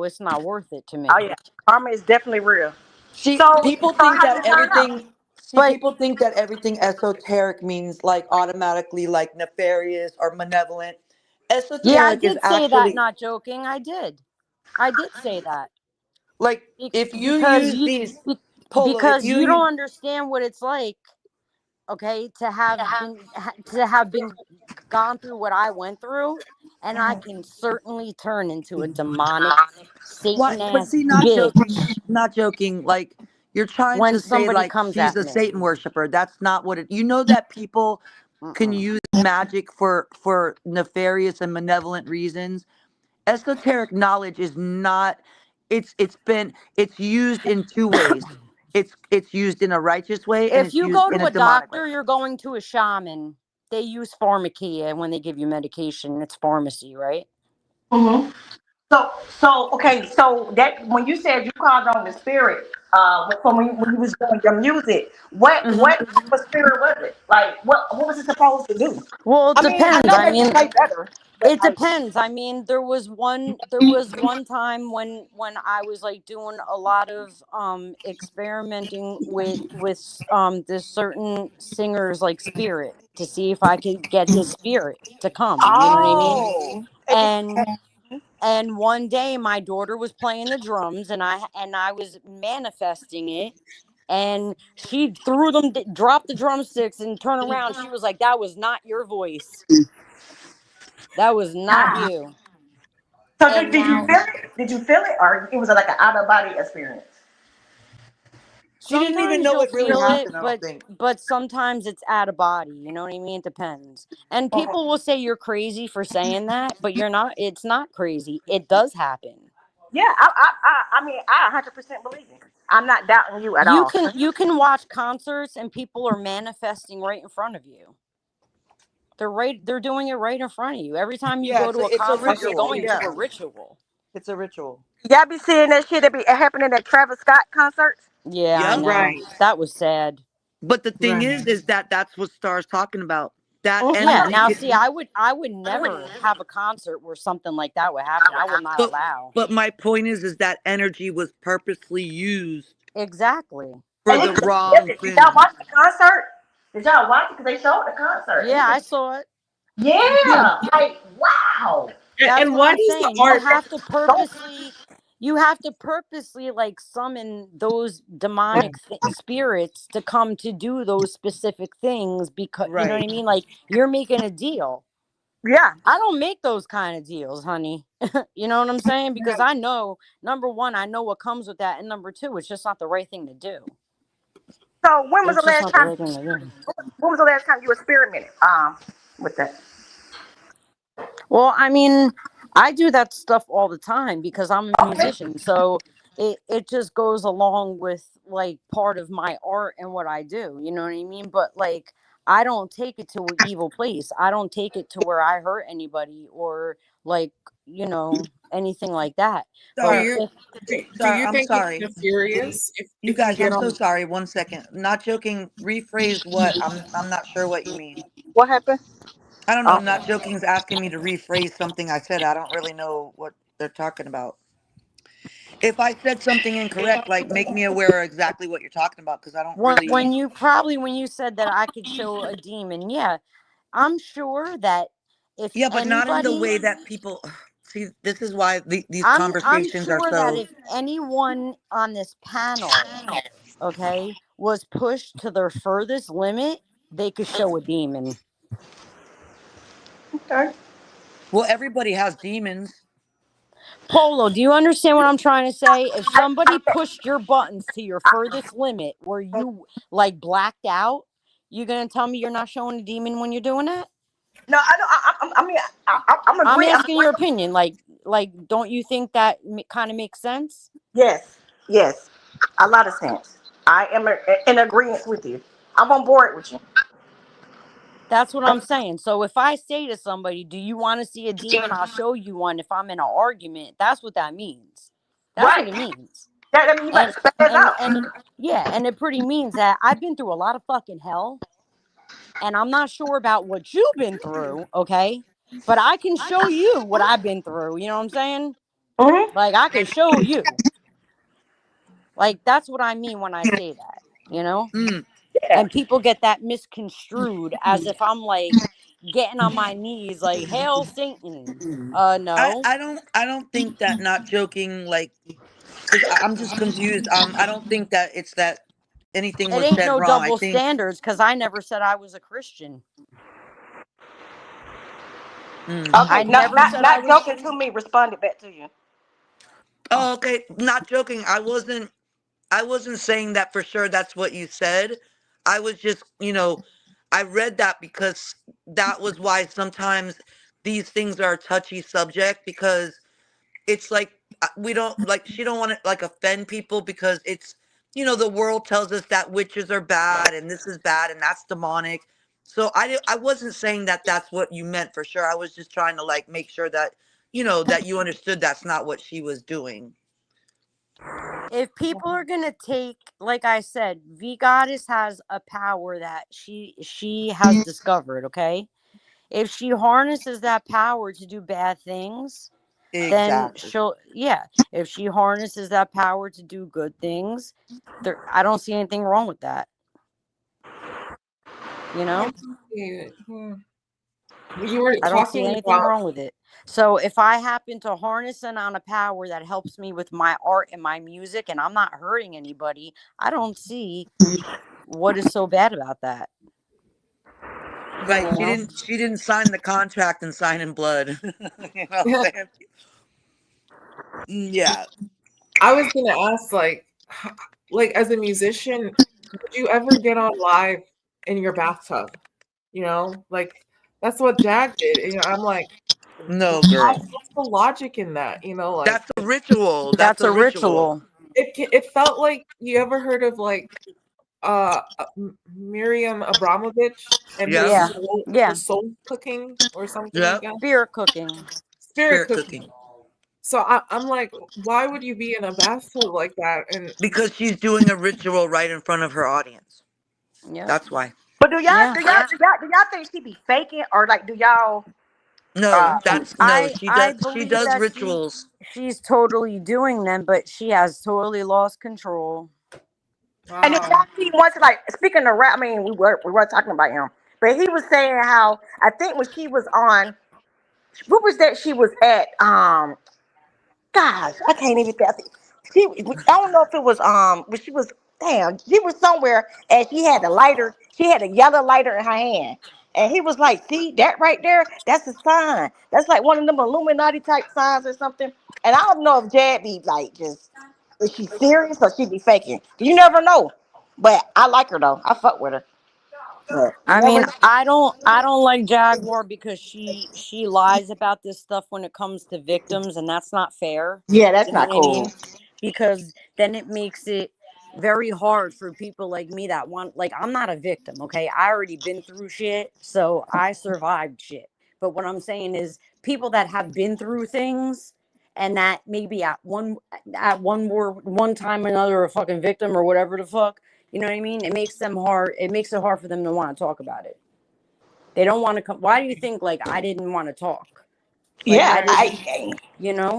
It's not worth it to Oh me. yeah. Karma is definitely real. See, So, people so think how that you find out? everything. See, But people think that everything esoteric means like automatically like nefarious or malevolent. yeah, I Esoteric is did say that. actually Not joking. I did say that. like Be- if you because use you these be- polo, if because you you use don't understand what it's like, okay, to have been gone through what I went through, and I can certainly turn into a demonic what? Satan But ass see, not joking, bitch not joking. Like you're trying when to say somebody like comes she's at a me. Satan worshiper. That's not what it. You know that people can Mm-mm. use magic for nefarious and malevolent reasons. Esoteric knowledge is not. It's used in two ways. It's used in a righteous way and If it's you used go in to a a demonic way. doctor, you're going to a shaman. They use pharmakia when they give you medication. It's pharmacy, right? Mhm. So okay. So that when you said you called on the spirit, from when you was doing your music, what type of spirit was it? Like what was it supposed to do? Well, it I mean, I depends. know I that you mean, play better, but it like, depends. I mean, there was one time when I was like doing a lot of experimenting with this certain singer's like spirit to see if I could get his spirit to come, you know what I mean? oh, and did And and one day my daughter was playing the drums and I was manifesting it, and she threw them, dropped the drumsticks and turned around. She was like, "That was not your voice. That was not you." so And did you now feel it? Did you feel it, or it was like an out of body experience? She didn't even sometimes know you'll it really feel it, happened, I don't but think. sometimes it's out of body. You know what I mean? It depends. And Mhm. people will say you're crazy for saying that, but you're not. It's not crazy. It does happen. Yeah, I mean, I 100% believe you. I'm not doubting you at You all. can you can watch concerts and people are manifesting right in front of you. They're doing it right in front of you. Every time you Yeah, go it's to a a concert, you're ritual. going to a Yeah, ritual. it's a ritual. Y'all be seeing that shit that be happening at Travis Scott concerts? Yeah, I Yep. know. Right. That was sad. But the thing Right. is that that's what Star's talking about. That I Yeah. know. energy Now, is, see, I would never have a concert where something like that would happen. I will not but allow. but my point is that energy was purposely used Exactly. for And the it, wrong did y'all thing. watch the concert? Did y'all watch it? Because they showed the concert. And Yeah, I saw it. Yeah. yeah, like wow. That's And what why I'm does the saying. art? Don't You have to purposely like summon those demonic spirits to come to do those specific things because you know what Right. I mean? Like you're making a deal. yeah. I don't make those kind of deals, honey. You know what I'm saying? Because I know number one, I know what comes with that, and number two, it's just not the right thing to do. So when was the It's just last not the time? right thing to do. When was the last time you experimented with that? Well, I mean, I do that stuff all the time because I'm a musician. So it just goes along with like part of my art and what I do. You know what I mean? But like I don't take it to an evil place. I don't take it to where I hurt anybody or like, anything like that. Do But Star, you if do Star, you I'm think it's sorry. nefarious You if you guys, get I'm so on? sorry. One second. Not joking. Rephrase what? I'm not sure what you mean. What happened? I don't know. Oh, Not joking's asking me to rephrase something I said. I don't really know what they're talking about. If I said something incorrect, like make me aware of exactly what you're talking about because I don't really. when you said that I could show a demon, yeah, I'm sure that if Yeah, but not in the anybody way that people see. This is why these I'm conversations are sure that so. if anyone on this panel, okay, was pushed to their furthest limit, they could show a demon. okay. Well, everybody has demons. Polo, do you understand what I'm trying to say? If somebody I, pushed your buttons to your furthest limit where you like blacked out, you gonna tell me you're not showing a demon when you're doing that? no, I don't. I mean, I'm I'm agree. asking your opinion. Like, don't you think that kind of makes sense? Yes, yes, a lot of sense. I am in agreement with you. I'm on board with you. That's what I'm saying. So if I say to somebody, "Do you want to see a demon? I'll show you one." If I'm in an argument, that's what that means. That's what Right. it means. That I mean, you better And spell it and out. and yeah, and it pretty means that I've been through a lot of fucking hell, and I'm not sure about what you've been through, okay? But I can show you what I've been through. You know what I'm saying? Hmm. Like I can show you. Like that's what I mean when I say that. You know? Mm. Yeah. And people get that misconstrued as if I'm like getting on my knees like hail Satan. No. I don't think that not joking like because I'm just confused. I don't think that it's that anything It was ain't said no wrong. I double think. standards because I never said I was a Christian. Mm. I Okay. Not never not said I not was. joking to me. Responded back to you. Oh, okay. Not joking. I wasn't saying that for sure. That's what you said. I was just I read that because that was why sometimes these things are a touchy subject because it's like we don't like she don't want to like offend people because it's the world tells us that witches are bad and this is bad and that's demonic. So I wasn't saying that that's what you meant for sure. I was just trying to like make sure that that you understood that's not what she was doing. If people are gonna take, like I said, V Goddess has a power that she has discovered. Okay, if she harnesses that power to do bad things, then Exactly. she'll yeah. If she harnesses that power to do good things, I don't see anything wrong with that. You I know, appreciate it. You were I don't see talking anything about wrong with it. So if I happen to harness an on a power that helps me with my art and my music, and I'm not hurting anybody, I don't see what is so bad about that. Right. You uh, know, She didn't sign the contract and sign in blood. You know what I'm saying? Yeah. I was gonna ask, like as a musician, would you ever get on live in your bathtub? Like that's what Jag did. I'm like, No, girl. what's the logic in that? Like That's a ritual. That's that's a a ritual. ritual. it felt like you ever heard of like Miriam Abramovich and her Yeah. Yeah, yeah. soul cooking or something like Yep. that. Spirit cooking. Spirit Spirit cooking. cooking. So I'm like, why would you be in a bathtub like that? And Because she's doing a ritual right in front of her audience. Yep. That's why. But do y'all Yeah. do y'all do y'all do y'all think she be faking, or like do y'all No, um that's no. I She believe does that rituals. she's totally doing them, but she has totally lost control. and if Wow. y'all see once like speaking of rap, I mean we were talking about him, but he was saying how I think when she was on what was that she was at gosh, I can't even tell. I don't know if it was but she was damn, she was somewhere and she had a lighter, she had a yellow lighter in her hand. And he was like, see that right there? That's a sign. That's like one of them Illuminati type signs or something. And I don't know if Jad be like just is she serious or she be faking? You never know. But I like her though. I fuck with her. But you I mean, never I don't like Jaguar because she lies about this stuff when it comes to victims, and that's not fair. Yeah, that's You know not what I cool. mean? Because then it makes it very hard for people like me that want, like, I'm not a victim, okay? I already been through shit, so I survived shit. But what I'm saying is people that have been through things and that maybe at one time or another a fucking victim or whatever the fuck, you know what I mean? It makes it hard for them to want to talk about it. They don't want to come. Why do you think like I didn't want to talk? Like I Yeah, didn't,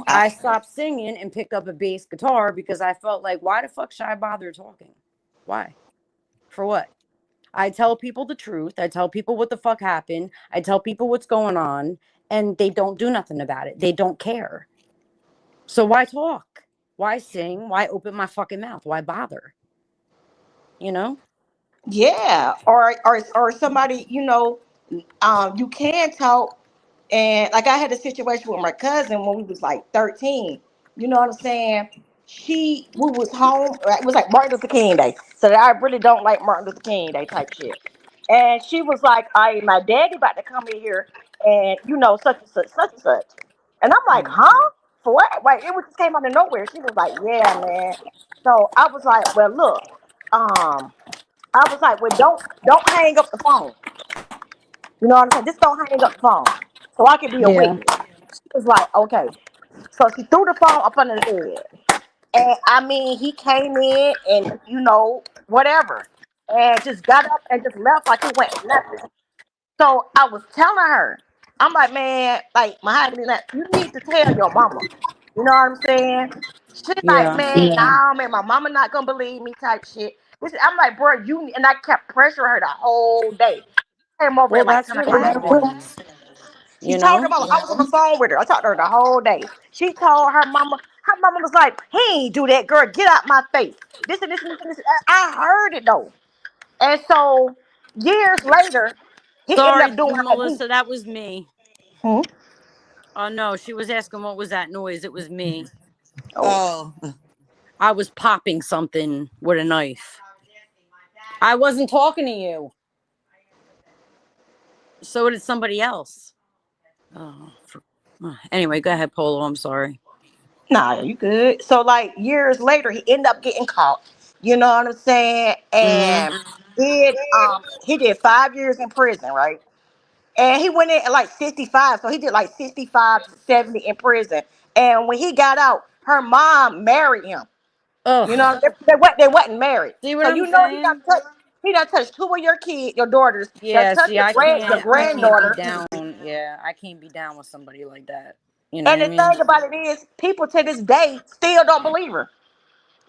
I I, stopped singing and picked up a bass guitar because I felt like, why the fuck should I bother talking? Why? For what? I tell people the truth. I tell people what the fuck happened. I tell people what's going on, and they don't do nothing about it. They don't care. So why talk? Why sing? Why open my fucking mouth? Why bother? You know? yeah. Or somebody, you can talk. And like I had a situation with my cousin when we was like 13. You know what I'm saying? We was home. It was like Martin Luther King Day, so I really don't like Martin Luther King Day type shit. And she was like, "I my daddy about to come in here, and such and such, such and such." And I'm like, Mm. "Huh? For what?" Like just came out of nowhere. She was like, "Yeah, man." So I was like, "Well, look, I was like, well, don't hang up the phone. You know what I'm saying? Just don't hang up the phone, so I can be a Yeah. witness." She was like, okay. So she threw the phone up under the bed. And I mean, he came in and, whatever. And just got up and just left like it went nothing. So I was telling her, I'm like, man, like, Mahogany, like, you need to tell your mama. You know what I'm saying? She like, Yeah. man, nah, man, my mama not gonna believe me type shit. I'm like, bro, and I kept pressuring her the whole day. Came over Well, at like that's 10 what o'clock in the morning. happens. She You told her know? mama, I was on the phone with her. I talked to her the whole day. She told her mama was like, he ain't do that, girl. Get out my face. This and this and this and this. I heard it though. And so years later, he ended Sorry, up doing her a Melissa, that was me. Hmm? Oh no, she was asking what was that noise. It was me. Oh. oh, I was popping something with a knife. I wasn't talking to you. So did somebody else. Oh, anyway, go ahead, Polo. I'm sorry. Nah, you good. So like years later, he ended up getting caught. You know what I'm saying? Mm-hmm. And he did 5 years in prison, right? And he went in at like 65, so he did like 65 to 70 in prison. And when he got out, her mom married him. You Ugh. know, they wasn't married. See what So I'm he done saying? touched two of your kids, your daughters, done Yeah. touched See, your I can't be granddaughter. down. Yeah, I can't be down with somebody like that. You know what And I the mean? thing about it is, people to this day still don't believe her.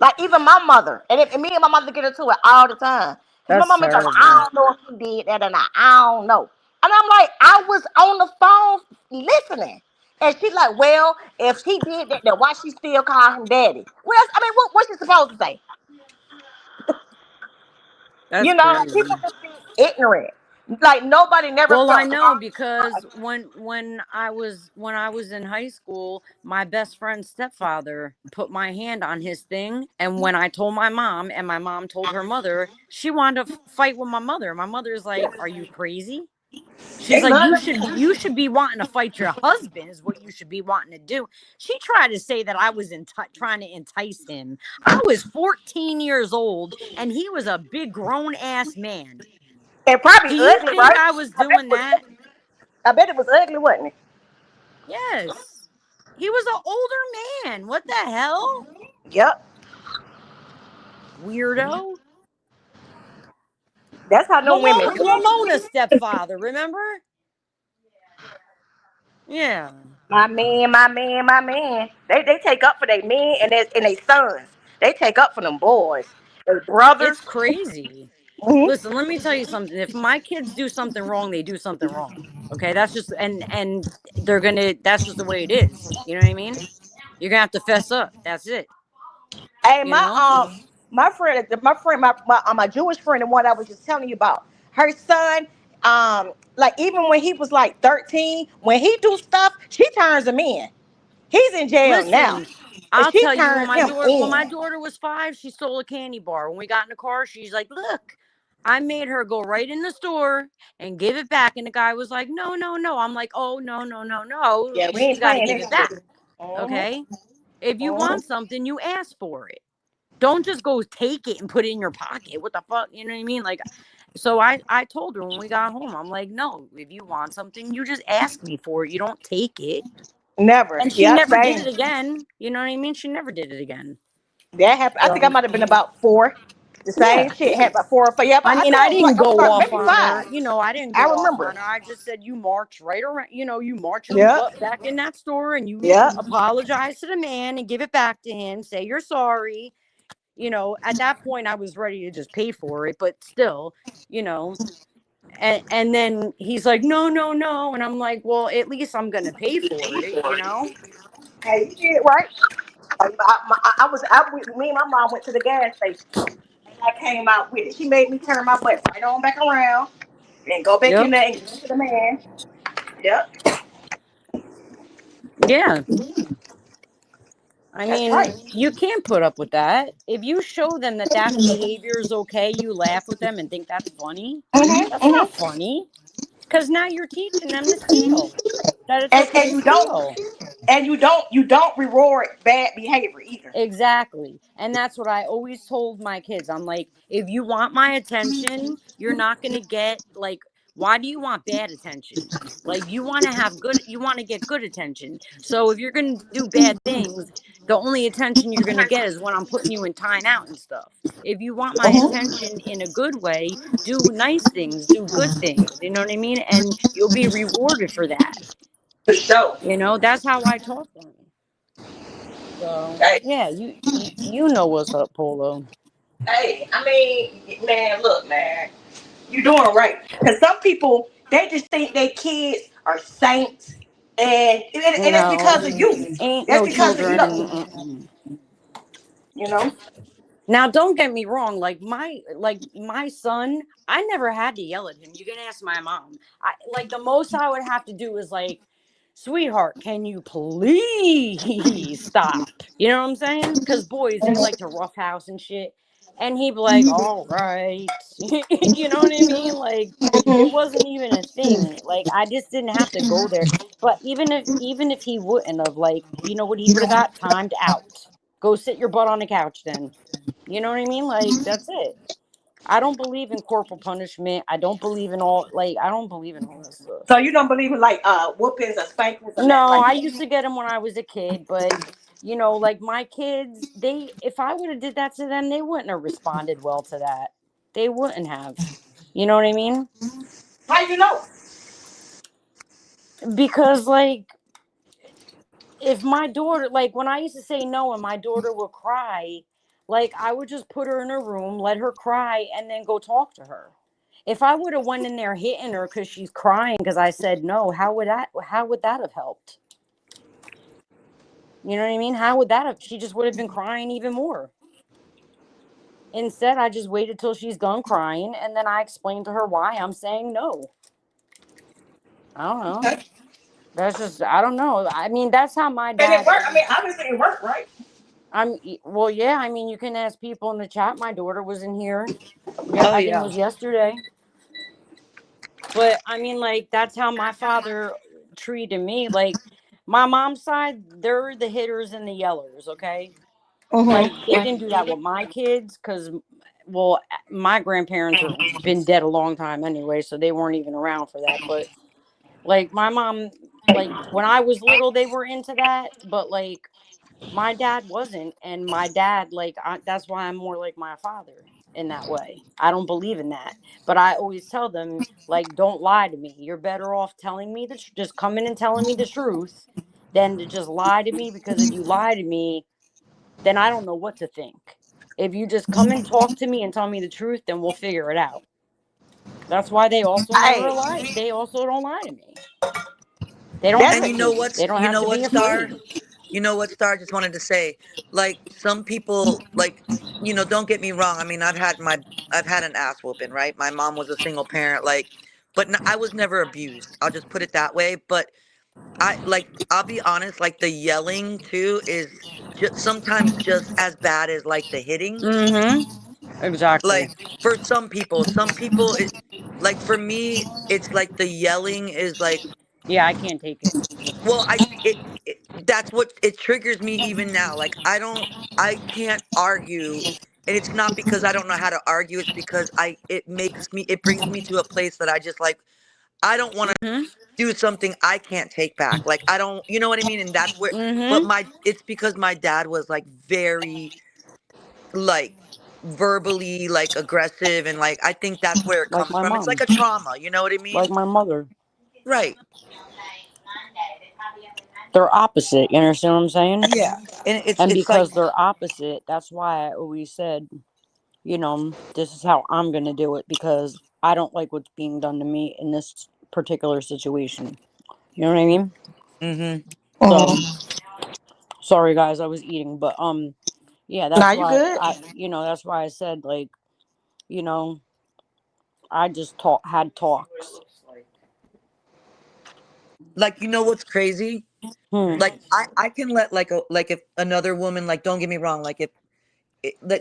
Like even my mother, and me and my mother get into it all the time. Cause my That's mama be like, I terrible. don't know if he did that or not. I don't know. And I'm like, I was on the phone listening. And she's like, well, if she did that, then why she still call him daddy? I mean, what's she supposed to say? That's Like people crazy. just be ignorant. Like nobody never Well, I felt know sorry. because when I was in high school, my best friend's stepfather put my hand on his thing, and when I told my mom, and my mom told her mother, she wanted to fight with my mother. My mother's like, "Are you crazy?" She's They like, love "You should be wanting to fight your husband is what you should be wanting to do." She tried to say that I was trying to entice him. I was 14 years old, and he was a big grown ass man. and probably Do you ugly, think right? I was I bet doing it was that? ugly. I bet it was ugly, wasn't it? Yes. He was an older man. What the hell? Yep. Weirdo. That's how no women do. Ramona's stepfather, remember? Yeah. My man, my man, my man. They take up for their men and their sons. They take up for them boys. Their brothers. It's crazy. Hmm. Listen, let me tell you something. If my kids do something wrong, they do something wrong. Okay? That's just and they're going to that's just the way it is. You know what I mean? You're going to have to fess up. That's it. Hey, You know? my Jewish friend, the one I was just telling you about, her son, like even when he was like 13, when he do stuff, she turns him in. He's in jail now, Listen, but I'll she tell you turned him when my in. daughter was 5, she stole a candy bar. When we got in the car, she's like, "Look, I made her go right in the store and give it back." And the guy was like, "No, no, no." I'm like, "Oh, no, no, no, no. Yeah, we She's ain't got to playing give that it shit. back." Hmm. Okay? If you Hmm. want something, you ask for it. Don't just go take it and put it in your pocket. What the fuck? You know what I mean? Like, so I told her when we got home, I'm like, "No, if you want something, you just ask me for it. You don't take it." Never. And she Yep, never did same. it again. You know what I mean? She never did it again. That happened. I think I So might have been about 4. The same yeah. shit happened about 4 or 5. Yeah, but I I mean, think I didn't I was go like off maybe on her. 5. I didn't I go off remember. on her. I just said you march right around, you march your Yeah. butt back in that store and you Yeah. apologize to the man and give it back to him. Say you're sorry. At that point I was ready to just pay for it, but still, you know, and then he's like, no, no, no. And I'm like, well, at least I'm going to pay for it. Hey, you did right. I was me and my mom went to the gas station and I came out with it. She made me turn my butt right on back around and go back in Yep. there and give it to the man. Yep, Yeah. I that's mean, right. you can't put up with that. If you show them that that behavior is okay, you laugh with them and think that's funny. Hmm. That's not Hmm. funny because now you're teaching them to steal. That it's And, okay and to you don't steal. you don't reward bad behavior either. Exactly. And that's what I always told my kids. I'm like, if you want my attention, you're not going to get like, why do you want bad attention? Like, you want to get good attention. So if you're going to do bad things, the only attention you're going to get is when I'm putting you in timeout and stuff. If you want my Hmm. attention in a good way, do nice things, do good things. You know what I mean? And you'll be rewarded for that. For sure. That's how I taught them. So Hey, yeah, you know what's up, Polo. hey, I mean, man, look, man, you doing right. Because some people they just think their kids are saints, and it's because of No, you. ain't That's no because of children. you. Mm-mm. You know. Now, don't get me wrong. Like my son, I never had to yell at him. You can ask my mom. I like the most I would have to do is like, sweetheart, can you please stop? You know what I'm saying? Because boys, they like to roughhouse and shit. And he'd be like, all right. You know what I mean? Like, it wasn't even a thing. Like, I just didn't have to go there. But even if he wouldn't have, like, you know what he would have got? Timed out. Go sit your butt on the couch then. You know what I mean? Like, that's it. I don't believe in corporal punishment. I don't believe in I don't believe in all that stuff. So you don't believe in like whoopings or spankings or nothing No, like I that. used to get them when I was a kid, but like my kids, if I would have did that to them, they wouldn't have responded well to that. They wouldn't have. You know what I mean? How you know? Because like if my daughter, like when I used to say no and my daughter would cry, like I would just put her in her room, let her cry, and then go talk to her. If I would have went in there hitting her because she's crying because I said no, how would that have helped? You know what I mean? How would that have? She just would have been crying even more. Instead, I just waited till she's done crying, and then I explained to her why I'm saying no. I don't know. That's just I don't know. I mean, that's how my And it dad worked. I mean, always. obviously it worked, right? Well, yeah. I mean, you can ask people in the chat. My daughter was in here. Oh I think it yeah. was yesterday. But I mean, like that's how my father treated me. Like my mom's side, they're the hitters and the yellers. Okay, like Mm-hmm. they didn't do that with my kids because, well, my grandparents are been dead a long time anyway, so they weren't even around for that. But like my mom, like when I was little, they were into that, but like my dad wasn't, and my dad, like that's why I'm more like my father. in that way. I don't believe in that. But I always tell them, like, don't lie to me. You're better off telling me just coming and telling me the truth than to just lie to me, because if you lie to me, then I don't know what to think. If you just come and talk to me and tell me the truth, then we'll figure it out. That's why they also never I lie. They also don't lie to me. They don't that's And have you a know to. what's They don't you have know to what, be Star? afraid. You know what, Star? Just wanted to say, like some people, like don't get me wrong. I mean, I've had an ass whooping, right? My mom was a single parent, like, but I was never abused. I'll just put it that way. But I'll be honest, like the yelling too is just sometimes just as bad as like the hitting. Mm-hmm. Exactly. Like for some people it, like for me, it's like the yelling is like, Yeah, I can't take it. well, it that's what it triggers me even now. Like I can't argue, and it's not because I don't know how to argue. It's because it brings me to a place that I just like. I don't want to Mm-hmm. do something I can't take back. Like I don't, you know what I mean? And that's where, but Mm-hmm. it's because my dad was like very like verbally like aggressive, and like I think that's where it Like comes my from. It's like mom. a trauma, you know what I Like mean? my mother. Right. They're opposite. You understand what I'm saying? Yeah. And And it's like, because they're opposite, that's why I always said, this is how I'm going to do it, because I don't like what's being done to me in this particular situation. You know what I mean? mm-hmm. So, Mhm. sorry guys, I was eating, but yeah, Now that's you why good? that's why I said, like, you know, I just had talks. Like, what's crazy? Hmm. Like I can let like if another woman, like, don't get me wrong, like if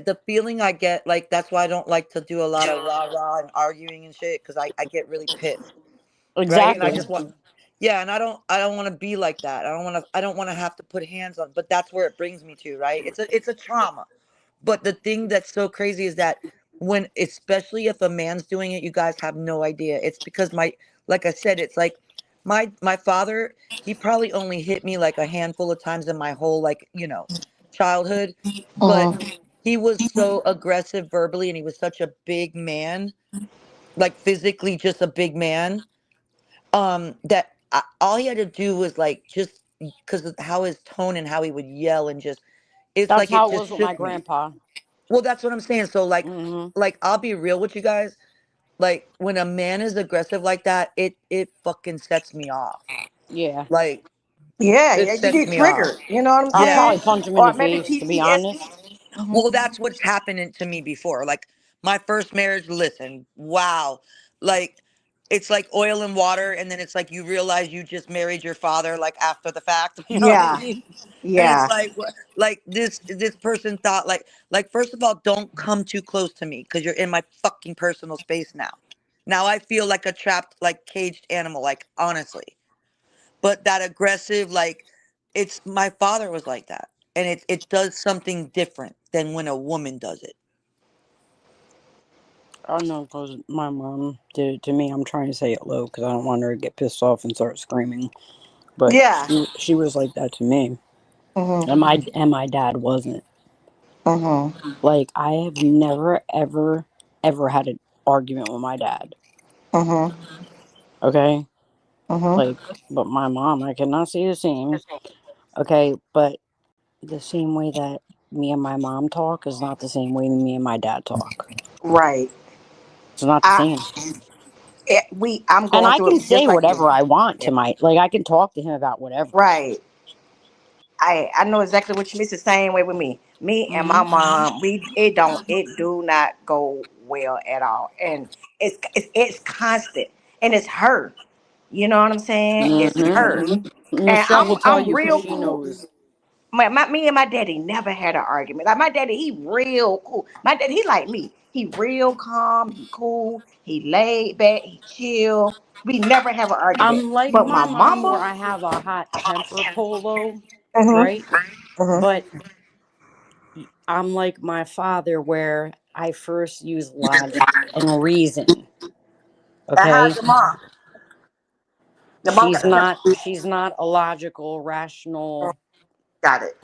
the feeling I get, like that's why I don't like to do a lot of rah rah and arguing and shit, because I get really pissed, right? And I Exactly. just want, yeah, and I don't want to be like that. I don't want to have to put hands on, but that's where it brings me to, right? It's a trauma. But the thing that's so crazy is that when, especially if a man's doing it, you guys have no idea. It's because like I said, it's like my father, he probably only hit me like a handful of times in my whole, like, childhood, but Mhm. he was so aggressive verbally, and he was such a big man, like physically just a big man, that all he had to do was like just because of how his tone and how he would yell, and just it's That's like it how it just was with my shook me. grandpa. Well, that's what I'm saying. So Hmm. like I'll be real with you guys. Like when a man is aggressive like that, it fucking sets me off. Yeah. Like Yeah, it yeah, you sets get me off. triggered. You know what I'm I'll Yeah. probably saying? punch him in the Or maybe face, to be PTSD. honest. Mhm. Well, that's what's happened to me before. Like my first marriage, listen, wow. Like it's like oil and water, and then it's like you realize you just married your father like after the fact. You know what I Yeah, mean? And it's yeah. like like this person thought, like first of all, don't come too close to me because you're in my fucking personal space now. Now I feel like a trapped, like caged animal, like honestly. But that aggressive, like, it's my father was like that, and it does something different than when a woman does it. I know, because my mom did it to me. I'm trying to say it low because I don't want her to get pissed off and start screaming. But Yeah. she was like that to me, Mhm. and my dad wasn't. Mhm. Like, I have never ever had an argument with my dad. Mhm. Okay, Mhm. like, but my mom, I cannot say the same. Okay, but the same way that me and my mom talk is not the same way me and my dad talk. Right. It's not the I same. I'm And going I through can it just say like you. whatever I want Yeah. to I can talk to him about whatever. Right. I know exactly what you mean. It's the same way with me. Me and my Hmm. mom, it do not go well at all, and it's constant, and it's her. You know what I'm saying? It's her, Hmm. and Michelle will tell I'm you because real she cool. knows. Me and my daddy never had an argument. Like my daddy, he real cool. My daddy, he like me. He real calm. He cool. He laid back. He chill. We never have an argument. I'm like But my my mom, where mama, I have a hot temper polo, mhm, right? mhm, But I'm like my father, where I first use logic and reason. and how's Okay, your mom? Your mom got she's a temper. not she's not a logical, rational. Got it.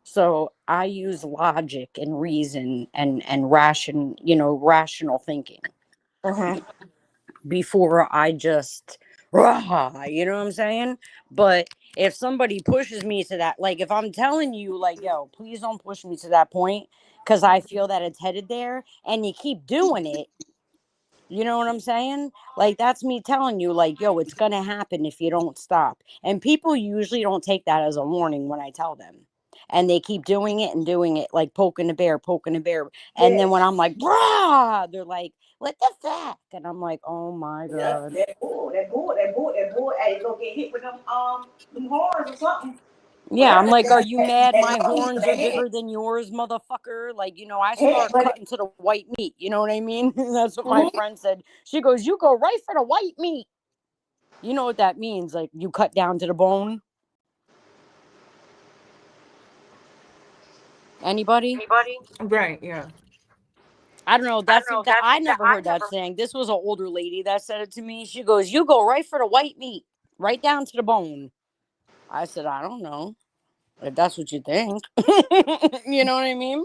So I use logic and reason and rational thinking Mhm. before I just rah, you know what I'm saying? But if somebody pushes me to that, like if I'm telling you like, yo, please don't push me to that point because I feel that it's headed there and you keep doing it, you know what I'm saying? Like that's me telling you like, yo, it's going to happen if you don't stop. And people usually don't take that as a warning when I tell them. And they keep doing it and doing it, like poking the bear, poking the bear. And then Yes. when I'm like, brah, they're like, what the fuck? And I'm like, oh my Yep. God. That bull. Hey, you gonna get hit with them horns or something. Yeah, I'm Whatever. like, are you mad That my head, horns are that head, bigger than yours, motherfucker? Like, I head, start but cutting to the white meat. You know what I mean? That's what my mhm. friend said. She goes, you go right for the white meat. You know what that means? Like, you cut down to the bone. Anybody? Right, yeah. I don't know. That I never heard that saying. This was an older lady that said it to me. She goes, you go right for the white meat, right down to the bone. I said, I don't know if that's what you think. You know what I mean?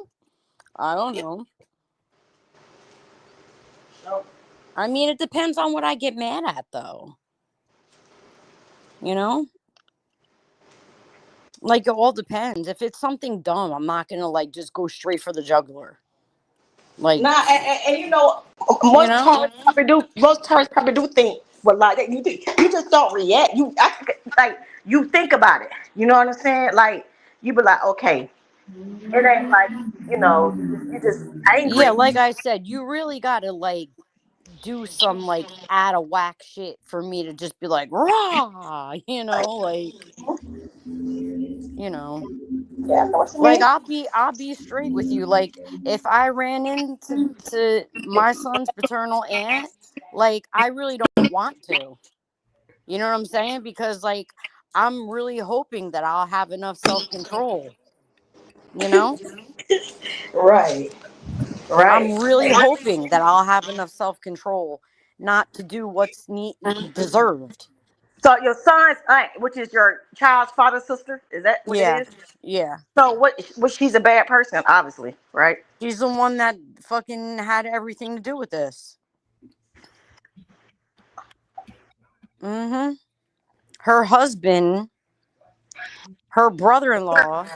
I don't know. So, I mean, it depends on what I get mad at, though. You know, like it all depends. If it's something dumb, I'm not gonna like just go straight for the jugular. Like, nah, and you know, most tourists probably do think, well, like that. You just don't react. Like you think about it. You know what I'm saying? Like you be like, okay, it ain't like you just yeah, angry. like I said, you really gotta like do some like out of whack shit for me to just be like, rah, like, you know, Yeah, that's what you like mean. I'll be straight with you. Like, if I ran into my son's paternal aunt, like, I really don't want to. You know what I'm saying? Because like I'm really hoping that I'll have enough self-control, you know? Right, I'm right. really hoping that I'll have enough self-control not to do what's deserved. So your son's aunt, which is your child's father's sister, is that what it Yeah. is? Yeah. So what? She's a bad person, obviously, right? She's the one that fucking had everything to do with this. Mhm. Her husband, her brother-in-law,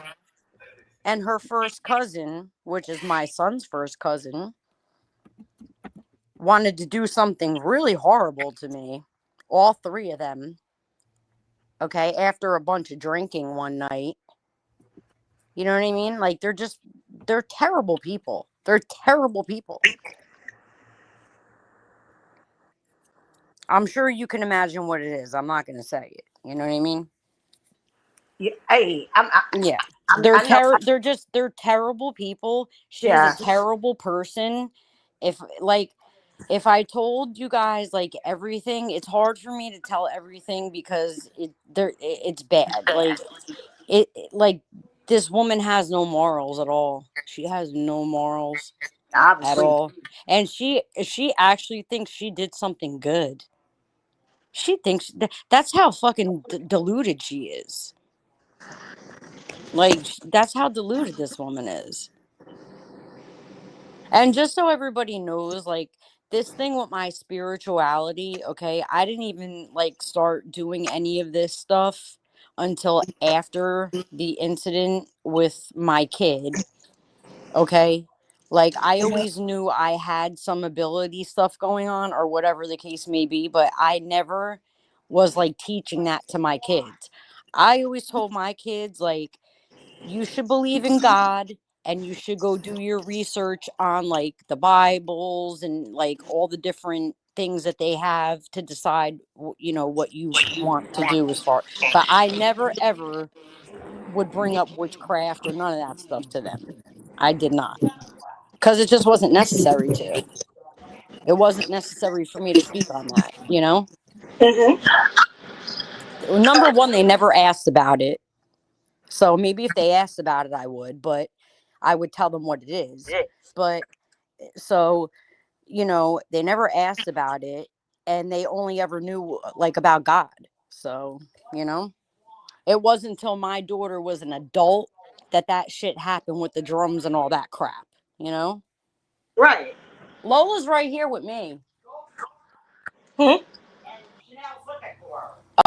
and her first cousin, which is my son's first cousin, wanted to do something really horrible to me. All three of them, okay, after a bunch of drinking one night. You know what I mean? Like they're terrible people. They're terrible people. I'm sure you can imagine what it is. I'm not going to say it. You know what I mean? Yeah, hey, Yeah. I know. They're terrible people. She's a Yeah, terrible person. If like if I told you guys like everything, it's hard for me to tell everything because it's bad. Like like this woman has no morals at all. She has no morals at obviously. all. And she actually thinks she did something good. She thinks that's how fucking deluded she is. Like that's how deluded this woman is. And just so everybody knows, like this thing with my spirituality, okay, I didn't even like start doing any of this stuff until after the incident with my kid, okay? Like I always knew I had some ability stuff going on or whatever the case may be, but I never was like teaching that to my kids. I always told my kids like you should believe in God and you should go do your research on like the Bibles and like all the different things that they have to decide what you want to do as far. But I never ever would bring up witchcraft or none of that stuff to them. I did not because it just wasn't necessary to. It wasn't necessary for me to speak on that. Hmm. Number one, they never asked about it. So maybe if they asked about it, I would, but I would tell them what it is. But so, they never asked about it and they only ever knew like about God. So, you know, it wasn't until my daughter was an adult that shit happened with the drums and all that crap, you know? Right. Lola's right here with me. Hmm?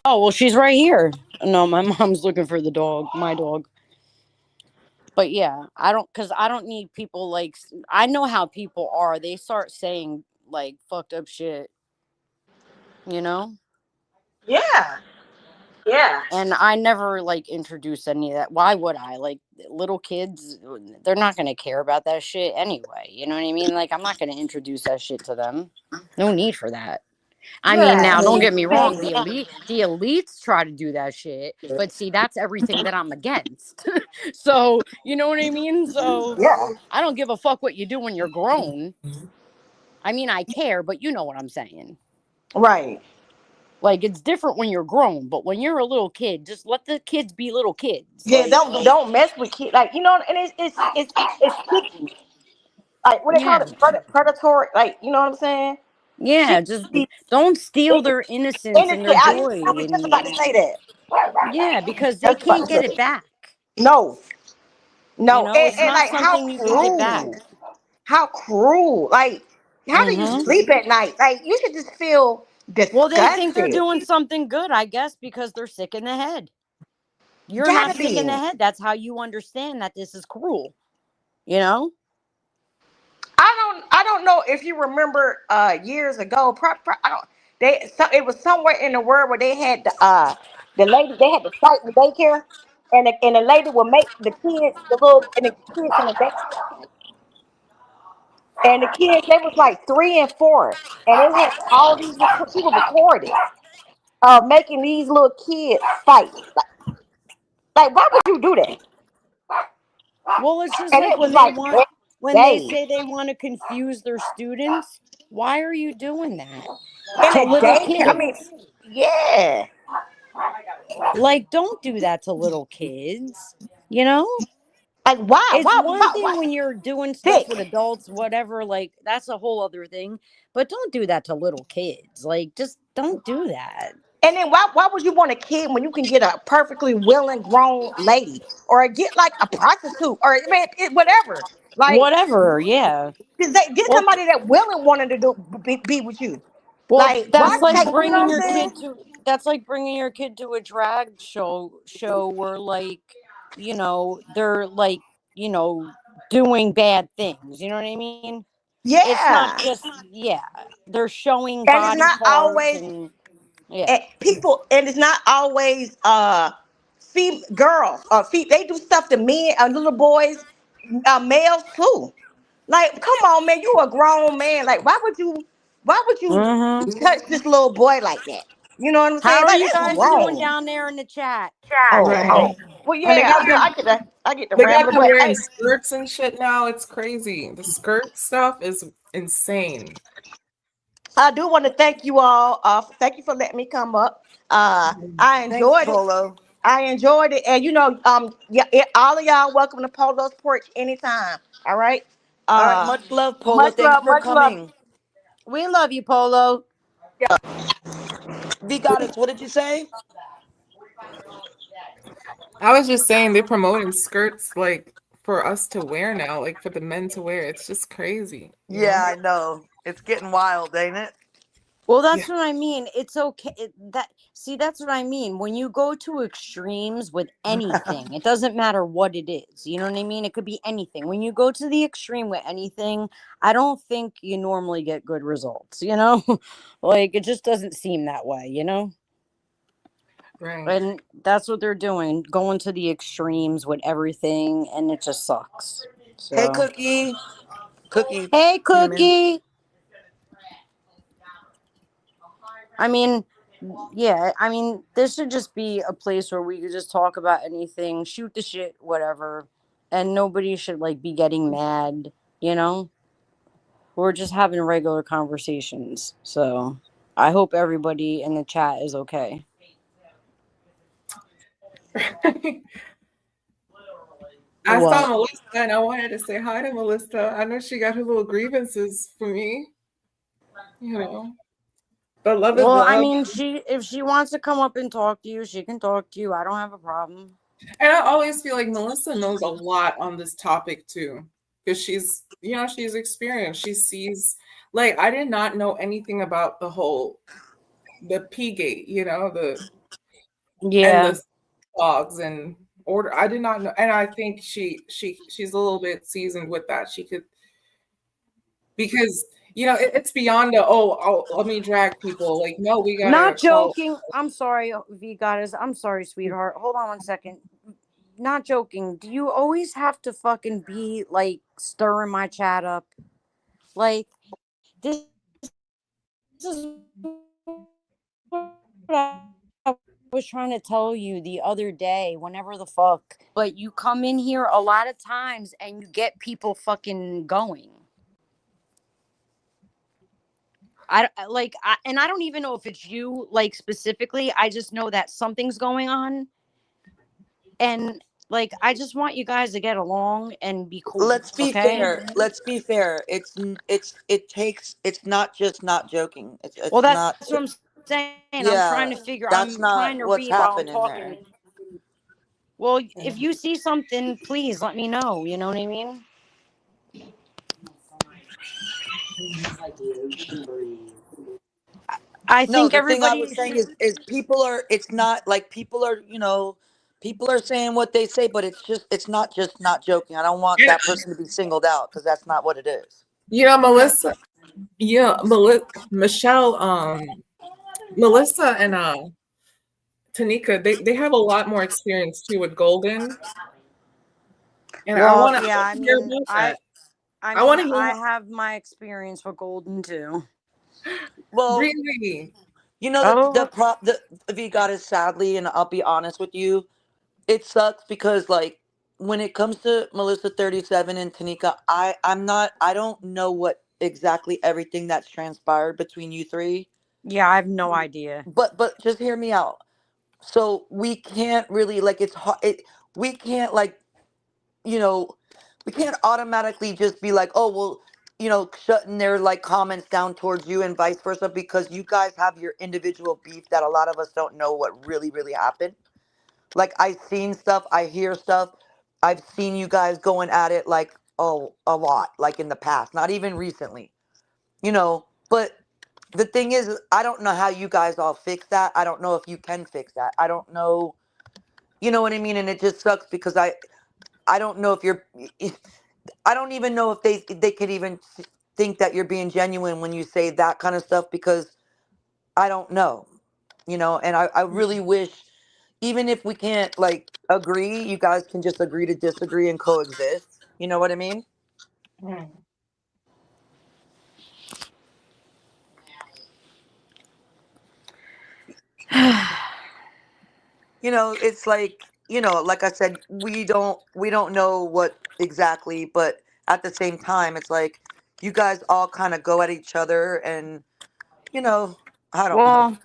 Oh, well, she's right here. No, my mom's looking for the dog, my dog. But yeah, I don't, cause I don't need people like, I know how people are. They start saying like fucked up shit, you know? Yeah. Yeah. And I never like introduce any of that. Why would I? Like little kids, they're not going to care about that shit anyway. You know what I mean? Like I'm not going to introduce that shit to them. No need for that. I mean, Yeah. now don't get me wrong. Hey. The elites try to do that shit, but see, that's everything that I'm against. So you know what I mean? So Yeah. I don't give a fuck what you do when you're grown. I mean, I care, but you know what I'm saying. Right. Like it's different when you're grown, but when you're a little kid, just let the kids be little kids. Yeah. Like Don't mess with kids. Like and it's kicky. Like what they call yeah, it, predatory. Like you know what I'm saying? yeah, Kids just be don't steal innocent. their innocence and their I joy, was just about to and say that. yeah, because they Just about can't to get say it back. no, You no, know, it's and not like how something you can get back. cruel, how cruel. Like how do you Hmm. sleep at night? Like you should just feel Well, they think they're disgusted. doing something good, I guess, because they're sick in the head. You're not Gotta sick in the be. head. That's how you understand that this is cruel. You know? I don't know if you remember years ago. I don't. It was somewhere in the world where they had the lady, they had the site in the daycare, and the lady would make the kids the little and the kids in the daycare, and the kids they was like 3 and 4, and they had all these she would record it making these little kids fight. Like why would you do that? Well, it's just And like it was when they like want, every when they day say they want to confuse their students. Why are you doing that in to the little daycare. I mean, kids? yeah. Like, don't do that to little kids. You know? Like why? It's Why? one Why? thing Why? when you're doing stuff with Sick. adults, whatever, like that's a whole other thing. But don't do that to little kids. Like, just don't do that. And then why would you want a kid when you can get a perfectly willing grown lady or get like a prostitute or man whatever? Like Whatever, yeah. get Well, somebody that willing wanted to be with you. well, Like why that's like take you know bringing what I'm your saying? kid to that's like bringing your kid to a drag show where like, they're like, you know, doing bad things. You know what I mean? It's not Yeah, just yeah, they're showing and it's body not parts always and yeah. and it's not always girls or they do stuff to men little boys males too. Like, come on, man, you a grown man. Like, why would you Mhm. touch this little boy like that? You know what I'm How saying? are Like, you that's guys doing wrong. down there in the chat? Oh. Right. Well, And yeah, I get the they got rambling, them but wearing hey, skirts and shit now. It's crazy. The skirt stuff is insane. I do want to thank you all. Thank you for letting me come up. I Thanks, enjoyed it. Polo. I enjoyed it, and yeah, all of y'all welcome to Polo's Porch anytime. All right. All right, Uh, much love, Polo. much Thanks love, for much love. coming. We love you, Polo. V Goddess, what did you say? I was just saying they're promoting skirts like for us to wear now, like for the men to wear. It's just crazy, you Yeah, know? I know. It's getting wild, ain't it? Well, Yeah. that's what I mean. It's okay. That's what I mean. When you go to extremes with anything, it doesn't matter what it is. You know what I mean? It could be anything. When you go to the extreme with anything, I don't think you normally get good results, you know? Like it just doesn't seem that way, you know? Right. And that's what they're doing, going to the extremes with everything, and it just sucks. Hey, So, Cookie. Cookie hey, came in. Cookie. I mean, yeah, I mean, this should just be a place where we could just talk about anything, shoot the shit, whatever, and nobody should like be getting mad, you know? We're just having regular conversations. So, I hope everybody in the chat is okay. I saw What? Melissa and I wanted to say hi to Melissa. I know she got her little grievances for me, you know. But love is Well, I love. mean, she if she wants to come up and talk to you, she can talk to you. I don't have a problem. And I always feel like Melissa knows a lot on this topic too, because she's, she's experienced. She sees, like, I did not know anything about the P gate, and Yeah. the dogs and order. I did not know, and I think she's a little bit seasoned with that. She could, because it's beyond let me drag people. Like, no, we Not gotta call. joking. I'm sorry, V Goddess. I'm sorry, sweetheart. Hold on one second. Not joking. Do you always have to fucking be like stirring my chat up? Like, this is what I was trying to tell you the other day, whenever the fuck. But you come in here a lot of times and you get people fucking going. And I don't even know if it's you, like, specifically. I just know that something's going on. And, like, I just want you guys to get along and be cool, Let's be okay? fair. Let's be fair. It's not just not joking. It's Well, it's that's not. what I'm saying. Yeah, I'm that's not trying to what's read while I'm happening there. talking. Well, if you see something, please let me know. You know what I mean? I No, think the thing I everybody was saying should. is people are. It's not like people are. People are saying what they say, but it's not just not joking. I don't want Yeah, that person to be singled out because that's not what it is. Melissa. Yeah, Michelle. Melissa and Tanika, they have a lot more experience too with Golden, and I Well, want to yeah. I hear mean, about I. that. I I mean, want to hear I have my experience with Golden too. Well, really. the Oh, prop the V God is sadly, and I'll be honest with you, it sucks because like when it comes to Melissa 37 and Tanika, I don't know what exactly everything that's transpired between you three. yeah. I have no idea. But just hear me out. So we can't really like it's hard. We can't like you know we can't automatically just be like, oh well, shutting their like comments down towards you and vice versa because you guys have your individual beef that a lot of us don't know what really happened. Like I've seen stuff, I hear stuff. I've seen you guys going at it like a lot, like in the past, not even recently. But the thing is, I don't know how you guys all fix that. I don't know if you can fix that. I don't know. You know what I mean? And it just sucks because I don't know if you're I don't even know if they could even think that you're being genuine when you say that kind of stuff because I don't know. And I really wish even if we can't like agree, you guys can just agree to disagree and coexist. You know what I mean? It's like, like I said, we don't know what exactly, but at the same time, it's like you guys all kind of go at each other and, you know, I don't know. Well,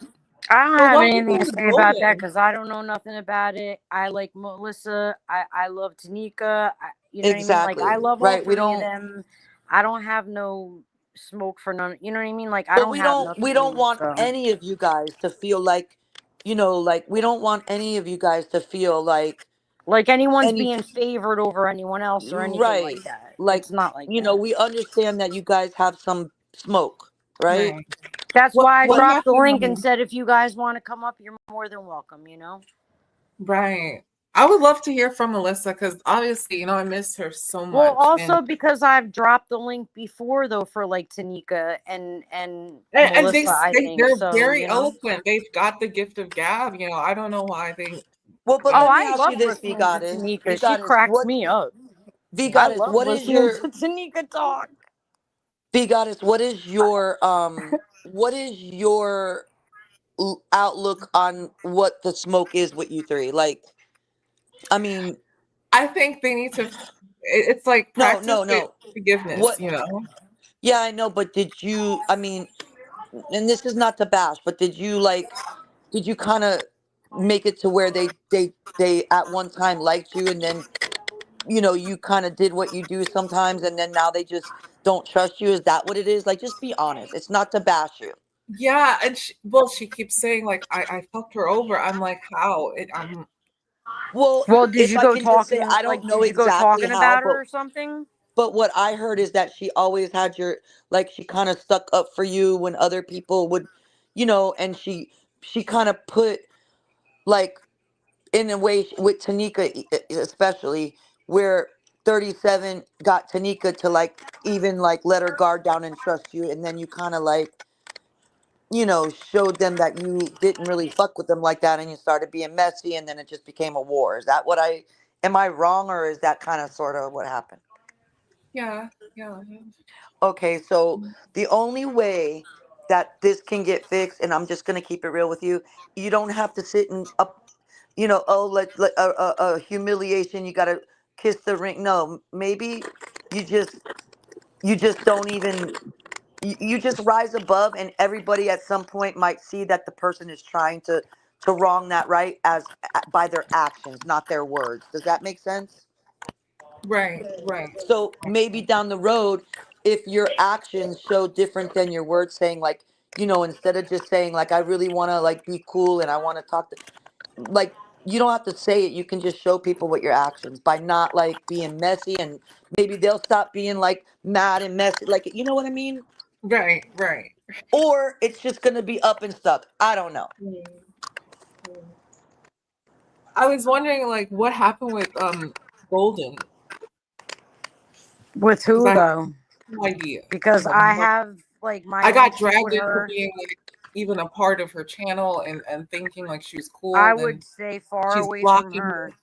I don't But have what anything to happened with say about that Golden? because I don't know nothing about it. I like Melissa. I love Tanika. You know what I mean? Like, I Exactly. love all Right. We three of don't them. I don't have no smoke for none. You know what I mean? Like, I but don't we have don't we don't nothing. want So, any of you guys to feel like, like we don't want any of you guys to feel like like, anyone's any being favored over anyone else or anything right. like that. Like, It's not like that. we understand that you guys have some smoke, right? Right. That's why I What What dropped the happened? link and said, if you guys want to come up, you're more than welcome, you know? Right. I would love to hear from Melissa because obviously, I miss her so Well, much. And also because I've dropped the link before though for like Tanika and and Melissa, I think they're so. very You know. eloquent. They've got the gift of gab. I don't know why they. Well, but Oh, let me I ask you love this, V listening to Goddess. V Tanika. She Goddess, cracks what me up. V I Goddess, love listening to Tanika talk. V Goddess, what is your outlook on what the smoke is with you three? Like, I mean, I think they need to. It's like no, practice no, with no. forgiveness. What Yeah, I know, but did you I mean, and this is not to bash, but did you kind of make it to where they at one time liked you and then you kind of did what you do sometimes and then now they just don't trust you? Is that what it is? Like, just be honest. It's not to bash you. Yeah, and she keeps saying like I fucked her over. I'm like, how? Well, Well, did if you I go can just say, talking I don't like know did you go exactly talking how, about her or something? but what I heard is that she always had your, like, she kind of stuck up for you when other people would, and she kind of put, like, in a way with Tanika, especially, where 37 got Tanika to, like, even like let her guard down and trust you, and then you kind of like, showed them that you didn't really fuck with them like that, and you started being messy, and then it just became a war. Is that what I am I wrong, or is that kind of sort of what happened? Yeah, yeah. Okay, so the only way that this can get fixed, and I'm just gonna keep it real with you, you don't have to sit and up, oh, let a humiliation. You gotta kiss the ring. No, maybe you just you just don't even you just rise above, and everybody at some point might see that the person is trying to wrong that right as by their actions, not their words. Does that make sense? Right, right. So maybe down the road, if your actions show different than your words, saying, like, instead of just saying, like, I really want to, like, be cool and I want to talk to, like, you don't have to say it. You can just show people what your actions by not, like, being messy, and maybe they'll stop being, like, mad and messy. Like, you know what I mean? Right, right. Or it's just going to be up and stuck. I don't know. Mm, mm. I was wondering, like, what happened with Golden, With because who I have though? no idea. Because Like, I have like my I got relationship dragged with into her. being like even a part of her channel and thinking like she was I cool. would Then stay far she's away from blocking me. her.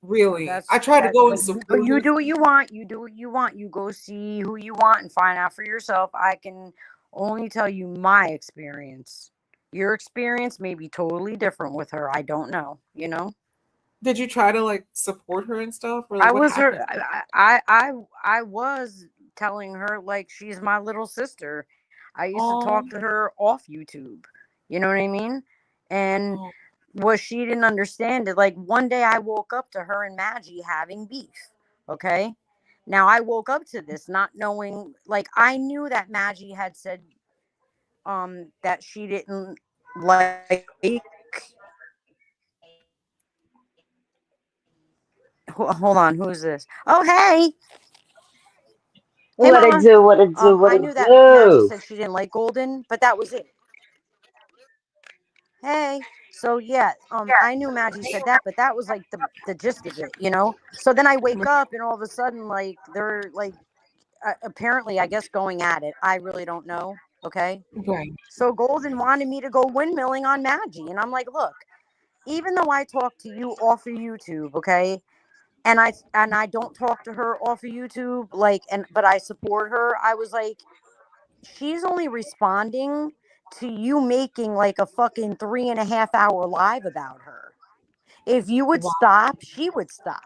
Really, I That's tried to that, go and but support you her. do what you want. You do what you want. You go see who you want and find out for yourself. I can only tell you my experience. Your experience may be totally different with her. I don't know. Did you try to like support her and stuff, or like I what was her. happened? I was telling her like she's my little sister. I used to talk Oh, to her off YouTube. You know what I mean? And oh, what she didn't understand is like one day I woke up to her and Maggie having beef. Okay. Now I woke up to this not knowing, like I knew that Maggie had said that she didn't like, hold on, who's this? Oh hey. Hey What it mama. do? What it do? What I it knew that Maggie do? said she didn't like Golden, but that was it. Hey. So yeah, I knew Maggie said that, but that was like the gist of it. So then I wake up and all of a sudden like they're like apparently I guess going at it. I really don't know. Okay. right. So Golden wanted me to go windmilling on Maggie, and I'm like, look, even though I talk to you off of YouTube, okay, and I don't talk to her off of YouTube, like, and but I support her. I was like, she's only responding to you making like a fucking 3.5 hour live about her. If you would Wow, stop, she would stop.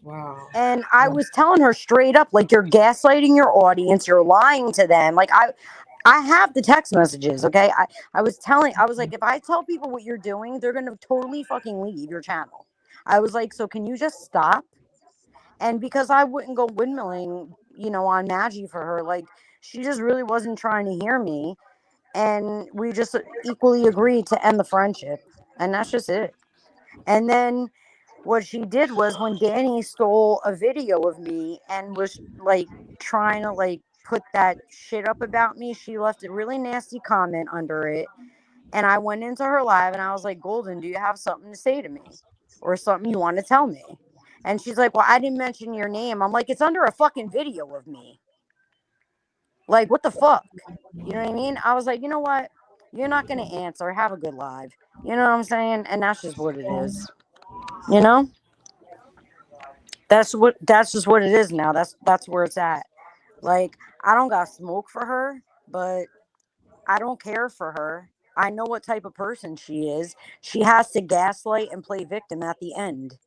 wow, And I wow. was telling her straight up, like, you're gaslighting your audience, you're lying to them. Like, I have the text messages, okay? I was like, if I tell people what you're doing, they're gonna totally fucking leave your channel. I was like, so can you just stop? And because I wouldn't go windmilling, on Maggie for her, like, she just really wasn't trying to hear me. And we just equally agreed to end the friendship. And that's just it. And then what she did was when Danny stole a video of me and was like trying to like put that shit up about me, she left a really nasty comment under it. And I went into her live and I was like, Golden, do you have something to say to me or something you want to tell me? And she's like, well, I didn't mention your name. I'm like, it's under a fucking video of me. Like, what the fuck? You know what I mean? I was like, you know what? You're not going to answer. Have a good live. You know what I'm saying? And that's just what it is. You know? That's just what it is now. That's where it's at. Like, I don't got smoke for her, but I don't care for her. I know what type of person she is. She has to gaslight and play victim at the end.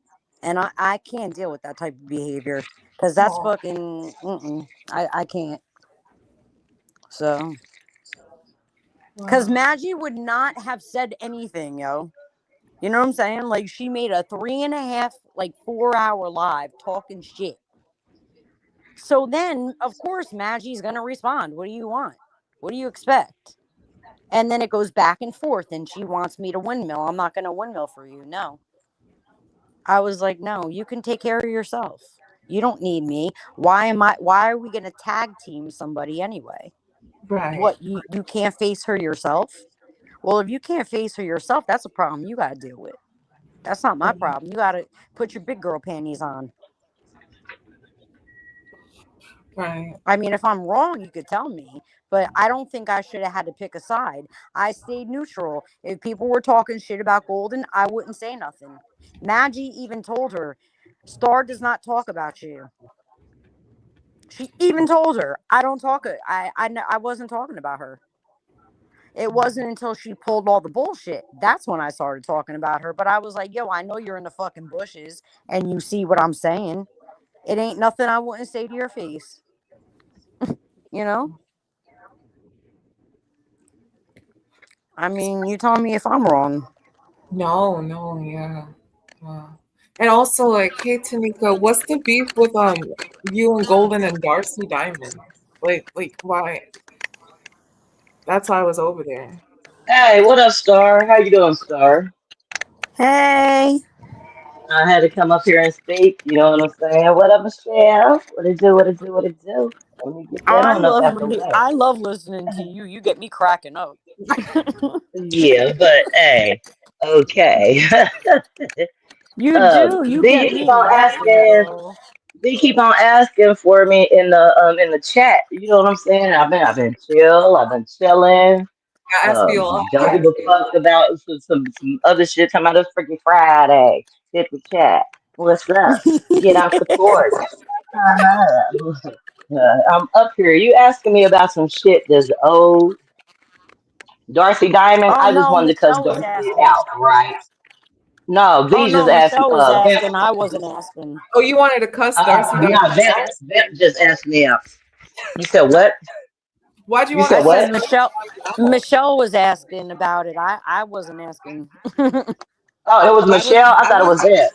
And I can't deal with that type of behavior because that's Oh, fucking I can't. So because wow. Maggie would not have said anything, yo. You know what I'm saying? Like she made a 3.5, like 4 hour live talking shit. So then, of course, Maggie's gonna respond. What do you want? What do you expect? And then it goes back and forth, and she wants me to windmill. I'm not going to windmill for you. No. I was like, no, you can take care of yourself. You don't need me. Why are we going to tag team somebody anyway? Right. What, you can't face her yourself? Well, if you can't face her yourself, that's a problem you got to deal with. That's not my Right. problem. You got to put your big girl panties on. Right. I mean, if I'm wrong, you could tell me, but I don't think I should have had to pick a side. I stayed neutral. If people were talking shit about Golden, I wouldn't say nothing. Maggie even told her, Star does not talk about you. She even told her, I don't talk. I wasn't talking about her. It wasn't until she pulled all the bullshit. That's when I started talking about her. But I was like, yo, I know you're in the fucking bushes and you see what I'm saying. It ain't nothing I wouldn't say to your face. You know? I mean, you tell me if I'm wrong. No, no, yeah. And also, like, hey Tanika, what's the beef with you and Golden and Darcy Diamond? Like why? That's why I was over there. Hey, what up, Star? How you doing, Star? Hey, I had to come up here and speak. You know what I'm saying? What up, Michelle? What it do? What it do? What it do? Let me get that on up out the way. I love listening to you. You get me cracking up. Yeah, but hey, okay. You do. You D, get you keep me on laughing, asking. girl. D keep on asking for me in the chat. You know what I'm saying? I've been chill. I've been chilling. I asked you a lot. Don't give a fuck about some other shit. Talking about this freaking Friday. Hit the chat. What's up? Get off the porch. I'm up here. You asking me about some shit that's old. Darcy Diamond. Oh I just no, wanted to cuss Michelle was Darcy asking. out, right? No, Oh these just no, asked. Michelle was Vamp. asking. I wasn't asking. Oh, you wanted to cuss Darcy Diamond Yeah, Vamp. out? Vamp just asked me out. You said what? Why'd you You want to said I cuss said what? Michelle. Darcy out? Michelle was asking about it. I wasn't asking. Oh, it was I was Michelle. I I thought it was was Vamp.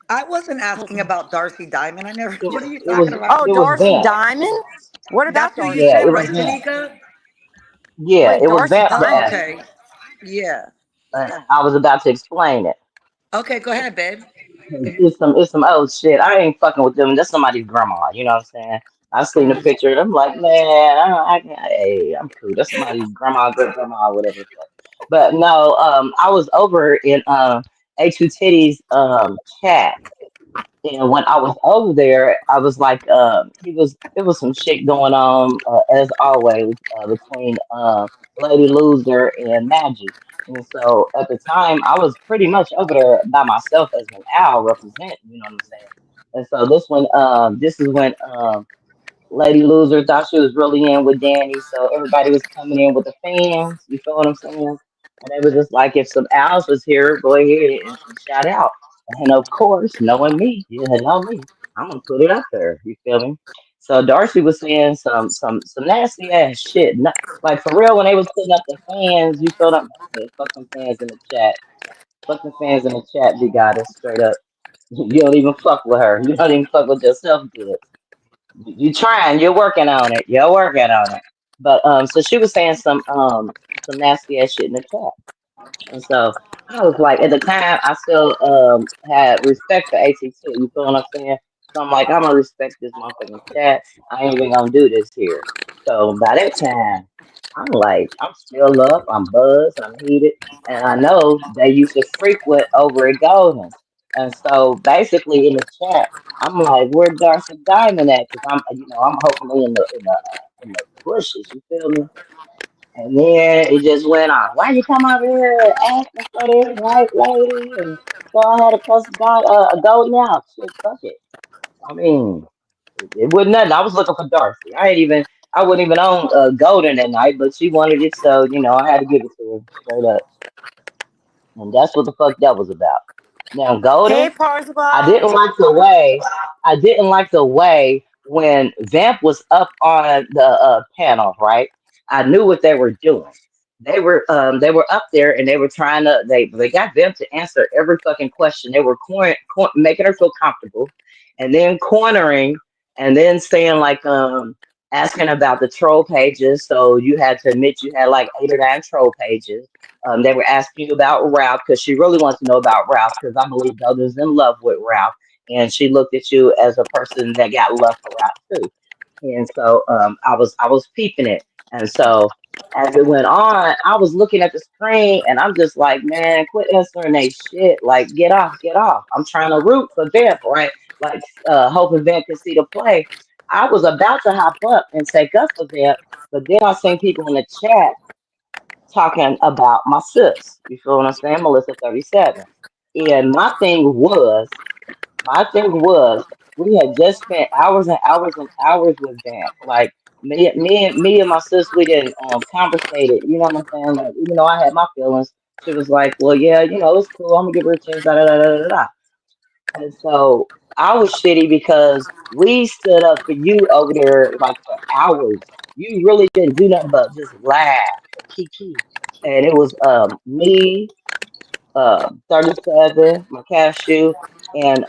I wasn't asking about Darcy Diamond. I never. It, What are you it talking was about? Oh, it was Darcy Vamp. Diamond. What about That's who you Darcy Yeah, said, it was right, Diamond? Vamp. Tanika? Yeah, Wait, it was Darcy Vamp that Oh, asked. Diamond. okay. Yeah. I was about to explain it. Okay, go ahead, babe. It's some old shit. I ain't fucking with them. That's somebody's grandma. You know what I'm saying? I've seen the Mm. picture. I'm like, man, hey, I'm cool. That's somebody's grandma, great grandma, whatever the fuck. But no, I was over in A2 Titty's chat. And when I was over there, I was like, it was some shit going on, as always, between Lady Loser and Magic. And so at the time, I was pretty much over there by myself as an owl representing, you know what I'm saying? And so this is when Lady Loser thought she was really in with Danny, so everybody was coming in with the fans. You feel what I'm saying? And they was just like, if some owls was here, go ahead and shout out. And of course, knowing me, you know me, I'm gonna put it up there. You feel me? So Darcy was saying some nasty ass shit. Like for real, when they was putting up the fans, you feel them? Yeah, fuck them fans in the chat. Fuck the fans in the chat. Big goddess, straight up. You don't even fuck with her. You don't even fuck with yourself, good. You trying, you're working on it. You're working on it. But so she was saying some nasty ass shit in the chat. And so I was like, at the time, I still had respect for ATT. You feel what I'm saying? So I'm like, I'm gonna respect this motherfucking chat. I ain't even gonna do this here. So by that time, I'm like, I'm still up. I'm buzzed. I'm heated, and I know they used to frequent over at Golden's. And so basically in the chat, I'm like, where Darcy Diamond at? Because I'm hopefully in the bushes. You feel me? And then it just went on. Why you come over here asking for this white lady? And so I had to cuss God a golden out. Shit, fuck it. I mean, it wasn't nothing. I was looking for Darcy. I wouldn't even own Golden that night, but she wanted it, so I had to give it to her straight up. And that's what the fuck that was about. Now Hey, Golden, I Parzival. didn't like the way when Vamp was up on the panel, right? I knew what they were doing. They were up there and they were trying to they got Vamp to answer every fucking question. They were making her feel comfortable, and then cornering, and then saying like asking about the troll pages. So you had to admit you had like 8 or 9 troll pages. They were asking you about Ralph because she really wants to know about Ralph because I believe Dota's in love with Ralph, and she looked at you as a person that got love for Ralph too. And so I was peeping it, and so as it went on, I was looking at the screen, and I'm just like, man, quit answering that shit. Like, get off, get off. I'm trying to root for Vamp, right? Like, hoping Vamp can see the play. I was about to hop up and take up for Vamp, but then I seen people in the chat talking about my sis. You feel what I'm saying? Melissa 37. And my thing was, we had just spent hours and hours and hours with Vamp. Like me and my sis, we didn't conversated. You know what I'm saying? Like even though I had my feelings, she was like, "Well, yeah, it's cool. I'm gonna give her a chance." Da da da da da. Da. And so I was shitty because we stood up for you over there like for hours. You really didn't do nothing but just laugh and kiki. And it was me, 37, my cashew, and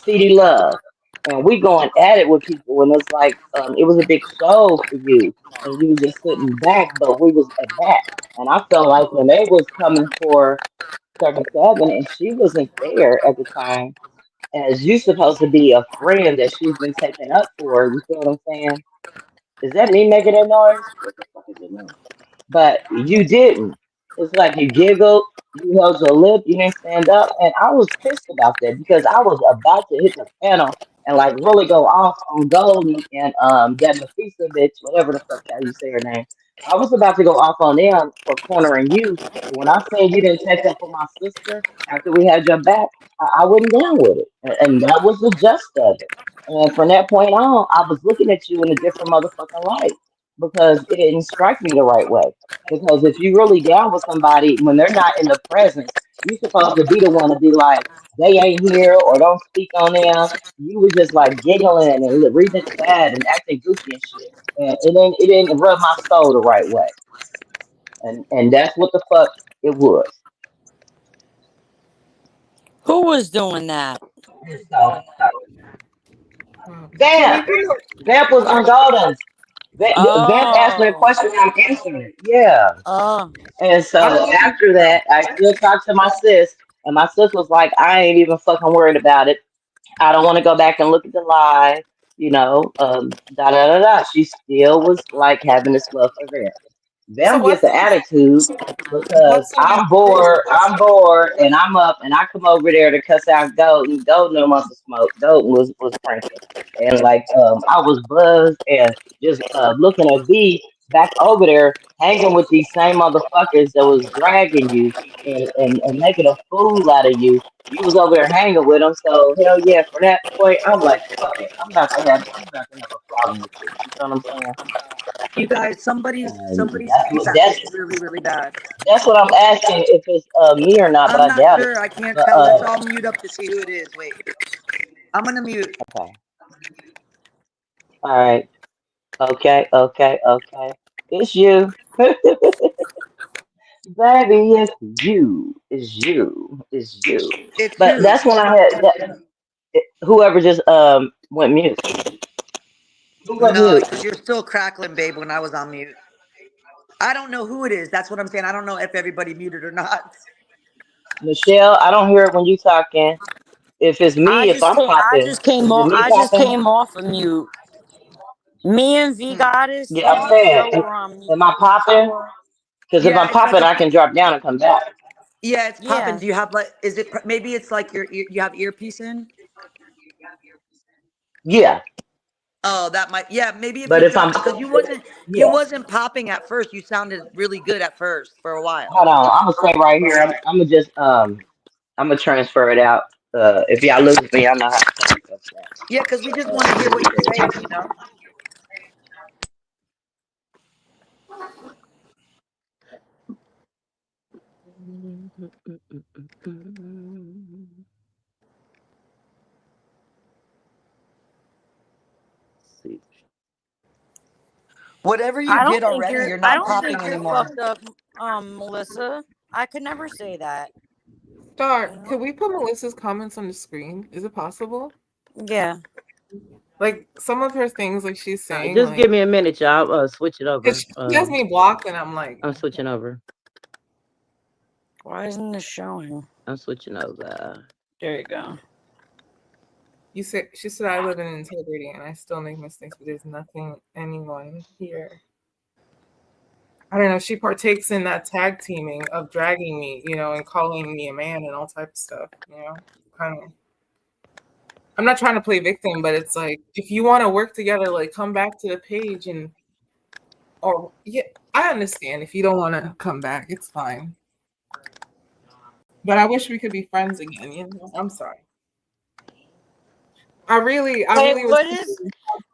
CD Love. And we going at it with people, and it's like it was a big show for you, and you was just sitting back, but we was at back. And I felt like when they was coming for 37, and she wasn't there at the time, as you supposed to be a friend that she's been taking up for. You feel what I'm saying? Is that me making that noise? What the fuck is it noise? But you didn't. It's like you giggled, you held your lip, you didn't stand up, and I was pissed about that because I was about to hit the panel and like really go off on Golden and that Nafisa bitch, whatever the fuck how you say her name. I was about to go off on them for cornering you, but when I said you didn't take up for my sister after we had your back, I wasn't down with it, and that was the gist of it. And from that point on, I was looking at you in a different motherfucking light because it didn't strike me the right way. Because if you really down with somebody when they're not in the presence, you're supposed to be the one to be like, they ain't here or don't speak on them. You were just like giggling and reading the chat and acting goofy and shit. And it didn't rub my soul the right way. And that's what the fuck it was. Who was doing that? And so Can we Vamp. put a Vamp was on Golden's. Vamp asked me a Oh. question, I'm answering it. Yeah. Oh. And I don't so know after that, I still talked to my sis, and my sis was like, I ain't even fucking worried about it. I don't want to go back and look at the live, da da da da. She still was like having this love for them. so Them get the attitude because what's the I'm bored, and I'm up, and I come over there to cuss out Goat, and Goat no want to smoke. Goat was cranking, and like I was buzzed and just looking at V back over there hanging with these same motherfuckers that was dragging you and making a fool out of you. You was over there hanging with them, so hell yeah. For that point, I'm like, fuck it. I'm about to have a problem with you. You know what I'm saying? You guys, And somebody's feedback is really, really bad. that's what I'm asking if it's me or not, but I'm I not doubt it. sure. I can't But tell. Let's all mute up to see who it is. Wait, I'm gonna mute. okay, all right, okay, okay, okay. It's you, baby. It's you. It's you. It's you. It's But who? that's when I had whoever just went mute. Who went No, mute? because you're still crackling, babe. When I was on mute, I don't know who it is. That's what I'm saying. I don't know if everybody muted or not. Michelle. I don't hear it when you talking. If it's me, if I'm I popping, just came is it off me I just popping? came off of mute. Me and V Hmm. Goddess Yeah, I'm and saying, Michelle were on am I mute. popping? Because if Yeah, I'm it's like popping, a. I can drop down and come back. Yeah, it's popping. Yeah. Do you have like? Is it maybe it's like you have earpiece in? Yeah, Oh, that might. Yeah, maybe if but you if I'm, drop because you yeah, wasn't popping at first. You sounded really good at first for a while. hold on. I'm gonna stay right here. I'm gonna just I'm gonna transfer it out. If y'all lose me, I know how to take myself Yeah, because we just want to hear what you're back. saying. You know. See. Whatever you did already, you're I not don't popping think you're anymore. fucked up, Melissa. I could never say that. Starr, could we put Melissa's comments on the screen? Is it possible? Yeah. Like some of her things, like she's saying, Just like give me a minute, y'all. Switch it if over. she has me blocked, and I'm like, I'm switching over. Why isn't this showing? I'm switching over. There you go. you said she said I live in integrity, and I still make mistakes, but there's nothing anyone here. I don't know. She partakes in that tag teaming of dragging me, and calling me a man and all type of stuff. Kind of. I'm not trying to play victim, but it's like if you want to work together, like come back to the page or yeah, I understand if you don't want to come back, it's fine. But I wish we could be friends again. I'm sorry. I Wait, really was what is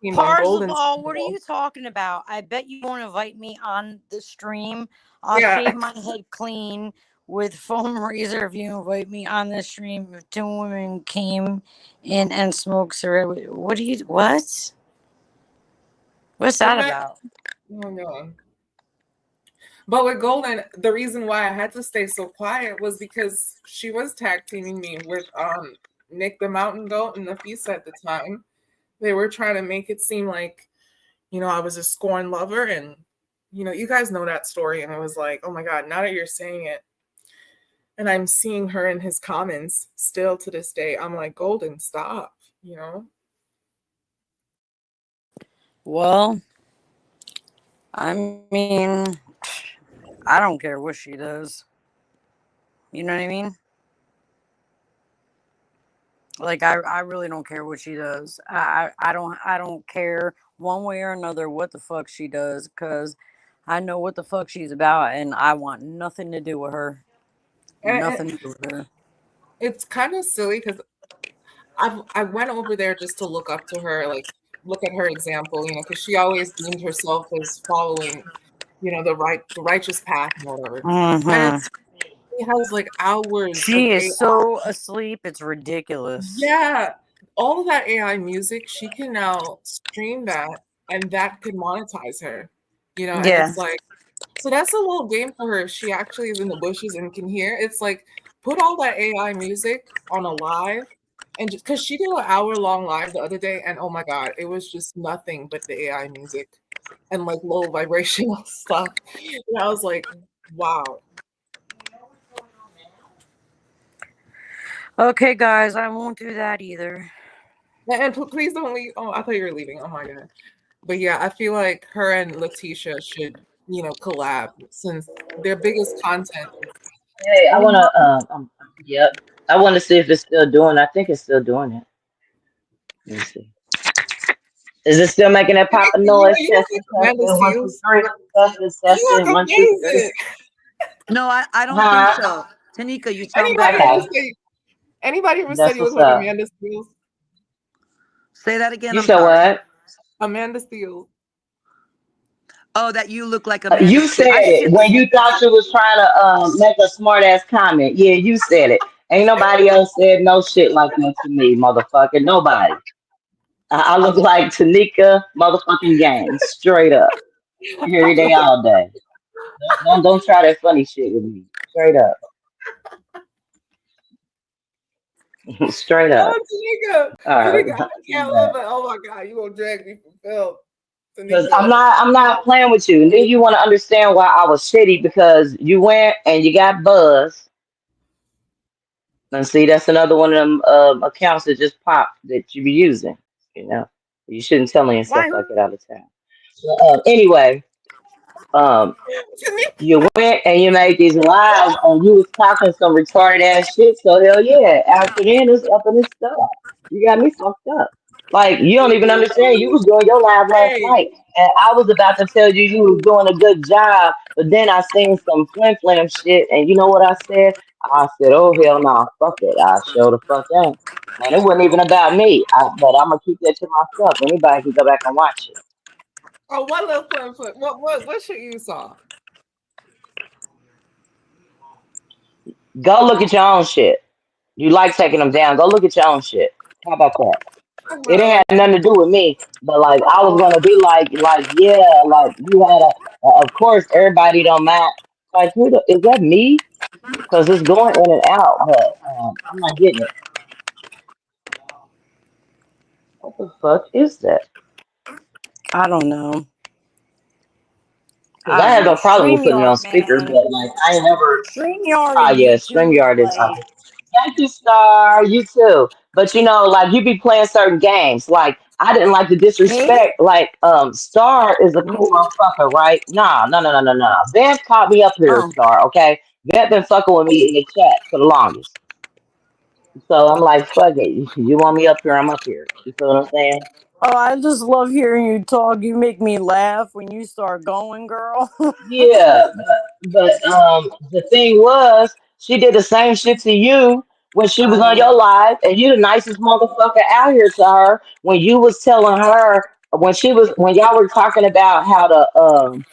team when Golden Parzival? What are Stumble. you talking about? I bet you won't invite me on the stream. I'll Yeah, shave my head clean with foam razor if you invite me on the stream. If two women came in and smoked cigarette, what do you? What? What's I that met. about? Oh no. But with Golden, the reason why I had to stay so quiet was because she was tag teaming me with Nick the Mountain Goat and Nafisa at the time. They were trying to make it seem like, I was a scorned lover, and you guys know that story, and I was like, oh my god, now that you're saying it, and I'm seeing her in his comments still to this day, I'm like, Golden, stop. Well, I mean, I don't care what she does. You know what I mean? Like I really don't care what she does. I don't care one way or another what the fuck she does because I know what the fuck she's about and I want nothing to do with her. And Nothing to do with her. it's kind of silly because I went over there just to look up to her, like look at her example, because she always deemed herself as following, the righteous path and whatever. And Hmm. it's She has like hours of She is AI. so asleep. It's ridiculous. Yeah, all of that AI music, she can now stream that, and that could monetize her. And Yeah. it's like, so that's a little game for her if she actually is in the bushes and can hear. It's like put all that AI music on a live, and just because she did an hour-long live the other day, and oh my god, it was just nothing but the AI music and like low vibrational stuff. And I was like, wow. Okay, guys, I won't do that either. And please don't leave. Oh, I thought you were leaving. Oh my god. But yeah, I feel like her and Letitia should, collab since their biggest content is Hey, I oh, wanna yep. I wanna see if it's still doing. I think it's still doing it. Let me see. Is it still making that popping noise? you look Testing, like Amanda testing, one, two, Seals. three. Testing, You testing, look one, two, three. amazing. No, I don't think Huh? so. Tanika, you sound Anybody better. ever Okay, say anybody ever said that's you look what's like up. Amanda Seals? Say that again. You I'm said sorry. what? Amanda Seals. Oh, that you look like Amanda. You said I it shit the when same. you thought you was trying to make a smart ass comment. Yeah, you said it. Ain't nobody else said no shit like that to me, motherfucker. Nobody. I look like Tanika motherfucking gang, straight up, every day, all day. Don't try that funny shit with me. Straight up, straight up. Oh, Tanika. All right, Tanika, I can't live it. Oh my god, you gonna drag me from Phil. because Tanika. I'm not playing with you. And then you want to understand why I was shitty because you went and you got buzzed. And see, that's another one of them accounts that just popped that you be using. You know, you shouldn't tell me and stuff Why? like that all the time. Anyway, um, Tanika. you went and you made these lives and you was talking some retarded ass shit. So hell yeah, after then it's up in this stuff. You got me fucked up. Like you don't even understand. You was doing your live last Hey, night, and I was about to tell you you was doing a good job, but then I seen some flim flam shit, and you know what I said? I said, "Oh hell no, fuck it." I showed the fuck out, and it wasn't even about me. But I'm gonna keep that to myself. Anybody can go back and watch it. oh, what little flip? What shit you saw? Go look at your own shit. You like taking them down. Go look at your own shit. How about that? Talk It about ain't had like nothing to do with me, but like I was gonna be like yeah, like you had of course everybody don't mind. Like is that me? Because it's going in and out, but I'm not getting it. What the fuck is that? I don't know. Because I I don't have know. no problem with putting it on StreamYard, speaker, man. but like I ain't never. StreamYard Ah, and yeah, YouTube is StreamYard is. like, Thank you, Star. You too. But you know, like you be playing certain games. Like I didn't like the me? disrespect. Like Star is a cool motherfucker, right? Nah, no, no, no, no, no. Vance caught me up here, Oh. Star. Okay, Vance been fucking with me in the chat for the longest. So I'm like, fuck it. You want me up here? I'm up here. You feel what I'm saying? Oh, I just love hearing you talk. You make me laugh when you start going, girl. Yeah, but the thing was, she did the same shit to you when she was on your live, and you the nicest motherfucker out here to her when you was telling her when y'all were talking about how the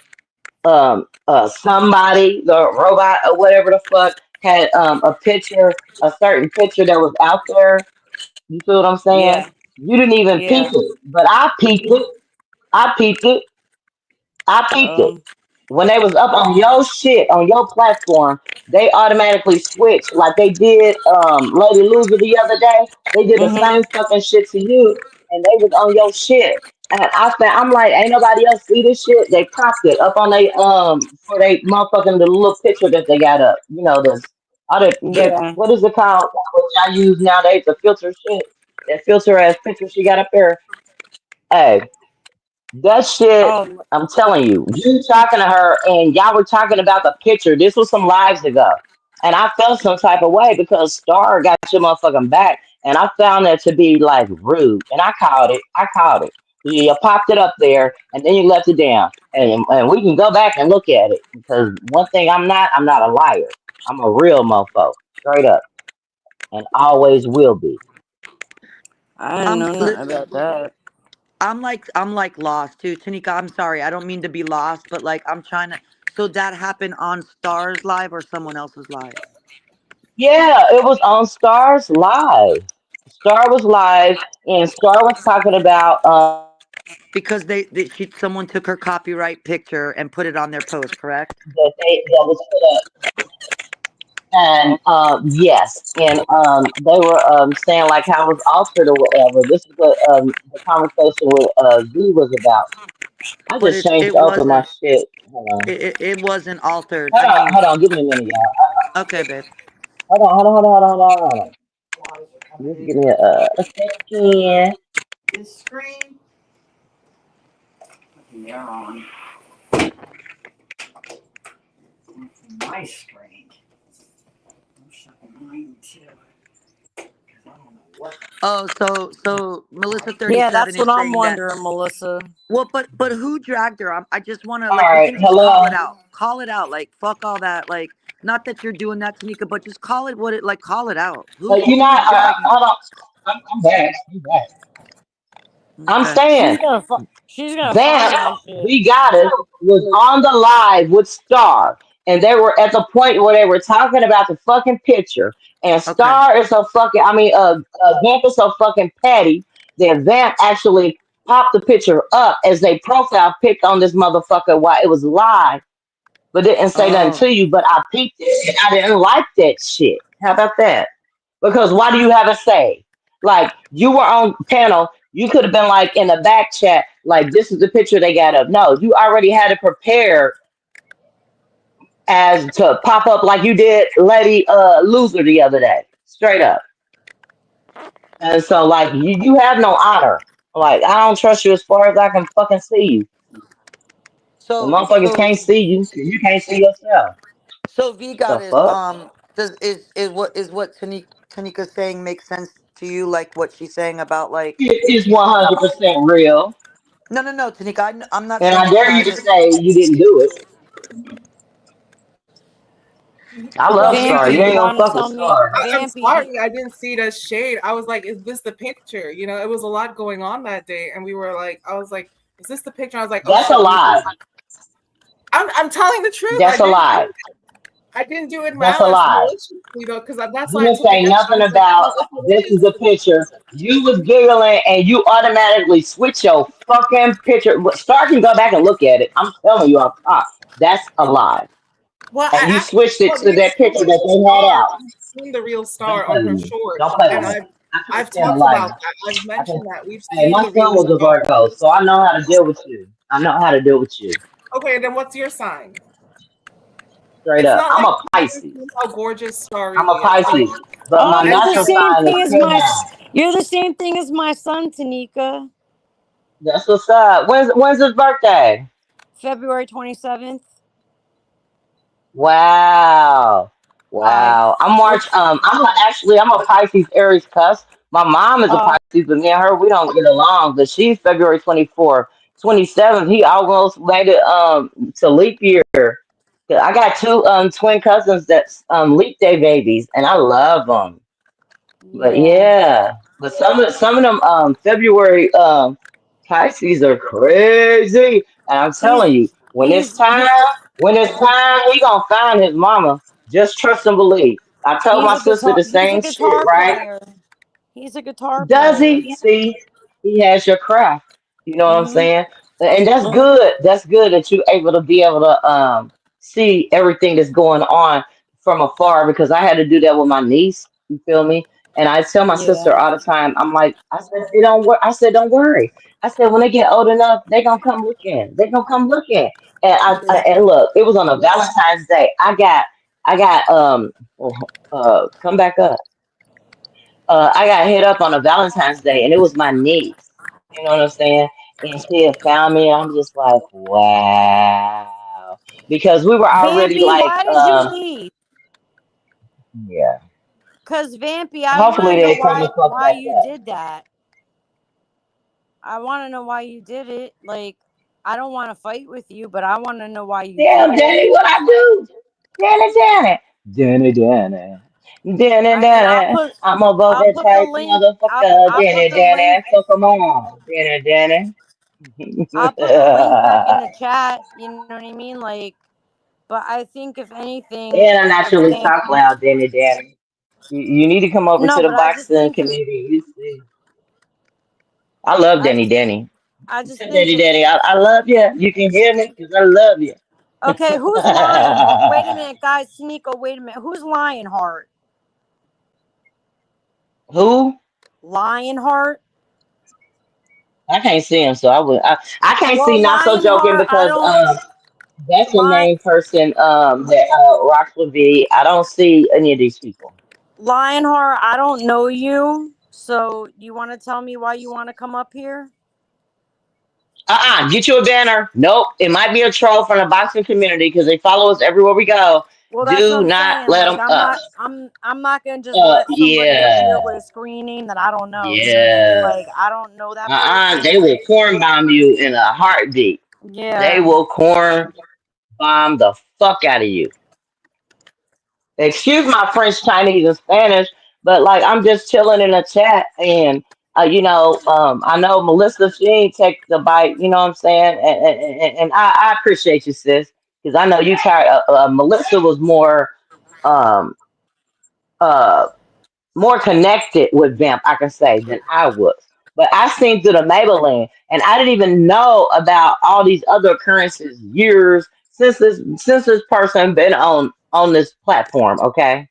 somebody the robot or whatever the fuck had a picture a certain picture that was out there. You feel what I'm saying? Yeah, You didn't even peep yeah. it, but I peeped it. I peeped it. I peeped it. Um, When they was up on your shit, on your platform, they automatically switched like they did Lady Loser the other day. They did the mhm. same fucking shit to you and they was on your shit. And I'm like, ain't nobody else see this shit? They popped it up on they for they motherfucking the little picture that they got up. You know, this other that Yeah. what is it called? What I use nowadays, the filter shit. That filter ass picture she got up there. Hey, that shit, Oh, I'm telling you, you talking to her and y'all were talking about the picture. This was some lives ago. And I felt some type of way because Star got your motherfucking back. And I found that to be like rude. And I called it. I called it. You popped it up there and then you left it down. And we can go back and look at it. Because one thing I'm not a liar. I'm a real mofo. Straight up. And always will be. I didn't I'm know li- nothing about that. I'm like lost too. Tanika, I'm sorry. I don't mean to be lost, but like I'm trying to. So that happened on Stars Live or someone else's live? Yeah, it was on Star's live. Star was live, and Star was talking about Because someone took her copyright picture and put it on their post, correct? that was put up, and yes, and they were saying like how it was altered or whatever. This is what the conversation with V was about. I But just changed it over my wasn't. shit. Hold on, It wasn't altered. I mean, hold on, give me a minute, y'all. okay, babe. Hold on. Just give me a second. This screen? You're on my screen. I'm showing mine too. 'Cause I don't know what. Oh, so Melissa Yeah, 37 that's what is I'm saying that. wondering, Melissa. Well, but who dragged her? I just want to All like you right, can just call hello. it out. Call it out. Like fuck all that. Like not that you're doing that, Tanika, but just call it what it like. Call it out. You Who not. was dragging? Hold on. I'm back. I'm back. I'm Okay. saying She's gonna Vamp, find that shit. We Got It was on the live with Star, and they were at the point where they were talking about the fucking picture. And Okay. Star is so fucking. Vamp is so fucking petty that Vamp actually popped the picture up as they profile pic on this motherfucker while it was live, but didn't say nothing Oh. to you. But I peeped it, and I didn't like that shit. How about that? Because why do you have a say? Like you were on panel, you could have been like in the back chat, like this is the picture they got up. No, you already had it prepared as to pop up like you did Lady Loser the other day. Straight up. And so like you have no honor. Like I don't trust you as far as I can fucking see you. The So motherfuckers so can't see you 'cause you can't see yourself. so V The Goddess, fuck? does is what Tanika's saying makes sense to you? Like what she's saying about like It is 100% real. no Tanika, I'm not And I saying dare that. you to say you didn't do it. I Well, love yeah, Star. Vampy, You you ain't gonna want to fuck with tell me? Star. I'm Vampy, sorry I didn't see the shade. I was like, is this the picture? You know, it was a lot going on that day, and we were like, I was like, is this the picture? I was like, oh That's a shit, let me. lie. I'm telling the truth. That's a lie. I didn't do it That's a lie. maliciously though, because that's You why I didn't took it say down. I nothing was like, about oh, okay, this it is is. a picture. You was giggling and you automatically switch your fucking picture. Star can go back and look at it. I'm telling you off top. That's a lie. Well, And you switched it well, to they've that seen picture the that real they had star. out. I've seen the real Don't star play on with her me. shorts, Don't play with and me. I can't I've stand a talked liar. about that. I've I can. mentioned that. We've Hey, seen my the son reels was a together. Virgo, so I know how to deal with you. I know how to deal with you. Okay, then what's your sign? Straight It's up. not I'm like a you've never Pisces. seen how gorgeous I'm a Starry is. Like Pisces, but Oh, my you're I've the natural met same sign is thing as Gemini. you're the same thing as my son, Tanika. That's what's up. When's his birthday? February 27th. Wow. Hi. Wow. I'm March. What's I'm a Pisces Aries cusp. My mom is a uh Pisces, but me and her we don't get along. But she's February 24th. 27th. He almost made it to leap year. I got two twin cousins that's leap day babies, and I love them. But yeah. yeah, but some of them February Pisces are crazy, and I'm He's telling you, he when it's time, he gonna find his mama. Just trust and believe. I told my sister the he's a same shit, guitar right? player. He's a guitar Does player. he? See, he has your craft. You know what I'm Mhm. saying? And that's good. That's good that you're able to see everything that's going on from afar because I had to do that with my niece. You feel me? And I tell my sister Yeah. all the time, I'm like, I said, it don't work. I said, don't worry. I said, when they get old enough, they gonna come looking. They gonna come looking. And Yeah. and look, it was on a Valentine's Day. I got come back up. I got hit up on a Valentine's Day, and it was my niece. You know what I'm saying? And she had found me, and I'm just like, wow, because we were already Vampy, like, why did you leave? yeah. Cause Vampy, I want Hopefully to know they come the fuck why back you up. did that. I want to know why you did it. Like, I don't want to fight with you, but I want to know why you did Damn, it. Danny, what I do? Danny, Danny, Danny, Danny, All Danny, right, Danny. I'm a I'll vocal put the type link. motherfucker, I'll put Danny, the Danny. link. So come on, Danny, Danny. I'll put the link back in the chat. You know what I mean? Like, but I think if anything, And I if naturally talk loud, Danny, Danny. You need to come over no, to the but I just boxing think if community. You see, I love I Danny, just Danny. I just think Danny, if Danny, I love you. You can hear me because I love you. okay, who's Lionheart? Wait a minute, guys. Sneeko, wait a minute. Who's Lionheart? Who? Lionheart. I can't see him, so I can't see. Well, Not so joking Lionheart. I because don't. that's a Lion main person that rocks with me. I don't see any of these people. Lionheart. I don't know you. So you want to tell me why you want to come up here? Get you a banner. Nope, it might be a troll from the boxing community because they follow us everywhere we go. Well, that's what Do I'm not saying. let Like, them up. I'm not gonna just let somebody up here Yeah, with a screen name that I don't know. You know what I mean? yeah. Like, I don't know that person. They will corn bomb you in a heartbeat. They Yeah. will corn bomb the fuck out of you. Excuse my French, Chinese, and Spanish, but like I'm just chilling in the chat, and I know Melissa, she ain't take the bite. You know what I'm saying? And I appreciate you, sis, because I know you tired. Melissa was um uh more connected with Vamp, I can say, than I was. But I seen through the Maybelline, and I didn't even know about all these other occurrences years since this person been on this platform. Okay,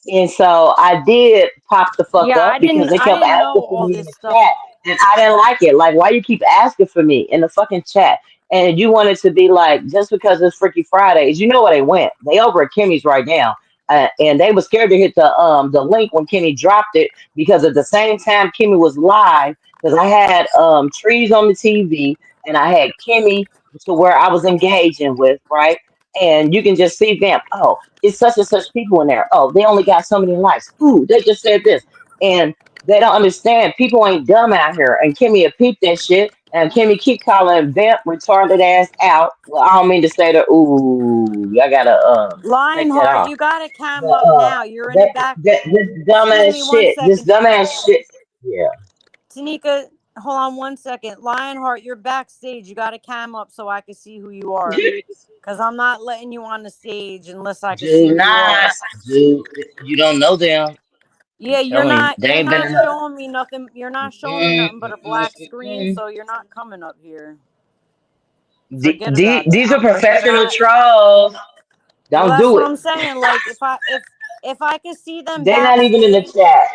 and so I did pop the fuck Yeah, up because they I kept didn't asking know for all me in this the stuff. chat, and I didn't like it. Like, why you keep asking for me in the fucking chat? And you wanted to be like, just because it's Freaky Fridays, you know where they went? They over at Kimmy's right now, and they were scared to hit the link when Kimmy dropped it because at the same time Kimmy was live, because I had trees on the TV and I had Kimmy to where I was engaging with, right? And you can just see them. Oh, it's such and such people in there. Oh, they only got so many likes. Ooh, they just said this. And they don't understand. People ain't dumb out here. And Kimmy will peep that shit. And Kimmy keep calling Vamp retarded ass out. Well, I don't mean to say that. Ooh, I gotta take that Lionheart, off. you gotta cam But up now. You're in the that back. that this Excuse dumbass me one shit. This second. dumbass shit. Yeah. Tanika, hold on one second. Lionheart, you're backstage. You gotta cam up so I can see who you are. Because I'm not letting you on the stage unless I can see Do who you are. not do. You don't know them. I'm Yeah, telling you, they you're ain't been not enough. showing me nothing. You're not showing me Mm, nothing but a mm, black screen, mm, so you're not coming up here. mm. Forget about it. These are Like you're professional not. trolls. Well, Don't that's do what it. I'm saying. Like if I could see them They're not even in the backstage, chat.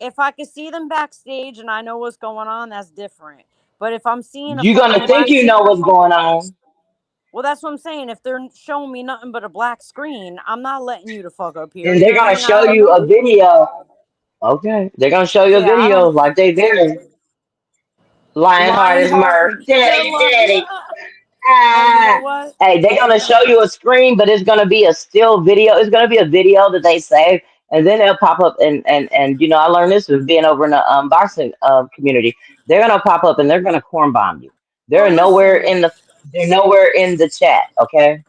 if I could see them backstage and I know what's going on, that's different. But if I'm seeing a You're fucking gonna think black you know what's screen, going on, well, that's what I'm saying. If they're showing me nothing but a black screen, I'm not letting you to fuck up here. and You they're know what I gonna mean? show I don't you a know. video. Okay, they're gonna show you a Yeah, I video don't. like they there. Lionheart is Lionheart, Murph. I Daddy, love you. daddy. You know Ah. what? Hey, they're gonna show you a screen, but it's gonna be a still video. It's gonna be a video that they save, and then they'll pop up and you know I learned this with being over in the boxing community. They're gonna pop up and they're gonna corn bomb you. They're Well, nowhere listen, in the they're nowhere in the chat. Okay,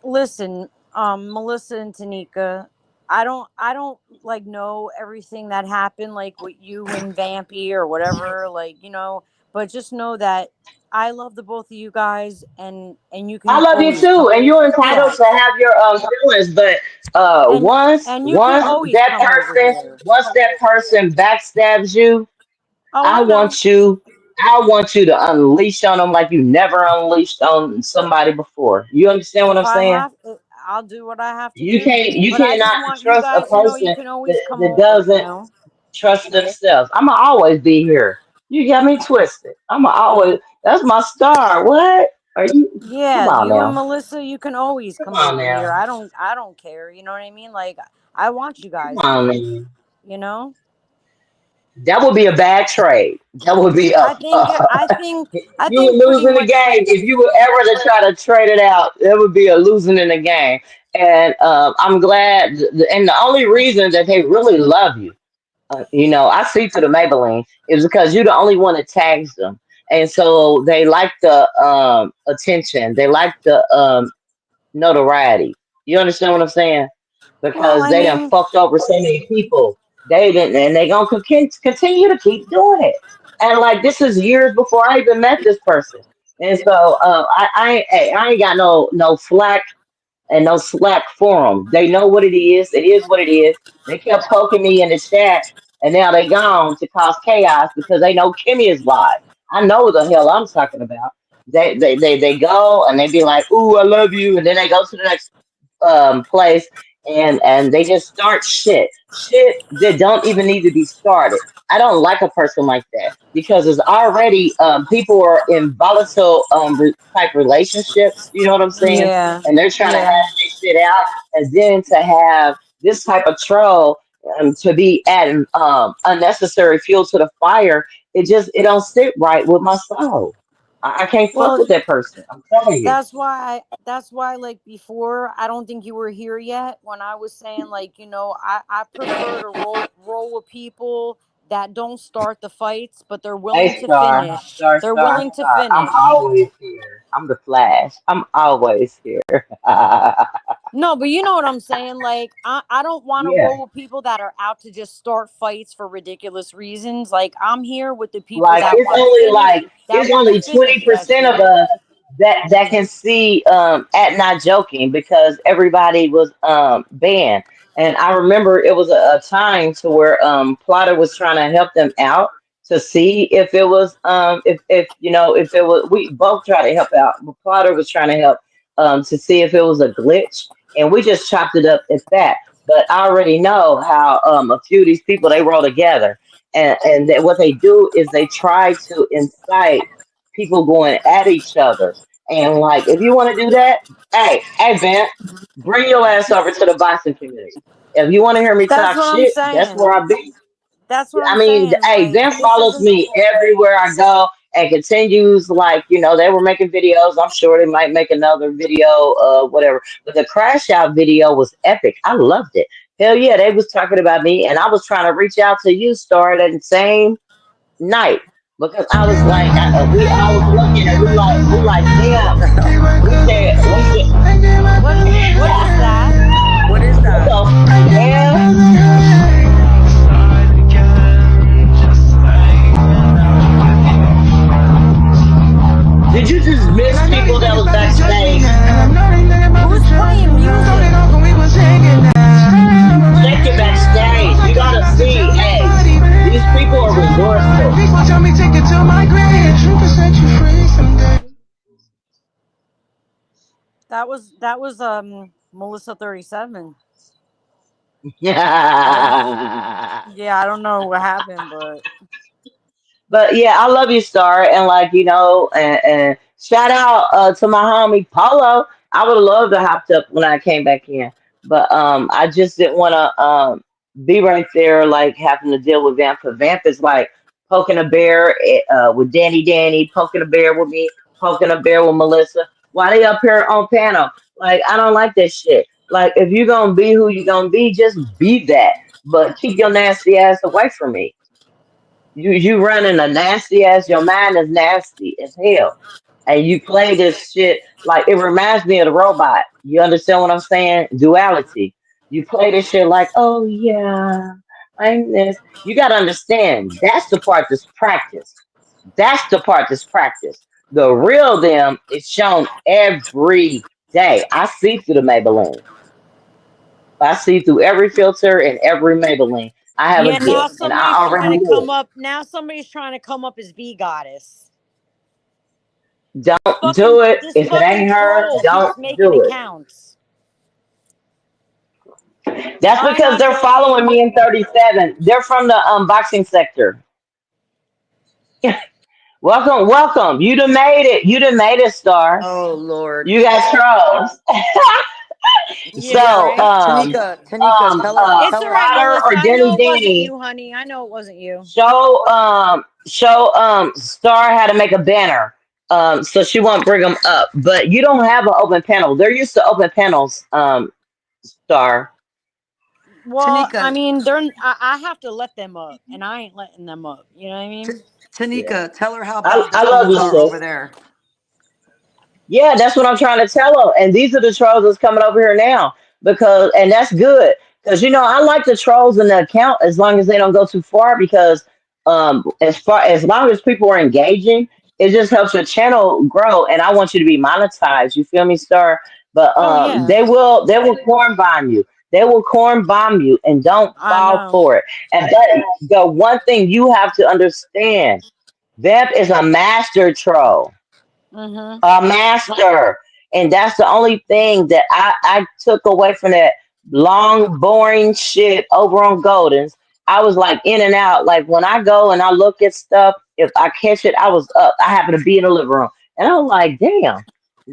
listen, Melissa and Tanika, I don't like know everything that happened like with you and Vampy or whatever, like, but just know that I love the both of you guys, and you I can love you always come. too, and you're Yeah. entitled to have your feelings. But And once and you can once always that come over person here. once that person backstabs you, Oh, I I know. want you. I want you to unleash on them like you never unleashed on somebody before. You understand what If I'm I saying? have I'll do what I have to You do. can't. You But I just cannot want you trust a guys to know you person can always come that over. doesn't trust themselves. I'ma always be here. You got me twisted. I'ma always. That's my star. What are you? Come Yeah, on you and now. Melissa, you can always Come come on over here. now. I don't care. You know what I mean? Like, I want you Come guys on here. man. You know? That would be a bad trade. That would be a. I think I think I You would think lose pretty in the much. game if you were ever to try to trade it out. It would be a losing in the game. And I'm glad. And the only reason that they really love you, you know, I see to the Maybelline is because you're the only one that tags them, and so they like the attention. They like the notoriety. You understand what I'm saying? Well, Because I they done mean, fucked over so many people. They didn't, and they gonna continue to keep doing it. And like this is years before I even met this person. And so I ain't got no flack and no slack for them. They know what it is. It is what it is. They kept poking me in the chat, and now they gone to cause chaos because they know Kimmy is live. I know what the hell I'm talking about. They go and they be like, "Ooh, I love you," and then they go to the next place and they just start shit that don't even need to be started. I don't like a person like that because it's already people are in volatile type relationships, you know what I'm saying, yeah, and they're trying to yeah. hash their shit out, and then to have this type of troll to be adding unnecessary fuel to the fire, it don't sit right with my soul. I can't fuck Well, with that person, I'm telling you. that's why like before, I don't think you were here yet when I was saying, like, I prefer to roll with people that don't start the fights, but they're willing Hey, to Star, finish. Star, They're Star, willing to Star. I'm finish. always here. I'm the Flash. I'm always here. No, but you know what I'm saying? Like, I don't want to Yeah. roll with people that are out to just start fights for ridiculous reasons. Like, I'm here with the people Like that it's want to only finish, like that it's want to only finish that 20% of shit. us that can see at not joking because everybody was banned. And I remember it was a time to where Plotter was trying to help them out to see if it was if you know if it was we both tried to help out, but Plotter was trying to help to see if it was a glitch, and we just chopped it up at that. But I already know how a few of these people they roll together, and that what they do is they try to incite people going at each other. And like, if you want to do that, hey, Vance, bring your ass over to the boxing community. If you want to hear me That's talk what I'm shit, that's saying. where I be. That's what I I'm mean, saying. hey, Like, Vince this follows isn't. me everywhere I go and continues like, you know, they were making videos. I'm sure they might make another video, whatever. But the crash out video was epic. I loved it. Hell yeah, they was talking about me, and I was trying to reach out to you, Star, that same night because I was like, I was looking and we like, damn. We said, What is that? What is what that? the hell? Did you just miss people that was backstage? Who's playing music? Check it backstage. You gotta see, hey, these people are resourceful. That was Melissa 37. I don't. but Yeah, I don't know what happened, but yeah, I love you, Star, and like and shout out to my homie Paulo. I would have loved to hopped up when I came back in, but I just didn't want to be right there like having to deal with Vamp. 'Cause Vamp is like poking a bear with Danny, poking a bear with me, poking a bear with Melissa. Why they up here on panel? Like I don't like that shit. Like if you gonna be who you gonna be, just be that. But keep your nasty ass away from me. You running a nasty ass. Your mind is nasty as hell, and you play this shit like it reminds me of the robot. You understand what I'm saying? Duality. You play this shit like, oh yeah, I'm this. You gotta understand that's the part that's practiced. That's the part that's practiced. The real them is shown every day. I see through the Maybelline. I see through every filter and every Maybelline. I have a yeah, now gift, and I somebody's already trying to knew come up. Now somebody's trying to come up as V goddess. it. Don't Fucking do it. this If it fucking ain't her, troll don't keeps making do it. accounts. That's Try because not they're to. following me in 37. They're from the unboxing sector. Welcome, welcome. You done made it. You done made it, Star. Oh Lord. You got trolls. Yeah, So, right. Tanika, It's tell all her. right, Potter Melissa. or I know Denny it wasn't Denny, you, honey. I know it wasn't you. show Star how to make a banner. So she won't bring them up. But you don't have an open panel. They're used to open panels, Star. Well, I Tanika, mean, I have to let them up, and I ain't letting them up. You know what I T- mean? Yeah. Tanika, tell her how I, bad the I love trolls you, are over sis. there. Yeah, that's what I'm trying to tell them. And these are the trolls that's coming over here now because, and that's good because I like the trolls in the account as long as they don't go too far because as long as people are engaging, it just helps your channel grow. And I want you to be monetized. You feel me, Star? But Oh yeah, they will corn bomb you. They will corn bomb you, and don't I fall know. for it. And the one thing you have to understand, Vamp is a master troll, Mhm. a master. And that's the only thing that I took away from that long, boring shit over on Golden's. I was like in and out. Like when I go and I look at stuff, if I catch it, I was up. I happened to be in the living room. And I was like, damn,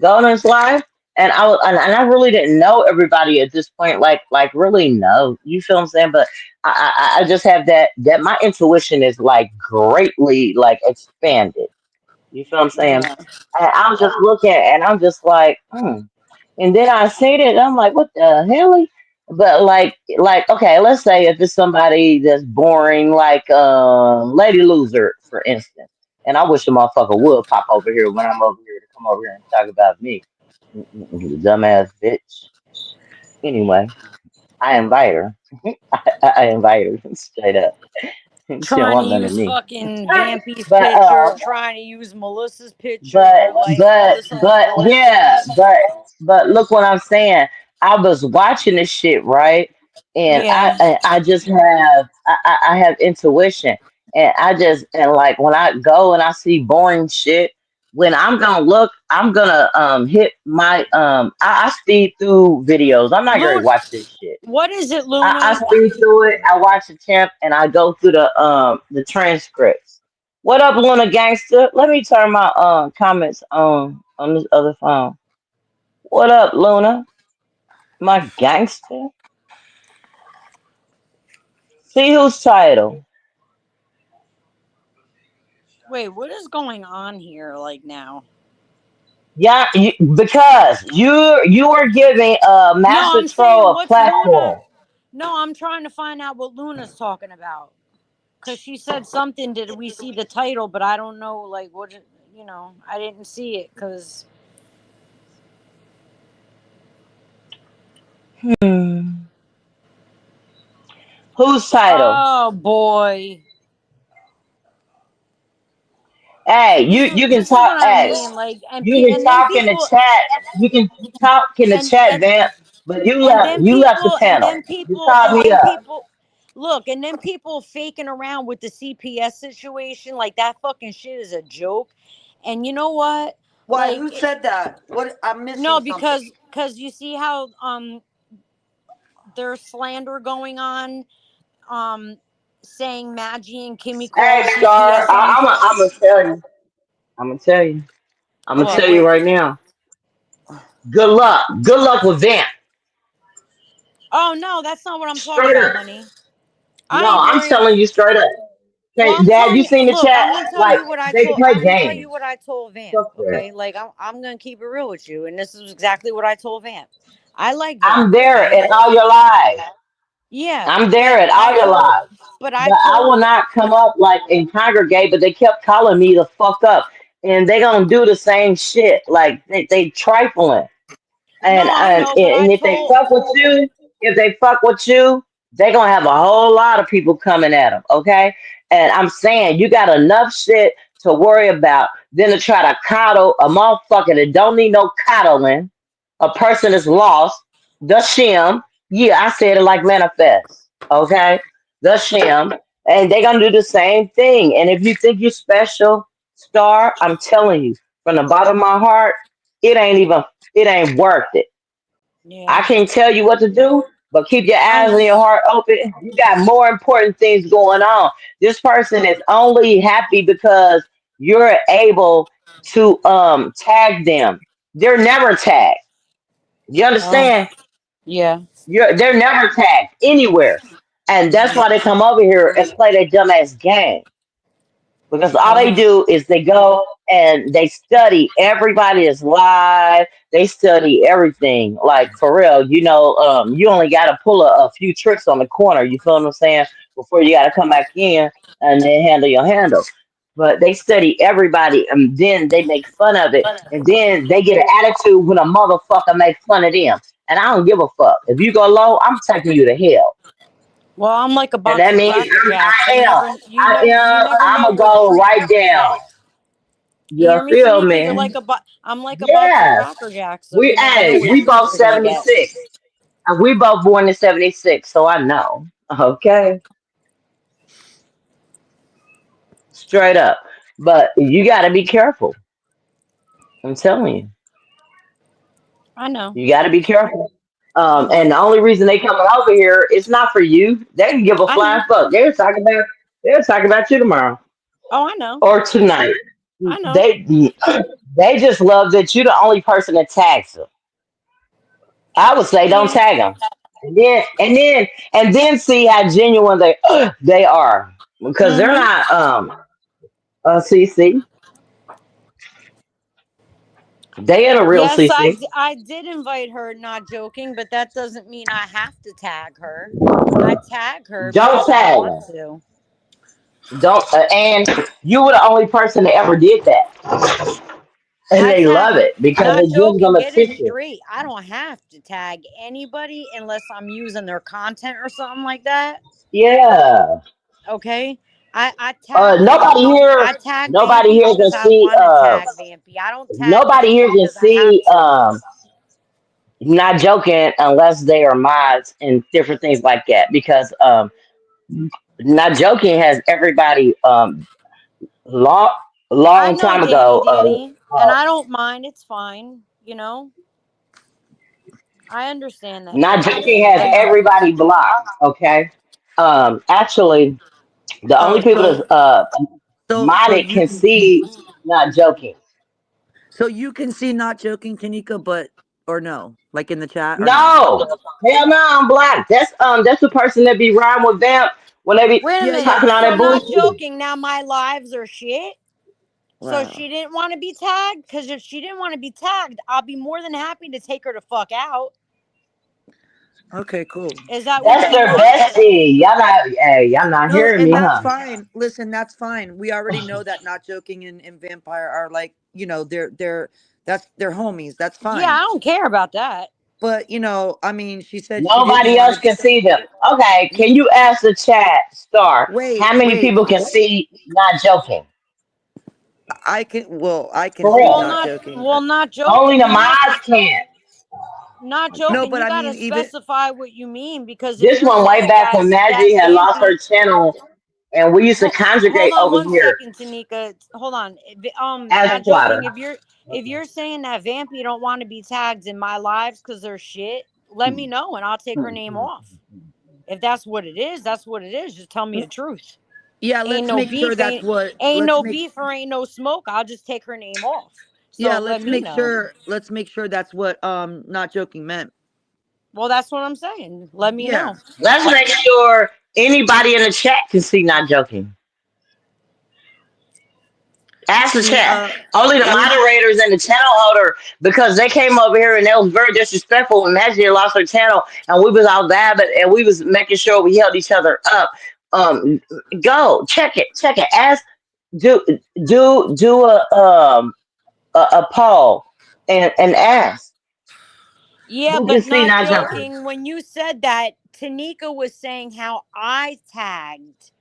Golden's live. And I really didn't know everybody at this point, like really know. You feel what I'm saying? But I just have that my intuition is like greatly like expanded. You feel what I'm saying? Yeah. And I was just looking and I'm just like, hmm. And then I seen it and I'm like, what the hell? But okay, let's say if it's somebody that's boring, like Lady Loser, for instance. And I wish the motherfucker would pop over here when I'm over here to come over here and talk about me. Dumbass bitch. Anyway, I invite her. I invite her straight up. She don't Trying to want none of use me. fucking Vampy's But picture, trying to use Melissa's picture, But like all but this other but yeah, bullshit. but look what I'm saying. I was watching this shit, right? And Yeah. I just have I have intuition, and I just and like when I go and I see boring shit, when I'm gonna look, I'm gonna hit my I speed through videos. I'm not gonna Luna, watch this shit. what is it, I Luna? speed through it. I watch the champ and I go through the transcripts. What up, Luna Gangster? Let me turn my comments on this other phone. What up, Luna? My gangster? See who's title. Wait, what is going on here? Like now? Yeah, because you are giving No, Master I'm saying Troll a what's Luna? platform. No, I'm trying to find out what Luna's talking about. Cause she said something. Did we see the title? But I don't know. Like what? I didn't see it. Cause Hmm. Whose title? oh boy, Hey, this you is you can this is talk. what I Hey, mean. Like you can and then talk in the people chat. You can talk in the and chat, and Vamp. But you and left. then You left the people and panel. then You people called and me then up. people look and then people faking around with the CPS situation. Like that fucking shit is a joke. And you know what? Why? Like Who said that? What? I'm missing no, something. because you see how there's slander going on, um saying Maggie and Kimmy Hey, called Star, CPSM. I'm gonna tell you. I'm gonna tell you. I'm gonna Okay, What? tell you wait. right now. Good luck. Good luck with Vamp. Oh no, that's not what I'm talking Straight about, up. honey. I No, ain't I'm worried. telling you straight up. Well, Okay, I'm Dad, you telling you. seen the Look, chat? I'm gonna tell Like you what I they told. play I'm gonna tell you games. what I told Vamp. Fuck that. Okay, like I'm gonna keep it real with you, and this is exactly what I told Vamp. I like I'm Vamp. there Okay. at all your lives. Yeah, I'm there but at I all your told. lives. But I But I will told. not come up like and congregate, but they kept calling me the fuck up. And they gonna do the same shit. Like they trifling. No, And I and know, but I and if they told. fuck with you, if they fuck with you, they gonna have a whole lot of people coming at them. Okay, and I'm saying you got enough shit to worry about than to try to coddle a motherfucker that don't need no coddling. A person is lost. The shim. Yeah, I said it like manifest. Okay, the shim, and they gonna do the same thing. And if you think you're special, Star, I'm telling you from the bottom of my heart, it ain't even it ain't worth it. I Yeah, can't tell you what to do, but keep your I eyes and know. your heart open. You got more important things going on. This person is only happy because you're able to tag them. They're never tagged. You Oh, understand? yeah. They're never tagged anywhere. And that's Mhm. why they come over here and play their dumbass game because all they Well, do is they go and they study everybody is live. They study everything, like for real. You only got to pull a few tricks on the corner. You feel what I'm saying? Before you got to come back in and then handle your handle. But they study everybody and then they make fun of it. And then they get an attitude when a motherfucker makes fun of them. And I don't give a fuck. If you go low, I'm taking you to hell. I'm like a And box that of means Cracker Jacks. I am. You never I'm know going to what go treat. right down. You You hear me, feel Tanika? me? I'm like a box of Yes. Cracker Jacks, so We you never know hey, what we treat both you're gonna get. 76. We both born in 76, so I know. Okay. Straight up. But you gotta be careful. I'm telling you. I know. You gotta be careful. I And know. the only reason they coming over here, it's not for you. They can give a I flying know. fuck. They're talking about you tomorrow Oh, I know. or tonight. I know. They they just love that you're the only person that tags them. I would say don't Yeah. tag them. And then see how genuine they are because they're Mhm. not CC. They in a real Yes, CC. I did invite her. Not joking, but that doesn't mean I have to tag her. I tag her Don't because I tag want them. to. Don't and you were the only person that ever did that, and I they tag. love it because Not it gives joking. them Get it attention. straight. I don't have to tag anybody unless I'm using their content or something like that. Yeah. Okay. I tag Nobody Vampy. here. I tag Nobody Vampy here can because I see. want to tag Vampy. I don't tag Nobody Vampy here can because I have see. to. Not joking unless they are mods and different things like that because not joking has everybody long I long know, time Danny ago. Danny, and I don't mind. It's fine. I understand that, Not Danny joking Danny. has I know. everybody blocked. Okay, actually, the Oh, only people so that so modded you can see. Not joking. so you can see not joking, Tanika, but or no, like in the chat or no? No, hell no, I'm black. That's the person that be riding with Vamp when they be Wait a Yeah, minute. yeah. talking all So that not bullshit. joking. Now my lives are shit. So Wow. she didn't want to be tagged? Because if she didn't want to be tagged, I'll be more than happy to take her to fuck out. Okay, cool. Is that what That's you their want? bestie. Y'all not No, hearing and me, that's huh? fine. Listen, that's fine. We already know that not joking and vampire are like, they're that's they're homies. That's Yeah, I fine. don't care about that. But I mean, she said she didn't Nobody want else can see them. Okay, can you ask the chat, Star, how many wait. people can see not joking? I can For see Well, real. not not joking. well, not Only joking. the You have to mods can't. not No, joking. but You I got to mean even specify what you mean because if This you're one way saying back when that Maggie had lost her Vampy, channel and we used to hold conjugate on over one here second, Tanika. Hold on. as Not joking. plotter. If you're saying that Vampy don't want to be tagged in my lives because they're shit, let me know and I'll take her name off. If that's what it is, that's what it is. Just tell me the truth. Yeah, Ain't let's no make sure beef, that's what ain't let's no make beef or ain't no smoke. I'll just take her name off. So yeah, let me know. let's make sure that's what not joking meant. Well, that's what I'm saying. Let me Yeah. know. Let's make sure anybody in the chat can see. Not joking. Ask the See, chat. Only the when moderators and the channel holder, because they came over here and that was very disrespectful when Maggie had lost her channel and we was all dabbing and we was making sure we held each other up. Um, go check it. Ask, do do a poll and ask Yeah, who can but see not not joking. joking. When you said that, Tanika was saying how I tagged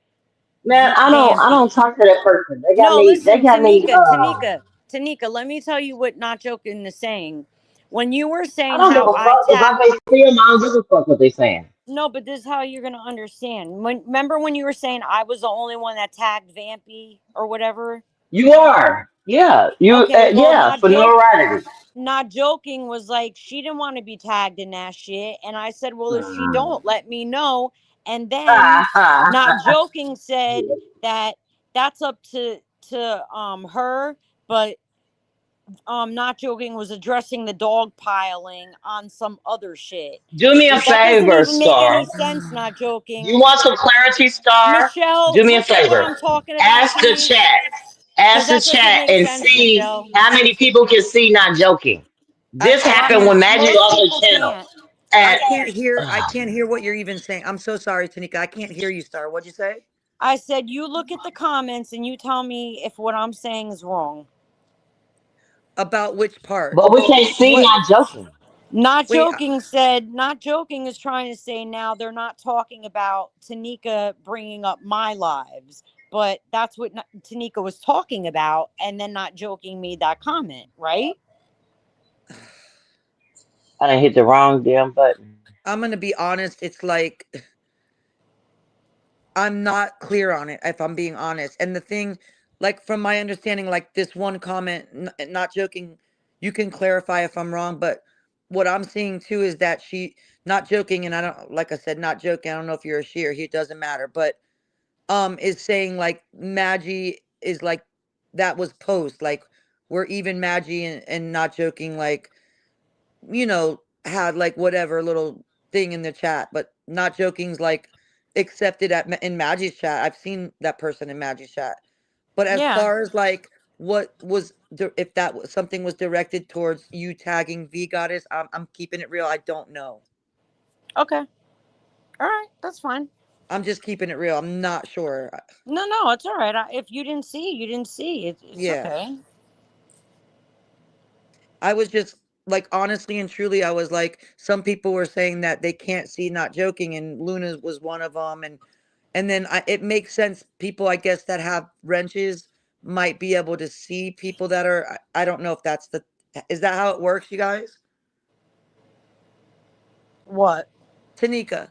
Man, I Vampy. don't talk to that person. No, They listen, got me. Tanika, let me tell you what not joking is saying. When you were I saying don't give how a I fuck if I tagged, can see them. I don't give a fuck what they saying. no, but this is how you're gonna understand. Remember when you were saying I was the only one that tagged Vampy or whatever? You are, yeah, Okay, well, yeah, for notoriety. not joking was like she didn't want to be tagged in that shit, and I said, well, if she Hmm. don't, let me know. And then not joking said that that's up to her, but not joking was addressing the dog piling on some other shit. Do me a That doesn't favor, even make any Star. sense. Not You joking. want some clarity, Star? Michelle, Do me a look at what favor. I'm talking about, Ask the please, chat. because Ask the that doesn't chat make and sense, see Michelle. how many people can see. Not joking. This I Not happened can't when Maggie most lost her people channel, can't. and I can't hear what you're even saying. I'm so sorry, Tanika. I can't hear you, Star. What'd you say? I said, you look at the comments and you tell me if what I'm saying is wrong. About which part? but we can't see. What Not joking. Not wait, joking said, not joking is trying to say now they're not talking about Tanika bringing up my lives, but that's what Tanika was talking about. And then not joking made that comment, right? I done hit the wrong damn button. I'm gonna be honest, it's like I'm not clear on it if I'm being honest. And the thing, like from my understanding, like this one comment, not joking, you can clarify if I'm wrong, but what I'm seeing too is that she, not joking, and I don't, like I said, not joking. I don't know if you're a she or he, it doesn't matter, but is saying like Maggie is like that was post, like we're even Maggie and not joking, like had like whatever little thing in the chat, but not joking's like accepted in Maggie's chat. I've seen that person in Maggie's chat. But as Yeah. far as like what was if that was something was directed towards you tagging V Goddess, I'm keeping it real. I don't know. Okay. All right. That's fine. I'm just keeping it real. I'm not sure. No, no, it's all right. If you didn't see, you didn't see. It's Yeah. okay. I was just like honestly and truly, I was like, some people were saying that they can't see, not joking, and Luna was one of them, and then it makes sense. People, I guess, that have wrenches might be able to see people that are. I don't know if that's the. Is that how it works, you guys? What? Tanika.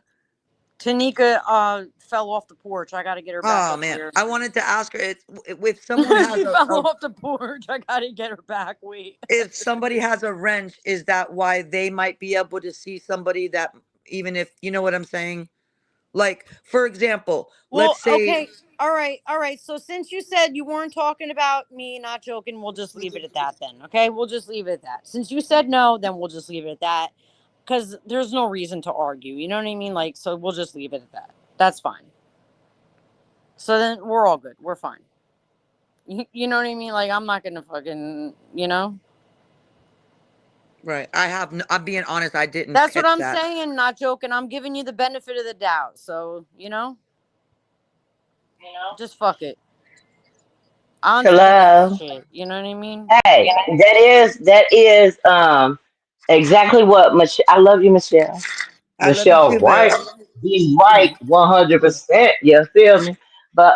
Tanika fell off the porch. I got to get her back Oh up man, here. I wanted to ask her. If someone has She fell a off the porch. I got to get her back. Wait. if somebody has a wrench, is that why they might be able to see somebody that even if you know what I'm saying? Like for example, Well, let's say okay. All right. All right. So since you said you weren't talking about me, not joking, we'll just leave it at that then. Okay? We'll just leave it at that. Since you said no, then we'll just leave it at that cuz there's no reason to argue. You know what I mean? Like so we'll just leave it at that. That's fine. So then we're all good. We're fine. You know what I mean? Like I'm not going to fucking, you know? right, I'm being honest, I didn't That's what catch I'm that. saying, not joking. I'm giving you the benefit of the doubt. So, just fuck it. I'm sick of this Hello. shit. You know what I mean? Hey, that is exactly what Michelle. I love you, Michelle. I love you Michelle, too, right? babe. He's right, 100%. You feel me? But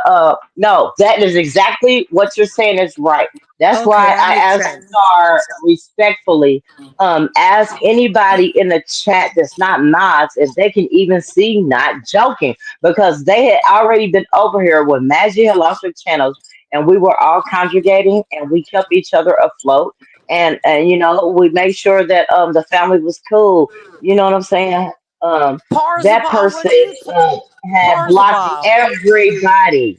no, that is exactly what you're saying is right. That's Okay, why that I makes asked sense. Star respectfully. Ask anybody in the chat that's not mods if they can even see. Not joking, because they had already been over here when Maggie had lost her channels, and we were all congregating, and we kept each other afloat. and we made sure that the family was cool. You know what I'm saying? Um, that Parzival, what person are you had blocked Parzival? everybody,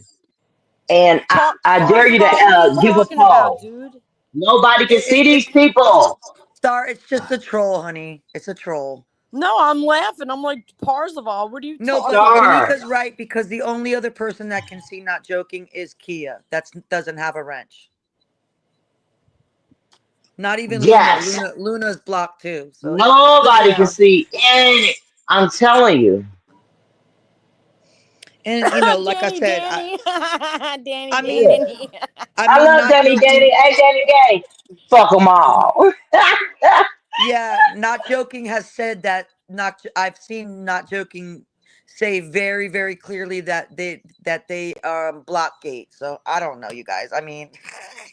and I dare you to Parzival, what are you give a talking about, poll. dude? Nobody can see It these people. Star, it's just a troll, honey. It's a troll. No, I'm laughing. I'm like, Parzival, what are you No, but talking about? Star. Tanika's right because the only other person that can see not joking is Kia. That's doesn't have a wrench. Not even Luna. Yes. Luna's blocked too. So just Nobody can saying. see any. I'm telling you. And like I Danny, said, Danny, Danny, I mean, Yeah. Danny. I I mean, love not Danny Danny. joking. Hey, Danny Danny. Fuck them all. Yeah, not joking has said that I've seen not joking say very very clearly that they block gate. So I don't know, you guys. I mean,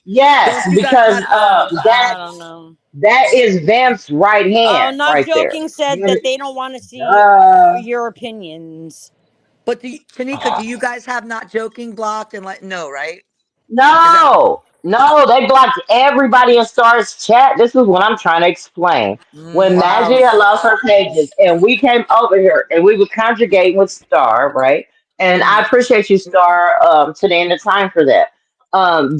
Yes, don't you guys because have I don't know. that is Vamp's right Oh, hand not right there. joking said that they don't want to see Uh, your opinions. but Tanika, do you guys have not joking blocked and like no, right? Is that No, no, they blocked everybody in Star's chat. This is what I'm trying to explain. When wow. Maggie had lost her pages and we came over here and we would conjugate with Star, right? And I Mhm. appreciate you, Star, today and the time for that.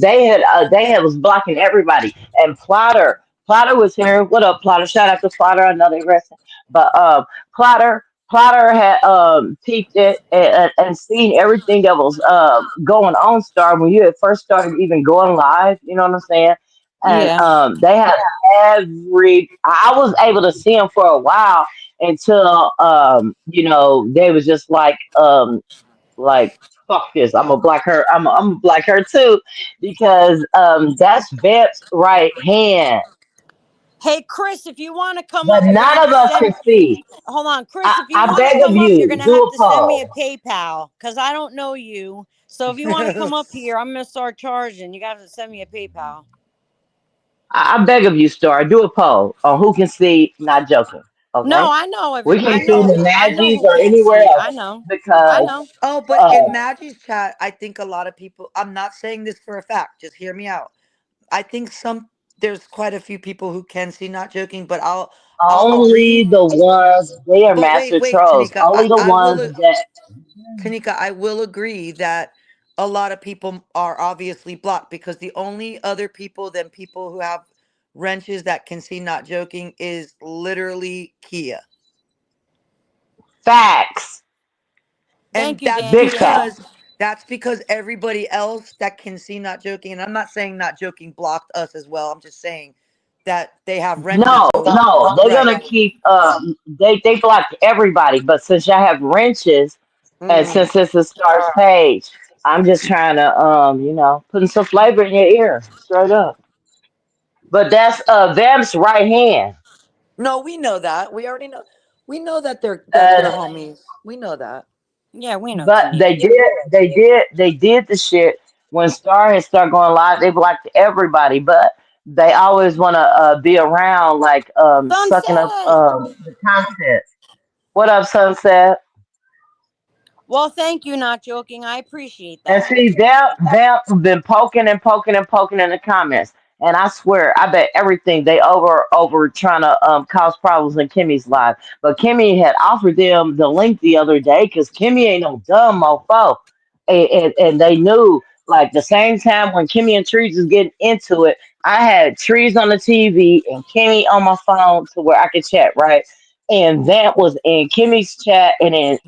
They had was blocking everybody. And Plotter was here. What up, Plotter? Shout out to Plotter. I know they resting. But Plotter had peeked it and seen everything that was going on Star when you had first started even going live, you know what I'm saying? And Yeah. they had I was able to see them for a while until they was just like fuck this, I'm a black her, I'm a black her too, because that's Vep's right hand. Hey, Chris, if you want to come But up, you're gonna none have of to us send. can see. Hold on, Chris. I, If you I want to beg of come up, you're you, gonna do have a to send me a poll. PayPal because I don't know you. So if you want to come up here, I'm gonna start charging. You got to send me a PayPal. I beg of you, Star, do a poll on who can see. Not joking, No, okay? I know We I can see know. the I know Maggies who or can't anywhere see. else I know. I because know. Oh, but uh, in Maggie's chat, I think a lot of people. I'm not saying this for a fact. Just hear me out. I think there's quite a few people who can see not joking, but I'll only agree. the ones they are But wait, master wait, trolls. Tanika, Only the ones that Tanika, I will agree that a lot of people are obviously blocked because the only other people than people who have wrenches that can see not joking is literally Kia. facts, And Thank you, big Danny. facts. that's because everybody else that can see not joking, and I'm not saying not joking blocked us as well. I'm just saying that they have wrenches. No, So no, they're right. gonna keep. They blocked everybody, but since y'all have wrenches, and Mm. since it's a Star's page, I'm just trying to putting some flavor in your ear, straight up. But that's Vam's right hand. No, we know that. We already know. We know that they're And homies. We know that. Yeah, we know, but Tanika. they did the shit when Star had started going live. They blocked everybody, but they always want to be around, like sucking up Sunset. the content. What up, Sunset? Well, thank you. Not joking. I appreciate And that. see, they've been poking and poking and poking in the comments. And I swear, I bet everything they over trying to cause problems in Kimmy's life. But Kimmy had offered them the link the other day because Kimmy ain't no dumb mofo. And they knew, like, the same time when Kimmy and Trees was getting into it, I had Trees on the TV and Kimmy on my phone to where I could chat, right? And that was in Kimmy's chat and in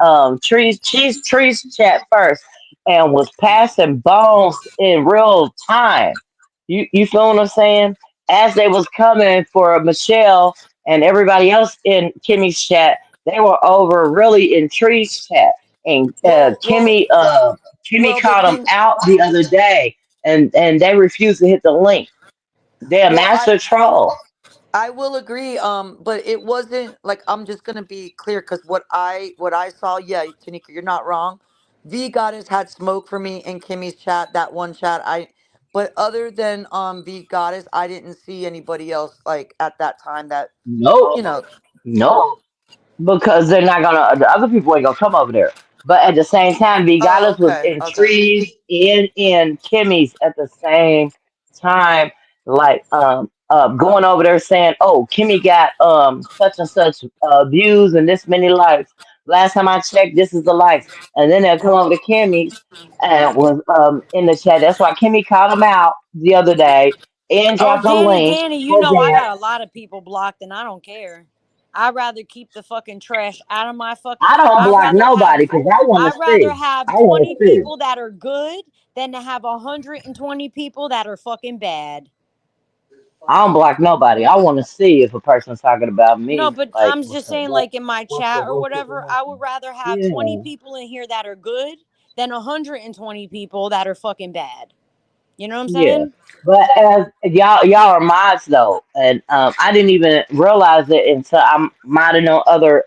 Trees chat first, and was passing bones in real time. You feel what I'm saying? As they was coming for Michelle and everybody else in Kimmy's chat, they were over really in Tree's chat. And Well, well, Kimmy well. The called them thing. out the other day, and they refused to hit the link. They're a Well, master troll. I will agree. But it wasn't like I'm just gonna be clear because what I saw. Yeah, Tanika, you're not wrong. V Goddess had smoke for me in Kimmy's chat. That one chat. But other than V Goddess, I didn't see anybody else like at that time that Nope, you know. nope. Because they're not gonna, the other people ain't gonna come over there. But at the same time, Oh, Vegatus was okay, in okay. trees in Kimmy's at the same time. Like going over there saying, "Oh, Kimmy got such and such views and this many likes." Last time I checked, this is the likes, and then they'll come over to Kimmy's and was in the chat. That's why Kimmy called him out the other day and Oh, dropped a link Danny, you for know I that. got a lot of people blocked and I don't care. I'd rather keep the fucking trash out of my fucking. I don't I'd block rather have. nobody because I want I'd to rather see. have I want 20 to see. people that are good than to have 120 people that are fucking bad. I don't block nobody. I want to see if a person's talking about No, me. but Like, I'm just saying, like in my chat or whatever, I would rather have 20 yeah. people in here that are good than 120 people that are fucking bad. You know what I'm Yeah, saying? but as y'all are mods though, and I didn't even realize it until I'm modding on other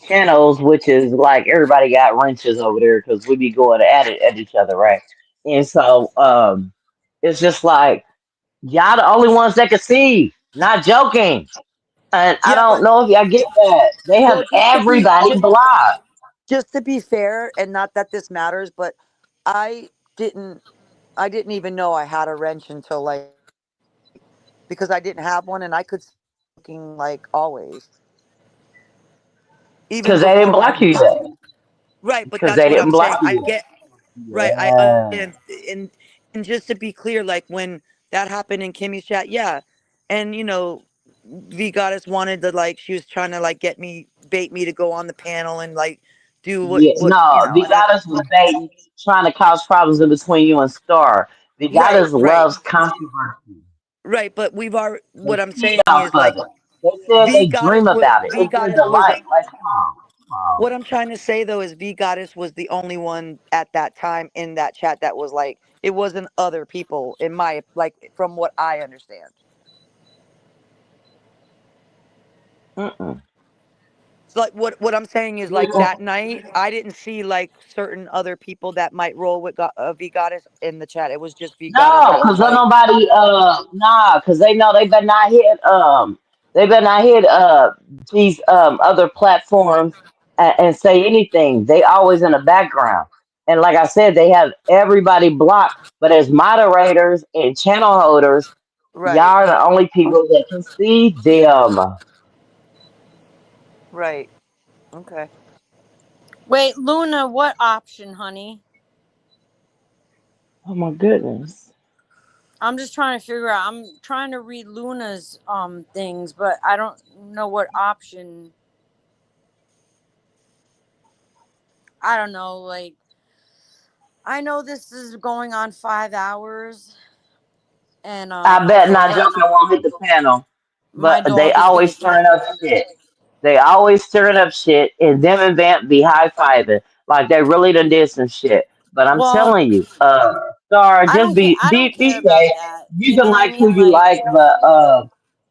channels, which is like everybody got wrenches over there because we be going at it at each other, right? And so it's just like y'all the only ones that can see, not joking. And I Yeah, don't but know if y'all get that. They have well, everybody blocked just to be fair, and not that this matters, but I didn't I didn't even know I had a wrench until like because I didn't have one and I could see looking like always, even because they didn't before block Kimmy you got yet. here. Right, but Because that's they what I'm didn't block saying. I you get yet. right. I Yeah. and just to be clear, like when that happened in Kimmy's chat, yeah, and V Goddess wanted to like she was trying to like get me bait me to go on the panel and like do what Yeah, no, the and that's goddess was baiting, trying to cause problems in between you and Star. The right, goddess right, loves controversy. right. But we've already They what I'm feed saying off is of like it. They said they dream about it. V It's their Goddess was delight. Like, come on, come on. what I'm trying to say though is V Goddess was the only one at that time in that chat that was like it wasn't other people in my like from what I understand. Mm-mm. So like what I'm saying is like Mm-mm. that night I didn't see like certain other people that might roll with V Goddess in the chat. It was just V Goddess No, that was cause don't like nobody nah, cause they know they better not hit these other platforms and say anything. They always in the background. And like I said, they have everybody blocked. But as moderators and channel holders, y'all right, are the only people that can see them. right, okay. Wait, Luna, what option, honey? Oh my goodness. I'm just trying to figure out. I'm trying to read Luna's things, but I don't know what option. I don't know. Like I know this is going on 5 hours, and I bet not joking won't hit the panel, but my they dog is gonna always eat. turn up shit. They always stirring up shit, and them and Vamp be high fiving like they really done did some shit. But I'm Well, telling you, Star, I just don't care. be I don't be care be about safe. that. You You can know what I like who mean? you Like, like, but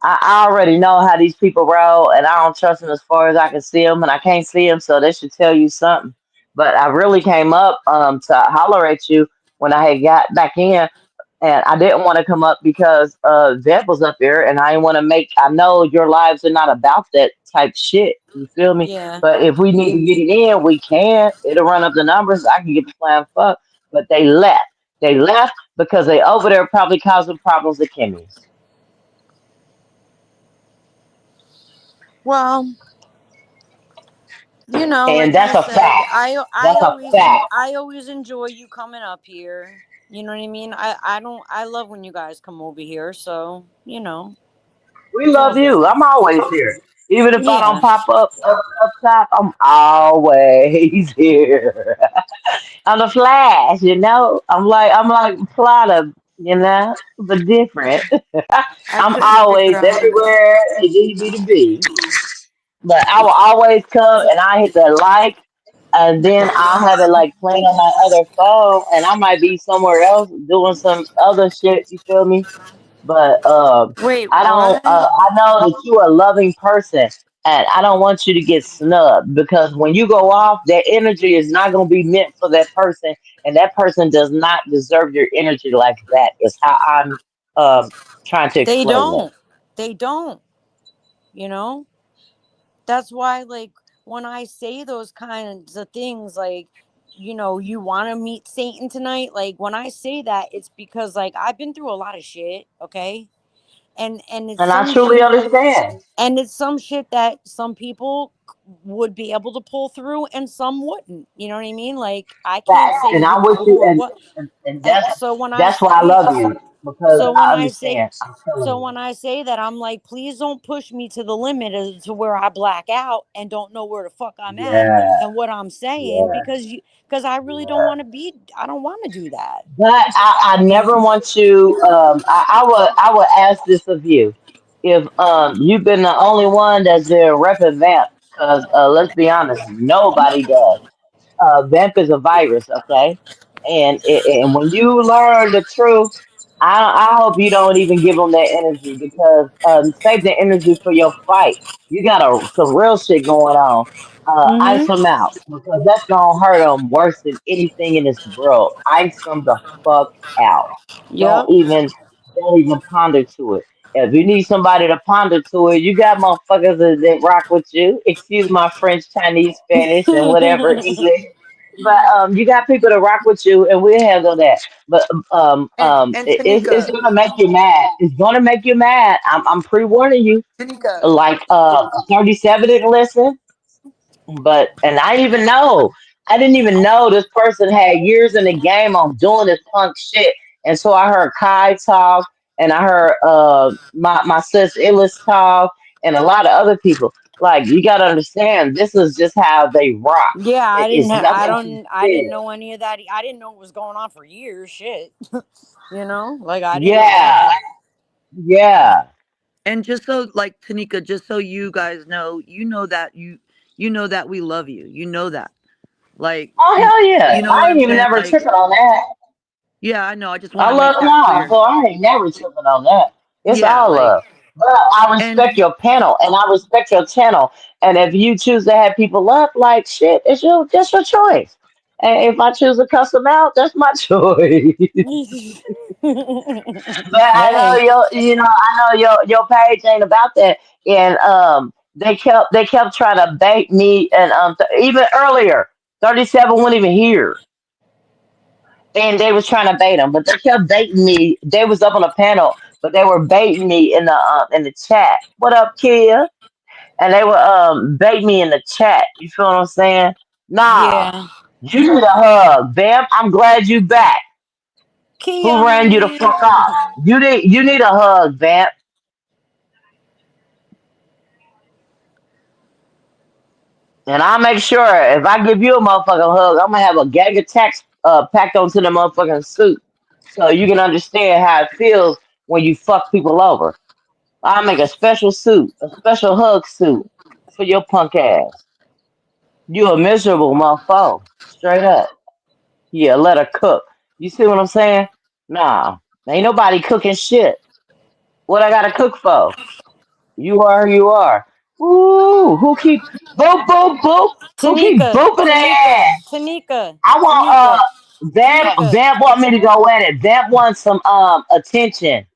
I already know how these people roll, and I don't trust them as far as I can see them, and I can't see them, so they should tell you something. But I really came up to holler at you when I had got back in, and I didn't want to come up because Zeb was up there, and I didn't want to make. I know your lives are not about that type shit. You feel me? yeah, But if we need to get it in, we can. It'll run up the numbers. I can get the plan fuck. But they left. They left because they over there probably causing problems at Kimmy's, well, and like I that's a said, fact. That's a fact. I always enjoy you coming up here. You know what I mean? I don't I love when you guys come over here, so, We it's all love good. you. I'm always here. Even if I don't Yeah. pop up top, I'm always here. I'm the Flash, I'm like Plata, but different. I I'm couldn't figure always out. everywhere you need me to be. But I will always come and I hit the like, and then I'll have it like playing on my other phone, and I might be somewhere else doing some other shit. You feel me? But Wait, I don't. what? I know that you're a loving person, and I don't want you to get snubbed because when you go off, that energy is not going to be meant for that person, and that person does not deserve your energy like that. Is how I'm trying to They explain it. don't. They don't, you know? That's why, like, when I say those kinds of things, like, you want to meet Satan tonight, like, when I say that, it's because, like, I've been through a lot of shit, okay? and it's And I some truly shit, understand. and it's some shit that some people would be able to pull through and some wouldn't. You know what I mean? Like I can't Facts. say And I'm who with you, or what. and And that's why I love you, because so when I I say understand. I'm telling so you. when I say that, I'm like, please don't push me to the limit as to where I black out and don't know where the fuck I'm at Yeah, and what I'm saying, yeah, because I really don't yeah. want to be, I don't want to do that. But I You never know? want to. I would ask this of you, if you've been the only one that's been repping Vamp, because let's be honest, nobody does. Vamp is a virus, okay? And when you learn the truth, I hope you don't even give them that energy, because save the energy for your fight. You got some real shit going on. Ice Mm-hmm. them out, because that's gonna hurt them worse than anything in this world. Ice them the fuck out. Don't Yep. even don't even ponder to it. If you need somebody to ponder to it, you got motherfuckers that rock with you. Excuse my French, Chinese, Spanish, and whatever English. But you got people to rock with you, and we'll handle that. But And it's Tanika, gonna make you mad. It's gonna make you mad. I'm pre warning you. Tanika, Like 37 didn't listen, but and I didn't even know. I didn't even know this person had years in the game on doing this punk shit. And so I heard Kai talk, and I heard my sis Illis talk, and a lot of other people. Like, you gotta understand, this is just how they rock. Yeah, It's nothing to I didn't fear. know any of that. I didn't know it was going on for years. Shit. You know? Like I didn't know Yeah, that. yeah. and just so like Tanika, just so you guys know, you know that we love you. You know that. Like, Oh and hell yeah! you know what I I'm ain't even saying? never Like, tripping on that. yeah, I know. I just want I to love make that y'all, clear. so I ain't never tripping on that. It's Yeah, all like, love. But I and respect your panel, and I respect your channel. And if you choose to have people up, like shit, that's your choice. And if I choose to cuss them out, that's my choice. But I know Hey. your page ain't about that. And they kept trying to bait me, and even earlier, 37 wasn't even here, and they was trying to bait him, but they kept baiting me. They was up on the panel, but they were baiting me in the chat. What up, Kia? And they were baiting me in the chat. You feel what I'm saying? Nah, Yeah. you need a hug, Bam. I'm glad you back. Kia, Who ran you the honey. fuck off? You need a hug, Vamp. And I'll make sure if I give you a motherfucking hug, I'm gonna have a gag of tax packed onto the motherfucking suit, so you can understand how it feels when you fuck people over. I'll make a special suit, a special hug suit for your punk ass. You a miserable motherfucker. Straight up. Yeah, let her cook. You see what I'm saying? Nah. Ain't nobody cooking shit. What I gotta cook for? You are who you are. Ooh, who keep boop boop boop? Who keep Tanika, booping Tanika, their ass? Tanika, I want Tanika, Tanika. Vamp want me to go at it. Vamp wants some attention.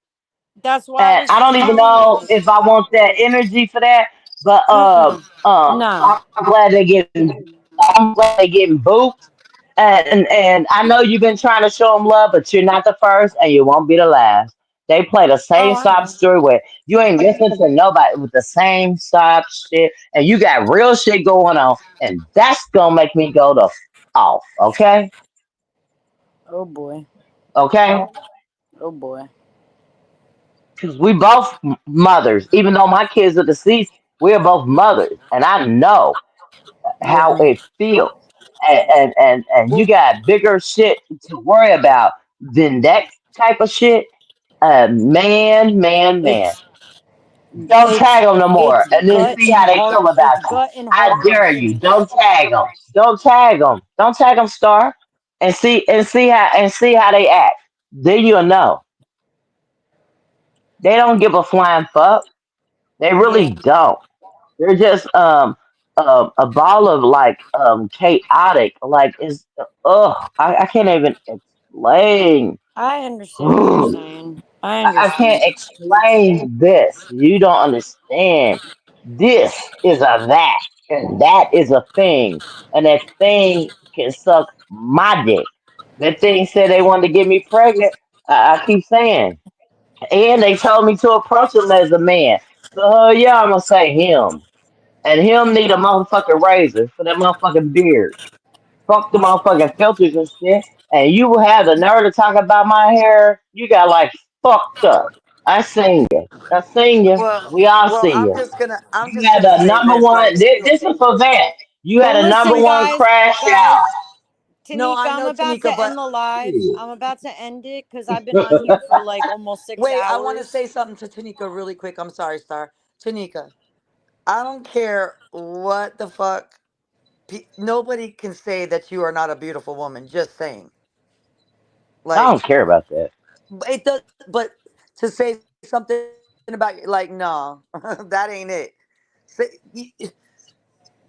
That's why I And was I don't even telling know you. if I want that energy for that. But Mm-mm. Nah. I'm glad they getting booped. And I know you've been trying to show them love, but you're not the first, and you won't be the last. They play the Oh, same I sob know. story where you ain't listening to nobody with the same sob shit, and you got real shit going on, and that's gonna make me go the off. Okay, Oh boy. okay, Oh boy. because we both mothers, even though my kids are deceased, we're both mothers, and I know how Yeah. it feels. And you got bigger shit to worry about than that type of shit. Man. It's Don't tag them no more, it's and then gut see and how they heart. feel about It's you. gut and I heart dare you. wrenching. Don't tag them. Don't tag them. Don't tag them, Star, and see how they act. Then you'll know they don't give a flying fuck. They really Yeah. don't. They're just a ball of like chaotic, like is I can't even explain. I understand what you're I saying. I I can't understand. explain this. You don't understand. This is a that, and that is a thing, and that thing can suck my dick. That thing said they wanted to get me pregnant. I keep saying. And they told me to approach him as a man. So yeah, I'm gonna say him. And him need a motherfucking razor for that motherfucking beard. Fuck the motherfucking filters and shit. And you will have the nerve to talk about my hair. You got like fucked up. I seen you. I seen you. Well, We all well, seen you. I'm You just had gonna the say number this. one. Like, This is for that. You had Well, a number listen, wait, one guys, crash out. guys, no, Tanika, I I'm know about to Tanika, end but the live. I'm about to end it because I've been on here for like almost six wait, I want to hours. say something to Tanika really quick. I'm sorry, Star. Tanika, I don't care what the fuck. Nobody can say that you are not a beautiful woman. Just saying. I Like, don't care about that. it does, but to say something about you, like, no, that ain't it. Say,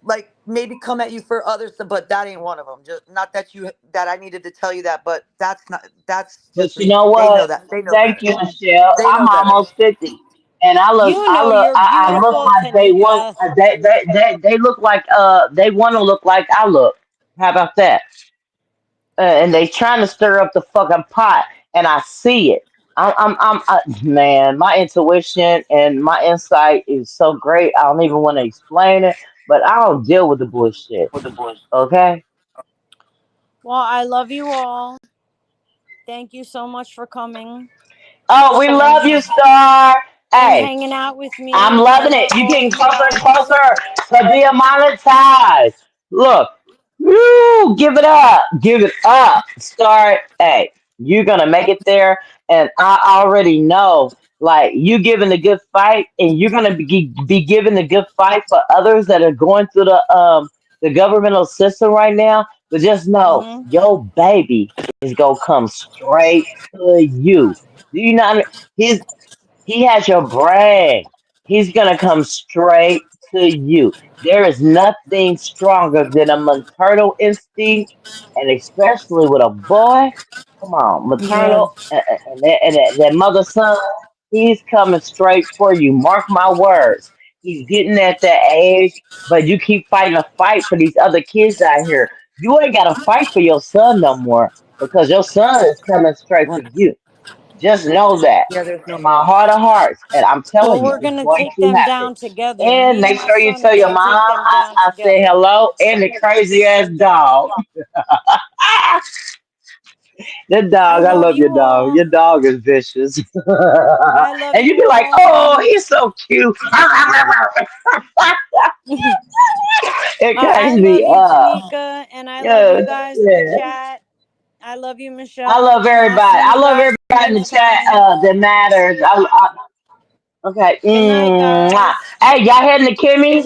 like, maybe come at you for others, but that ain't one of them. Just not that you that I needed to tell you that, but that's not. That's just But for you you. know They know what? that. They know Thank better. you, Michelle. They I'm know better. almost 50. And You know you're I look beautiful, my day one. Tanika. They look like they want to look like I look. How about that? And they trying to stir up the fucking pot, and I see it. Man, my intuition and my insight is so great. I don't even want to explain it, but I don't deal with the bullshit. Okay? Well, I love you all. Thank you so much for coming Oh, we love and you, Star. and Hey, hanging out with I'm me. I loving it. love You all of getting you closer and guys. closer to being monetized. Look, woo, give it up. Give it up. Start. Hey, you're gonna make it there. And I already know, like, you giving a good fight, and you're gonna be giving a good fight for others that are going through the governmental system right now. But just know, Hmm. your baby is gonna come straight to you. Do you not? He has your brain. He's gonna come straight to you. There is nothing stronger than a maternal instinct, and especially with a boy. Come on, Yeah. maternal and that mother son. He's coming straight for you. Mark my words. He's getting at that age, but you keep fighting a fight for these other kids out here. You ain't got to fight for your son no more because your son is coming straight for What? you. Just know that Yeah, there's no in my more. heart of hearts, and I'm Well, telling you, we're it's gonna going take to them happen. down together. And Me and make my sure you son are tell your gonna mom take them down I say together. hello and the crazy ass dog. The I dog, I love love your you dog. all. Your dog is vicious. I love And you you be like, all. oh, he's so cute. It cracks I me love you, up. Tanika, and I love you Yes, guys in the yes. chat. I love you, I Michelle, love and I'll everybody. see I you love guys everybody in the next chat time. that matters. Okay. Good night, Mwah. guys. Hey, y'all heading to Kimmy's?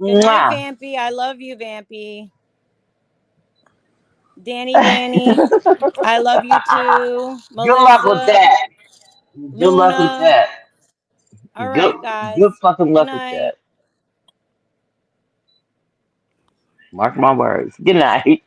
Good night, Mwah. Vampy. I love you, Vampy. Danny. I love you too. Good luck with Melissa, that. Good luck with Luna. that. All Good right, good guys. fucking Good luck with night. that. Mark my words. Good night.